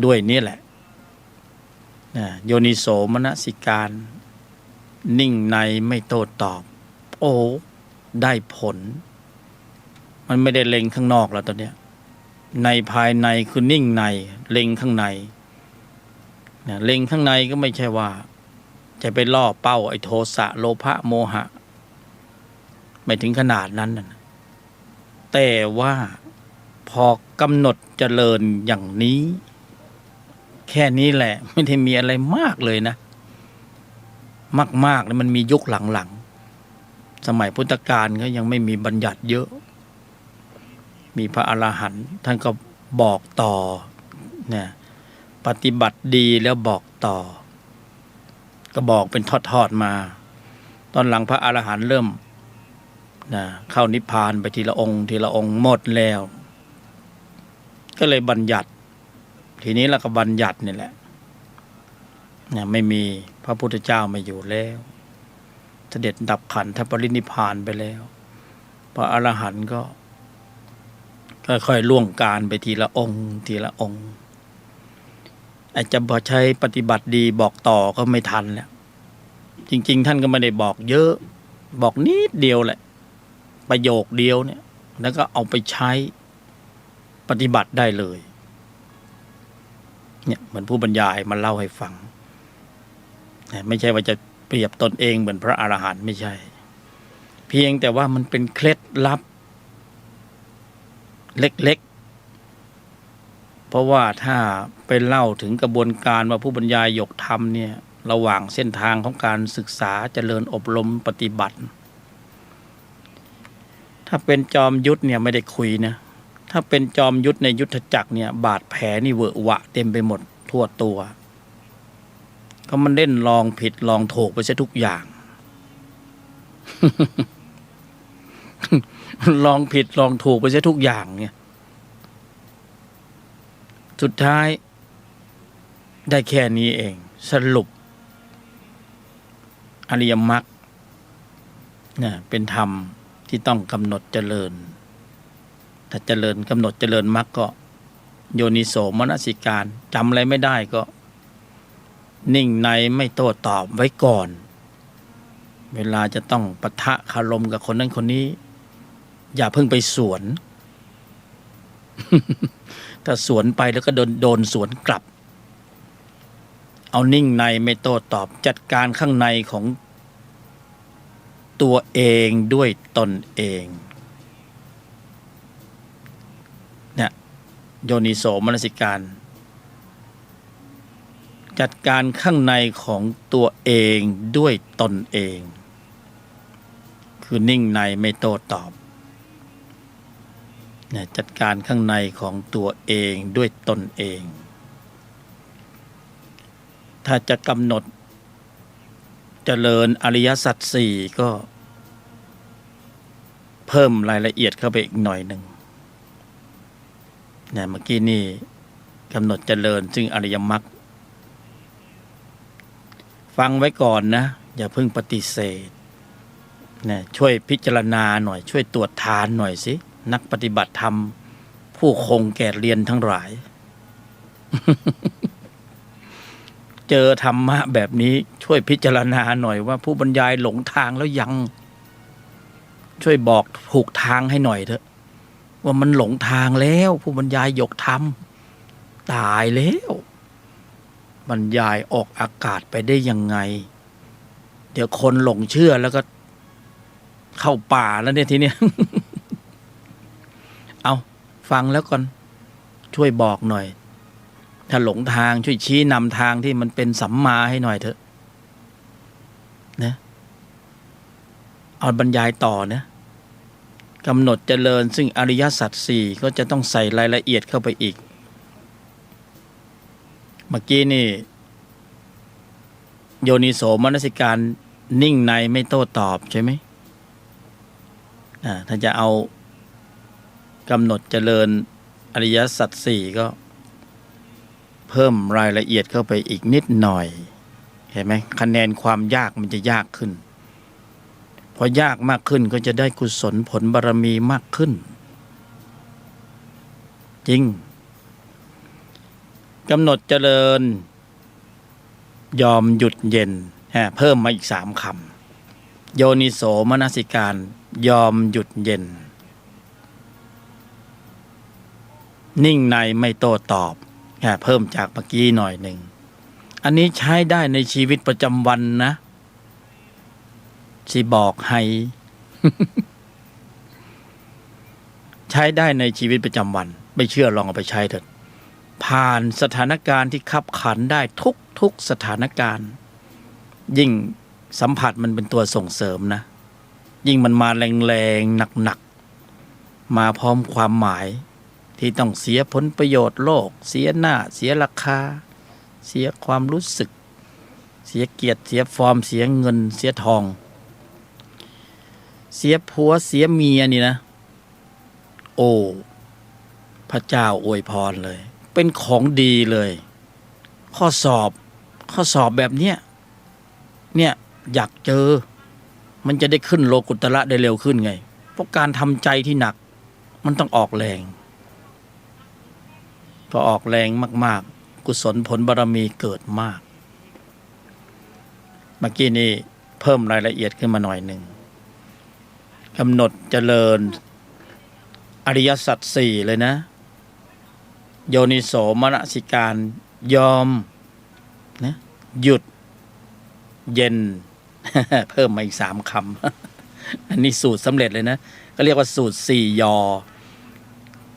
ด้วยนี่แหละนะโยนิโสมนสิการนิ่งในไม่โต้ตอบโอ้ได้ผลมันไม่ได้เล็งข้างนอกแล้วตอนเนี้ยในภายในคือนิ่งในเล็งข้างในนะเล็งข้างในก็ไม่ใช่ว่าจะไปล่อเป้าไอ้โทสะโลภะโมหะไม่ถึงขนาดนั้นนะแต่ว่าพอกำหนดเจริญอย่างนี้แค่นี้แหละไม่ได้มีอะไรมากเลยนะมากๆแล้วมันมียุคหลังๆสมัยพุทธกาลก็ยังไม่มีบัญญัติเยอะมีพระอรหันต์ท่านก็บอกต่อเนี่ยปฏิบัติดีแล้วบอกต่อก็บอกเป็นทอดๆมาตอนหลังพระอรหันต์เริ่มนะเข้านิพพานไปทีละองค์ทีละองค์หมดแล้วก็เลยบัญญัติทีนี้เราก็บัญญัตินี่แหละนะไม่มีพระพุทธเจ้าไม่อยู่แล้วเสด็จดับขันธปรินิพพานไปแล้วพระอรหันต์ก็ค่อยๆล่วงการไปทีละองค์ทีละองค์อาจจะพอใช้ปฏิบัติดีบอกต่อก็ไม่ทันแล้วจริงๆท่านก็ไม่ได้บอกเยอะบอกนิดเดียวแหละประโยคเดียวเนี่ยแล้วก็เอาไปใช้ปฏิบัติได้เลยเนี่ยเหมือนผู้บรรยายมาเล่าให้ฟังไม่ใช่ว่าจะเปรียบตนเองเหมือนพระอรหันต์ไม่ใช่เพียงแต่ว่ามันเป็นเคล็ดลับ เล็กๆเพราะว่าถ้าไปเล่าถึงกระบวนการว่าผู้บรรยายหยกธรรมเนี่ยระหว่างเส้นทางของการศึกษาเจริญอบรมปฏิบัติถ้าเป็นจอมยุทธเนี่ยไม่ได้คุยนะถ้าเป็นจอมยุทธในยุทธจักรเนี่ยบาดแผลนี่เวอะหวะเต็มไปหมดทั่วตัวก็มันเล่นลองผิดลองถูกไปซะทุกอย่าง ลองผิดลองถูกไปซะทุกอย่างเนี่ยสุดท้ายได้แค่นี้เองสรุปอริยมรรคเนี่ยเป็นธรรมที่ต้องกำหนดเจริญถ้าเจริญกำหนดเจริญมรรคก็โยนิโสมนสิการจำอะไรไม่ได้ก็นิ่งในไม่โต้ตอบไว้ก่อนเวลาจะต้องปะทะคารมกับคนนั้นคนนี้อย่าเพิ่งไปสวน ถ้าสวนไปแล้วก็โดนสวนกลับเอานิ่งในไม่โต้ตอบจัดการข้างในของตัวเองด้วยตนเองเนี่ยโยนิโสมนสิการจัดการข้างในของตัวเองด้วยตนเองคือนิ่งในไม่โต้ตอบเนี่ยจัดการข้างในของตัวเองด้วยตนเองถ้าจะกำหนดเจริญอริยสัจสี่ก็เพิ่มรายละเอียดเข้าไปอีกหน่อยหนึ่งเนี่ยเมื่อกี้นี่กำหนดเจริญซึ่งอริยมรรคฟังไว้ก่อนนะอย่าเพิ่งปฏิเสธเนี่ยช่วยพิจารณาหน่อยช่วยตรวจทานหน่อยสินักปฏิบัติธรรมผู้คงแก่เรียนทั้งหลาย เจอธรรมะแบบนี้ช่วยพิจารณาหน่อยว่าผู้บรรยายหลงทางแล้วยังช่วยบอกถูกทางให้หน่อยเถอะว่ามันหลงทางแล้วผู้บรรยายหยกธรรมตายแล้วบรรยายออกอากาศไปได้ยังไงเดี๋ยวคนหลงเชื่อแล้วก็เข้าป่าแล้วเนี่ยทีเนี้ย เอาฟังแล้วก่อนช่วยบอกหน่อยถ้าหลงทางช่วยชี้นำทางที่มันเป็นสัมมาให้หน่อยเถอะนะเอาบรรยายต่อนะกำหนดเจริญซึ่งอริยสัจสี่ก็จะต้องใส่รายละเอียดเข้าไปอีกเมื่อกี้นี่โยนิโสมนสิการนิ่งในไม่โต้ตอบใช่ไหมถ้าจะเอากำหนดเจริญอริยสัจสี่ก็เพิ่มรายละเอียดเข้าไปอีกนิดหน่อยเห็นไหมคะแนนความยากมันจะยากขึ้นพอยากมากขึ้นก็จะได้กุศลผลบารมีมากขึ้นจริงกำหนดเจริญยอมหยุดเย็นเพิ่มมาอีก3 คำโยนิโสมนสิการยอมหยุดเย็นนิ่งในไม่โต้ตอบเพิ่มจากเมื่อกี้หน่อยหนึ่งอันนี้ใช้ได้ในชีวิตประจำวันนะสิบอกให้ ใช้ได้ในชีวิตประจำวันไม่เชื่อลองเอาไปใช้เถิดผ่านสถานการณ์ที่คับขันได้ทุกสถานการณ์ยิ่งสัมผัสมันเป็นตัวส่งเสริมนะยิ่งมันมาแรงๆหนักๆมาพร้อมความหมายที่ต้องเสียผลประโยชน์โลกเสียหน้าเสียราคาเสียความรู้สึกเสียเกียรติเสียฟอร์มเสียเงินเสียทองเสียผัวเสียเมียนี่นะโอ้พระเจ้าอวยพรเลยเป็นของดีเลยข้อสอบแบบเนี้ยอยากเจอมันจะได้ขึ้นโลกุตระได้เร็วขึ้นไงเพราะการทำใจที่หนักมันต้องออกแรงพอออกแรงมากๆกุศลผลบารมีเกิดมากเมื่อกี้นี้เพิ่มรายละเอียดขึ้นมาหน่อยหนึ่งกำหนดเจริญอริยสัจสี่เลยนะโยนิโสมนสิการยอมนะหยุดเย็น เพิ่มมาอีก3 คำ อันนี้สูตรสำเร็จเลยนะก็เรียกว่าสูตร4 ยอ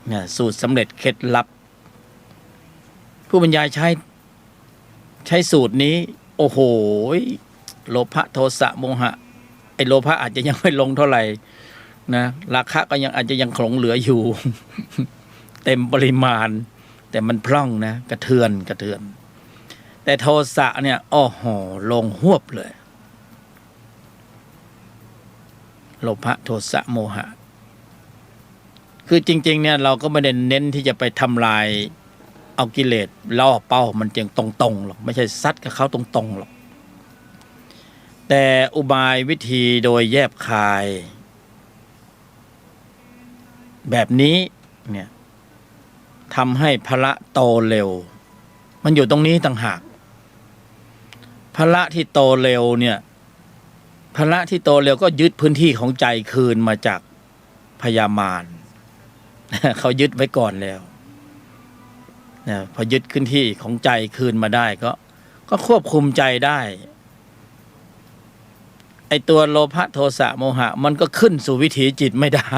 เนี่ยสูตรสำเร็จเคล็ดลับ ผู้บรรยายใช้สูตรนี้โอ้โหโลภะโทสะโมหะไอ้โลภะอาจจะยังไม่ลงเท่าไหร่นะราคะก็ยังอาจจะยังหลงเหลืออยู่ เต็มปริมาณแต่มันพร่องนะกระเทือนแต่โทสะเนี่ยโอ้โหลงหวบเลยโลภะโทสะโมหะคือจริงๆเนี่ยเราก็ไม่ได้เน้นที่จะไปทำลายเอากิเลสล่อเป้ามันจึงตรงๆหรอกไม่ใช่ซัดกับเขาตรงๆหรอกแต่อุบายวิธีโดยแยบคายแบบนี้เนี่ยทำให้พละโตเร็วมันอยู่ตรงนี้ต่างหากพละที่โตเร็วเนี่ยพละที่โตเร็วก็ยึดพื้นที่ของใจคืนมาจากพยามาร เขายึดไว้ก่อนแล้วพอยึดขึ้นที่ของใจคืนมาได้ก็ควบคุมใจได้ไอตัวโลภะโทสะโมหะมันก็ขึ้นสู่วิถีจิตไม่ได้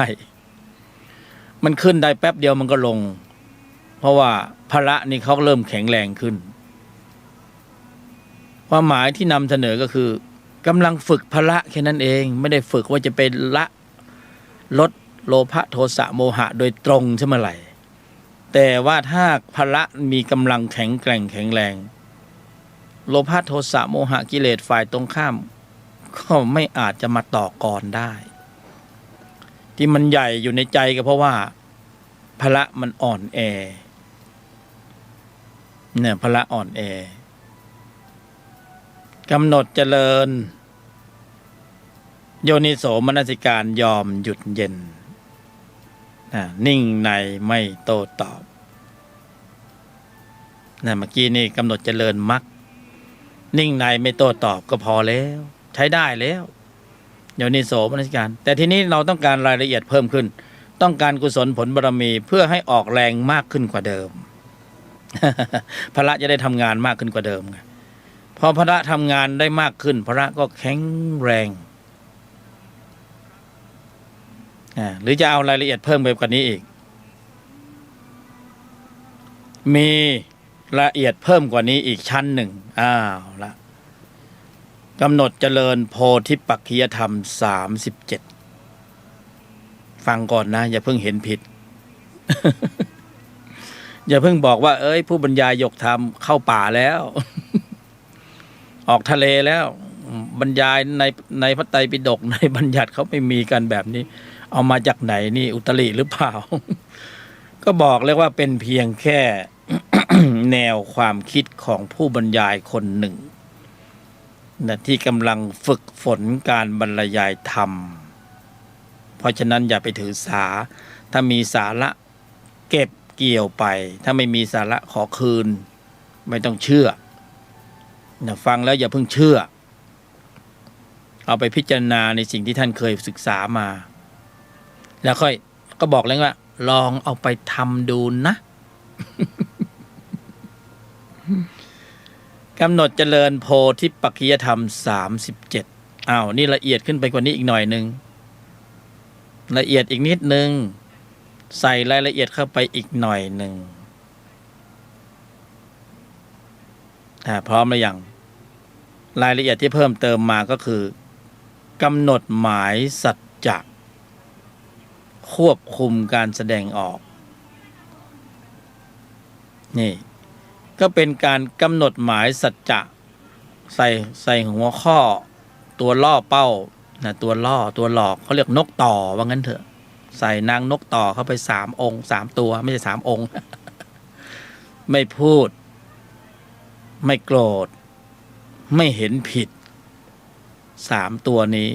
มันขึ้นได้แป๊บเดียวมันก็ลงเพราะว่าพละนี่เขาเริ่มแข็งแรงขึ้นความหมายที่นำเสนอก็คือกำลังฝึกพละแค่นั้นเองไม่ได้ฝึกว่าจะเป็นลดโลภะโทสะโมหะโดยตรงใช่ไหมไหร่แต่ว่าถ้าพละมีกำลังแข็งแกร่งแข็งแรงโลภะโทสะโมหะกิเลสฝ่ายตรงข้ามก็ไม่อาจจะมาต่อกรได้ที่มันใหญ่อยู่ในใจก็เพราะว่าพละมันอ่อนแอเนี่ยพละอ่อนแอกำหนดเจริญโยนิโสมนสิการยอมหยุดเย็นนิ่งในไม่โต้ตอบเมื่อกี้นี่กำหนดเจริญมรรคนิ่งในไม่โต้ตอบก็พอแล้วใช้ได้แล้วโยนิโสมนสิการแต่ทีนี้เราต้องการรายละเอียดเพิ่มขึ้นต้องการกุศลผลบารมีเพื่อให้ออกแรงมากขึ้นกว่าเดิม พระจะได้ทำงานมากขึ้นกว่าเดิมไงพอพระทำงานได้มากขึ้นพระก็แข็งแรงหรือจะเอารายละเอียดเพิ่มไปกว่านี้อีกมีละเอียดเพิ่มกว่านี้อีกชั้นหนึ่งละกำหนดเจริญโพธิปักขิยธรรม37ฟังก่อนนะอย่าเพิ่งเห็นผิด อย่าเพิ่งบอกว่าผู้บรรยายยกธรรมเข้าป่าแล้ว ออกทะเลแล้วบรรยายในพระไตรปิฎกในบัญญัติเขาไม่มีกันแบบนี้เอามาจากไหนนี่อุตริหรือเปล่า ก็บอกเลยว่าเป็นเพียงแค่ แนวความคิดของผู้บรรยายคนหนึ่งนะที่กำลังฝึกฝนการบรรยายธรรมเพราะฉะนั้นอย่าไปถือสาถ้ามีสาระเก็บเกี่ยวไปถ้าไม่มีสาระขอคืนไม่ต้องเชื่อนะฟังแล้วอย่าเพิ่งเชื่อเอาไปพิจารณาในสิ่งที่ท่านเคยศึกษามาแล้วค่อยก็บอกเลยว่าลองเอาไปทำดูนะ กำหนดเจริญโพธิปักขิยธรรม37นี่ละเอียดขึ้นไปกว่านี้อีกหน่อยนึงละเอียดอีกนิดนึงใส่รายละเอียดเข้าไปอีกหน่อยนึงพร้อมหรือยังรายละเอียดที่เพิ่มเติมมาก็คือกำหนดหมายสัจจะควบคุมการแสดงออกนี่ก็เป็นการกำหนดหมายสัจจะใส่หัวข้อตัวล่อเป้านะตัวล่อตัวหลอกเขาเรียกนกต่อว่างั้นเถอะใส่นางนกต่อเข้าไป3 องค์ 3 ตัวไม่ใช่3 องค์ ไม่พูดไม่โกรธไม่เห็นผิด3 ตัวนี้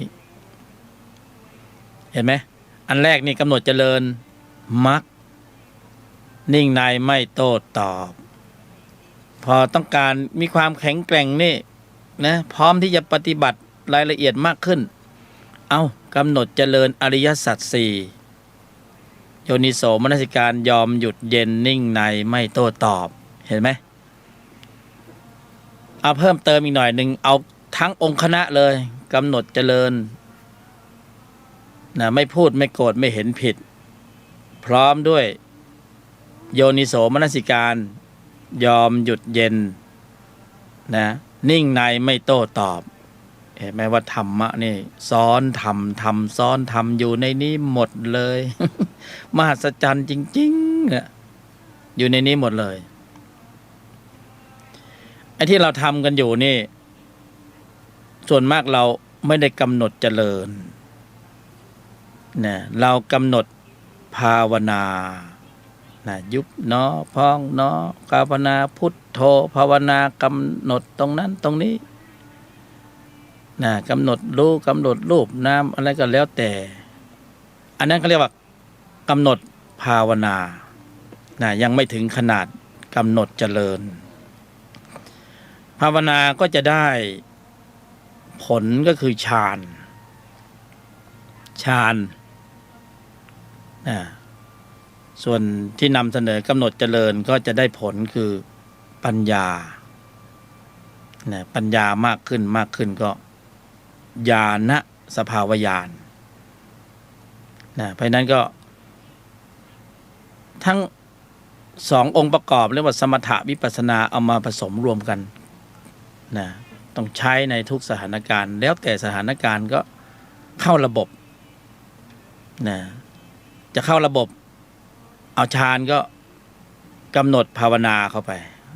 เห็นไหมอันแรกนี่กำหนดเจริญมรรคนิ่งในไม่โต้ตอบพอต้องการมีความแข็งแกร่งนี่นะพร้อมที่จะปฏิบัติรายละเอียดมากขึ้นกำหนดเจริญอริยสัจ4โยนิโสมนสิการยอมหยุดเย็นนิ่งในไม่โต้ตอบเห็นไหมเอาเพิ่มเติมอีกหน่อยหนึ่งเอาทั้งองค์คณะเลยกำหนดเจริญนะไม่พูดไม่โกรธไม่เห็นผิดพร้อมด้วย โยนิโสมนสิการยอมหยุดเย็นนะนิ่งในไม่โต้ตอบเห็นไหมว่าธรรมะนี่ซ้อนธรรมซ้อนธรรมอยู่ในนี้หมดเลย มหัศจรรย์จริงๆเนี่ยอยู่ในนี้หมดเลยไอ้ที่เราทำกันอยู่นี่ส่วนมากเราไม่ได้กำหนดเจริญนะเรากำหนดภาวนานะยุบเนาะพองเนาะภาวนาพุทโธภาวนากำหนดตรงนั้นตรงนี้นะกำหนดรู้กำหนดรูปนามอะไรก็แล้วแต่อันนั้นเขาเรียกว่ากำหนดภาวนานะยังไม่ถึงขนาดกำหนดเจริญภาวนาก็จะได้ผลก็คือฌานส่วนที่นำเสนอกำหนดเจริญก็จะได้ผลคือปัญญาปัญญามากขึ้นก็ญาณสภาวญาณเพราะนั้นก็ทั้งสององค์ประกอบเรียกว่าสมถะวิปัสสนาเอามาผสมรวมกันต้องใช้ในทุกสถานการณ์แล้วแต่สถานการณ์ก็เข้าระบบจะเข้าระบบเอาฌานก็กำหนดภาวนาเข้าไป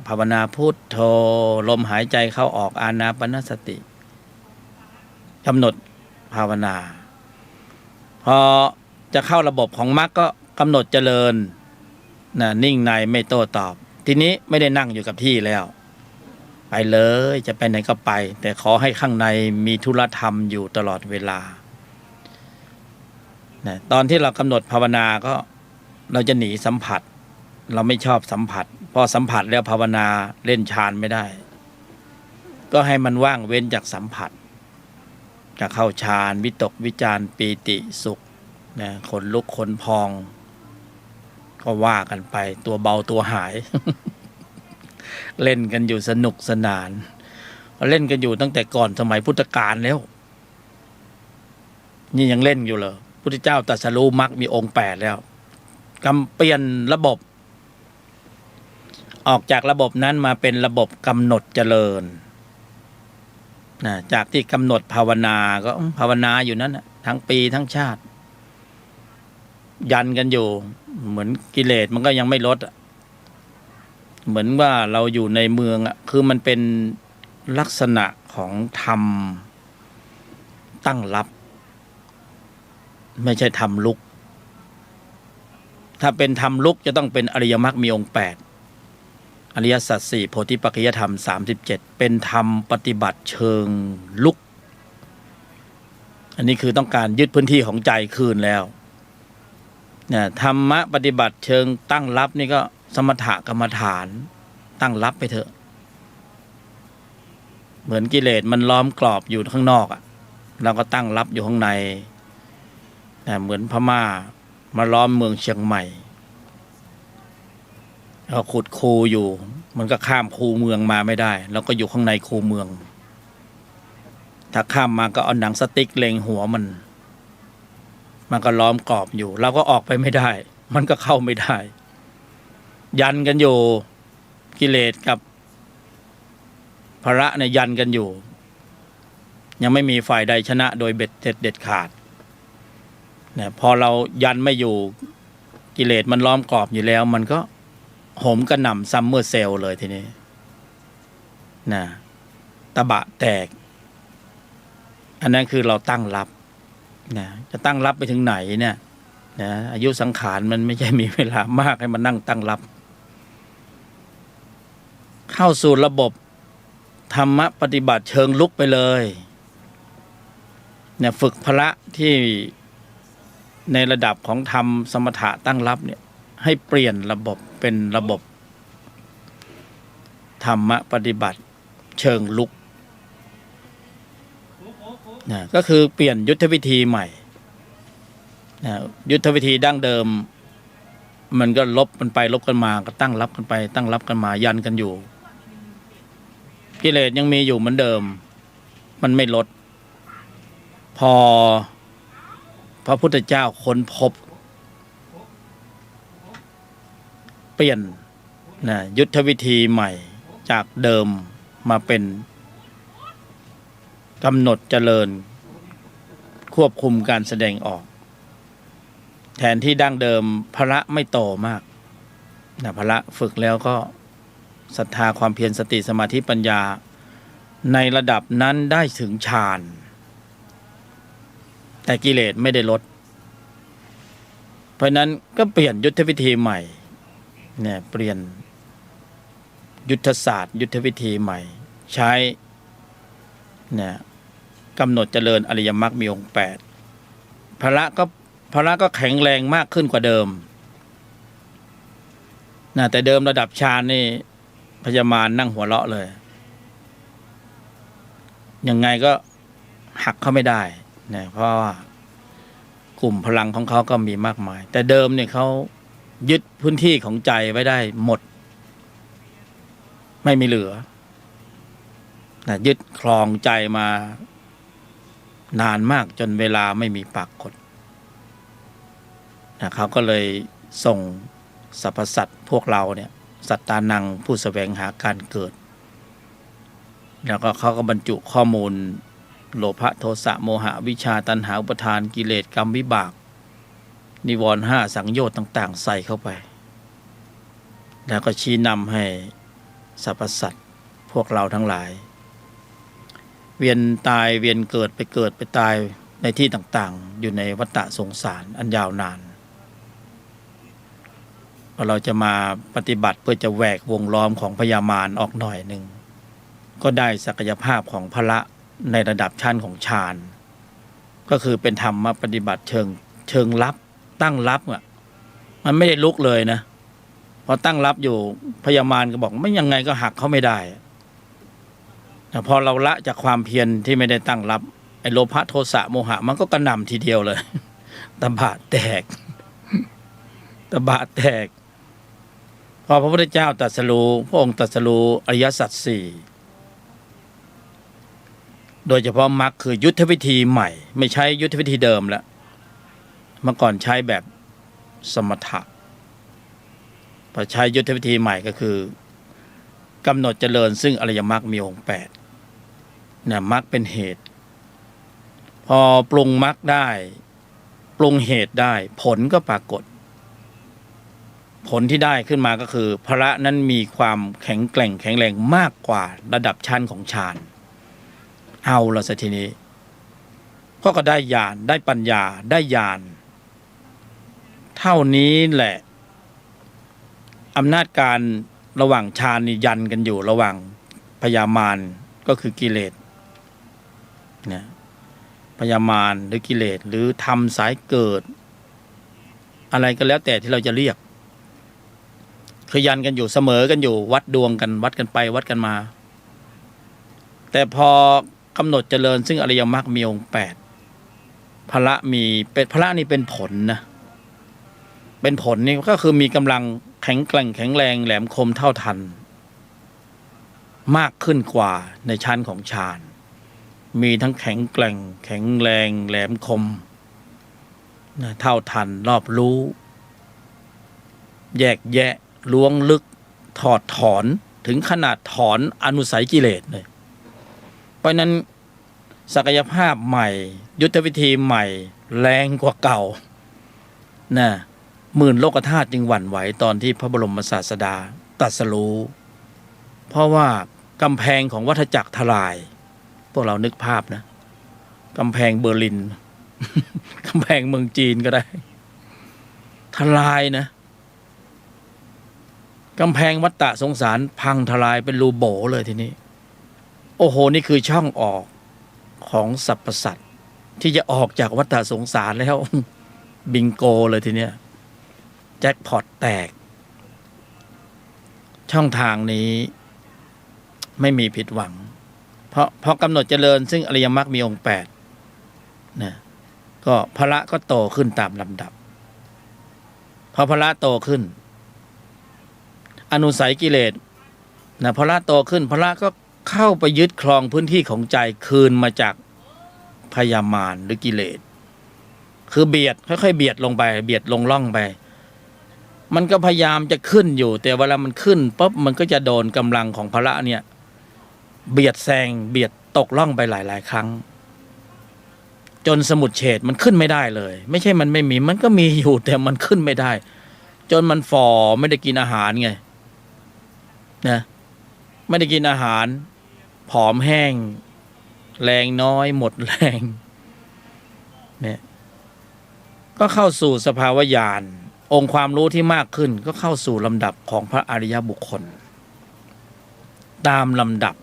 ภาวนาพุทโธลมหายใจเข้าออกอานาปานสติกำหนดภาวนาพอจะเข้าระบบของมรรคก็กำหนดเจริญนิ่งในไม่โต้ตอบทีนี้ไม่ได้นั่งอยู่กับที่แล้วไปเลยจะไปไหนก็ไปแต่ขอให้ข้างในมีธุรธรรมอยู่ตลอดเวลาตอนที่เรากำหนดภาวนาก็เราจะหนีสัมผัสเราไม่ชอบสัมผัสพอสัมผัสแล้วภาวนาเล่นฌานไม่ได้ก็ให้มันว่างเว้นจากสัมผัสจะเข้าฌานวิตกวิจารปีติสุขขนลุกขนพองก็ว่ากันไปตัวเบาตัวหาย เล่นกันอยู่สนุกสนานเล่นกันอยู่ตั้งแต่ก่อนสมัยพุทธกาลแล้วนี่ยังเล่นอยู่เหรอพุทธเจ้าตรัสรู้มรรคมีองค์8แล้วเปลี่ยนระบบออกจากระบบนั้นมาเป็นระบบกำหนดเจริญจากที่กำหนดภาวนาก็ภาวนาอยู่นั้นทั้งปีทั้งชาติยันกันอยู่เหมือนกิเลสมันก็ยังไม่ลดเหมือนว่าเราอยู่ในเมืองคือมันเป็นลักษณะของธรรมตั้งรับไม่ใช่ธรรมลุกถ้าเป็นธรรมลุกจะต้องเป็นอริยมรรคมีองค์8อริยสัจ4โพธิปัจจยธรรม37เป็นธรรมปฏิบัติเชิงลุกอันนี้คือต้องการยึดพื้นที่ของใจคืนแล้วธรรมะปฏิบัติเชิงตั้งรับนี่ก็สมถะกรรมฐานตั้งรับไปเถอะเหมือนกิเลสมันล้อมกรอบอยู่ข้างนอกเราก็ตั้งรับอยู่ข้างในเหมือนพม่ามาล้อมเมืองเชียงใหม่เราขุดคูอยู่มันก็ข้ามคูเมืองมาไม่ได้เราก็อยู่ข้างในคูเมืองถ้าข้ามมาก็เอาหนังสติ๊กเล็งหัวมันก็ล้อมกรอบอยู่เราก็ออกไปไม่ได้มันก็เข้าไม่ได้ยันกันอยู่กิเลสกับพระเนี่ยยันกันอยู่ยังไม่มีฝ่ายใดชนะโดยเด็ดขาดพอเรายันไม่อยู่กิเลสมันล้อมกรอบอยู่แล้วมันก็โหมกระหน่ำซัมเมอร์เซลเลยทีนี้ตะบะแตกอันนั้นคือเราตั้งรับจะตั้งรับไปถึงไหนเนี่ยอายุสังขารมันไม่ใช่มีเวลามากให้มันนั่งตั้งรับเข้าสู่ระบบธรรมะปฏิบัติเชิงลุกไปเลยฝึกพละที่ในระดับของธรรมสมถะตั้งรับเนี่ยให้เปลี่ยนระบบเป็นระบบธรรมะปฏิบัติเชิงลุกก็คือเปลี่ยนยุทธวิธีใหม่ยุทธวิธีดั้งเดิมมันก็ลบกันไปลบกันมาก็ตั้งรับกันไปตั้งรับกันมายันกันอยู่กิเลสยังมีอยู่เหมือนเดิมมันไม่ลดพอพระพุทธเจ้าค้นพบ เปลี่ยนนะยุทธวิธีใหม่จากเดิมมาเป็นกำหนดเจริญควบคุมการแสดงออกแทนที่ดั้งเดิมพละไม่โตมากนะพละฝึกแล้วก็ศรัทธาความเพียรสติสมาธิปัญญาในระดับนั้นได้ถึงฌานแต่กิเลสไม่ได้ลดเพราะนั้นก็เปลี่ยนยุทธวิธีใหม่เนี่ยเปลี่ยนยุทธศาสตร์ยุทธวิธีใหม่ใช้เนี่ยกำหนดเจริญอริยมรรคมีองค์8พละก็แข็งแรงมากขึ้นกว่าเดิมนะแต่เดิมระดับฌานนี่พญามารนั่งหัวเราะเลยยังไงก็หักเขาไม่ได้นะเพราะว่ากลุ่มพลังของเขาก็มีมากมายแต่เดิมเนี่ยเขายึดพื้นที่ของใจไว้ได้หมดไม่มีเหลือนะยึดครองใจมานานมากจนเวลาไม่มีปรากฏนะเขาก็เลยส่งสรรพสัตว์พวกเราเนี่ยสัตตานังผู้แสวงหาการเกิดแล้วก็เขาก็บรรจุข้อมูลโลภะโทสะโมหะวิชาตัณหาอุปทานกิเลสกรรมวิบากนิวรณ์5สังโยชน์ต่างๆใส่เข้าไปแล้วก็ชี้นำให้สรรพสัตว์พวกเราทั้งหลายเวียนตายเวียนเกิดไปเกิดไปตายในที่ต่างๆอยู่ในวัฏสงสารอันยาวนานเราจะมาปฏิบัติเพื่อจะแหวกวงล้อมของพญามารออกหน่อยหนึ่งก็ได้ศักยภาพของพละในระดับชั้นของฌานก็คือเป็นธรรมปฏิบัติเชิงลับตั้งรับอ่ะมันไม่ได้ลุกเลยนะพอตั้งรับอยู่พญามารก็บอกไม่ยังไงก็หักเขาไม่ได้แต่พอเราละจากความเพียรที่ไม่ได้ตั้งรับไอ้โลภะโทสะโมหะมันก็กระหน่ำทีเดียวเลยตะบะแตกพอพระพุทธเจ้าตรัสรู้พระองค์ตรัสรู้อริยสัจ4โดยเฉพาะมรรคคือยุทธวิธีใหม่ไม่ใช้ยุทธวิธีเดิมแล้วเมื่อก่อนใช้แบบสมถะพอใช้ยุทธวิธีใหม่ก็คือกำหนดเจริญซึ่งอริยมรรคมีองค์8เนี่ยมรรคเป็นเหตุพอปรุงมรรคได้ปรุงเหตุได้ผลก็ปรากฏผลที่ได้ขึ้นมาก็คือพละนั้นมีความแข็งแกร่งแข็งแรงมากกว่าระดับชั้นของฌานเอาละสิทีนี้ก็ได้ญาณได้ปัญญาได้ญาณเท่านี้แหละอำนาจการระหว่างฌานนี่ยันกันอยู่ระหว่างพญามารก็คือกิเลสเนี่ยพญามารหรือกิเลสหรือธรรมสายเกิดอะไรก็แล้วแต่ที่เราจะเรียกคือยันกันอยู่เสมอกันอยู่วัดดวงกันวัดกันไปวัดกันมาแต่พอกำหนดเจริญซึ่งอริยมรรคมีองค์8พละมีเป็นพละนี่เป็นผลนะเป็นผลนี่ก็คือมีกำลังแข็งแกร่งแข็งแรงแหลมคมเท่าทันมากขึ้นกว่าในชั้นของฌานมีทั้งแข็งแกร่งแข็งแรงแหลมคมเท่าทันรอบรู้แยกแยะล้วงลึกถอดถอนถึงขนาดถอนอนุสัยกิเลสเลยเพราะนั้นศักยภาพใหม่ยุทธวิธีใหม่แรงกว่าเก่านะหมื่นโลกธาตุจึงหวั่นไหวตอนที่พระบรมศาสดาตรัสรู้เพราะว่ากำแพงของวัฏจักรทลายพวกเรานึกภาพนะกำแพงเบอร์ลิน กำแพงเมืองจีนก็ได้ทลายนะกำแพงวัฏสงสารพังทลายเป็นรูโบเลยทีนี้โอ้โหนี่คือช่องออกของสรรพสัตว์ที่จะออกจากวัฏสงสารแล้ว บิงโกเลยทีเนี้ยแจ็คพอตแตกช่องทางนี้ไม่มีผิดหวังเพราะกำหนดเจริญซึ่งอริยมรรคมีองค์8นะก็พละก็โตขึ้นตามลำดับพอพละโตขึ้นอนุสัยกิเลสนะพละโตขึ้นพละก็เข้าไปยึดครองพื้นที่ของใจคืนมาจากพยามารหรือกิเลสคือเบียดค่อยๆเบียดลงไปเบียดลงล่องไป มันก็พยายามจะขึ้นอยู่แต่เวลามันขึ้นปุ๊บมันก็จะโดนกำลังของพละเนี่ยเบียดแซงเบียดตกล่องไปหลายๆครั้งจนสมุดเฉดมันขึ้นไม่ได้เลยไม่ใช่มันไม่มีมันก็มีอยู่แต่มันขึ้นไม่ได้จนมันฝ่อไม่ได้กินอาหารไงนะไม่ได้กินอาหารผอมแห้งแรงน้อยหมดแรงเนี่ยก็เข้าสู่สภาวะญาณองค์ความรู้ที่มากขึ้นก็เข้าสู่ลำดับของพระอริยบุคคลตามลำดับ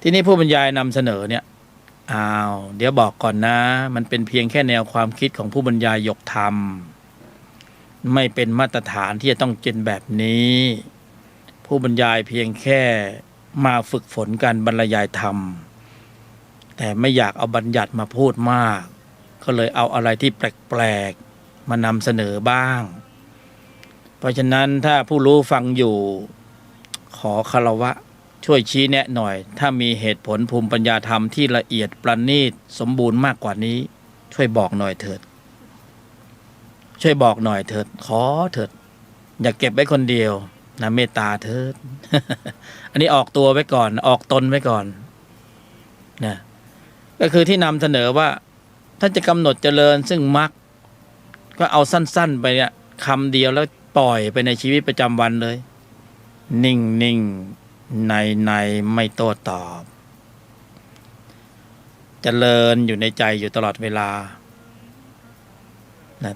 ที่นี่ผู้บรรยายนำเสนอเนี่ยเดี๋ยวบอกก่อนนะมันเป็นเพียงแค่แนวความคิดของผู้บรรยายยกธรรมไม่เป็นมาตรฐานที่จะต้องเป็นแบบนี้ผู้บรรยายเพียงแค่มาฝึกฝนการบรรยายธรรมแต่ไม่อยากเอาบัญญัติมาพูดมากก็เลยเอาอะไรที่แปลกๆมานำเสนอบ้างเพราะฉะนั้นถ้าผู้รู้ฟังอยู่ขอคารวะช่วยชี้แนะหน่อยถ้ามีเหตุผลภูมิปัญญาธรรมที่ละเอียดประณีตสมบูรณ์มากกว่านี้ช่วยบอกหน่อยเถิดช่วยบอกหน่อยเถิดขอเถิดอย่าเก็บไว้คนเดียวนะเมตตาเถิด อันนี้ออกตัวไว้ก่อนออกตนไว้ก่อนนะก็คือที่นำเสนอว่าถ้าจะกำหนดเจริญซึ่งมรรคก็เอาสั้นๆไปเนี่ยคำเดียวแล้วปล่อยไปในชีวิตประจำวันเลยนิ่งๆในไม่โต้ตอบเจริญอยู่ในใจอยู่ตลอดเวลา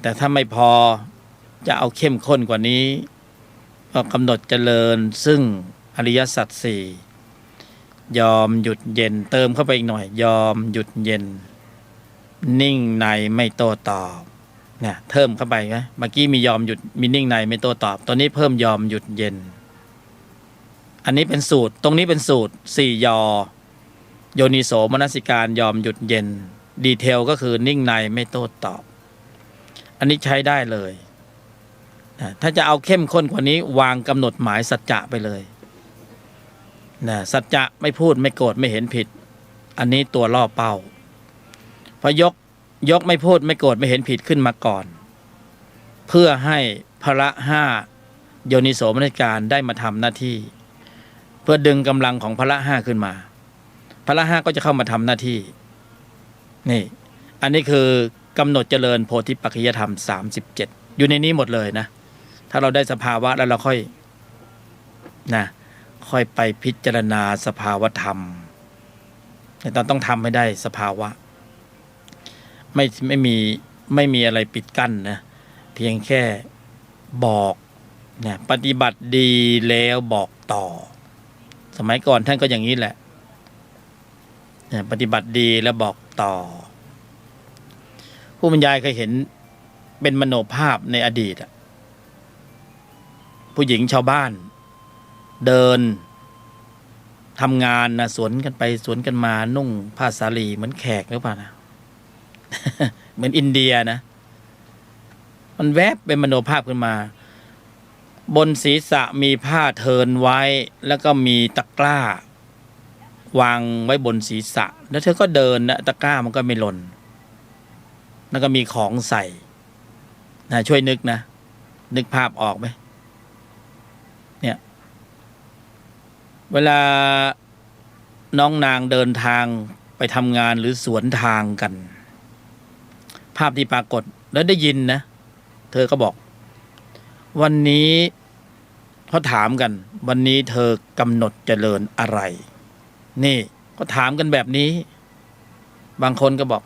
แต่ถ้าไม่พอจะเอาเข้มข้นกว่านี้ก็กำหนดเจริญซึ่งอริยสัจสี่ยอมหยุดเย็นเติมเข้าไปอีกหน่อยยอมหยุดเย็นนิ่งในไม่โต้ตอบเนี่ยเพิ่มเข้าไปไหมเมื่อกี้มียอมหยุดมีนิ่งในไม่โต้ตอบตอนนี้เพิ่มยอมหยุดเย็นอันนี้เป็นสูตรตรงนี้เป็นสูตร4ยอโยนิโสมนสิการยอมหยุดเย็นดีเทลก็คือนิ่งในไม่โต้ตอบอันนี้ใช้ได้เลยถ้าจะเอาเข้มข้นกว่านี้วางกำหนดหมายสัจจะไปเลยสัจจะไม่พูดไม่โกรธไม่เห็นผิดอันนี้ตัวล่อเป้าพอยกไม่พูดไม่โกรธไม่เห็นผิดขึ้นมาก่อนเพื่อให้พละห้าโยนิโสมนสิการได้มาทำหน้าที่เพื่อดึงกำลังของพละห้าขึ้นมาพละห้าก็จะเข้ามาทำหน้าที่นี่อันนี้คือกำหนดเจริญโพธิปัจจยธรรม37อยู่ในนี้หมดเลยนะถ้าเราได้สภาวะแล้วเราค่อยไปพิจารณาสภาวธรรมแต่ต้องทำให้ได้สภาวะไม่มีอะไรปิดกั้นนะเพียงแค่บอกปฏิบัติดีแล้วบอกต่อสมัยก่อนท่านก็อย่างนี้แหละปฏิบัติดีแล้วบอกต่อผู้บรรยายเคยเห็นเป็นมโนภาพในอดีตผู้หญิงชาวบ้านเดินทำงานนะสวนกันไปสวนกันมานุ่งผ้าสาลีเหมือนแขกหรือเปล่านะ เหมือนอินเดียนะมันแวบเป็นมโนภาพขึ้นมาบนศีรษะมีผ้าเทินไว้แล้วก็มีตะกร้าวางไว้บนศีรษะแล้วเธอก็เดินนะตะกร้ามันก็ไม่หล่นแล้วก็มีของใส่ช่วยนึกนะนึกภาพออกไหมเนี่ยเวลาน้องนางเดินทางไปทำงานหรือสวนทางกันภาพที่ปรากฏแล้วได้ยินนะเธอก็บอกวันนี้เขาถามกันวันนี้เธอกำหนดเจริญอะไรนี่ก็ถามกันแบบนี้บางคนก็บอก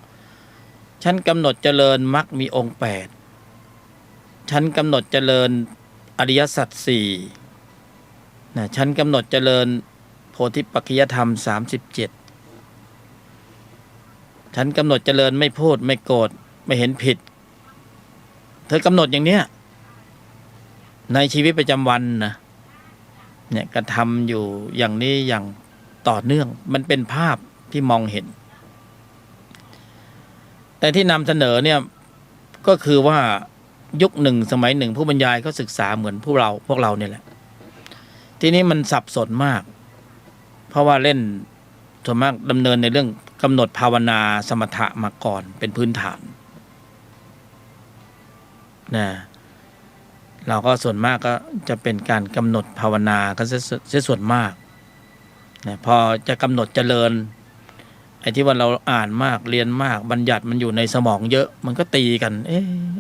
ฉันกำหนดเจริญมรรคมีองค์8ฉันกำหนดเจริญอริยสัจ4ฉันกำหนดเจริญโพธิปัจจยธรรม37ฉันกำหนดเจริญไม่พูดไม่โกรธไม่เห็นผิดเธอกำหนดอย่างเนี้ยในชีวิตประจำวันนะเนี่ยกระทำอยู่อย่างนี้อย่างต่อเนื่องมันเป็นภาพที่มองเห็นแต่ที่นำเสนอเนี่ยก็คือว่ายุคหนึ่งสมัยหนึ่งผู้บรรยายเขาศึกษาเหมือนพวกเราเนี่ยแหละทีนี้มันสับสนมากเพราะว่าเล่นส่วนมากดำเนินในเรื่องกำหนดภาวนาสมถะมาก่อนเป็นพื้นฐาน นะเราก็ส่วนมากก็จะเป็นการกำหนดภาวนาก็เสียส่วนมากนะพอจะกำหนดเจริญไอ้ที่ว่าเราอ่านมากเรียนมากบัญญัติมันอยู่ในสมองเยอะมันก็ตีกัน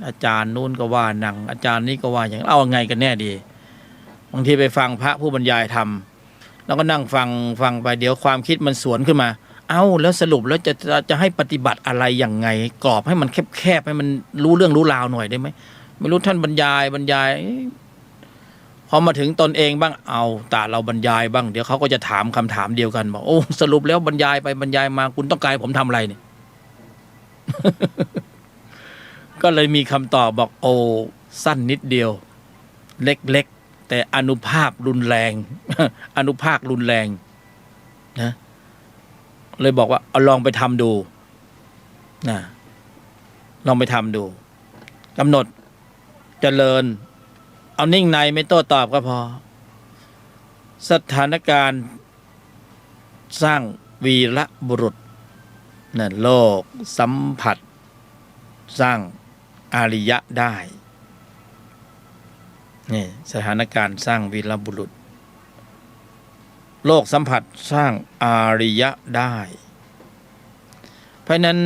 อาจารย์นู้นก็ว่าหนังอาจารย์นี้ก็ว่าอย่างเอาไงกันแน่ดีบางทีไปฟังพระผู้บรรยายธรรมแล้วก็นั่งฟังไปเดี๋ยวความคิดมันสวนขึ้นมาแล้วสรุปแล้วจะให้ปฏิบัติอะไรอย่างไงกรอบให้มันแคบๆให้มันรู้เรื่องรู้ราวหน่อยได้ไหมไม่รู้ท่านบรรยายพอมาถึงตนเองบ้างตาเราบรรยายบ้างเดี๋ยวเขาก็จะถามคำถามเดียวกันบอกสรุปแล้วบรรยายไปบรรยายมาคุณต้องการผมทำอะไรเนี่ย ก็เลยมีคำตอบบอกสั้นนิดเดียวเล็กๆแต่อานุภาพรุนแรง อานุภาครุนแรงนะเลยบอกว่าเอาลองไปทำดูนะลองไปทำดูกำหนดเจริญเอานิ่งในไม่โต้ตอบก็พอสถานการณ์สร้างวีรบุรุษนะโลกสัมผัสสร้างอาริยะได้นี่สถานการณ์สร้างวีรบุรุษโลกสัมผัสสร้างอาริยะได้เพราะนั้น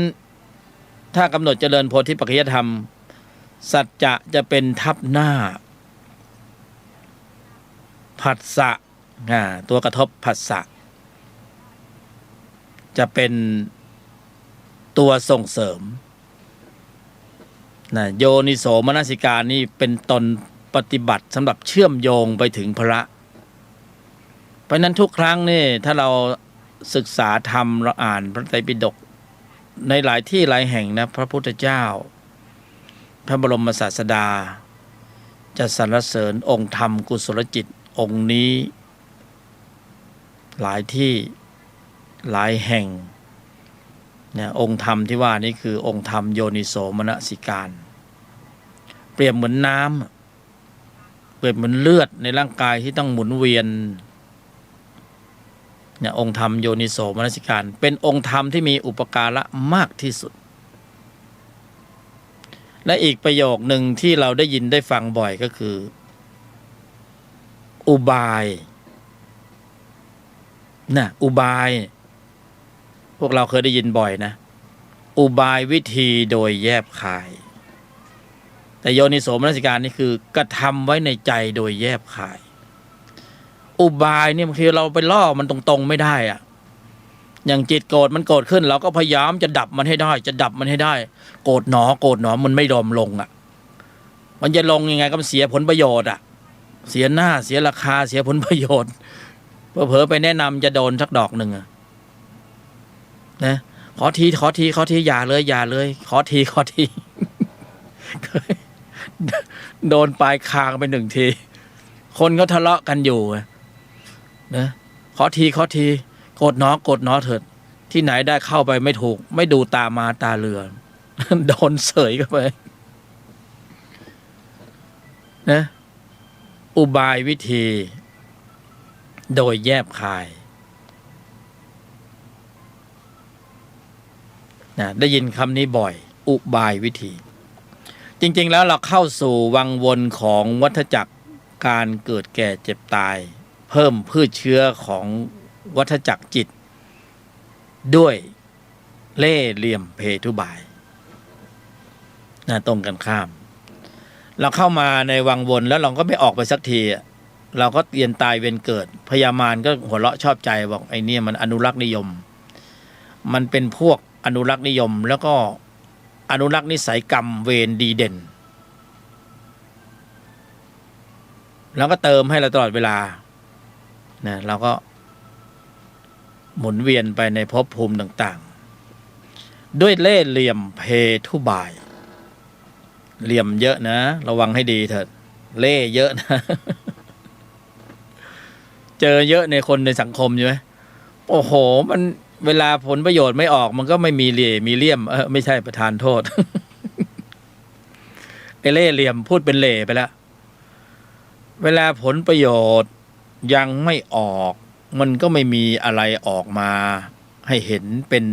ถ้ากำหนดเจริญโพธิปัจจยธรรมสัจจะเป็นทับหน้าผัสสะตัวกระทบผัสสะจะเป็นตัวส่งเสริมโยนิโสมนสิการนี่เป็นตนปฏิบัติสำหรับเชื่อมโยงไปถึงพระเพราะนั้นทุกครั้งนี่ถ้าเราศึกษาธรรมเราอ่านพระไตรปิฎกในหลายที่หลายแห่งนะพระพุทธเจ้าพระบรมศาสดาจะสรรเสริญองค์ธรรมกุศลจิตองค์นี้หลายที่หลายแห่งเนี่ยองค์ธรรมที่ว่านี้คือองค์ธรรมโยนิโสมนสิการเปรียบเหมือนน้ำเปรียบเหมือนเลือดในร่างกายที่ต้องหมุนเวียนเนี่ยองค์ธรรมโยนิโสมนสิการเป็นองค์ธรรมที่มีอุปการะมากที่สุดและอีกประโยคหนึ่งที่เราได้ยินได้ฟังบ่อยก็คืออุบายอุบายพวกเราเคยได้ยินบ่อยนะอุบายวิธีโดยแยบคายแต่โยนิโสมนสิการนี่คือกระทำไว้ในใจโดยแยบคายอุบายเนี่ยบางทีเราไปล่อมันตรงๆไม่ได้อะอย่างจิตโกรธมันโกรธขึ้นเราก็พยายามจะดับมันให้ได้โกรธหนอมันไม่ยอมลงมันจะลงยังไงก็เสียผลประโยชน์เสียหน้าเสียราคาเสียผลประโยชน์เผลอๆไปแนะนำจะโดนสักดอกหนึ่งนะขอทีอย่าเลยขอที โดนปลายคางไป1 ทีคนก็ทะเลาะกันอยู่นะขอทีโกรธหนอเถิดที่ไหนได้เข้าไปไม่ถูกไม่ดูตามาตาเรือ โดนเสยเข้าไปนะอุบายวิธีโดยแยบคายนะได้ยินคำนี้บ่อยอุบายวิธีจริงๆแล้วเราเข้าสู่วังวนของวัฏจักรการเกิดแก่เจ็บตายเพิ่มพืชเชื้อของวัฏจักรจิตด้วยเล่ห์เหลี่ยมเพทุบายตรงกันข้ามเราเข้ามาในวังวนแล้วเราก็ไม่ออกไปสักทีเราก็เวียนตายเวียนเกิดพญามารก็หัวเราะชอบใจบอกไอ้นี่มันอนุรักษ์นิยมมันเป็นพวกอนุรักษ์นิยมแล้วก็อนุรักษ์นิสัยกรรมเวรดีเด่นแล้วก็เติมให้เราตลอดเวลาเราก็หมุนเวียนไปในภพภูมิต่างๆด้วยเล่ห์เหลี่ยมเพทุบายเหลี่ยมเยอะนะระวังให้ดีเถิดเล่ห์เยอะนะ เจอเยอะในคนในสังคมใช่ไหมโอ้โหมันเวลาผลประโยชน์ไม่ออกมันก็ไม่มีเหลี่ยมมีเลี่ยมไม่ใช่ประทานโทษ ไอ้เล่ห์เหลี่ยมพูดเป็นเหล่ไปแล้วเวลาผลประโยชน์ยังไม่ออกมันก็ไม่มีอะไรออกมาให้เห็นเป็น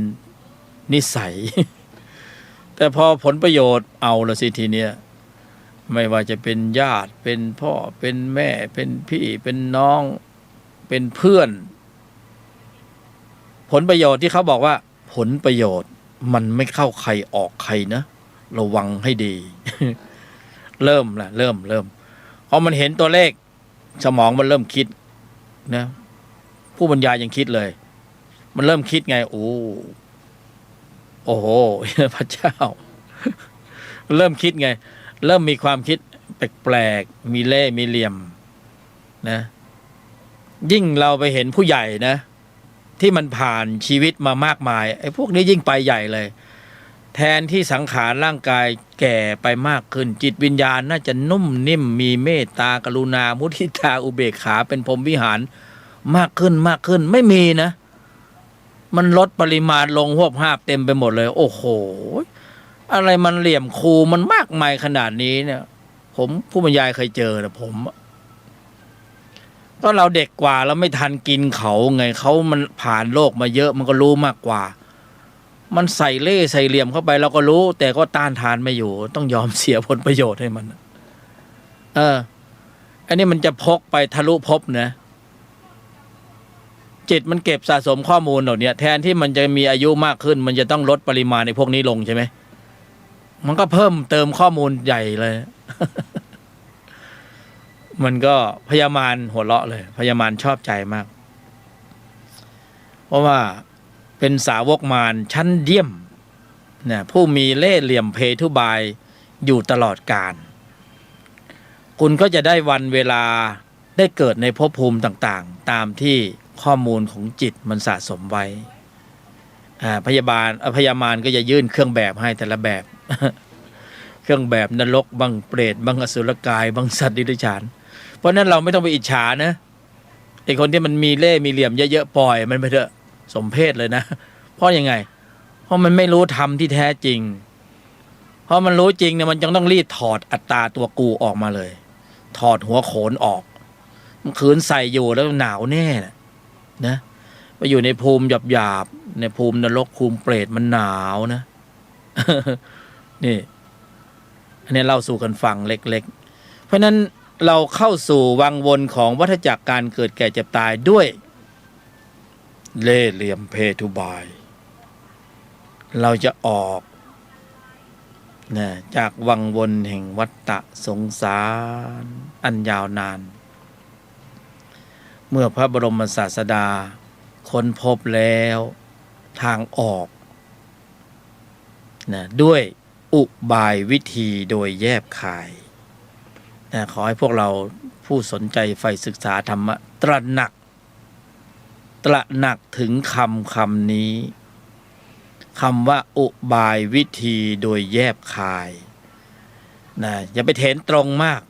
นิสัย แต่พอผลประโยชน์เอาละสิทีเนี้ย ไม่ว่าจะเป็นญาติเป็นพ่อเป็นแม่เป็นพี่เป็นน้องเป็นเพื่อนผลประโยชน์ที่เขาบอกว่าผลประโยชน์มันไม่เข้าใครออกใครนะระวังให้ดี เริ่มพอมันเห็นตัวเลขสมองมันเริ่มคิดนะผู้บรรยายยังคิดเลยมันเริ่มคิดไงโอ้โห พระเจ้า เริ่มคิดไงเริ่มมีความคิดแปลกๆมีเล่ห์มีเหลี่ยมนะยิ่งเราไปเห็นผู้ใหญ่นะที่มันผ่านชีวิตมามากมายไอ้พวกนี้ยิ่งไปใหญ่เลยแทนที่สังขารร่างกายแก่ไปมากขึ้นจิตวิญญาณน่าจะนุ่มนิ่มมีเมตตากรุณามุทิตาอุเบกขาเป็นพรหมวิหารมากขึ้นไม่มีนะมันลดปริมาณลงหวบหาบเต็มไปหมดเลยโอ้โหอะไรมันเหลี่ยมคูมันมากมายขนาดนี้เนี่ยผมผู้บรรยายเคยเจอนะผมก็เราเด็กกว่าเราไม่ทันกินเขาไงเขามันผ่านโลกมาเยอะมันก็รู้มากกว่ามันใส่เล่ห์ใส่เหลี่ยมเข้าไปเราก็รู้แต่ก็ต้านทานไม่อยู่ต้องยอมเสียผลประโยชน์ให้มันอันนี้มันจะพกไปทะลุภพนะจิตมันเก็บสะสมข้อมูลเหล่านี้แทนที่มันจะมีอายุมากขึ้นมันจะต้องลดปริมาณในพวกนี้ลงใช่ไหมมันก็เพิ่มเติมข้อมูลใหญ่เลย มันก็พยามารหัวเราะเลยพยามารชอบใจมากเพราะว่าเป็นสาวกมารชั้นเยี่ยมนะผู้มีเล่ห์เหลี่ยมเพทุบายอยู่ตลอดกาลคุณก็จะได้วันเวลาได้เกิดในภพภูมิต่างๆตามที่ข้อมูลของจิตมันสะสมไว้พยามารก็จะยื่นเครื่องแบบให้แต่ละแบบ เครื่องแบบนรกบังเปรตบังอสุรกายบังสัตว์ดิริชานเพราะนั้นเราไม่ต้องไปอิจฉานะไอ้คนที่มันมีเล่ห์มีเหลี่ยมเยอะๆปล่อยมันไปเถอะสมเพศเลยนะเพราะยังไงเพราะมันไม่รู้ธรรมที่แท้จริงเพราะมันรู้จริงเนี่ยมันจึงต้องรีบถอดอัตตาตัวกูออกมาเลยถอดหัวโขนออกมันขืนใส่อยู่แล้วหนาวแน่นะไปอยู่ในภูมิหยาบๆในภูมินรกภูมิเปรตมันหนาวนะ นี่อันนี้เล่าสู่กันฟังเล็กๆเพราะนั้นเราเข้าสู่วังวนของวัฏจักรการเกิดแก่เจ็บตายด้วยเล่ห์เหลี่ยมเพทุบายเราจะออกนะจากวังวนแห่งวัฏฏะสงสารอันยาวนานเมื่อพระบรมศาสดาค้นพบแล้วทางออกนะด้วยอุบายวิธีโดยแยบคายนะขอให้พวกเราผู้สนใจใฝ่ศึกษาธรรมะตระหนักถึงคำนี้คำว่าอุบายวิธีโดยแยบคายนะอย่าไปเถนตรงมาก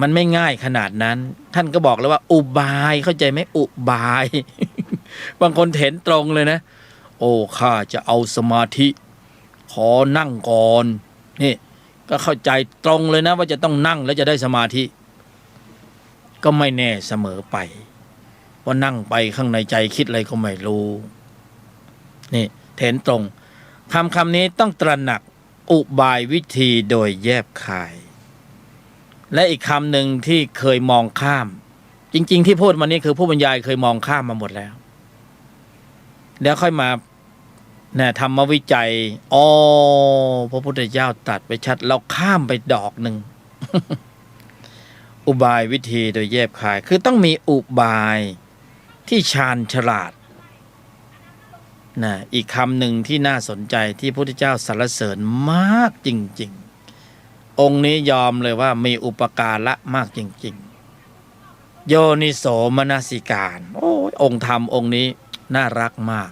มันไม่ง่ายขนาดนั้นท่านก็บอกแล้วว่าอุบายเข้าใจไหมอุบาย บางคนเถนตรงเลยนะโอ้ข้าจะเอาสมาธิขอนั่งก่อนนี่ก็เข้าใจตรงเลยนะว่าจะต้องนั่งแล้วจะได้สมาธิก็ไม่แน่เสมอไปเพราะนั่งไปข้างในใจคิดอะไรก็ไม่รู้นี่เถนตรงคำนี้ต้องตระหนักอุบายวิธีโดยแยบคายและอีกคำหนึ่งที่เคยมองข้ามจริงๆที่พูดมานี้คือผู้บรรยายเคยมองข้ามมาหมดแล้วค่อยมาทำมาวิจัยพระพุทธเจ้าตรัสไปชัดเราข้ามไปดอกหนึ่ง อุบายวิธีโดยแยบคายคือต้องมีอุบายที่ชาญฉลาดอีกคำหนึ่งที่น่าสนใจที่พระพุทธเจ้าสรรเสริญมากจริงๆองค์นี้ยอมเลยว่ามีอุปการะมากจริงๆโยนิโสมนสิการองค์ธรรมองค์นี้น่ารักมาก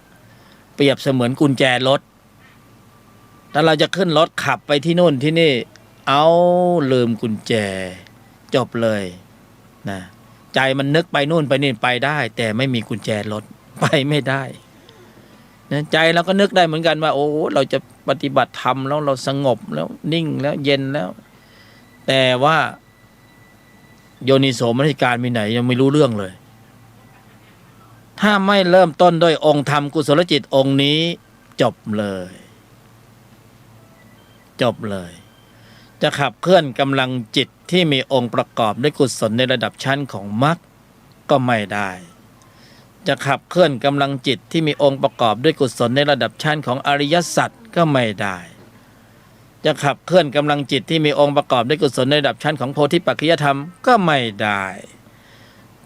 เปรียบเสมือนกุญแจรถถ้าเราจะขึ้นรถขับไปที่นู่นที่นี่เอาลืมกุญแจจบเลยนะใจมันนึกไปนู่นไปนี่ไปได้แต่ไม่มีกุญแจรถไปไม่ได้นะใจเราก็นึกได้เหมือนกันว่าโอ้เราจะปฏิบัติธรรมแล้วเราสงบแล้วนิ่งแล้วเย็นแล้วแต่ว่าโยนิโสมนสิการมีไหนยังไม่รู้เรื่องเลยถ้าไม่เริ่มต้นด้วยองค์ธรรมกุศลจิตองค์นี้จบเลย จะขับเคลื่อนกำลังจิตที่มีองค์ประกอบด้วยกุศลในระดับชั้นของมรรคก็ไม่ได้จะขับเคลื่อนกำลังจิตที่มีองค์ประกอบด้วยกุศลในระดับชั้นของอริยสัจก็ไม่ได้จะขับเคลื่อนกำลังจิตที่มีองค์ประกอบด้วยกุศลในระดับชั้นของโพธิปัจจยธรรมก็ไม่ได้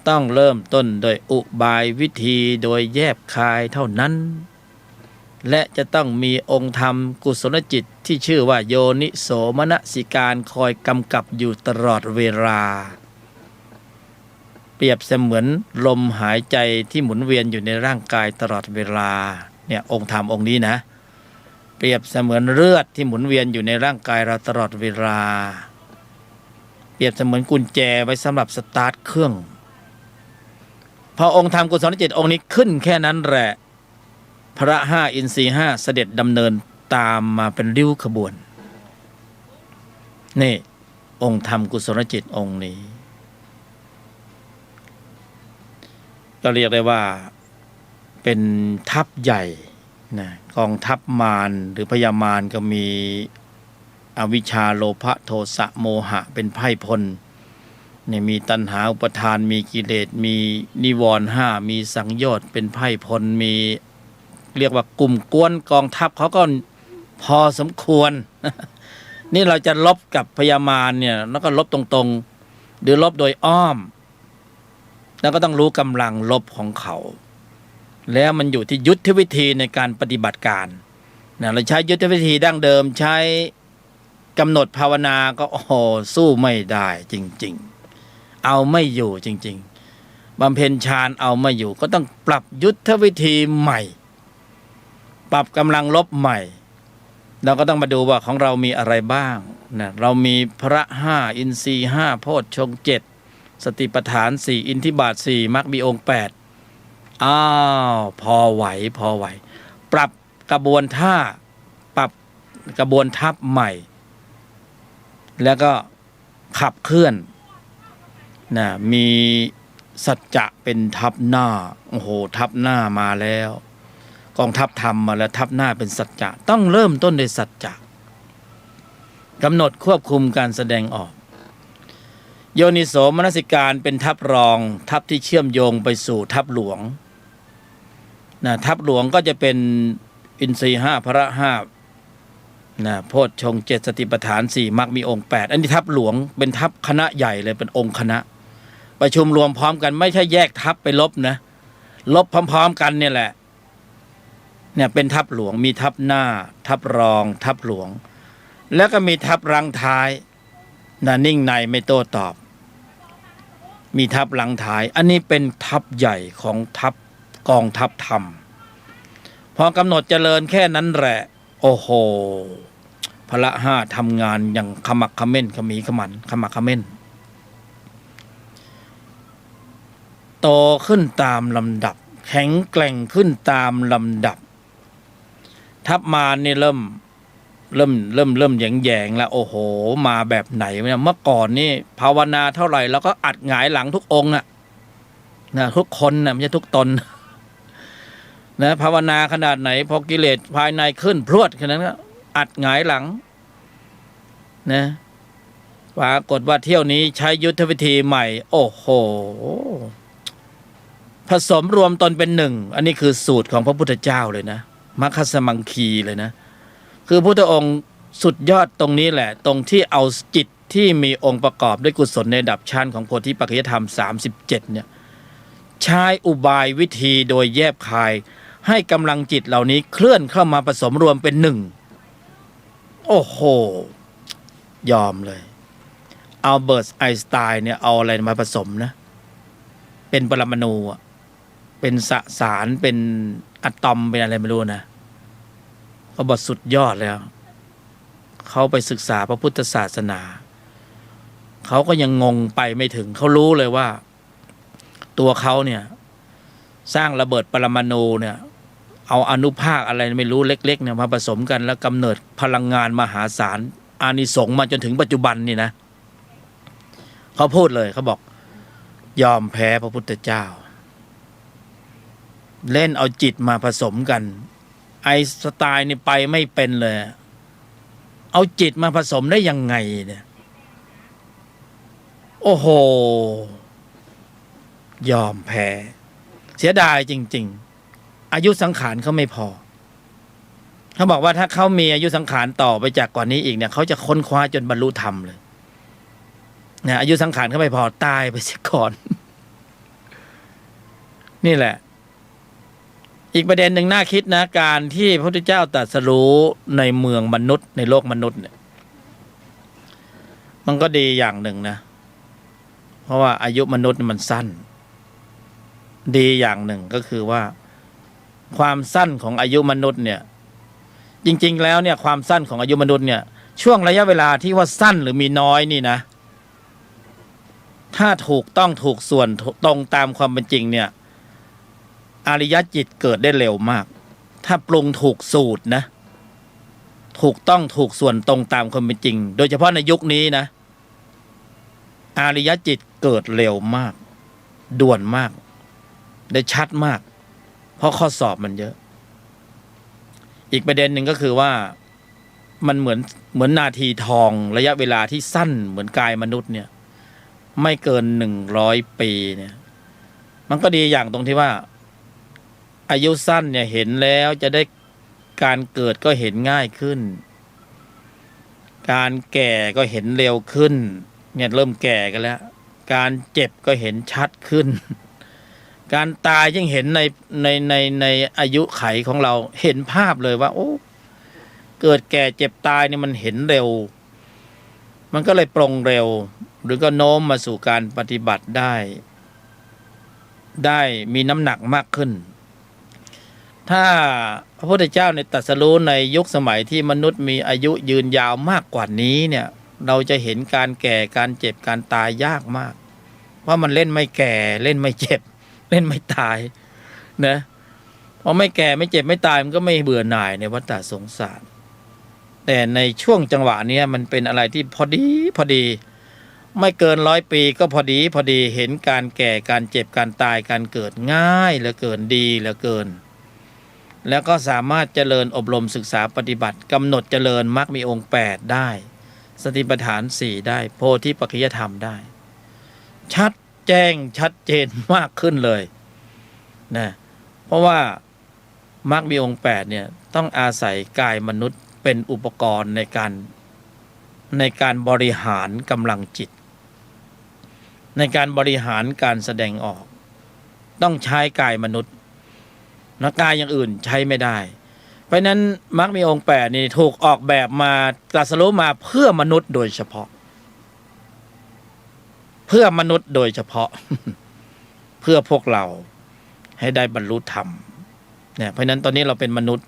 ต้องเริ่มต้นโดยอุบายวิธีโดยแยบคายเท่านั้นและจะต้องมีองค์ธรรมกุศลจิตที่ชื่อว่าโยนิโสมนสิการคอยกำกับอยู่ตลอดเวลาเปรียบเสมือนลมหายใจที่หมุนเวียนอยู่ในร่างกายตลอดเวลาเนี่ยองค์ธรรมองค์นี้นะเปรียบเสมือนเลือดที่หมุนเวียนอยู่ในร่างกายเราตลอดเวลาเปรียบเสมือนกุญแจไว้สำหรับสตาร์ทเครื่องพอองค์ธรรมกุศลจิตองค์นี้ขึ้นแค่นั้นแหละพระห้าอินทรีย์ห้าเสด็จดำเนินตามมาเป็นริ้วขบวนนี่องค์ธรรมกุศลจิตองค์นี้ก็เรียกได้ว่าเป็นทัพใหญ่นะกองทัพมารหรือพญามารก็มีอวิชชาโลภะโทสะโมหะเป็นไพร่พลเนี่ยมีตัณหาอุปทานมีกิเลสมีนิวรณ์ห้ามีสังโยชน์เป็นไพร่พลมีเรียกว่ากลุ่มกวนกองทัพเขาก็พอสมควร นี่เราจะลบกับพญามารเนี่ยแล้วก็ลบตรงๆหรือลบโดยอ้อมแล้วก็ต้องรู้กำลังลบของเขาแล้วมันอยู่ที่ยุทธวิธีในการปฏิบัติการนะเราใช้ยุทธวิธีดั้งเดิมใช้กำหนดภาวนาก็โอ้โหสู้ไม่ได้จริงๆเอาไม่อยู่จริงๆบำเพ็ญฌานเอาไม่อยู่ก็ต้องปรับยุทธวิธีใหม่ปรับกำลังลบใหม่เราก็ต้องมาดูว่าของเรามีอะไรบ้างนะเรามีพระห้าอินทรีย์ห้าโพชฌงค์7สติปัฏฐาน4อินทธิบาท4มรรคมีองค์8อ้าวพอไหวปรับกระบวนท่าปรับกระบวนทัพใหม่แล้วก็ขับเคลื่อนนะมีสัจจะเป็นทัพหน้าโอ้โหทัพหน้ามาแล้วกองทัพธรรมมาแล้วทัพหน้าเป็นสัจจะต้องเริ่มต้นด้วยสัจจะกำหนดควบคุมการแสดงออกโยนิโสมนสิการเป็นทัพรองทัพที่เชื่อมโยงไปสู่ทัพหลวงนะทัพหลวงก็จะเป็นอินทรีย์5พระ5นะโพชฌงค์7สติปัฏฐาน4มรรคมีองค์8อันนี้ทัพหลวงเป็นทัพคณะใหญ่เลยเป็นองค์คณะประชุมรวมพร้อมกันไม่ใช่แยกทัพไปลบนะลบพร้อมๆกันเนี่ยแหละเนี่ยเป็นทัพหลวงมีทัพหน้าทัพรองทัพหลวงแล้วก็มีทัพรังท้ายนะนิ่งในไม่โต้ตอบมีทัพหลังท้ายอันนี้เป็นทัพใหญ่ของทัพกองทัพธรรมพอกำหนดเจริญแค่นั้นแหละโอ้โหพละห้าทำงานอย่างขมักเขม้นขมีขมันขมักเขม้นโตขึ้นตามลำดับแข็งแกร่งขึ้นตามลำดับทัพมารนี่เริ่มแยงแล้วโอ้โหมาแบบไหนเนี่ยเมื่อก่อนนี่ภาวนาเท่าไหร่แล้วก็อัดหงายหลังทุกองค์นะทุกคนนะไม่ใช่ทุกตนนะภาวนาขนาดไหนพอกิเลสภายในขึ้นพรวดขนาดนั้นอัดหงายหลังนะปรากฏว่าเที่ยวนี้ใช้ยุทธวิธีใหม่โอ้โหผสมรวมตนเป็นหนึ่งอันนี้คือสูตรของพระพุทธเจ้าเลยนะมัคคสมังคีเลยนะคือพระพุทธองค์สุดยอดตรงนี้แหละตรงที่เอาจิตที่มีองค์ประกอบด้วยกุศลในระดับชั้นของโพธิปัจจยธรรม37เนี่ยใช้อุบายวิธีโดยแยบคายให้กำลังจิตเหล่านี้เคลื่อนเข้ามาผสมรวมเป็นหนึ่งโอ้โหยอมเลยเอาเบิร์ตไอน์สไตน์เนี่ยเอาอะไรมาผสมนะเป็นปรมาณูเป็นสสารเป็นอะตอมเป็นอะไรไม่รู้นะเขาบอกสุดยอดแล้วเขาไปศึกษาพระพุทธศาสนาเขาก็ยังงงไปไม่ถึงเขารู้เลยว่าตัวเขาเนี่ยสร้างระเบิดปรมาณูเนี่ยเอาอนุภาคอะไรไม่รู้เล็กๆเนี่ยมาผสมกันแล้วกำเนิดพลังงานมหาศาลอานิสงส์มาจนถึงปัจจุบันนี่นะเขาพูดเลยเขาบอกยอมแพ้พระพุทธเจ้าเล่นเอาจิตมาผสมกันไอน์สไตน์นี่ไปไม่เป็นเลย เอาจิตมาผสมได้ยังไงเนี่ยโอ้โหยอมแพ้เสียดายจริงๆอายุสังขารเขาไม่พอเขาบอกว่าถ้าเขามีอายุสังขารต่อไปจากก่อนนี้อีกเนี่ยเขาจะค้นคว้าจนบรรลุธรรมเลยเนี่ยอายุสังขารเขาไม่พอตายไปเสียก่อน นี่แหละอีกประเด็นหนึ่งน่าคิดนะการที่พระพุทธเจ้าตรัสรู้ในเมืองมนุษย์ในโลกมนุษย์เนี่ยมันก็ดีอย่างหนึ่งนะเพราะว่าอายุมนุษย์มันสั้นดีอย่างหนึ่งก็คือว่าความสั้นของอายุมนุษย์เนี่ยจริงๆแล้วเนี่ยความสั้นของอายุมนุษย์เนี่ยช่วงระยะเวลาที่ว่าสั้นหรือมีน้อยนี่นะถ้าถูกต้องถูกส่วนตรงตามความเป็นจริงเนี่ยอริยจิตเกิดได้เร็วมากถ้าปรุงถูกสูตรนะถูกต้องถูกส่วนตรงตามความเป็นจริงโดยเฉพาะในยุคนี้นะอริยจิตเกิดเร็วมากด่วนมากได้ชัดมากเพราะข้อสอบมันเยอะอีกประเด็นหนึ่งก็คือว่ามันเหมือนนาทีทองระยะเวลาที่สั้นเหมือนกายมนุษย์เนี่ยไม่เกิน100 ปีเนี่ยมันก็ดีอย่างตรงที่ว่าอายุสั้นเนี่ยเห็นแล้วจะได้การเกิดก็เห็นง่ายขึ้นการแก่ก็เห็นเร็วขึ้นเนี่ยเริ่มแก่กันแล้วการเจ็บก็เห็นชัดขึ้นการตายยิ่งเห็นในอายุไขของเราเห็นภาพเลยว่าโอ้เกิดแก่เจ็บตายเนี่ยมันเห็นเร็วมันก็เลยปรงเร็วหรือก็โน้มมาสู่การปฏิบัติได้มีน้ำหนักมากขึ้นถ้าพระพุทธเจ้าในตรัสรู้ในยุคสมัยที่มนุษย์มีอายุยืนยาวมากกว่านี้เนี่ยเราจะเห็นการแก่การเจ็บการตายยากมากเพราะมันเล่นไม่แก่เล่นไม่เจ็บเล่นไม่ตายนะพอไม่แก่ไม่เจ็บไม่ตายมันก็ไม่เบื่อหน่ายในวัฏสงสารแต่ในช่วงจังหวะนี้มันเป็นอะไรที่พอดีไม่เกิน100 ปีก็พอดีเห็นการแก่การเจ็บการตายการเกิดง่ายเหลือเกินดีเหลือเกินแล้วก็สามารถเจริญอบรมศึกษาปฏิบัติกำหนดเจริญมรรคมีองค์8ได้สติปัฏฐาน4ได้โพธิปัจจยธรรมได้ชัดแจ้งชัดเจนมากขึ้นเลยนะเพราะว่ามรรคมีองค์8เนี่ยต้องอาศัยกายมนุษย์เป็นอุปกรณ์ในการบริหารกำลังจิตในการบริหารการแสดงออกต้องใช้กายมนุษย์นะกายอย่างอื่นใช้ไม่ได้เพราะนั้นมรรคมีองค์8นี่ถูกออกแบบมาตรัสรู้มาเพื่อมนุษย์โดยเฉพาะเพื่อมนุษย์โดยเฉพาะ เพื่อพวกเราให้ได้บรรลุธรรมเนี่ยเพราะนั้นตอนนี้เราเป็นมนุษย์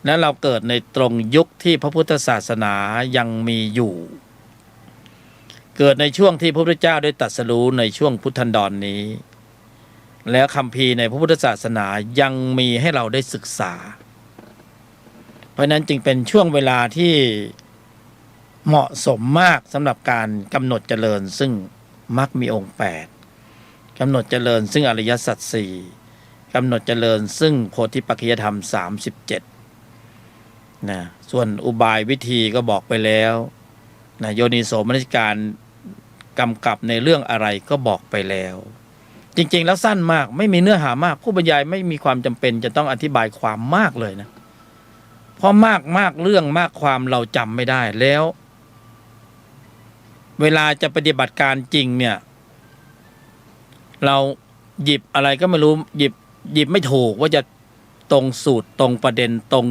และเราเกิดในตรงยุคที่พระพุทธศาสนายังมีอยู่เกิดในช่วงที่พระพุทธเจ้าได้ตรัสรู้ในช่วงพุทธันดรนี้แล้วคัมภีร์ในพระพุทธศาสนายังมีให้เราได้ศึกษาเพราะนั้นจึงเป็นช่วงเวลาที่เหมาะสมมากสำหรับการกำหนดเจริญซึ่งมรรคมีองค์8กำหนดเจริญซึ่งอริยสัจ4กำหนดเจริญซึ่งโพธิปัจจยธรรม37นะส่วนอุบายวิธีก็บอกไปแล้วนะโยนิโสมนสิการกำกับในเรื่องอะไรก็บอกไปแล้วจริงๆแล้วสั้นมากไม่มีเนื้อหามากผู้บรรยายไม่มีความจำเป็นจะต้องอธิบายความมากเลยนะเพราะมากเรื่องมากความเราจำไม่ได้แล้วเวลาจะปฏิบัติการจริงเนี่ยเราหยิบอะไรก็ไม่รู้หยิบไม่ถูกว่าจะตรงสูตรตรงประเด็นตรง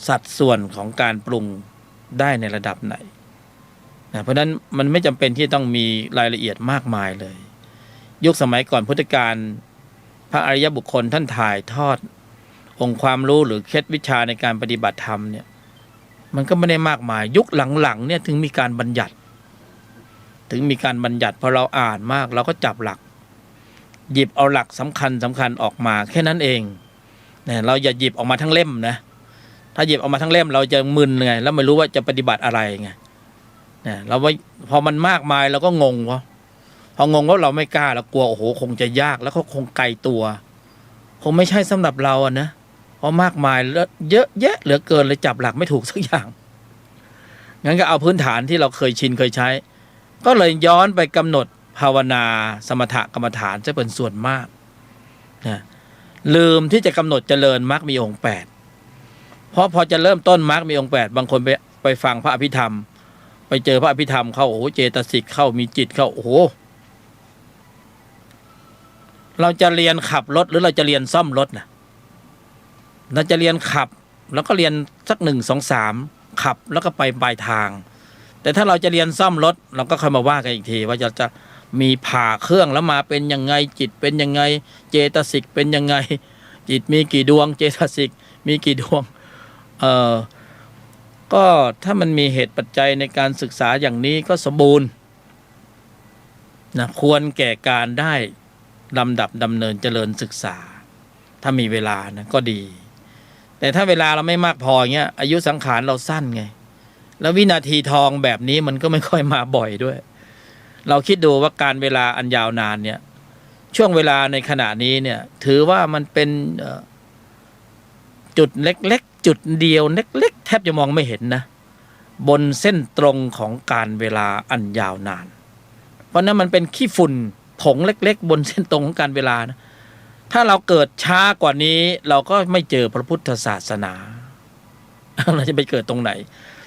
สัดส่วนของการปรุงได้ในระดับไหนนะเพราะฉะนั้นมันไม่จำเป็นที่ต้องมีรายละเอียดมากมายเลยยุคสมัยก่อนพุทธกาลพระอริยบุคคลท่านถ่ายทอดองค์ความรู้หรือเคล็ดวิชาในการปฏิบัติธรรมเนี่ยมันก็ไม่ได้มากมายยุคหลังๆเนี่ยถึงมีการบัญญัติพอเราอ่านมากเราก็จับหลักหยิบเอาหลักสำคัญออกมาแค่นั้นเองเนี่ยเราอย่าหยิบออกมาทั้งเล่มนะถ้าหยิบออกมาทั้งเล่มเราจะมึนไงแล้วไม่รู้ว่าจะปฏิบัติอะไรไงเนี่ยเราพอมันมากมายเราก็งงพองงแล้วเราไม่กล้าเรากลัวโอ้โหคงจะยากแล้วก็คงไกลตัวคงไม่ใช่สำหรับเราอะนะเพราะมากมายแล้วเยอะแยะเหลือเกินเลยจับหลักไม่ถูกสักอย่าง งั้นก็เอาพื้นฐานที่เราเคยชินเคยใช้ก็เลยย้อนไปกำหนดภาวนาสมถกรรมฐานจะเป็นส่วนมากนะลืมที่จะกำหนดเจริญมรรคมีองค์8เพราะพอจะเริ่มต้นมรรคมีองค์8บางคนไปฟังพระอภิธรรมไปเจอพระอภิธรรมเข้าโอ้โหเจตสิกเข้ามีจิตเข้าโอ้โหเราจะเรียนขับรถหรือเราจะเรียนซ่อมรถนะเราจะเรียนขับแล้วก็เรียนสัก1 2 3ขับแล้วก็ไปปลายทางแต่ถ้าเราจะเรียนซ่อมรถเราก็ค่อยมาว่ากันอีกทีว่าจะมีผ่าเครื่องแล้วมาเป็นยังไงจิตเป็นยังไงเจตสิกเป็นยังไงจิตมีกี่ดวงเจตสิกมีกี่ดวงก็ถ้ามันมีเหตุปัจจัยในการศึกษาอย่างนี้ก็สมบูรณ์นะควรแก่การได้ลำดับดำเนินเจริญศึกษาถ้ามีเวลานะก็ดีแต่ถ้าเวลาเราไม่มากพอเงี้ยอายุสังขารเราสั้นไงแล้ววินาทีทองแบบนี้มันก็ไม่ค่อยมาบ่อยด้วยเราคิดดูว่าการเวลาอันยาวนานเนี่ยช่วงเวลาในขณะนี้เนี่ยถือว่ามันเป็นจุดเล็กๆจุดเดียวเล็กๆแทบจะมองไม่เห็นนะบนเส้นตรงของการเวลาอันยาวนานเพราะนั้นมันเป็นขี้ฝุ่นผงเล็กๆบนเส้นตรงของการเวลานะถ้าเราเกิดช้ากว่านี้เราก็ไม่เจอพระพุทธศาสนาเราจะไปเกิดตรงไหน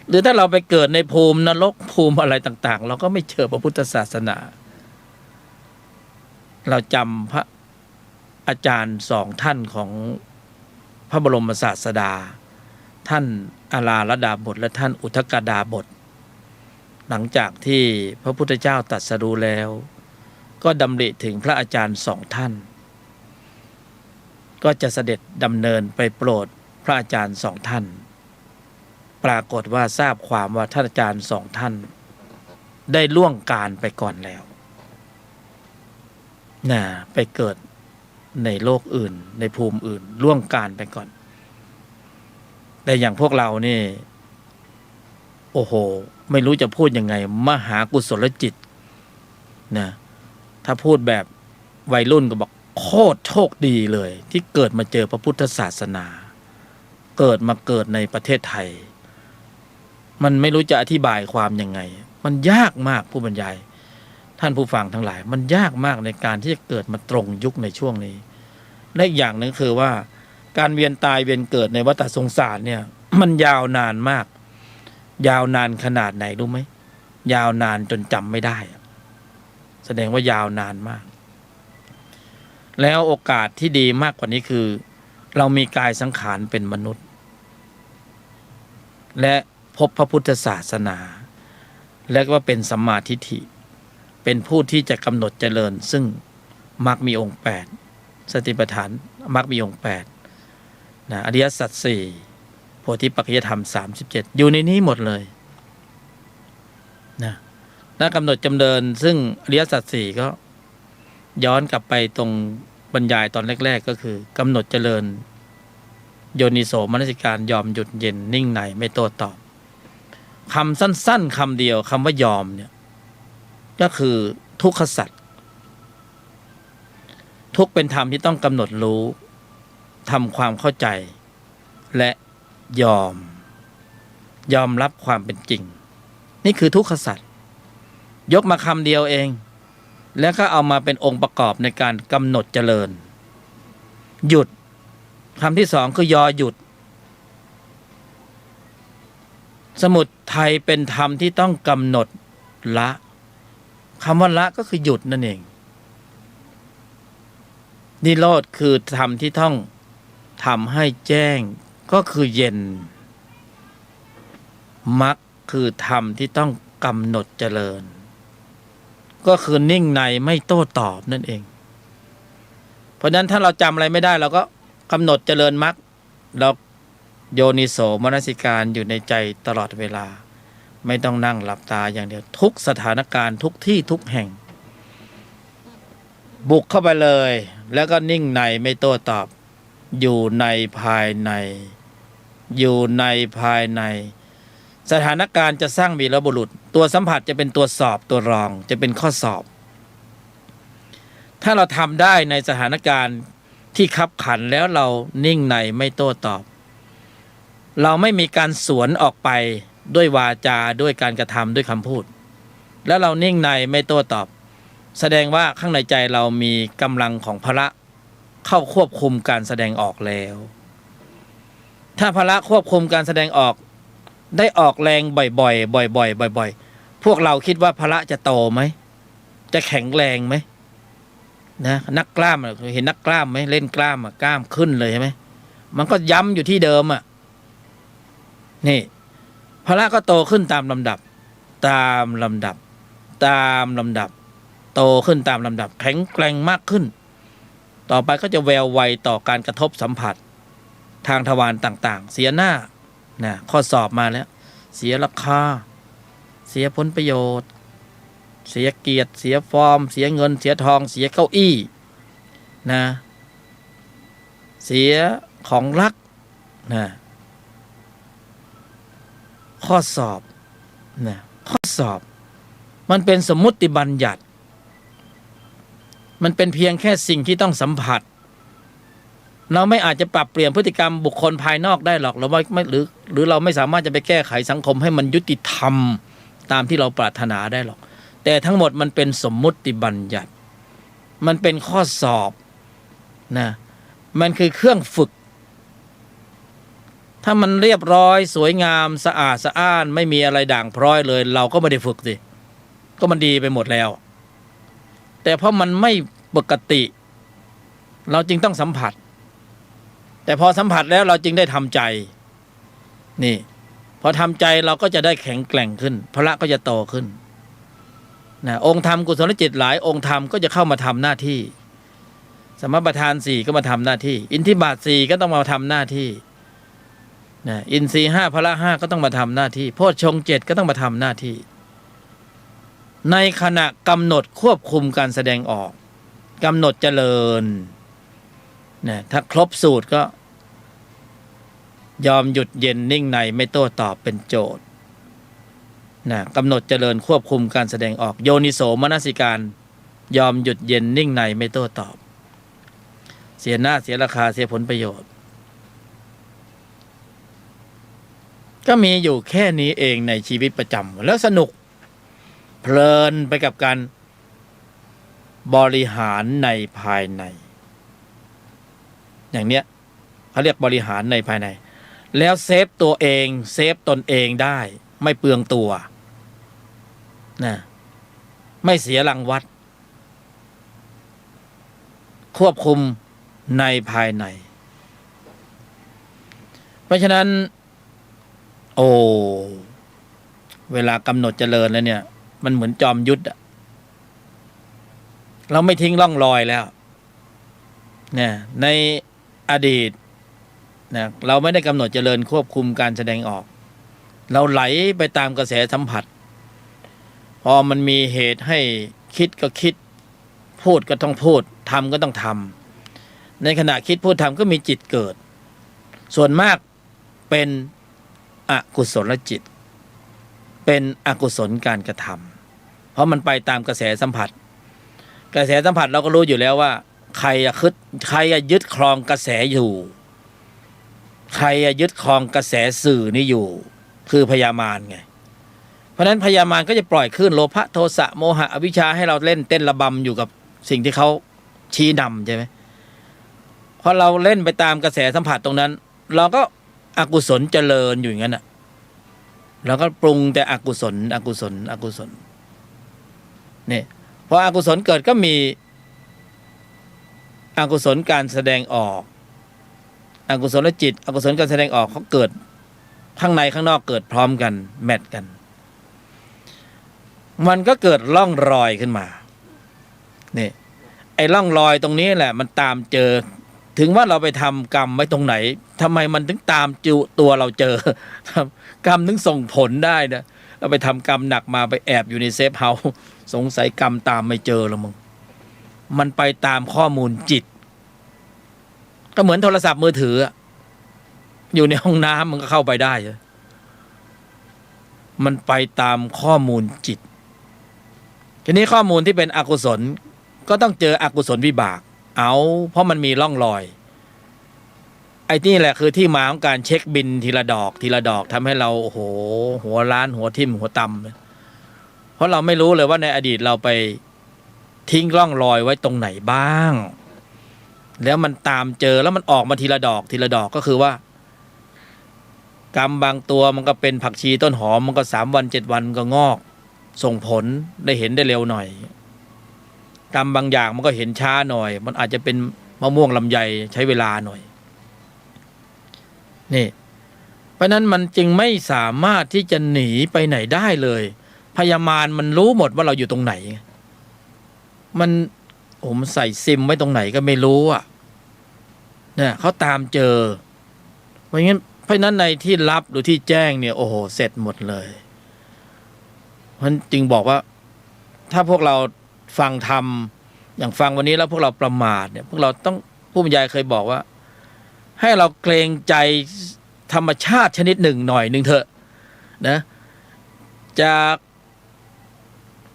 หรือถ้าเราไปเกิดในภูมินรกภูมิอะไรต่างๆเราก็ไม่เจอพระพุทธศาสนาเราจำพระอาจารย์2 ท่านของพระบรมศาสดาท่านอาราลดาบทและท่านอุทกดาบทหลังจากที่พระพุทธเจ้าตรัสรู้แล้วก็ดำริถึงพระอาจารย์2 ท่านก็จะเสด็จดำเนินไปโปรดพระอาจารย์2 ท่านปรากฏว่าทราบความว่าท่านอาจารย์2 ท่านได้ล่วงการไปก่อนแล้วไปเกิดในโลกอื่นในภูมิอื่นล่วงการไปก่อนแต่อย่างพวกเรานี่โอ้โหไม่รู้จะพูดยังไงมหากุศลจิตนะถ้าพูดแบบวัยรุ่นก็บอกโคตรโชคดีเลยที่เกิดมาเจอพระพุทธศาสนาเกิดในประเทศไทยมันไม่รู้จะอธิบายความยังไงมันยากมากผู้บรรยายท่านผู้ฟังทั้งหลายมันยากมากในการที่จะเกิดมาตรงยุคในช่วงนี้และอีกอย่างหนึ่งคือว่าการเวียนตายเวียนเกิดในวัฏสงสารเนี่ยมันยาวนานมากยาวนานขนาดไหนรู้ไหมยาวนานจนจำไม่ได้แสดงว่ายาวนานมากแล้วโอกาสที่ดีมากกว่านี้คือเรามีกายสังขารเป็นมนุษย์และพบพระพุทธศาสนาและว่าเป็นสัมมาทิฏฐิเป็นผู้ที่จะกำหนดเจริญซึ่งมรรคมีองค์8สติปัฏฐานมรรคมีองค์8อริยสัจ4โพธิปัจจยธรรม37อยู่ในนี้หมดเลยนะถ้ากำหนดจำเริญซึ่งอริยสัจ4ก็ย้อนกลับไปตรงบรรยายตอนแรกๆก็คือกำหนดเจริญโยนิโสมนสิการยอมหยุดเย็นนิ่งในไม่โต้ตอบคำสั้นๆคำเดียวคำว่ายอมเนี่ยก็คือทุกขสัจทุกเป็นธรรมที่ต้องกำหนดรู้ทำความเข้าใจและยอมรับความเป็นจริงนี่คือทุกขสัจยกมาคำเดียวเองแล้วก็เอามาเป็นองค์ประกอบในการกำหนดเจริญหยุดคำที่2คือยอหยุดสมุทัยเป็นธรรมที่ต้องกำหนดละคำว่าละก็คือหยุดนั่นเองนิโรธคือธรรมที่ต้องทำให้แจ้งก็คือเย็นมรรคคือธรรมที่ต้องกำหนดเจริญก็คือนิ่งในไม่โต้ตอบนั่นเองเพราะฉะนั้นถ้าเราจำอะไรไม่ได้เราก็กำหนดเจริญมรรคเราโยนิโสมนสิการอยู่ในใจตลอดเวลาไม่ต้องนั่งหลับตาอย่างเดียวทุกสถานการณ์ทุกที่ทุกแห่งบุกเข้าไปเลยแล้วก็นิ่งในไม่โต้ตอบอยู่ในภายในอยู่ในภายในสถานการณ์จะสร้างวีรบุรุษตัวสัมผัสจะเป็นตัวสอบตัวรองจะเป็นข้อสอบถ้าเราทำได้ในสถานการณ์ที่คับขันแล้วเรานิ่งในไม่โต้ตอบเราไม่มีการสวนออกไป ด้วยวาจาด้วยการกระทำด้วยคำพูดแล้วเรานิ่งในไม่โต้ตอบแสดงว่าข้างในใจเรามีกำลังของพละเข้าควบคุมการแสดงออกแล้วถ้าพละควบคุมการแสดงออกได้ออกแรงบ่อยๆบ่อยๆบ่อยๆพวกเราคิดว่าพละจะโตไหมจะแข็งแรงไหมนะนักกล้ามเห็นนักกล้ามไหมเล่นกล้ามกล้ามขึ้นเลยใช่ไหมมันก็ย้ำอยู่ที่เดิมนี่พละก็โตขึ้นตามลำดับตามลำดับตามลำดับโตขึ้นตามลำดับแข็งแกร่งมากขึ้นต่อไปก็จะแววไวต่อการกระทบสัมผัสทางทวารต่างๆเสียหน้านะข้อสอบมาแล้วเสียราคาเสียผลประโยชน์เสียเกียรติเสียฟอร์มเสียเงินเสียทองเสียเก้าอี้นะเสียของรักนะข้อสอบนะข้อสอบมันเป็นสมมุติบัญญัติมันเป็นเพียงแค่สิ่งที่ต้องสัมผัสเราไม่อาจจะปรับเปลี่ยนพฤติกรรมบุคคลภายนอกได้หรอกเราไม่หรือเราไม่สามารถจะไปแก้ไขสังคมให้มันยุติธรรมตามที่เราปรารถนาได้หรอกแต่ทั้งหมดมันเป็นสมมุติบัญญัติมันเป็นข้อสอบนะมันคือเครื่องฝึกถ้ามันเรียบร้อยสวยงามสะอาดสะอ้านไม่มีอะไรด่างพร้อยเลยเราก็ไม่ได้ฝึกสิก็มันดีไปหมดแล้วแต่เพราะมันไม่ปกติเราจึงต้องสัมผัสแต่พอสัมผัสแล้วเราจึงได้ทำใจนี่พอทำใจเราก็จะได้แข็งแกร่งขึ้นพละก็จะโตขึ้นนะองค์ธรรมกุศลจิตหลายองค์ธรรมก็จะเข้ามาทำหน้าที่สมประทาน4ก็มาทำหน้าที่อินทิบาท4ก็ต้องมาทำหน้าที่นะอินทรีย์5พละ5ก็ต้องมาทำหน้าที่โพชฌงค์7ก็ต้องมาทำหน้าที่ในขณะกำหนดควบคุมการแสดงออกกำหนดเจริญนะถ้าครบสูตรก็ยอมหยุดเย็นนิ่งในไม่โต้ตอบเป็นโจทย์นะกำหนดเจริญควบคุมการแสดงออกโยนิโสมนสิการยอมหยุดเย็นนิ่งในไม่โต้ตอบเสียหน้าเสียราคาเสียผลประโยชน์ก็มีอยู่แค่นี้เองในชีวิตประจำแล้วสนุกเพลินไปกับการบริหารในภายในอย่างเนี้ยเขาเรียกบริหารในภายในแล้วเซฟตัวเองเซฟตนเองได้ไม่เปลืองตัวนะไม่เสียรางวัดควบคุมในภายในเพราะฉะนั้นเวลากำหนดเจริญแล้วเนี่ยมันเหมือนจอมยุทธเราไม่ทิ้งร่องรอยแล้วเนี่ยในอดีตนะเราไม่ได้กำหนดเจริญควบคุมการแสดงออกเราไหลไปตามกระแสสัมผัสพอมันมีเหตุให้คิดก็คิดพูดก็ต้องพูดทำก็ต้องทำในขณะคิดพูดทำก็มีจิตเกิดส่วนมากเป็นอกุศลจิตเป็นอกุศลการกระทำเพราะมันไปตามกระแสสัมผัสกระแสสัมผัสเราก็รู้อยู่แล้วว่าใครยึดครองกระแสอยู่ใครยึดครองกระแสสื่อนี่อยู่คือพยามารไงเพราะฉะนั้นพยามารก็จะปล่อยคลื่นโลภะโทสะโมหะอวิชชาให้เราเล่นเต้นระบำอยู่กับสิ่งที่เขาชี้นำใช่ไหมพอเราเล่นไปตามกระแสสัมผัสตรงนั้นเราก็อกุศลเจริญอยู่อย่างนั้นเราก็ปรุงแต่อกุศลนี่พออกุศลเกิดก็มีอกุศลการแสดงออกอกุศลจิตอกุศลการแสดงออกเขาเกิดข้างในข้างนอกเกิดพร้อมกันแมทกันมันก็เกิดร่องรอยขึ้นมานี่ไอ้ร่องรอยตรงนี้แหละมันตามเจอถึงว่าเราไปทำกรรมไว้ตรงไหนทำไมมันถึงตามตัวเราเจอกรรมถึงส่งผลได้นะเราไปทำกรรมหนักมาไปแอบอยู่ในเซฟเฮาส์สงสัยกรรมตามไม่เจอแล้วมึงมันไปตามข้อมูลจิตก็เหมือนโทรศัพท์มือถืออยู่ในห้องน้ำมันก็เข้าไปได้มันไปตามข้อมูลจิตทีนี้ข้อมูลที่เป็นอกุศลก็ต้องเจออกุศลวิบากเพราะมันมีร่องรอย ไอ้นี่แหละคือที่มาของการเช็คบินทีละดอกทีละดอกทำให้เราโอ้โหหัวล้านหัวทิ่มหัวตำเพราะเราไม่รู้เลยว่าในอดีตเราไปทิ้งร่องรอยไว้ตรงไหนบ้าง แล้วมันตามเจอแล้วมันออกมาทีละดอกทีละดอกก็คือว่ากรรมบางตัวมันก็เป็นผักชีต้นหอมมันก็3 วัน7 วันก็งอกส่งผลได้เห็นได้เร็วหน่อยกรรมบางอย่างมันก็เห็นช้าหน่อยมันอาจจะเป็นมะม่วงลำไยใช้เวลาหน่อยนี่เพราะนั้นมันจึงไม่สามารถที่จะหนีไปไหนได้เลยพยามารมันรู้หมดว่าเราอยู่ตรงไหนมันผมใส่ซิมไว้ตรงไหนก็ไม่รู้อ่ะเนี่ยเขาตามเจอเพราะงั้นเพราะนั้นในที่รับหรือที่แจ้งเนี่ยโอ้โหเสร็จหมดเลยมันจึงบอกว่าถ้าพวกเราฟังธรรมอย่างฟังวันนี้แล้วพวกเราประมาทเนี่ยพวกเราต้องผู้บรรยายเคยบอกว่าให้เราเกรงใจธรรมชาติชนิดหนึ่งหน่อยหนึ่งเถอะนะ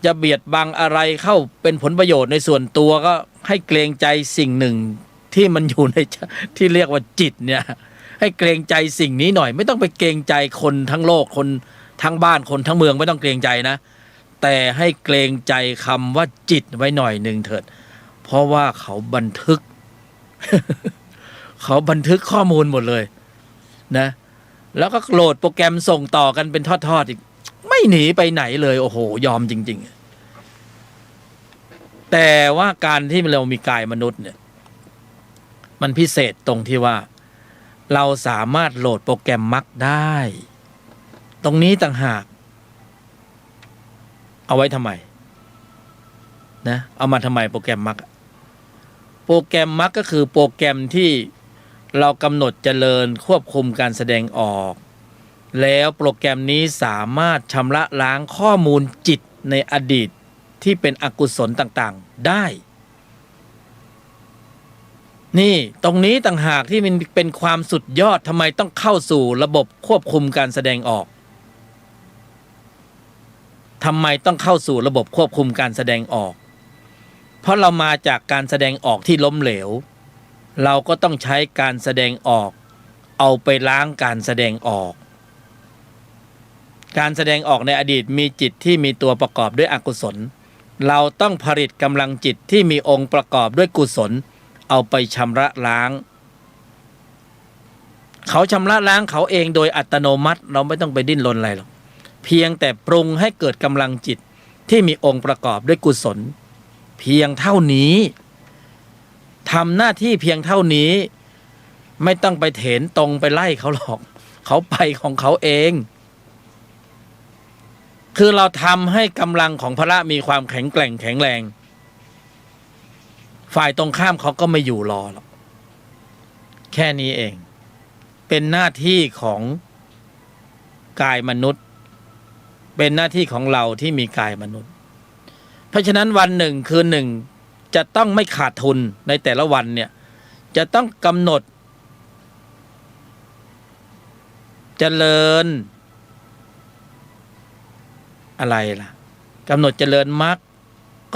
จะเบียดบังอะไรเข้าเป็นผลประโยชน์ในส่วนตัวก็ให้เกรงใจสิ่งหนึ่งที่มันอยู่ในที่เรียกว่าจิตเนี่ยให้เกรงใจสิ่งนี้หน่อยไม่ต้องไปเกรงใจคนทั้งโลกคนทั้งบ้านคนทั้งเมืองไม่ต้องเกรงใจนะแต่ให้เกรงใจคำว่าจิตไว้หน่อยหนึ่งเถิดเพราะว่าเขาบันทึก เขาบันทึกข้อมูลหมดเลยนะแล้วก็โหลดโปรแกรมส่งต่อกันเป็นทอดๆอีกไม่หนีไปไหนเลยโอ้โหยอมจริงๆแต่ว่าการที่เรามีกายมนุษย์เนี่ยมันพิเศษตรงที่ว่าเราสามารถโหลดโปรแกรมมรรคได้ตรงนี้ต่างหากเอาไว้ทำไมนะเอามาทำไมโปรแกรมมรรคโปรแกรมมรรคก็คือโปรแกรมที่เรากำหนดเจริญควบคุมการแสดงออกแล้วโปรแกรมนี้สามารถชำระล้างข้อมูลจิตในอดีตที่เป็นอกุศลต่างๆได้นี่ตรงนี้ต่างหากที่มันเป็นความสุดยอดทำไมต้องเข้าสู่ระบบควบคุมการแสดงออกทำไมต้องเข้าสู่ระบบควบคุมการแสดงออกเพราะเรามาจากการแสดงออกที่ล้มเหลวเราก็ต้องใช้การแสดงออกเอาไปล้างการแสดงออกการแสดงออกในอดีตมีจิตที่มีตัวประกอบด้วยอกุศลเราต้องผลิตกำลังจิตที่มีองค์ประกอบด้วยกุศลเอาไปชำระล้างเขาชำระล้างเขาเองโดยอัตโนมัติเราไม่ต้องไปดิ้นรนอะไรหรอกเพียงแต่ปรุงให้เกิดกำลังจิตที่มีองค์ประกอบด้วยกุศลเพียงเท่านี้ทำหน้าที่เพียงเท่านี้ไม่ต้องไปเถนตรงไปไล่เขาหรอกเขาไปของเขาเองคือเราทำให้กำลังของพระมีความแข็งแกร่งแข็งแรงฝ่ายตรงข้ามเขาก็ไม่อยู่รอหรอกแค่นี้เองเป็นหน้าที่ของกายมนุษย์เป็นหน้าที่ของเราที่มีกายมนุษย์เพราะฉะนั้นวันหนึ่งคืนหนึ่งจะต้องไม่ขาดทุนในแต่ละวันเนี่ยจะต้องกำหนดเจริญอะไรล่ะกำหนดเจริญมรรค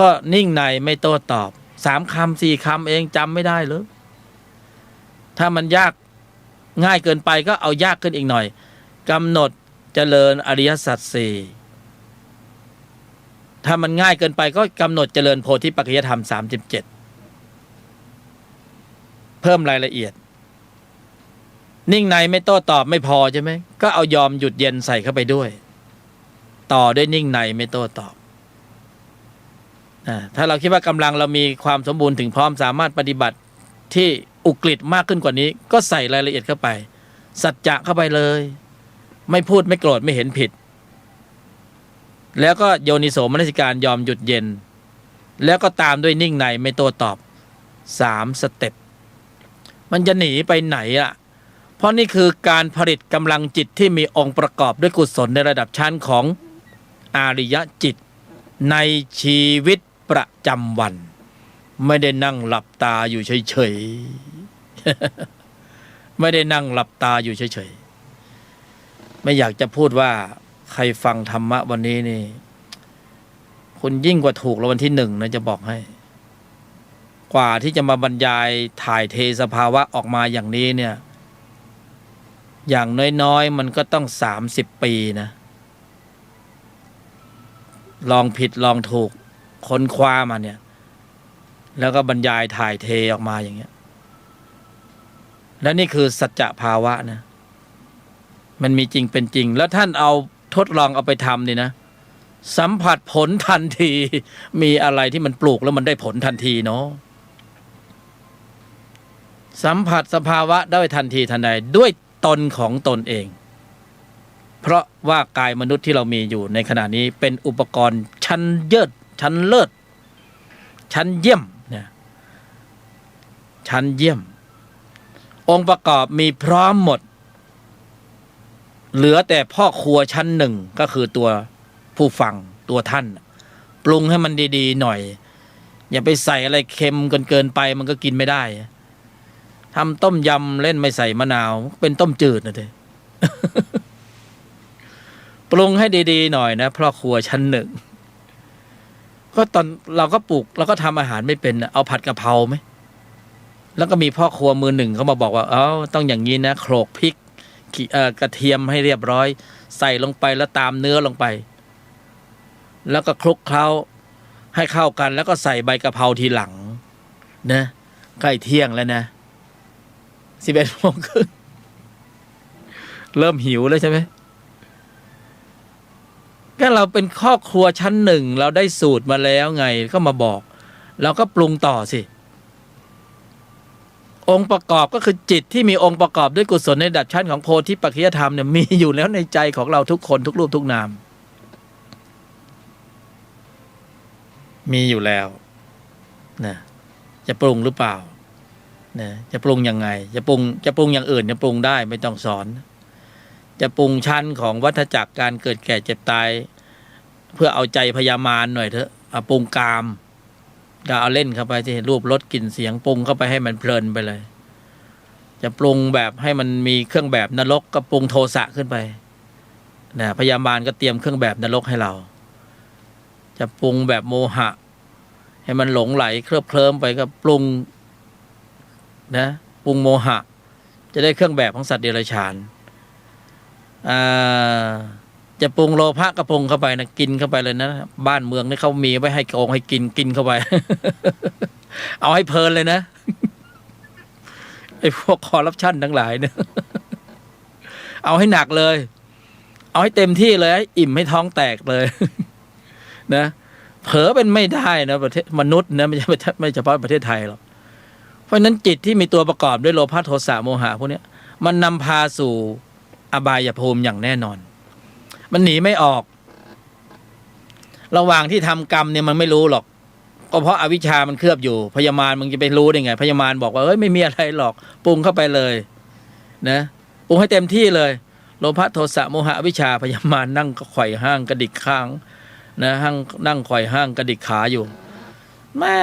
ก็นิ่งในไม่โต้ตอบ3 คำ 4 คำเองจำไม่ได้เลยถ้ามันยากง่ายเกินไปก็เอายากขึ้นอีกหน่อยกำหนดเจริญอริยสัจ 4ถ้ามันง่ายเกินไปก็กำหนดเจริญโพธิปัจจยธรรม37เพิ่มรายละเอียดนิ่งในไม่โต้ตอบไม่พอใช่ไหมก็เอายอมหยุดเย็นใส่เข้าไปด้วยต่อด้วยนิ่งในไม่โต้ตอบถ้าเราคิดว่ากำลังเรามีความสมบูรณ์ถึงพร้อมสามารถปฏิบัติที่อุกฤษมากขึ้นกว่านี้ก็ใส่รายละเอียดเข้าไปสัจจะเข้าไปเลยไม่พูดไม่โกรธไม่เห็นผิดแล้วก็โยนิโสมนสิการยอมหยุดเย็นแล้วก็ตามด้วยนิ่งในไม่โต้ตอบ3 สเต็ปมันจะหนีไปไหนอ่ะเพราะนี่คือการผลิตกำลังจิตที่มีองค์ประกอบด้วยกุศลในระดับชั้นของอาริยจิตในชีวิตประจำวันไม่ได้นั่งหลับตาอยู่เฉยๆไม่ได้นั่งหลับตาอยู่เฉยๆไม่อยากจะพูดว่าใครฟังธรรมะวันนี้นี่คุณยิ่งกว่าถูกรางวัลที่1นะจะบอกให้กว่าที่จะมาบรรยายถ่ายเทสภาวะออกมาอย่างนี้เนี่ย อย่างน้อยๆมันก็ต้อง30 ปีนะลองผิดลองถูกค้นคว้ามาเนี่ยแล้วก็บรรยายถ่ายเทออกมาอย่างเงี้ยและนี่คือสัจจะภาวะนะมันมีจริงเป็นจริงแล้วท่านเอาทดลองเอาไปทำนี่นะสัมผัสผลทันทีมีอะไรที่มันปลูกแล้วมันได้ผลทันทีเนาะสัมผัสสภาวะได้ทันทีทันใดด้วยตนของตนเองเพราะว่ากายมนุษย์ที่เรามีอยู่ในขณะนี้เป็นอุปกรณ์ชั้นเยิศชั้นเลิศชั้นเยี่ยมเนี่ยชั้นเยี่ยมองค์ประกอบมีพร้อมหมดเหลือแต่พ่อครัวชั้นหนึ่งก็คือตัวผู้ฟังตัวท่านปรุงให้มันดีๆหน่อยอย่าไปใส่อะไรเค็มเกินไปมันก็กินไม่ได้ทำต้มยำเล่นไม่ใส่มะนาวเป็นต้มจืดนะเธอ ปรุงให้ดีๆหน่อยนะพ่อครัวชั้นหนึ่งก็ตอนเราก็ปลูกเราก็ทำอาหารไม่เป็นเอาผัดกะเพราไหมแล้วก็มีพ่อครัวมือหนึ่งเขามาบอกว่าต้องอย่างนี้นะโขลกพริกกระเทียมให้เรียบร้อยใส่ลงไปแล้วตามเนื้อลงไปแล้วก็คลุกเคล้าให้เข้ากันแล้วก็ใส่ใบกะเพราทีหลังนะใกล้เที่ยงแล้วนะ11 โมงครึ่งเริ่มหิวแล้วใช่ไหมก็เราเป็นครอบครัวชั้นหนึ่งเราได้สูตรมาแล้วไงก็มาบอกเราก็ปรุงต่อสิองค์ประกอบก็คือจิตที่มีองค์ประกอบด้วยกุศลในระดับชั้นของโพธิปัจจยธรรมเนี่ยมีอยู่แล้วในใจของเราทุกคนทุกรูปทุกนามมีอยู่แล้วนะจะปรุงหรือเปล่านะจะปรุงยังไงจะปรุงอย่างอื่นจะปรุงได้ไม่ต้องสอนจะปรุงชั้นของวัฏจักรการเกิดแก่เจ็บตายเพื่อเอาใจพยามารหน่อยเถอะเอาปรุงกามก็เอาเล่นเข้าไปที่รูปรสกลิ่นเสียงปรุงเข้าไปให้มันเพลินไปเลยจะปรุงแบบให้มันมีเครื่องแบบนรกก็ปรุงโทสะขึ้นไปนะพยามารก็เตรียมเครื่องแบบนรกให้เราจะปรุงแบบโมหะให้มันหลงไหลเคลิ้มไปก็ปรุงนะปรุงโมหะจะได้เครื่องแบบของสัตว์เดรัจฉานจะปรุงโลภะก็ปรุงเข้าไปนะกินเข้าไปเลยนะบ้านเมืองนี่เขามีไว้ให้โกงให้กินเข้าไป เอาให้เพลินเลยนะ ไอ้พวกคอร์รัปชันทั้งหลายเนี่ย เอาให้หนักเลยเอาให้เต็มที่เลยให้อิ่มให้ท้องแตกเลย นะเผลอเป็นไม่ได้นะประเทศมนุษย์นะไม่เฉพาะประเทศไทยหรอกเพราะฉะนั้นจิตที่มีตัวประกอบด้วยโลภะโทสะโมหะพวกนี้มันนำพาสู่อบายภูมิอย่างแน่นอนมันหนีไม่ออกระหว่างที่ทำกรรมเนี่ยมันไม่รู้หรอกก็เพราะอวิชชามันเคลือบอยู่พยามารมึงจะไปรู้ได้ไงพยามารบอกว่าเอ้ยไม่มีอะไรหรอกปรุงเข้าไปเลยนะปรุงให้เต็มที่เลยโลภะโทสะโมหะอวิชชาพยามารนั่งไขว่ห้างกระดิกข้างนะนั่งไขว่ห้างกระดิกขาอยู่แม่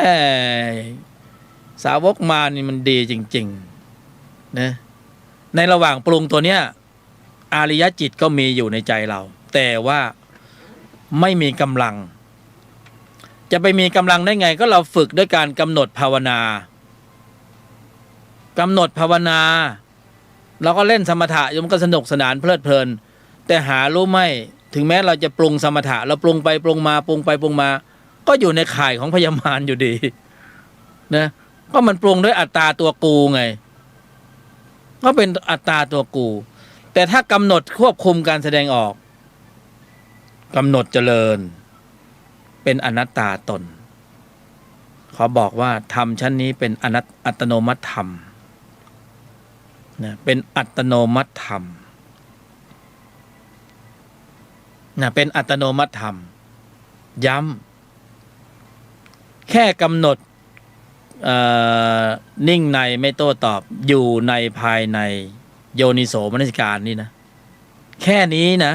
สาวกมานี่มันดีจริงๆนะในระหว่างปรุงตัวเนี้ยอาริยจิตก็มีอยู่ในใจเราแต่ว่าไม่มีกำลังจะไปมีกำลังได้ไงก็เราฝึกด้วยการกำหนดภาวนากำหนดภาวนาเราก็เล่นสมถะมันก็สนุกสนานเพลิดเพลินแต่หารู้ไหมถึงแม้เราจะปรุงสมถะเราปรุงไปปรุงมาปรุงไปปรุงมาก็อยู่ในข่ายของพยามารอยู่ดีนะก็มันปรุงด้วยอัตตาตัวกูไงก็เป็นอัตตาตัวกูแต่ถ้ากำหนดควบคุมการแสดงออกกำหนดเจริญเป็นอนัตตาตนเขาบอกว่าธรรมชั้นนี้เป็นอัตโนมัติธรรมนะเป็นอัตโนมัติธรรมนะเป็นอัตโนมัติธรรมย้ำแค่กำหนดนิ่งในไม่โต้ตอบอยู่ในภายในโยนิโสมนสิการนี่นะแค่นี้นะ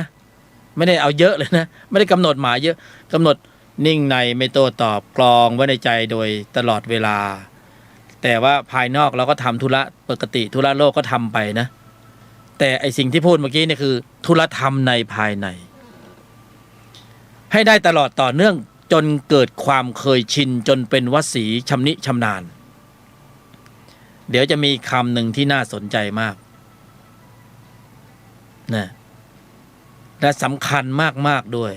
ไม่ได้เอาเยอะเลยนะไม่ได้กำหนดหมายเยอะกำหนดนิ่งในไม่โต้ตอบกรองไว้ในใจโดยตลอดเวลาแต่ว่าภายนอกเราก็ทำธุระปกติธุระโลกก็ทำไปนะแต่ไอสิ่งที่พูดเมื่อกี้นี่คือธุระธรรมในภายในให้ได้ตลอดต่อเนื่องจนเกิดความเคยชินจนเป็นวสีชำนิชำนาญเดี๋ยวจะมีคำหนึ่งที่น่าสนใจมาก นะและสำคัญมากๆด้วย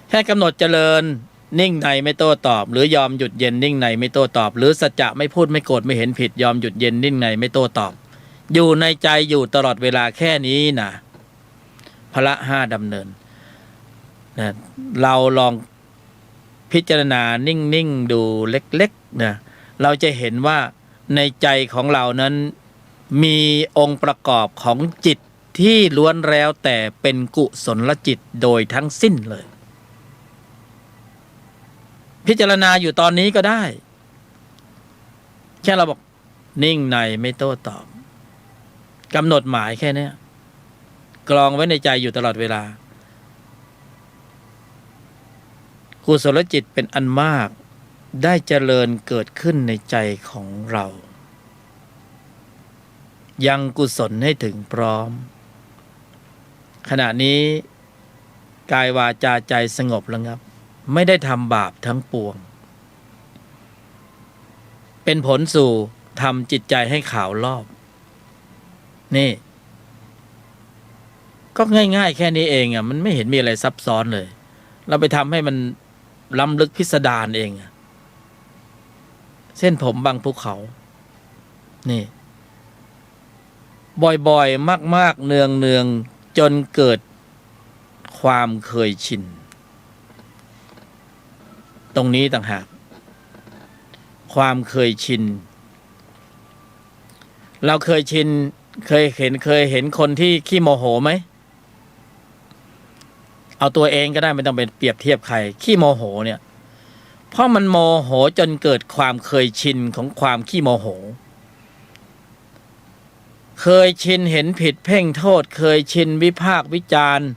แค่กำหนดเจริญนิ่งในไม่โต้ตอบหรือยอมหยุดเย็นนิ่งในไม่โต้ตอบหรือสัจจะไม่พูดไม่โกรธไม่เห็นผิดยอมหยุดเย็นนิ่งในไม่โต้ตอบอยู่ในใจอยู่ตลอดเวลาแค่นี้นะพละห้าดำเนินนะเราลองพิจารณานิ่งๆดูเล็กๆนะเราจะเห็นว่าในใจของเรานั้นมีองค์ประกอบของจิตที่ล้วนแล้วแต่เป็นกุศลจิตโดยทั้งสิ้นเลยพิจารณาอยู่ตอนนี้ก็ได้แค่เราบอกนิ่งในไม่โต้ตอบกำหนดหมายแค่นี้กรองไว้ในใจอยู่ตลอดเวลากุศลจิตเป็นอันมากได้เจริญเกิดขึ้นในใจของเรายังกุศลให้ถึงพร้อมขณะนี้กายวาจาใจสงบระงับไม่ได้ทำบาปทั้งปวงเป็นผลสู่ทำจิตใจให้ขาวรอบนี่ก็ง่ายๆแค่นี้เองอ่ะมันไม่เห็นมีอะไรซับซ้อนเลยเราไปทำให้มันล้ำลึกพิสดารเองเส้นผมบางภูเขานี่บ่อยๆมากๆเนืองๆจนเกิดความเคยชินตรงนี้ต่างหากความเคยชินเราเคยชินเคยเห็นคนที่ขี้โมโหไหมเอาตัวเองก็ได้ไม่ต้องไปเปรียบเทียบใครขี้โมโหเนี่ยเพราะมันโมโหจนเกิดความเคยชินของความขี้โมโหเคยชินเห็นผิดเพ่งโทษเคยชินวิพากษ์วิจารณ์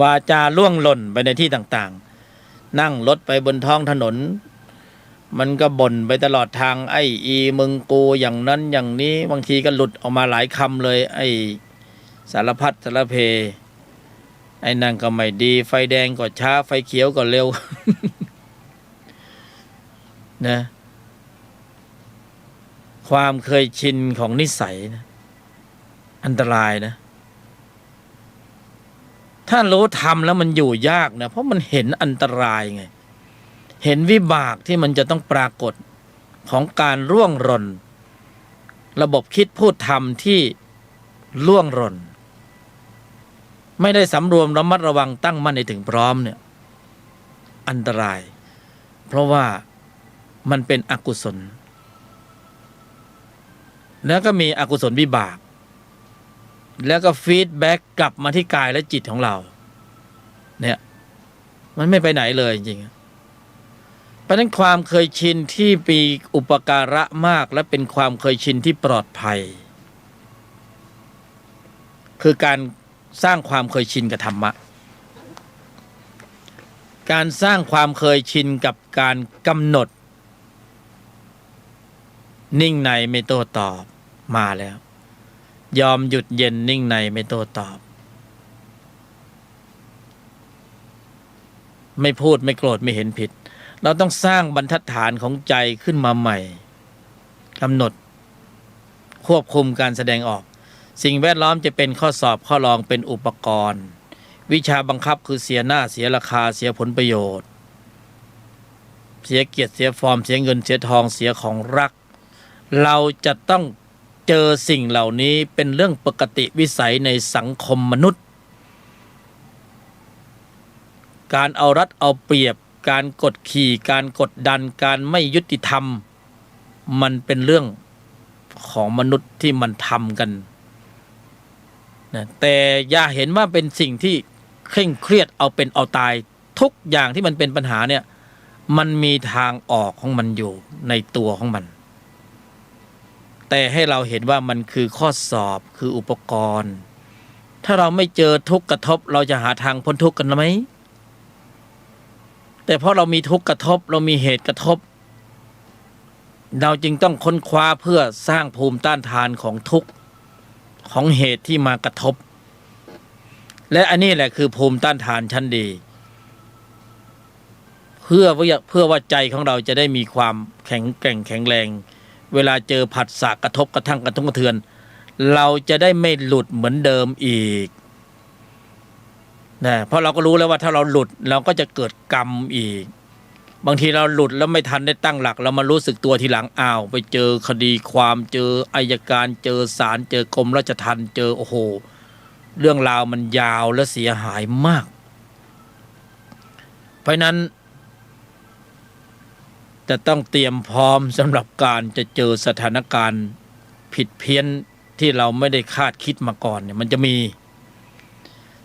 วาจาล่วงหล่นไปในที่ต่างๆนั่งรถไปบนท้องถนนมันก็บ่นไปตลอดทางไอ้อีมึงกูอย่างนั้นอย่างนี้บางทีก็หลุดออกมาหลายคำเลยไอ้สารพัดสารเพไอ้นั่นก็ไม่ดีไฟแดงก็ช้าไฟเขียวก็เร็ว นะความเคยชินของนิสัยนะอันตรายนะถ้ารู้ทำแล้วมันอยู่ยากนะเพราะมันเห็นอันตรายไงเห็นวิบากที่มันจะต้องปรากฏของการร่วงหล่นระบบคิดพูดทำที่ร่วงหล่นไม่ได้สำรวมระมัดระวังตั้งมั่นให้ถึงพร้อมเนี่ยอันตรายเพราะว่ามันเป็นอกุศลแล้วก็มีอกุศลวิบากแล้วก็ฟีดแบ็กกลับมาที่กายและจิตของเราเนี่ยมันไม่ไปไหนเลยจริงๆเพราะฉะนั้นความเคยชินที่มีอุปการะมากและเป็นความเคยชินที่ปลอดภัยคือการสร้างความเคยชินกับธรรมะการสร้างความเคยชินกับการกำหนดนิ่งในไม่โต้ตอบมาแล้วยอมหยุดเย็นนิ่งในไม่โต้ตอบไม่พูดไม่โกรธไม่เห็นผิดเราต้องสร้างบรรทัดฐานของใจขึ้นมาใหม่กำหนดควบคุมการแสดงออกสิ่งแวดล้อมจะเป็นข้อสอบข้อรองเป็นอุปกรณ์วิชาบังคับคือเสียหน้าเสียราคาเสียผลประโยชน์เสียเกียรติเสียฟอร์มเสียเงินเสียทองเสียของรักเราจะต้องเจอสิ่งเหล่านี้เป็นเรื่องปกติวิสัยในสังคมมนุษย์การเอารัดเอาเปรียบการกดขี่การกดดันการไม่ยุติธรรมมันเป็นเรื่องของมนุษย์ที่มันทำกันนะแต่อย่าเห็นว่าเป็นสิ่งที่เคร่งเครียดเอาเป็นเอาตายทุกอย่างที่มันเป็นปัญหาเนี่ยมันมีทางออกของมันอยู่ในตัวของมันแต่ให้เราเห็นว่ามันคือข้อสอบคืออุปกรณ์ถ้าเราไม่เจอทุกข์กระทบเราจะหาทางพ้นทุกข์กันไหมแต่เพราะเรามีทุกข์กระทบเรามีเหตุกระทบเราจึงต้องค้นคว้าเพื่อสร้างภูมิต้านทานของทุกข์ของเหตุที่มากระทบและอันนี้แหละคือภูมิต้านทานชั้นดีเพื่อว่าใจของเราจะได้มีความแข็งแกร่งแข็งแรงเวลาเจอผัสสะกระทบกระทั่งกระทบกระเทือน เราจะได้ไม่หลุดเหมือนเดิมอีกนะเพราะเราก็รู้แล้วว่าถ้าเราหลุดเราก็จะเกิดกรรมอีกบางทีเราหลุดแล้วไม่ทันได้ตั้งหลักเรามารู้สึกตัวทีหลังอ้าวไปเจอคดีความเจออัยการเจอศาลเจอกรมราชทัณฑ์เจอโอ้โหเรื่องราวมันยาวและเสียหายมากเพราะนั้นจะต้องเตรียมพร้อมสำหรับการจะเจอสถานการณ์ผิดเพี้ยนที่เราไม่ได้คาดคิดมาก่อนเนี่ยมันจะมี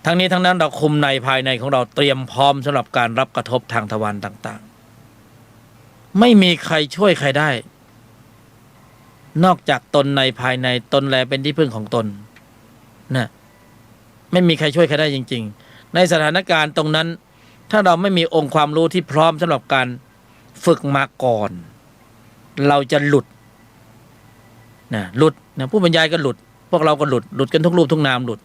ทั้งนี้ทั้งนั้นเราคุมในภายในของเราเตรียมพร้อมสำหรับการรับกระทบทางทวารต่างๆไม่มีใครช่วยใครได้นอกจากตนในภายในตนแลเป็นที่พึ่งของตนนะไม่มีใครช่วยใครได้จริงๆในสถานการณ์ตรงนั้นถ้าเราไม่มีองค์ความรู้ที่พร้อมสำหรับการฝึกมาก่อนเราจะหลุดนะหลุดนะผู้บรรยายก็หลุดพวกเราก็หลุดกันทุกรูปทุกนามหลุด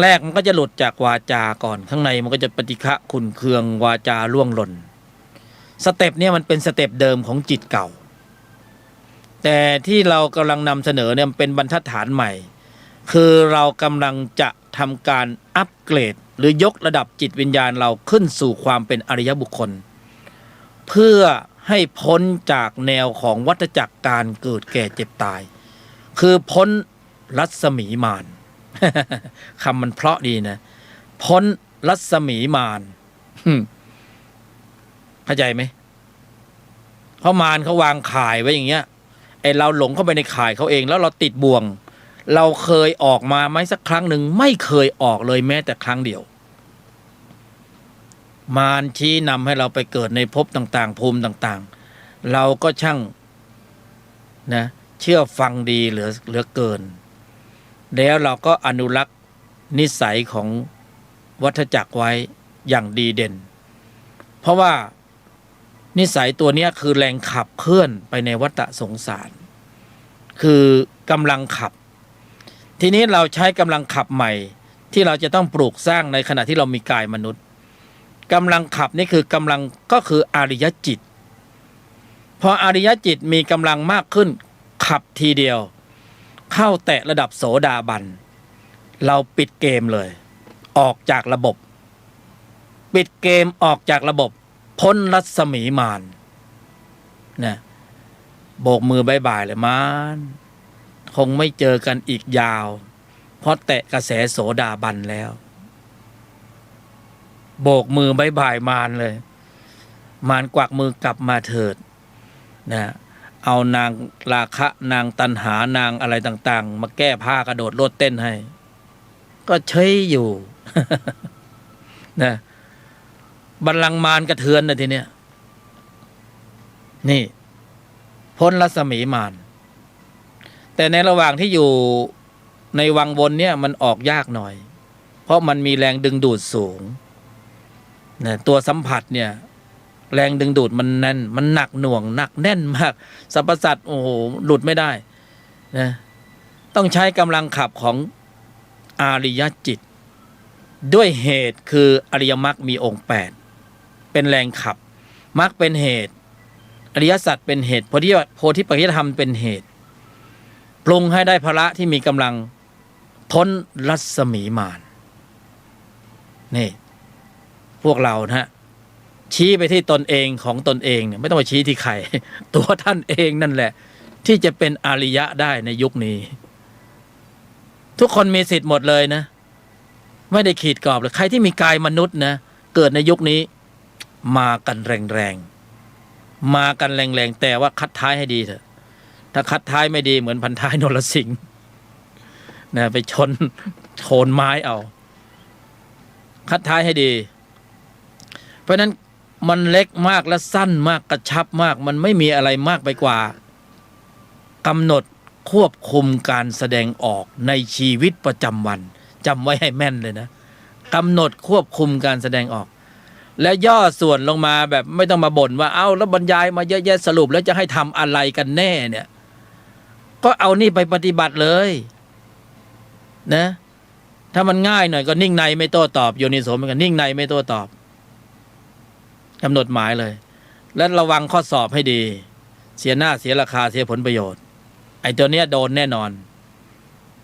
แรกๆมันก็จะหลุดจากวาจาก่อนข้างในมันก็จะปฏิฆะขุ่นเคืองวาจาล่วงหล่นสเต็ปเนี่ยมันเป็นสเต็ปเดิมของจิตเก่าแต่ที่เรากำลังนำเสนอเนี่ยเป็นบรรทัดฐานใหม่คือเรากำลังจะทำการอัปเกรดหรือยกระดับจิตวิญญาณเราขึ้นสู่ความเป็นอริยบุคคลเพื่อให้พ้นจากแนวของวัฏจักรการเกิดแก่เจ็บตายคือพ้นรัศมีมาร คำมันเพราะดีนะพ้นรัศมีมาร เข้าใจไหมเพราะมารเขาวางข่ายไว้อย่างเงี้ยไอเราหลงเข้าไปในข่ายเขาเองแล้วเราติดบ่วงเราเคยออกมาไหมสักครั้งหนึ่งไม่เคยออกเลยแม้แต่ครั้งเดียวมารชี้นำให้เราไปเกิดในภพต่างๆภูมิต่างๆเราก็ช่างนะเชื่อฟังดีเหลือเกินแล้วเราก็อนุรักษ์นิสัยของวัฏจักรไว้อย่างดีเด่นเพราะว่านิสัยตัวนี้คือแรงขับเคลื่อนไปในวัฏสงสารคือกำลังขับทีนี้เราใช้กำลังขับใหม่ที่เราจะต้องปลูกสร้างในขณะที่เรามีกายมนุษย์กำลังขับนี่คือกำลังก็คืออริยจิตพออริยจิตมีกำลังมากขึ้นขับทีเดียวเข้าแตะระดับโสดาบันเราปิดเกมเลยออกจากระบบปิดเกมออกจากระบบพ้นรัศมีมารนะโบกมือบายบายเลยมารคงไม่เจอกันอีกยาวเพราะแตะกระแสโสดาบันแล้วโบกมือบายบายมารเลยมารกวักมือกลับมาเถิดนะเอานางราคะนางตัณหานางอะไรต่างๆมาแก้ผ้ากระโดดโลดเต้นให้ก็เฉยอยู่ นะบัลลังก์มารกระเทือนนะทีเนี้ยนี่พ้นรัศมีมารแต่ในระหว่างที่อยู่ในวังวนเนี่ยมันออกยากหน่อยเพราะมันมีแรงดึงดูดสูงนะตัวสัมผัสเนี่ยแรงดึงดูดมันแน่นมันหนักหน่วงหนักแน่นมากสรรพสัตว์โอ้โหหลุดไม่ได้นะต้องใช้กำลังขับของอริยจิตด้วยเหตุคืออริยมรรคมีองค์8เป็นแรงขับมรรคเป็นเหตุอริยสัจเป็นเหตุโพธิปัจจยธรรมเป็นเหตุปรุงให้ได้พละที่มีกำลังพ้นรัศมีมารนี่พวกเรานะฮะชี้ไปที่ตนเองของตนเองเนี่ยไม่ต้องไปชี้ที่ใคร ตัวท่านเองนั่นแหละที่จะเป็นอริยะได้ในยุคนี้ทุกคนมีสิทธิ์หมดเลยนะไม่ได้ขีดกรอบเลยใครที่มีกายมนุษย์นะเกิดในยุคนี้มากันแรงๆมากันแรงๆแต่ว่าคัดท้ายให้ดีเถอะถ้าคัดท้ายไม่ดีเหมือนพันท้ายนรสิงห์นะไปชนโคนไม้เอาคัดท้ายให้ดีเพราะนั้นมันเล็กมากและสั้นมากกระชับมากมันไม่มีอะไรมากไปกว่ากำหนดควบคุมการแสดงออกในชีวิตประจำวันจำไว้ให้แม่นเลยนะกำหนดควบคุมการแสดงออกและย่อส่วนลงมาแบบไม่ต้องมาบ่นว่าเอ้าแล้วบรรยายมาเยอะแยะสรุปแล้วจะให้ทำอะไรกันแน่เนี่ยก็เอานี่ไปปฏิบัติเลยนะถ้ามันง่ายหน่อยก็นิ่งในไม่โต้ตอบโยนิโสเหมือนกันนิ่งในไม่โต้ตอบกำหนดหมายเลยและระวังข้อสอบให้ดีเสียหน้าเสียราคาเสียผลประโยชน์ไอ้ตัวเนี้ยโดนแน่นอน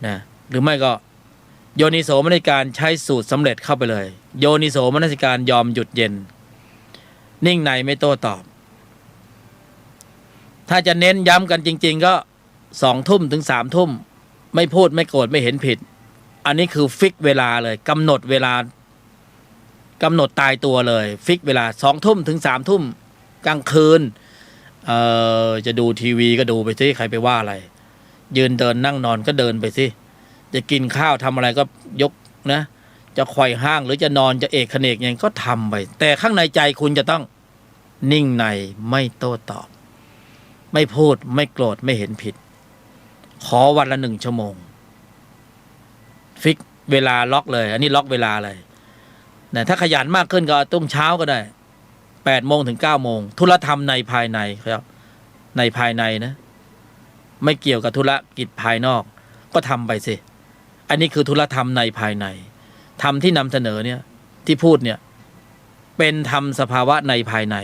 นะหรือไม่ก็โยนิโสมนสิการใช้สูตรสำเร็จเข้าไปเลยโยนิโสมนสิการยอมหยุดเย็นนิ่งในไม่โต้ตอบถ้าจะเน้นย้ำกันจริงๆก็2 ทุ่มถึง3 ทุ่มไม่พูดไม่โกรธไม่เห็นผิดอันนี้คือฟิกเวลาเลยกำหนดเวลากำหนดตายตัวเลยฟิกเวลา2 ทุ่มถึง3 ทุ่มกลางคืนจะดูทีวีก็ดูไปสิใครไปว่าอะไรยืนเดินนั่งนอนก็เดินไปสิจะกินข้าวทำอะไรก็ยกนะจะไขว่ห้างหรือจะนอนจะเอกเขนกยังก็ทำไปแต่ข้างในใจคุณจะต้องนิ่งในไม่โต้ตอบไม่พูดไม่โกรธไม่เห็นผิดขอวันละ1 ชั่วโมงฟิกเวลาล็อกเลยอันนี้ล็อกเวลาเลยนะถ้าขยันมากขึ้นก็ต้องเช้าก็ได้8 โมงถึง 9 โมงธุรธรรมในภายในครับในภายในนะไม่เกี่ยวกับธุรกิจภายนอกก็ทำไปสิอันนี้คือธุรธรรมในภายในธรรมที่นำเสนอเนี่ยที่พูดเนี่ยเป็นธรรมสภาวะในภายใน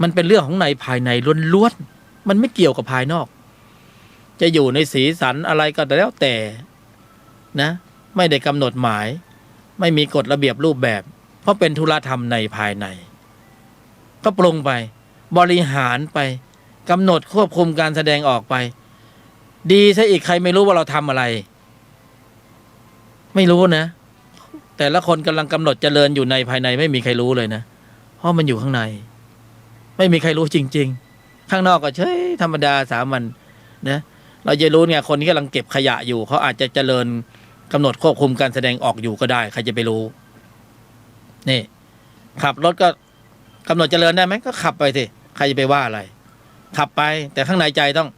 มันเป็นเรื่องของในภายในล้วนๆมันไม่เกี่ยวกับภายนอกจะอยู่ในสีสันอะไรก็แล้วแต่นะไม่ได้กำหนดหมายไม่มีกฎระเบียบรูปแบบเพราะเป็นธุรธรรมในภายในก็ปรุงไปบริหารไปกำหนดควบคุมการแสดงออกไปดีซะอีกใครไม่รู้ว่าเราทำอะไรไม่รู้นะแต่ละคนกำลังกำหนดเจริญอยู่ในภายในไม่มีใครรู้เลยนะเพราะมันอยู่ข้างในไม่มีใครรู้จริงๆข้างนอกก็เฉยธรรมดาสามัญนะเราจะรู้เนี่ยคนที่กำลังเก็บขยะอยู่เขาอาจจะเจริญกำหนดควบคุมการแสดงออกอยู่ก็ได้ใครจะไปรู้นี่ขับรถก็กำหนดเจริญได้ไหมก็ขับไปสิใครจะไปว่าอะไรขับไปแต่ข้างในใจต้อง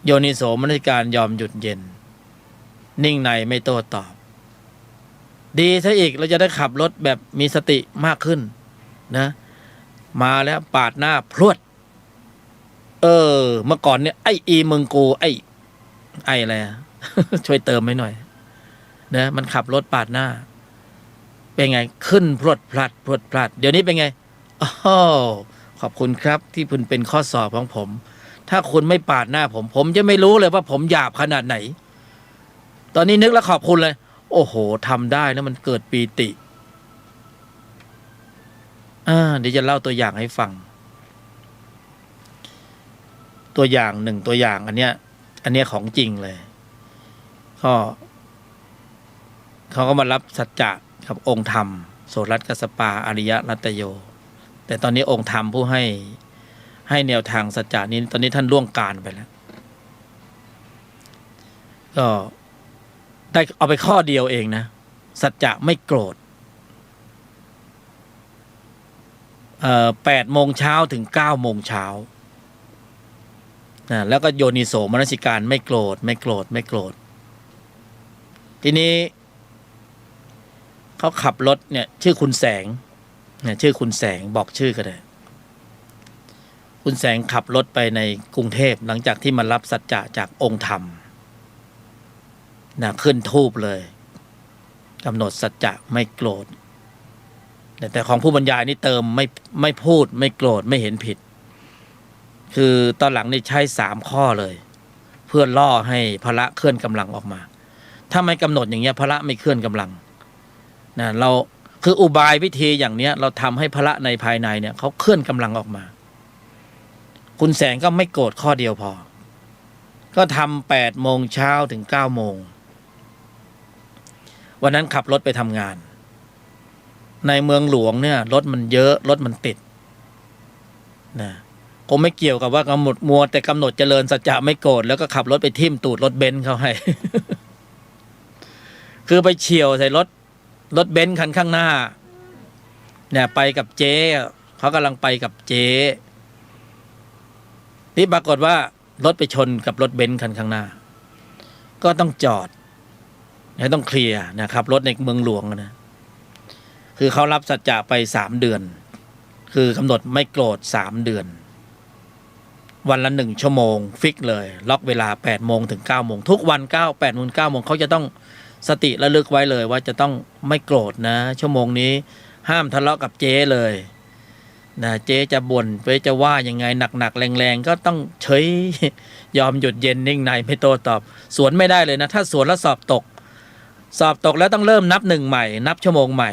โยนิโสมนสิการยอมหยุดเย็นนิ่งในไม่โต้ตอบดีซะอีกเราจะได้ขับรถแบบมีสติมากขึ้นนะมาแล้วปาดหน้าพรวดเมื่อก่อนเนี่ยไอ้อีมึงกูไอ้อะไร ช่วยเติมให้หน่อยนะมันขับรถปาดหน้าเป็นไงขึ้นพรวดพลัดพรวดพลัดเดี๋ยวนี้เป็นไงขอบคุณครับที่คุณเป็นข้อสอบของผมถ้าคุณไม่ปาดหน้าผมจะไม่รู้เลยว่าผมหยาบขนาดไหนตอนนี้นึกแล้วขอบคุณเลยโอ้โหทำได้นะมันเกิดปีติเดี๋ยวจะเล่าตัวอย่างให้ฟังตัวอย่าง1ตัวอย่างอันเนี้ยของจริงเลยเขาก็มารับสัจจะกับองค์ธรรมโสรัตกัสสปาอริยรัตโยแต่ตอนนี้องค์ธรรมผู้ให้แนวทางสัจจะนี้ตอนนี้ท่านล่วงการไปแล้วก็ได้เอาไปข้อเดียวเองนะสัจจะไม่โกรธ8 โมงเช้าถึง 9 โมงเช้าแล้วก็โยนิโสมนสิการไม่โกรธไม่โกรธไม่โกรธทีนี้เขาขับรถเนี่ยชื่อคุณแสงเนี่ยชื่อคุณแสงบอกชื่อก็ได้คุณแสงขับรถไปในกรุงเทพหลังจากที่มารับสัจจะจากองค์ธรรมขึ้นทูปเลยกำหนดสัจจะไม่โกรธแต่ของผู้บรรยายนี่เติมไม่พูดไม่โกรธไม่เห็นผิดคือตอนหลังนี่ใช้3 ข้อเลยเพื่อล่อให้พละเคลื่อนกำลังออกมาถ้าไม่กำหนดอย่างเงี้ยพละไม่เคลื่อนกำลังเราคืออุบายวิธีอย่างเนี้ยเราทำให้พละในภายในเนี่ยเขาเคลื่อนกำลังออกมาคุณแสงก็ไม่โกรธข้อเดียวพอก็ทำ8 โมงเช้าถึง 9 โมงวันนั้นขับรถไปทำงานในเมืองหลวงเนี่ยรถมันเยอะรถมันติดนะคงไม่เกี่ยวกับว่ากำหนดมัวแต่กำหนดเจริญสัจจะไม่โกรธแล้วก็ขับรถไปทิ่มตูดรถเบนซ์เขาให้ คือไปเฉี่ยวใส่รถเบนซ์คันข้างหน้าเนี่ยไปกับเจ๊เขากำลังไปกับเจ๊ที่ปรากฏว่ารถไปชนกับรถเบนซ์คันข้างหน้าก็ต้องจอดต้องเคลียร์นะครับรถในเมืองหลวงนะคือเขารับสัจจะไป3 เดือนคือกำหนดไม่โกรธ3 เดือนวันละ1 ชั่วโมงฟิกเลยล็อกเวลา8 โมงถึง 9 โมงทุกวัน8 โมง 9 โมงเขาจะต้องสติระลึกไว้เลยว่าจะต้องไม่โกรธนะชั่วโมงนี้ห้ามทะเลาะกับเจ๊เลย นะเจ๊จะบ่นเจ๊จะว่ายังไงหนักๆแรงๆก็ต้องเฉย ยอมหยุดเย็นนิ่งในไม่โต้ตอบสวนไม่ได้เลยนะถ้าสวนแล้วสอบตกแล้วต้องเริ่มนับหนึ่งใหม่นับชั่วโมงใหม่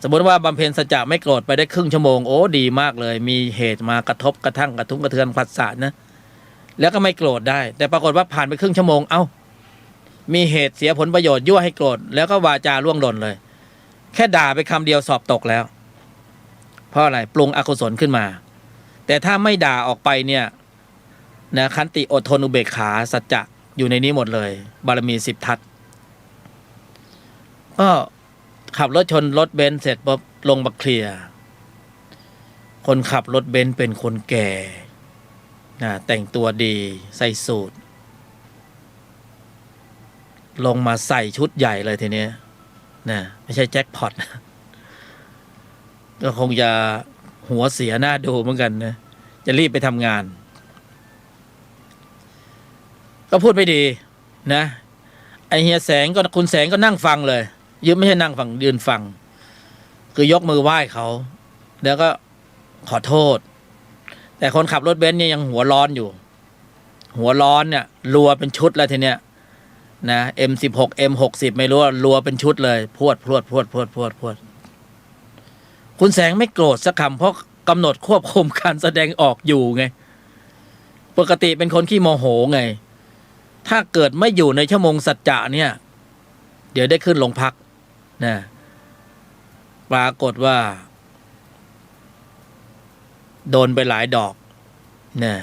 สมมติว่าบำเพ็ญสัจจะไม่โกรธไปได้ครึ่งชั่วโมงโอ้ดีมากเลยมีเหตุมากระทบกระทั่งกระทุ้งกระเทือนผัสสะนะแล้วก็ไม่โกรธได้แต่ปรากฏว่าผ่านไปครึ่งชั่วโมงเอ้ามีเหตุเสียผลประโยชน์ยั่วให้โกรธแล้วก็วาจาล่วงหล่นเลยแค่ด่าไปคำเดียวสอบตกแล้วเพราะอะไรปรุงอกุศลขึ้นมาแต่ถ้าไม่ด่าออกไปเนี่ยนะขันติอดทนอุเบกขาสัจจะอยู่ในนี้หมดเลยบารมี10 ทัศก็ขับรถชนรถเบนซ์เสร็จปุ๊บลงมาเคลียร์คนขับรถเบนซ์เป็นคนแก่นะแต่งตัวดีใส่สูทลงมาใส่ชุดใหญ่เลยทีนี้นะไม่ใช่แจ็คพอตก็คงจะหัวเสียหน้าดูเหมือนกันนะจะรีบไปทำงานก็พูดไม่ดีนะไอเฮียแสงก็คุณแสงก็นั่งฟังเลยยืนไม่ใช่นั่งฟังยืนฟังคือยกมือไหว้เขาแล้วก็ขอโทษแต่คนขับรถเบนซ์เนี่ยยังหัวร้อนอยู่หัวร้อนเนี่ยรัวเป็นชุดแล้วทีเนี้ยนะ M16 M60 ไม่รู้รัวเป็นชุดเลยพวดคุณแสงไม่โกรธสักคำเพราะกำหนดควบคุมการแสดงออกอยู่ไงปกติเป็นคนขี้โมโหไงถ้าเกิดไม่อยู่ในชั่วโมงสัจจะเนี่ยเดี๋ยวได้ขึ้นโรงพักนะปรากฏว่าโดนไปหลายดอกนะ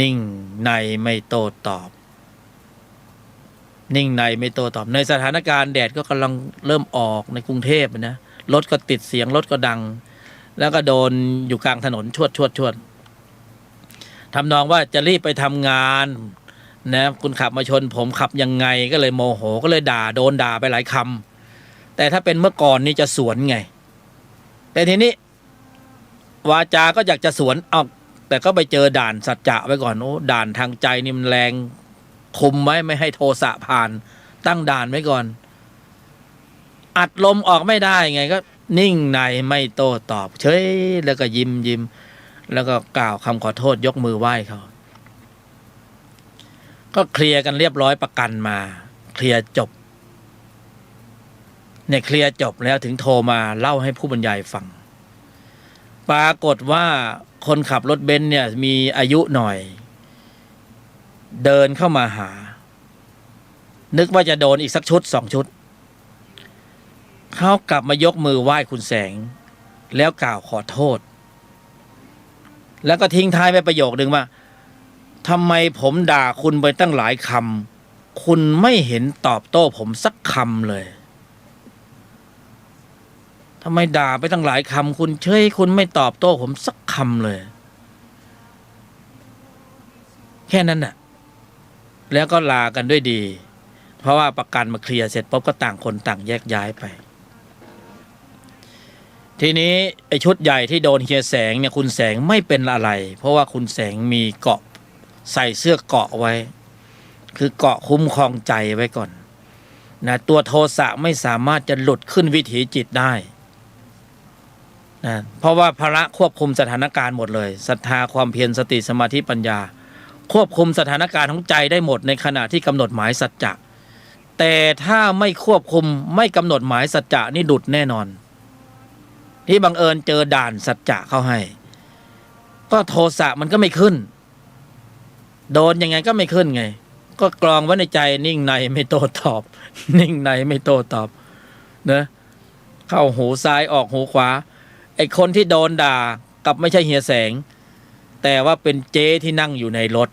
นิ่งในไม่โต้ตอบนิ่งในไม่โต้ตอบในสถานการณ์แดดก็กำลังเริ่มออกในกรุงเทพนะรถก็ติดเสียงรถก็ดังแล้วก็โดนอยู่กลางถนนชวดทำนองว่าจะรีบไปทำงานนะคุณขับมาชนผมขับยังไงก็เลยโมโหก็เลยโดนด่าไปหลายคำแต่ถ้าเป็นเมื่อก่อนนี่จะสวนไงแต่ทีนี้วาจาก็อยากจะสวนเอาแต่ก็ไปเจอด่านสัจจะไว้ก่อนโอ้ด่านทางใจนี่มันแรงคุมไว้ไม่ให้โทสะผ่านตั้งด่านไว้ก่อนอัดลมออกไม่ได้ไงก็นิ่งในไม่โต้ตอบเฉยแล้วก็ยิ้มแล้วก็กล่าวคำขอโทษยกมือไหว้เขาก็เคลียร์กันเรียบร้อยประกันมาเคลียร์จบเนี่ยเคลียร์จบแล้วถึงโทรมาเล่าให้ผู้บรรยายฟังปรากฏว่าคนขับรถเบนซ์เนี่ยมีอายุหน่อยเดินเข้ามาหานึกว่าจะโดนอีกสักชุด2 ชุดเขากลับมายกมือไหว้คุณแสงแล้วกล่าวขอโทษแล้วก็ทิ้งท้ายไปประโยคนึงว่าทำไมผมด่าคุณไปตั้งหลายคำคุณไม่เห็นตอบโต้ผมสักคำเลยทำไมด่าไปตั้งหลายคำคุณเฉยคุณไม่ตอบโต้ผมสักคำเลยแค่นั้นน่ะแล้วก็ลากันด้วยดีเพราะว่าประกันมาเคลียร์เสร็จปุ๊บก็ต่างคนต่างแยกย้ายไปทีนี้ไอ้ชุดใหญ่ที่โดนเฮียแสงเนี่ยคุณแสงไม่เป็นอะไรเพราะว่าคุณแสงมีเกราะใส่เสื้อเกราะไว้คือเกราะคุ้มครองใจไว้ก่อนนะตัวโทสะไม่สามารถจะหลุดขึ้นวิถีจิตได้นะเพราะว่าพระควบคุมสถานการณ์หมดเลยศรัทธาความเพียรสติสมาธิปัญญาควบคุมสถานการณ์ของใจได้หมดในขณะที่กำหนดหมายสัจจะแต่ถ้าไม่ควบคุมไม่กำหนดหมายสัจจะนี่ดุดแน่นอนที่บังเอิญเจอด่านสัจจะเข้าให้ก็โทสะมันก็ไม่ขึ้นโดนยังไงก็ไม่ขึ้นไงก็กรองไว้ในใจนิ่งในไม่โต้ตอบนิ่งในไม่โต้ตอบนะเข้าหูซ้ายออกหูขวาไอ้คนที่โดนด่ากับไม่ใช่เฮียแสงแต่ว่าเป็นเจ๊ที่นั่งอยู่ในรถ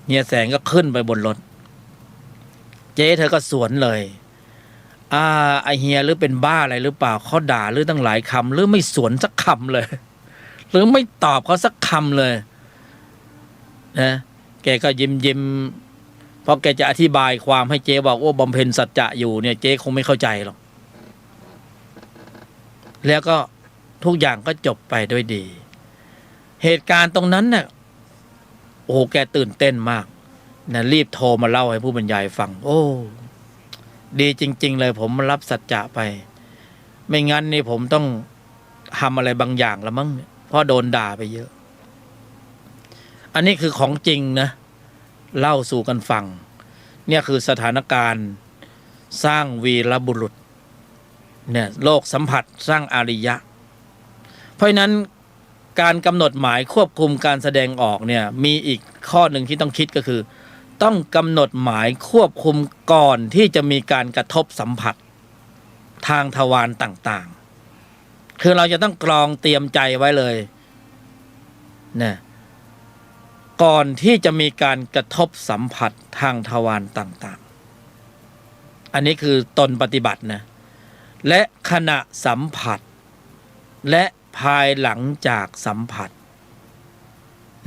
เฮียแสงก็ขึ้นไปบนรถเจ๊เธอก็สวนเลยไอเฮียหรือเป็นบ้าอะไรหรือเปล่าเขาด่าหรือตั้งหลายคำหรือไม่สวนสักคำเลยหรือไม่ตอบเขาสักคำเลยนะแกก็ยิ้มเพราะแกจะอธิบายความให้เจ๊บอกว่าบำเพ็ญสัจจะอยู่เนี่ยเจ๊คงไม่เข้าใจหรอกแล้วก็ทุกอย่างก็จบไปด้วยดีเหตุการณ์ตรงนั้นเนี่ยโอ้แกตื่นเต้นมากนะรีบโทรมาเล่าให้ผู้บรรยายฟังโอ้ดีจริงๆเลยผมมารับสัจจะไปไม่งั้นนี่ผมต้อง ทำอะไรบางอย่างละมั้งเพราะโดนด่าไปเยอะอันนี้คือของจริงนะเล่าสู่กันฟังเนี่ยคือสถานการณ์สร้างวีรบุรุษเนี่ยโลกสัมผัสสร้างอาริยะเพราะฉะนั้นการกำหนดหมายควบคุมการแสดงออกเนี่ยมีอีกข้อหนึ่งที่ต้องคิดก็คือต้องกำหนดหมายควบคุมก่อนที่จะมีการกระทบสัมผัสทางทวารต่างๆคือเราจะต้องกรองเตรียมใจไว้เลยนะก่อนที่จะมีการกระทบสัมผัสทางทวารต่างๆอันนี้คือตนปฏิบัตินะและขณะสัมผัสและภายหลังจากสัมผัส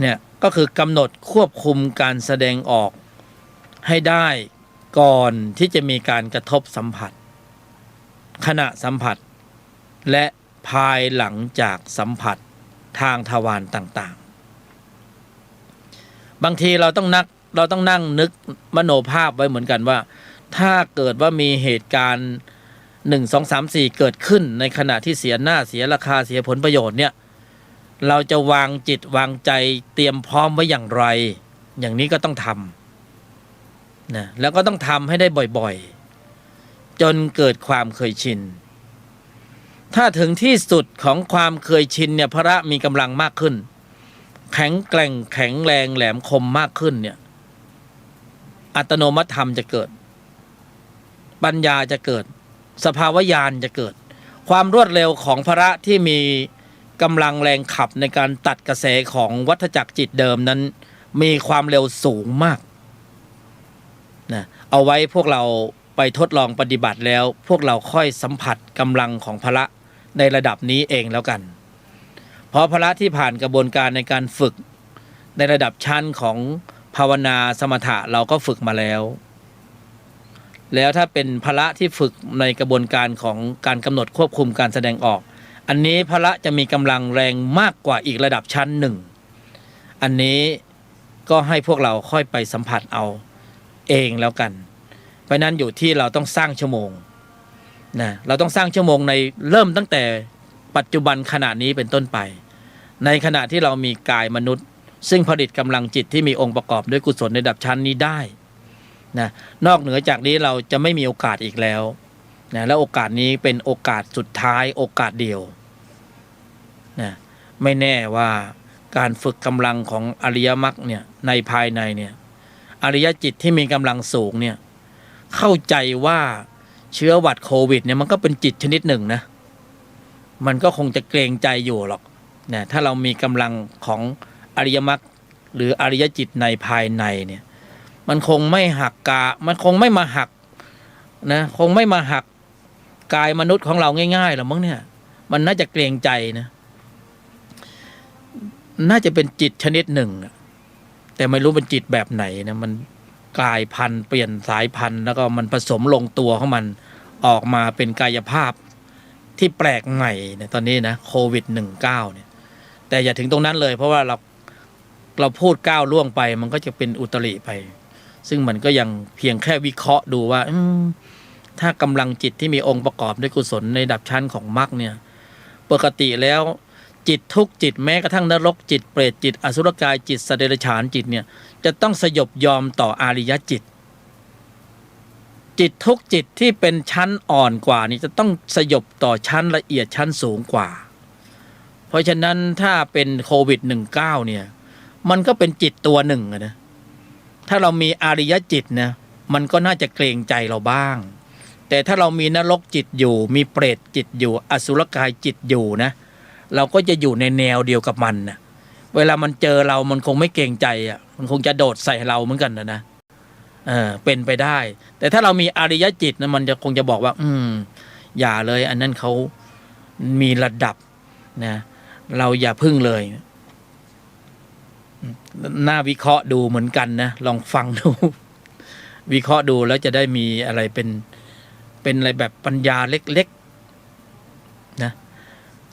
เนี่ยก็คือกำหนดควบคุมการแสดงออกให้ได้ก่อนที่จะมีการกระทบสัมผัสขณะสัมผัสและภายหลังจากสัมผัสทางทวารต่างๆบางทีเราต้องนั่งนึกมโนภาพไว้เหมือนกันว่าถ้าเกิดว่ามีเหตุการณ์1 2 3 4เกิดขึ้นในขณะที่เสียหน้าเสียราคาเสียผลประโยชน์เนี่ยเราจะวางจิตวางใจเตรียมพร้อมไว้อย่างไรอย่างนี้ก็ต้องทำนะแล้วก็ต้องทำให้ได้บ่อยๆจนเกิดความเคยชินถ้าถึงที่สุดของความเคยชินเนี่ยพระมีกำลังมากขึ้นแข็งแกร่งแข็งแรงแหลมคมมากขึ้นเนี่ยอัตโนมัติธรรมจะเกิดปัญญาจะเกิดสภาวะญาณจะเกิดความรวดเร็วของพระที่มีกำลังแรงขับในการตัดกระแสของวัฏจักรจิตเดิมนั้นมีความเร็วสูงมากนะเอาไว้พวกเราไปทดลองปฏิบัติแล้วพวกเราค่อยสัมผัสกำลังของพระในระดับนี้เองแล้วกันเพราะพระที่ผ่านกระบวนการในการฝึกในระดับชั้นของภาวนาสมถะเราก็ฝึกมาแล้วถ้าเป็นพระที่ฝึกในกระบวนการของการกำหนดควบคุมการแสดงออกอันนี้พระจะมีกำลังแรงมากกว่าอีกระดับชั้นหนึ่งอันนี้ก็ให้พวกเราค่อยไปสัมผัสเอาเองแล้วกันเพราะนั้นอยู่ที่เราต้องสร้างชั่วโมงนะเราต้องสร้างชั่วโมงในเริ่มตั้งแต่ปัจจุบันขณะนี้เป็นต้นไปในขณะที่เรามีกายมนุษย์ซึ่งผลิตกำลังจิตที่มีองค์ประกอบด้วยกุศลในระดับชั้นนี้ได้นะนอกเหนือจากนี้เราจะไม่มีโอกาสอีกแล้วนะและโอกาสนี้เป็นโอกาสสุดท้ายโอกาสเดียวนะไม่แน่ว่าการฝึกกำลังของอริยมรรคเนี่ยในภายในเนี่ยอริยจิตที่มีกำลังสูงเนี่ยเข้าใจว่าเชื้อหวัดโควิดเนี่ยมันก็เป็นจิตชนิดหนึ่งนะมันก็คงจะเกรงใจอยู่หรอกนะถ้าเรามีกำลังของอริยมรรคหรืออริยจิตในภายในเนี่ยมันคงไม่หักมันคงไม่มาหักนะคงไม่มาหักกายมนุษย์ของเราง่ายๆหรอกมั้งเนี่ยมันน่าจะเกรงใจนะน่าจะเป็นจิตชนิดหนึ่งแต่ไม่รู้เป็นจิตแบบไหนนะมันกลายพันธุ์เปลี่ยนสายพันธุ์แล้วก็มันผสมลงตัวของมันออกมาเป็นกายภาพที่แปลกใหม่เนี่ยตอนนี้นะโควิด-19เนี่ยแต่อย่าถึงตรงนั้นเลยเพราะว่าเราพูดก้าวล่วงไปมันก็จะเป็นอุตริไปซึ่งมันก็ยังเพียงแค่วิเคราะห์ดูว่าถ้ากำลังจิตที่มีองค์ประกอบด้วยกุศลในระดับชั้นของมรรคเนี่ยปกติแล้วจิตทุกจิตแม้กระทั่งนรกจิตเปรตจิตอสุรกายจิตสัตว์เดรัจฉานจิตเนี่ยจะต้องสยบยอมต่ออาริยจิตจิตทุกจิตที่เป็นชั้นอ่อนกว่านี่จะต้องสยบต่อชั้นละเอียดชั้นสูงกว่าเพราะฉะนั้นถ้าเป็นโควิด-19เนี่ยมันก็เป็นจิตตัวหนึ่งนะถ้าเรามีอาริยจิตนะมันก็น่าจะเกรงใจเราบ้างแต่ถ้าเรามีนรกจิตอยู่มีเปรตจิตอยู่อสุรกายจิตอยู่นะเราก็จะอยู่ในแนวเดียวกับมันนะเวลามันเจอเรามันคงไม่เกรงใจอ่ะมันคงจะโดดใส่เราเหมือนกันนะเป็นไปได้แต่ถ้าเรามีอริยจิตนะมันจะคงจะบอกว่าอย่าเลยอันนั้นเขามีระดับนะเราอย่าพึ่งเลยน่าวิเคราะห์ดูเหมือนกันนะลองฟังดูวิเคราะห์ดูแล้วจะได้มีอะไรเป็นอะไรแบบปัญญาเล็กๆนะ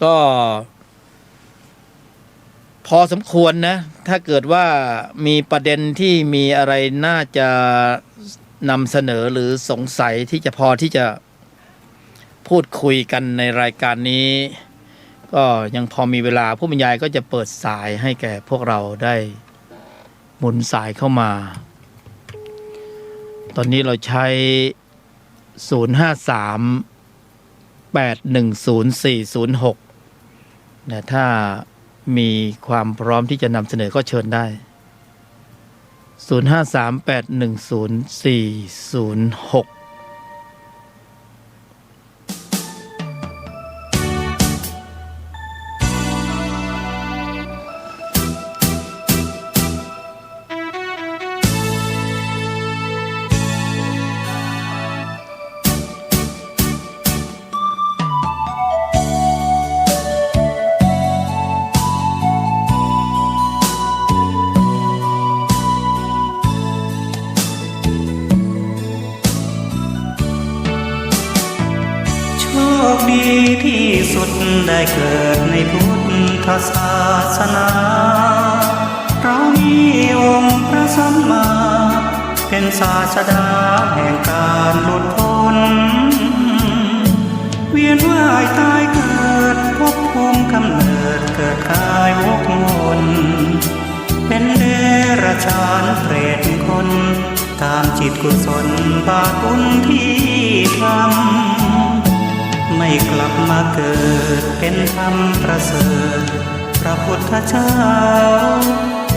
ก็พอสมควรนะถ้าเกิดว่ามีประเด็นที่มีอะไรน่าจะนำเสนอหรือสงสัยที่จะพอที่จะพูดคุยกันในรายการนี้ ก็ยังพอมีเวลาผู้บรรยายก็จะเปิดสายให้แก่พวกเราได้หมุนสายเข้ามา ตอนนี้เราใช้ 053-810-406 นะถ้ามีความพร้อมที่จะนำเสนอก็เชิญได้ 053-810-406ที่สุดได้เกิดในพุทธศาสนาเรามีองค์พระสัมมาเป็นศาสดาแห่งการหลุดพ้นเวียนว่ายตายเกิดภพภูมิกำเนิดเกิดกายวกวนเป็นเดรัจฉานเปรตคนตามจิตกุศลบาปบุญที่ทำไม่กลับมาเกิดเป็นธรรมประเสริฐพระพุทธเจ้า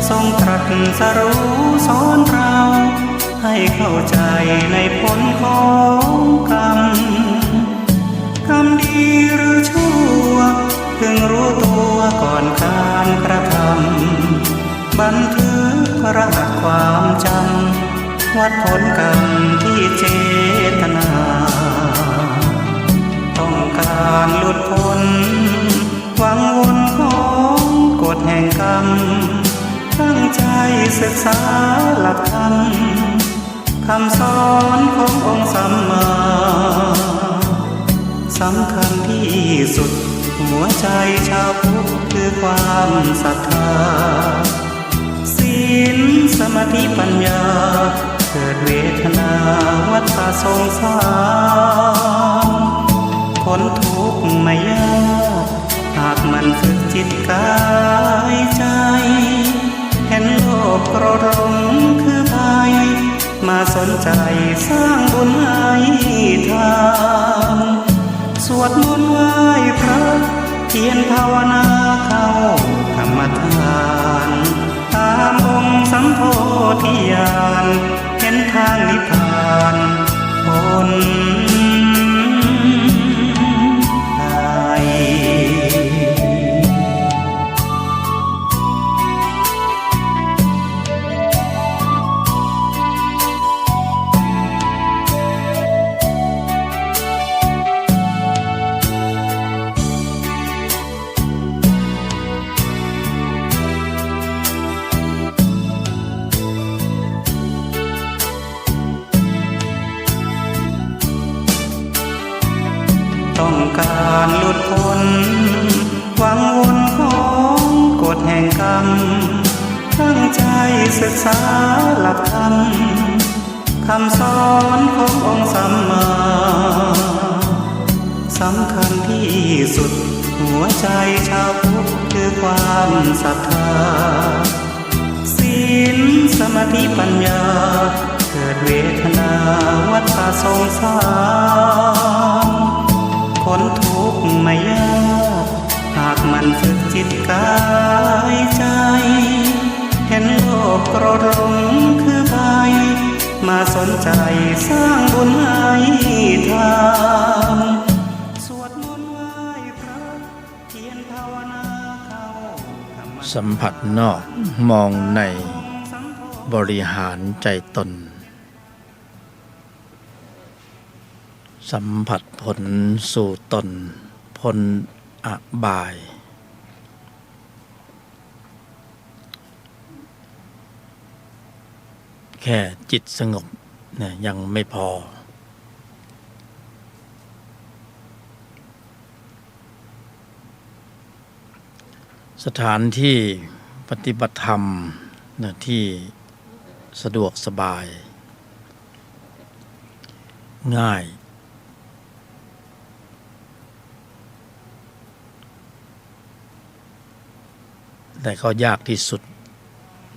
ทรงตรัสรู้สอนเราให้เข้าใจในผลของกรรมกรรมดีหรือชั่วพึงรู้ตัวก่อนการกระทำบันทึกรหัสความจำวัดผลกรรมที่เจตนาต้องการหลุดพ้นหวังวนของกฎแห่งกรรมตั้งใจศึกษาหลักธรรมคำสอนขององค์สัมมาสำคัญที่สุดหัวใจชาวพุทธคือความศรัทธาศีลสมาธิปัญญาเกิดเวทนาวัฏสงสารพ้นทุกข์ไม่ยากหากมันฝึกจิตกายใจเห็นโลกโกรธหลงคือภัยมาสนใจสร้างบุญให้ทานสวดมนต์ไหว้พระเพียรภาวนาเข้ากรรมฐานตามองค์สัมโพธิญาณเห็นทางนิพพานพ้นต้องการหลุดพ้นหวังวนของกฎแห่งกรรมตั้งใจศึกษาหลักธรรมคำสอนขององค์สัมมาสำคัญที่สุดหัวใจชาวพุทธคือความศรัทธาศีลสมาธิปัญญาเกิดเวทนาวัฏสงสารพ้นทุกข์ไม่ยากหากมันฝึกจิตกายใจเห็นโลกโกรธหลงคือภัยมาสนใจสร้างบุญให้ทานสวดมนต์ไหว้พระเพียรภาวนาเข้า สัมผัสนอกมองในบริหารใจตนสัมผัสผลสู่ตนพ้นอบาย แค่จิตสงบเนี่ยยังไม่พอสถานที่ปฏิบัติธรรมเนี่ยที่สะดวกสบายง่าย แต่ก็ยากที่สุด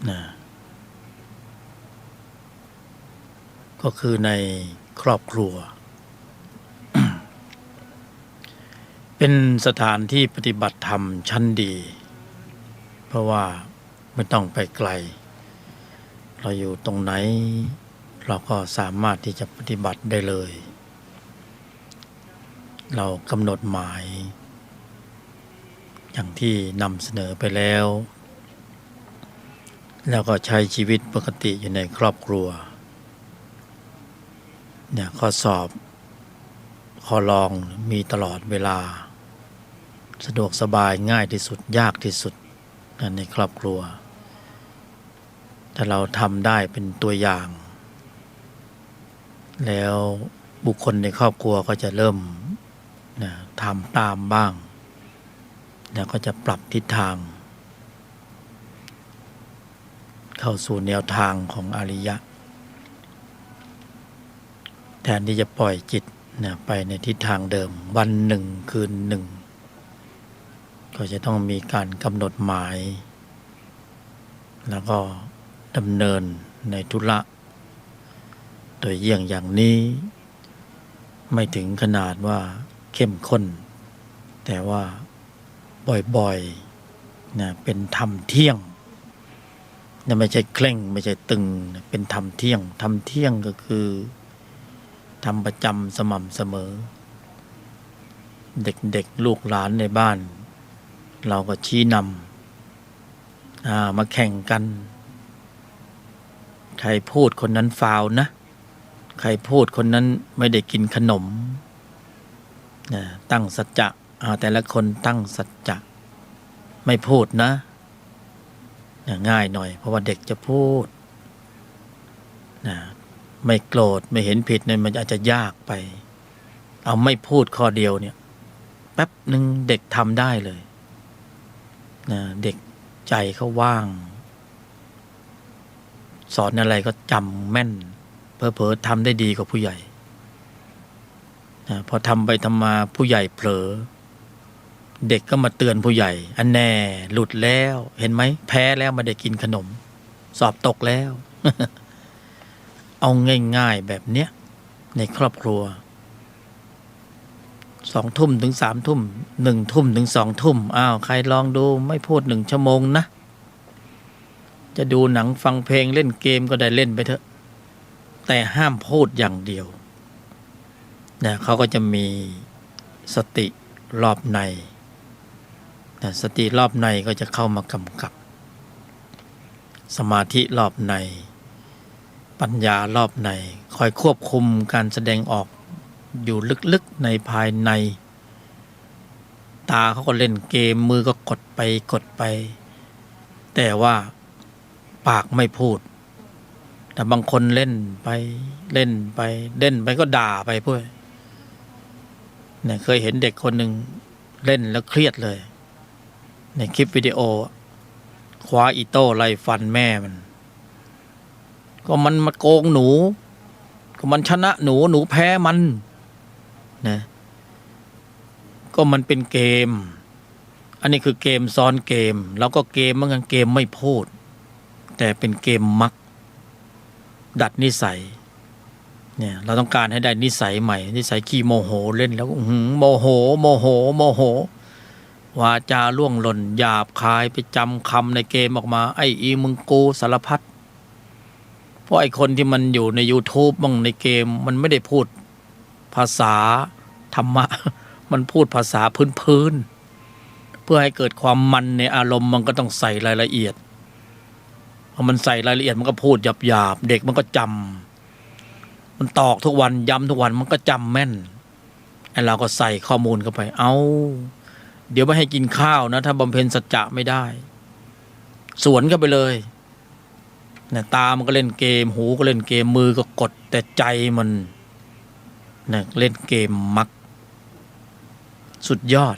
นะก็คือในครอบครัว เป็นสถานที่ปฏิบัติธรรมชั้นดี เพราะว่าไม่ต้องไปไกล เราอยู่ตรงไหนเราก็สามารถที่จะปฏิบัติได้เลย เรากำหนดหมายอย่างที่นำเสนอไปแล้วแล้วก็ใช้ชีวิตปกติอยู่ในครอบครัวเนี่ยข้อสอบข้อลองมีตลอดเวลาสะดวกสบายง่ายที่สุดยากที่สุดในครอบครัวถ้าเราทำได้เป็นตัวอย่างแล้วบุคคลในครอบครัวก็จะเริ่มทำตามบ้างแล้วก็จะปรับทิศทางเข้าสู่แนวทางของอริยะแทนที่จะปล่อยจิตไปในทิศทางเดิมวันหนึ่งคืนหนึ่งก็จะต้องมีการกำหนดหมายแล้วก็ดำเนินในธุระโดยเยี่ยงอย่างนี้ไม่ถึงขนาดว่าเข้มข้นแต่ว่าบ่อยๆเป็นธรรมเที่ยงไม่ใช่เคร่งไม่ใช่ตึงเป็นธรรมเที่ยงธรรมเที่ยงก็คือทำประจำสม่ำเสมอเด็กๆลูกหลานในบ้านเราก็ชี้นำมาแข่งกันใครพูดคนนั้นฟาวนะใครพูดคนนั้นไม่ได้กินขนมตั้งสัจจะแต่ละคนตั้งสัจจะไม่พูดนะง่ายหน่อยเพราะว่าเด็กจะพูดไม่โกรธไม่เห็นผิดเนี่ยมันอาจจะยากไปเอาไม่พูดข้อเดียวเนี่ยแป๊บหนึ่งเด็กทำได้เลยเด็กใจเขาว่างสอนอะไรก็จำแม่นเผลอๆทำได้ดีกว่าผู้ใหญ่พอทำไปทำมาผู้ใหญ่เผลอเด็กก็มาเตือนผู้ใหญ่อันแน่หลุดแล้วเห็นไหมแพ้แล้วไม่ได้กินขนมสอบตกแล้ว เอาง่ายๆแบบเนี้ยในครอบครัว2 ทุ่มถึง3 ทุ่ม1 ทุ่มถึง2 ทุ่มใครลองดูไม่พูด1 ชั่วโมงนะจะดูหนังฟังเพลงเล่นเกมก็ได้เล่นไปเถอะแต่ห้ามพูดอย่างเดียวเขาก็จะมีสติรอบในสติรอบในก็จะเข้ามากำกับสมาธิรอบในปัญญารอบในคอยควบคุมการแสดงออกอยู่ลึกๆในภายในตาเขาก็เล่นเกมมือก็กดไปแต่ว่าปากไม่พูดแต่บางคนเล่นไปเล่นไปก็ด่าไปพวกเคยเห็นเด็กคนหนึ่งเล่นแล้วเครียดเลยในคลิปวิดีโอคว้าอีโต้ไล่ฟันแม่มันก็มันมาโกงหนูก็มันชนะหนูแพ้มันก็มันเป็นเกมอันนี้คือเกมซ้อนเกมแล้วก็เกมเหมือนกันเกมไม่พูดแต่เป็นเกมมักดัดนิสัยเราต้องการให้ได้นิสัยใหม่นิสัยขี้โมโหเล่นแล้วโมโหวาจาล่วงหล่นหยาบคายไปจำคำในเกมออกมาไอ้อีมึงกูสารพัดเพราะไอ้คนที่มันอยู่ใน YouTube บ้างในเกมมันไม่ได้พูดภาษาธรรมะมันพูดภาษาพื้นเพื่อให้เกิดความมันในอารมณ์มันก็ต้องใส่รายละเอียดพอมันใส่รายละเอียดมันก็พูดหยาบเด็กมันก็จำมันตอกทุกวันย้ำทุกวันมันก็จำแม่นไอ้เราก็ใส่ข้อมูลเข้าไปเดี๋ยวไม่ให้กินข้าวนะถ้าบำเพ็ญสัจจะไม่ได้สวนเข้าไปเลยตามันก็เล่นเกมหูก็เล่นเกมมือก็กดแต่ใจมันเล่นเกมมักสุดยอด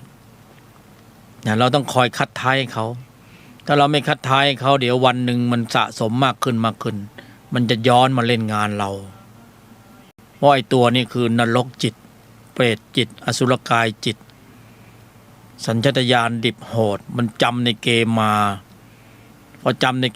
เราต้องคอยคัดท้ายเขาถ้าเราไม่คัดท้ายเขาเดี๋ยววันหนึ่งมันสะสมมากขึ้นมันจะย้อนมาเล่นงานเราเพราะไอ้ตัวนี้คือนรกจิตเปรตจิตอสุรกายจิตสัญชาตญาณดิบโหดมันจำในเกมมา พอจำใน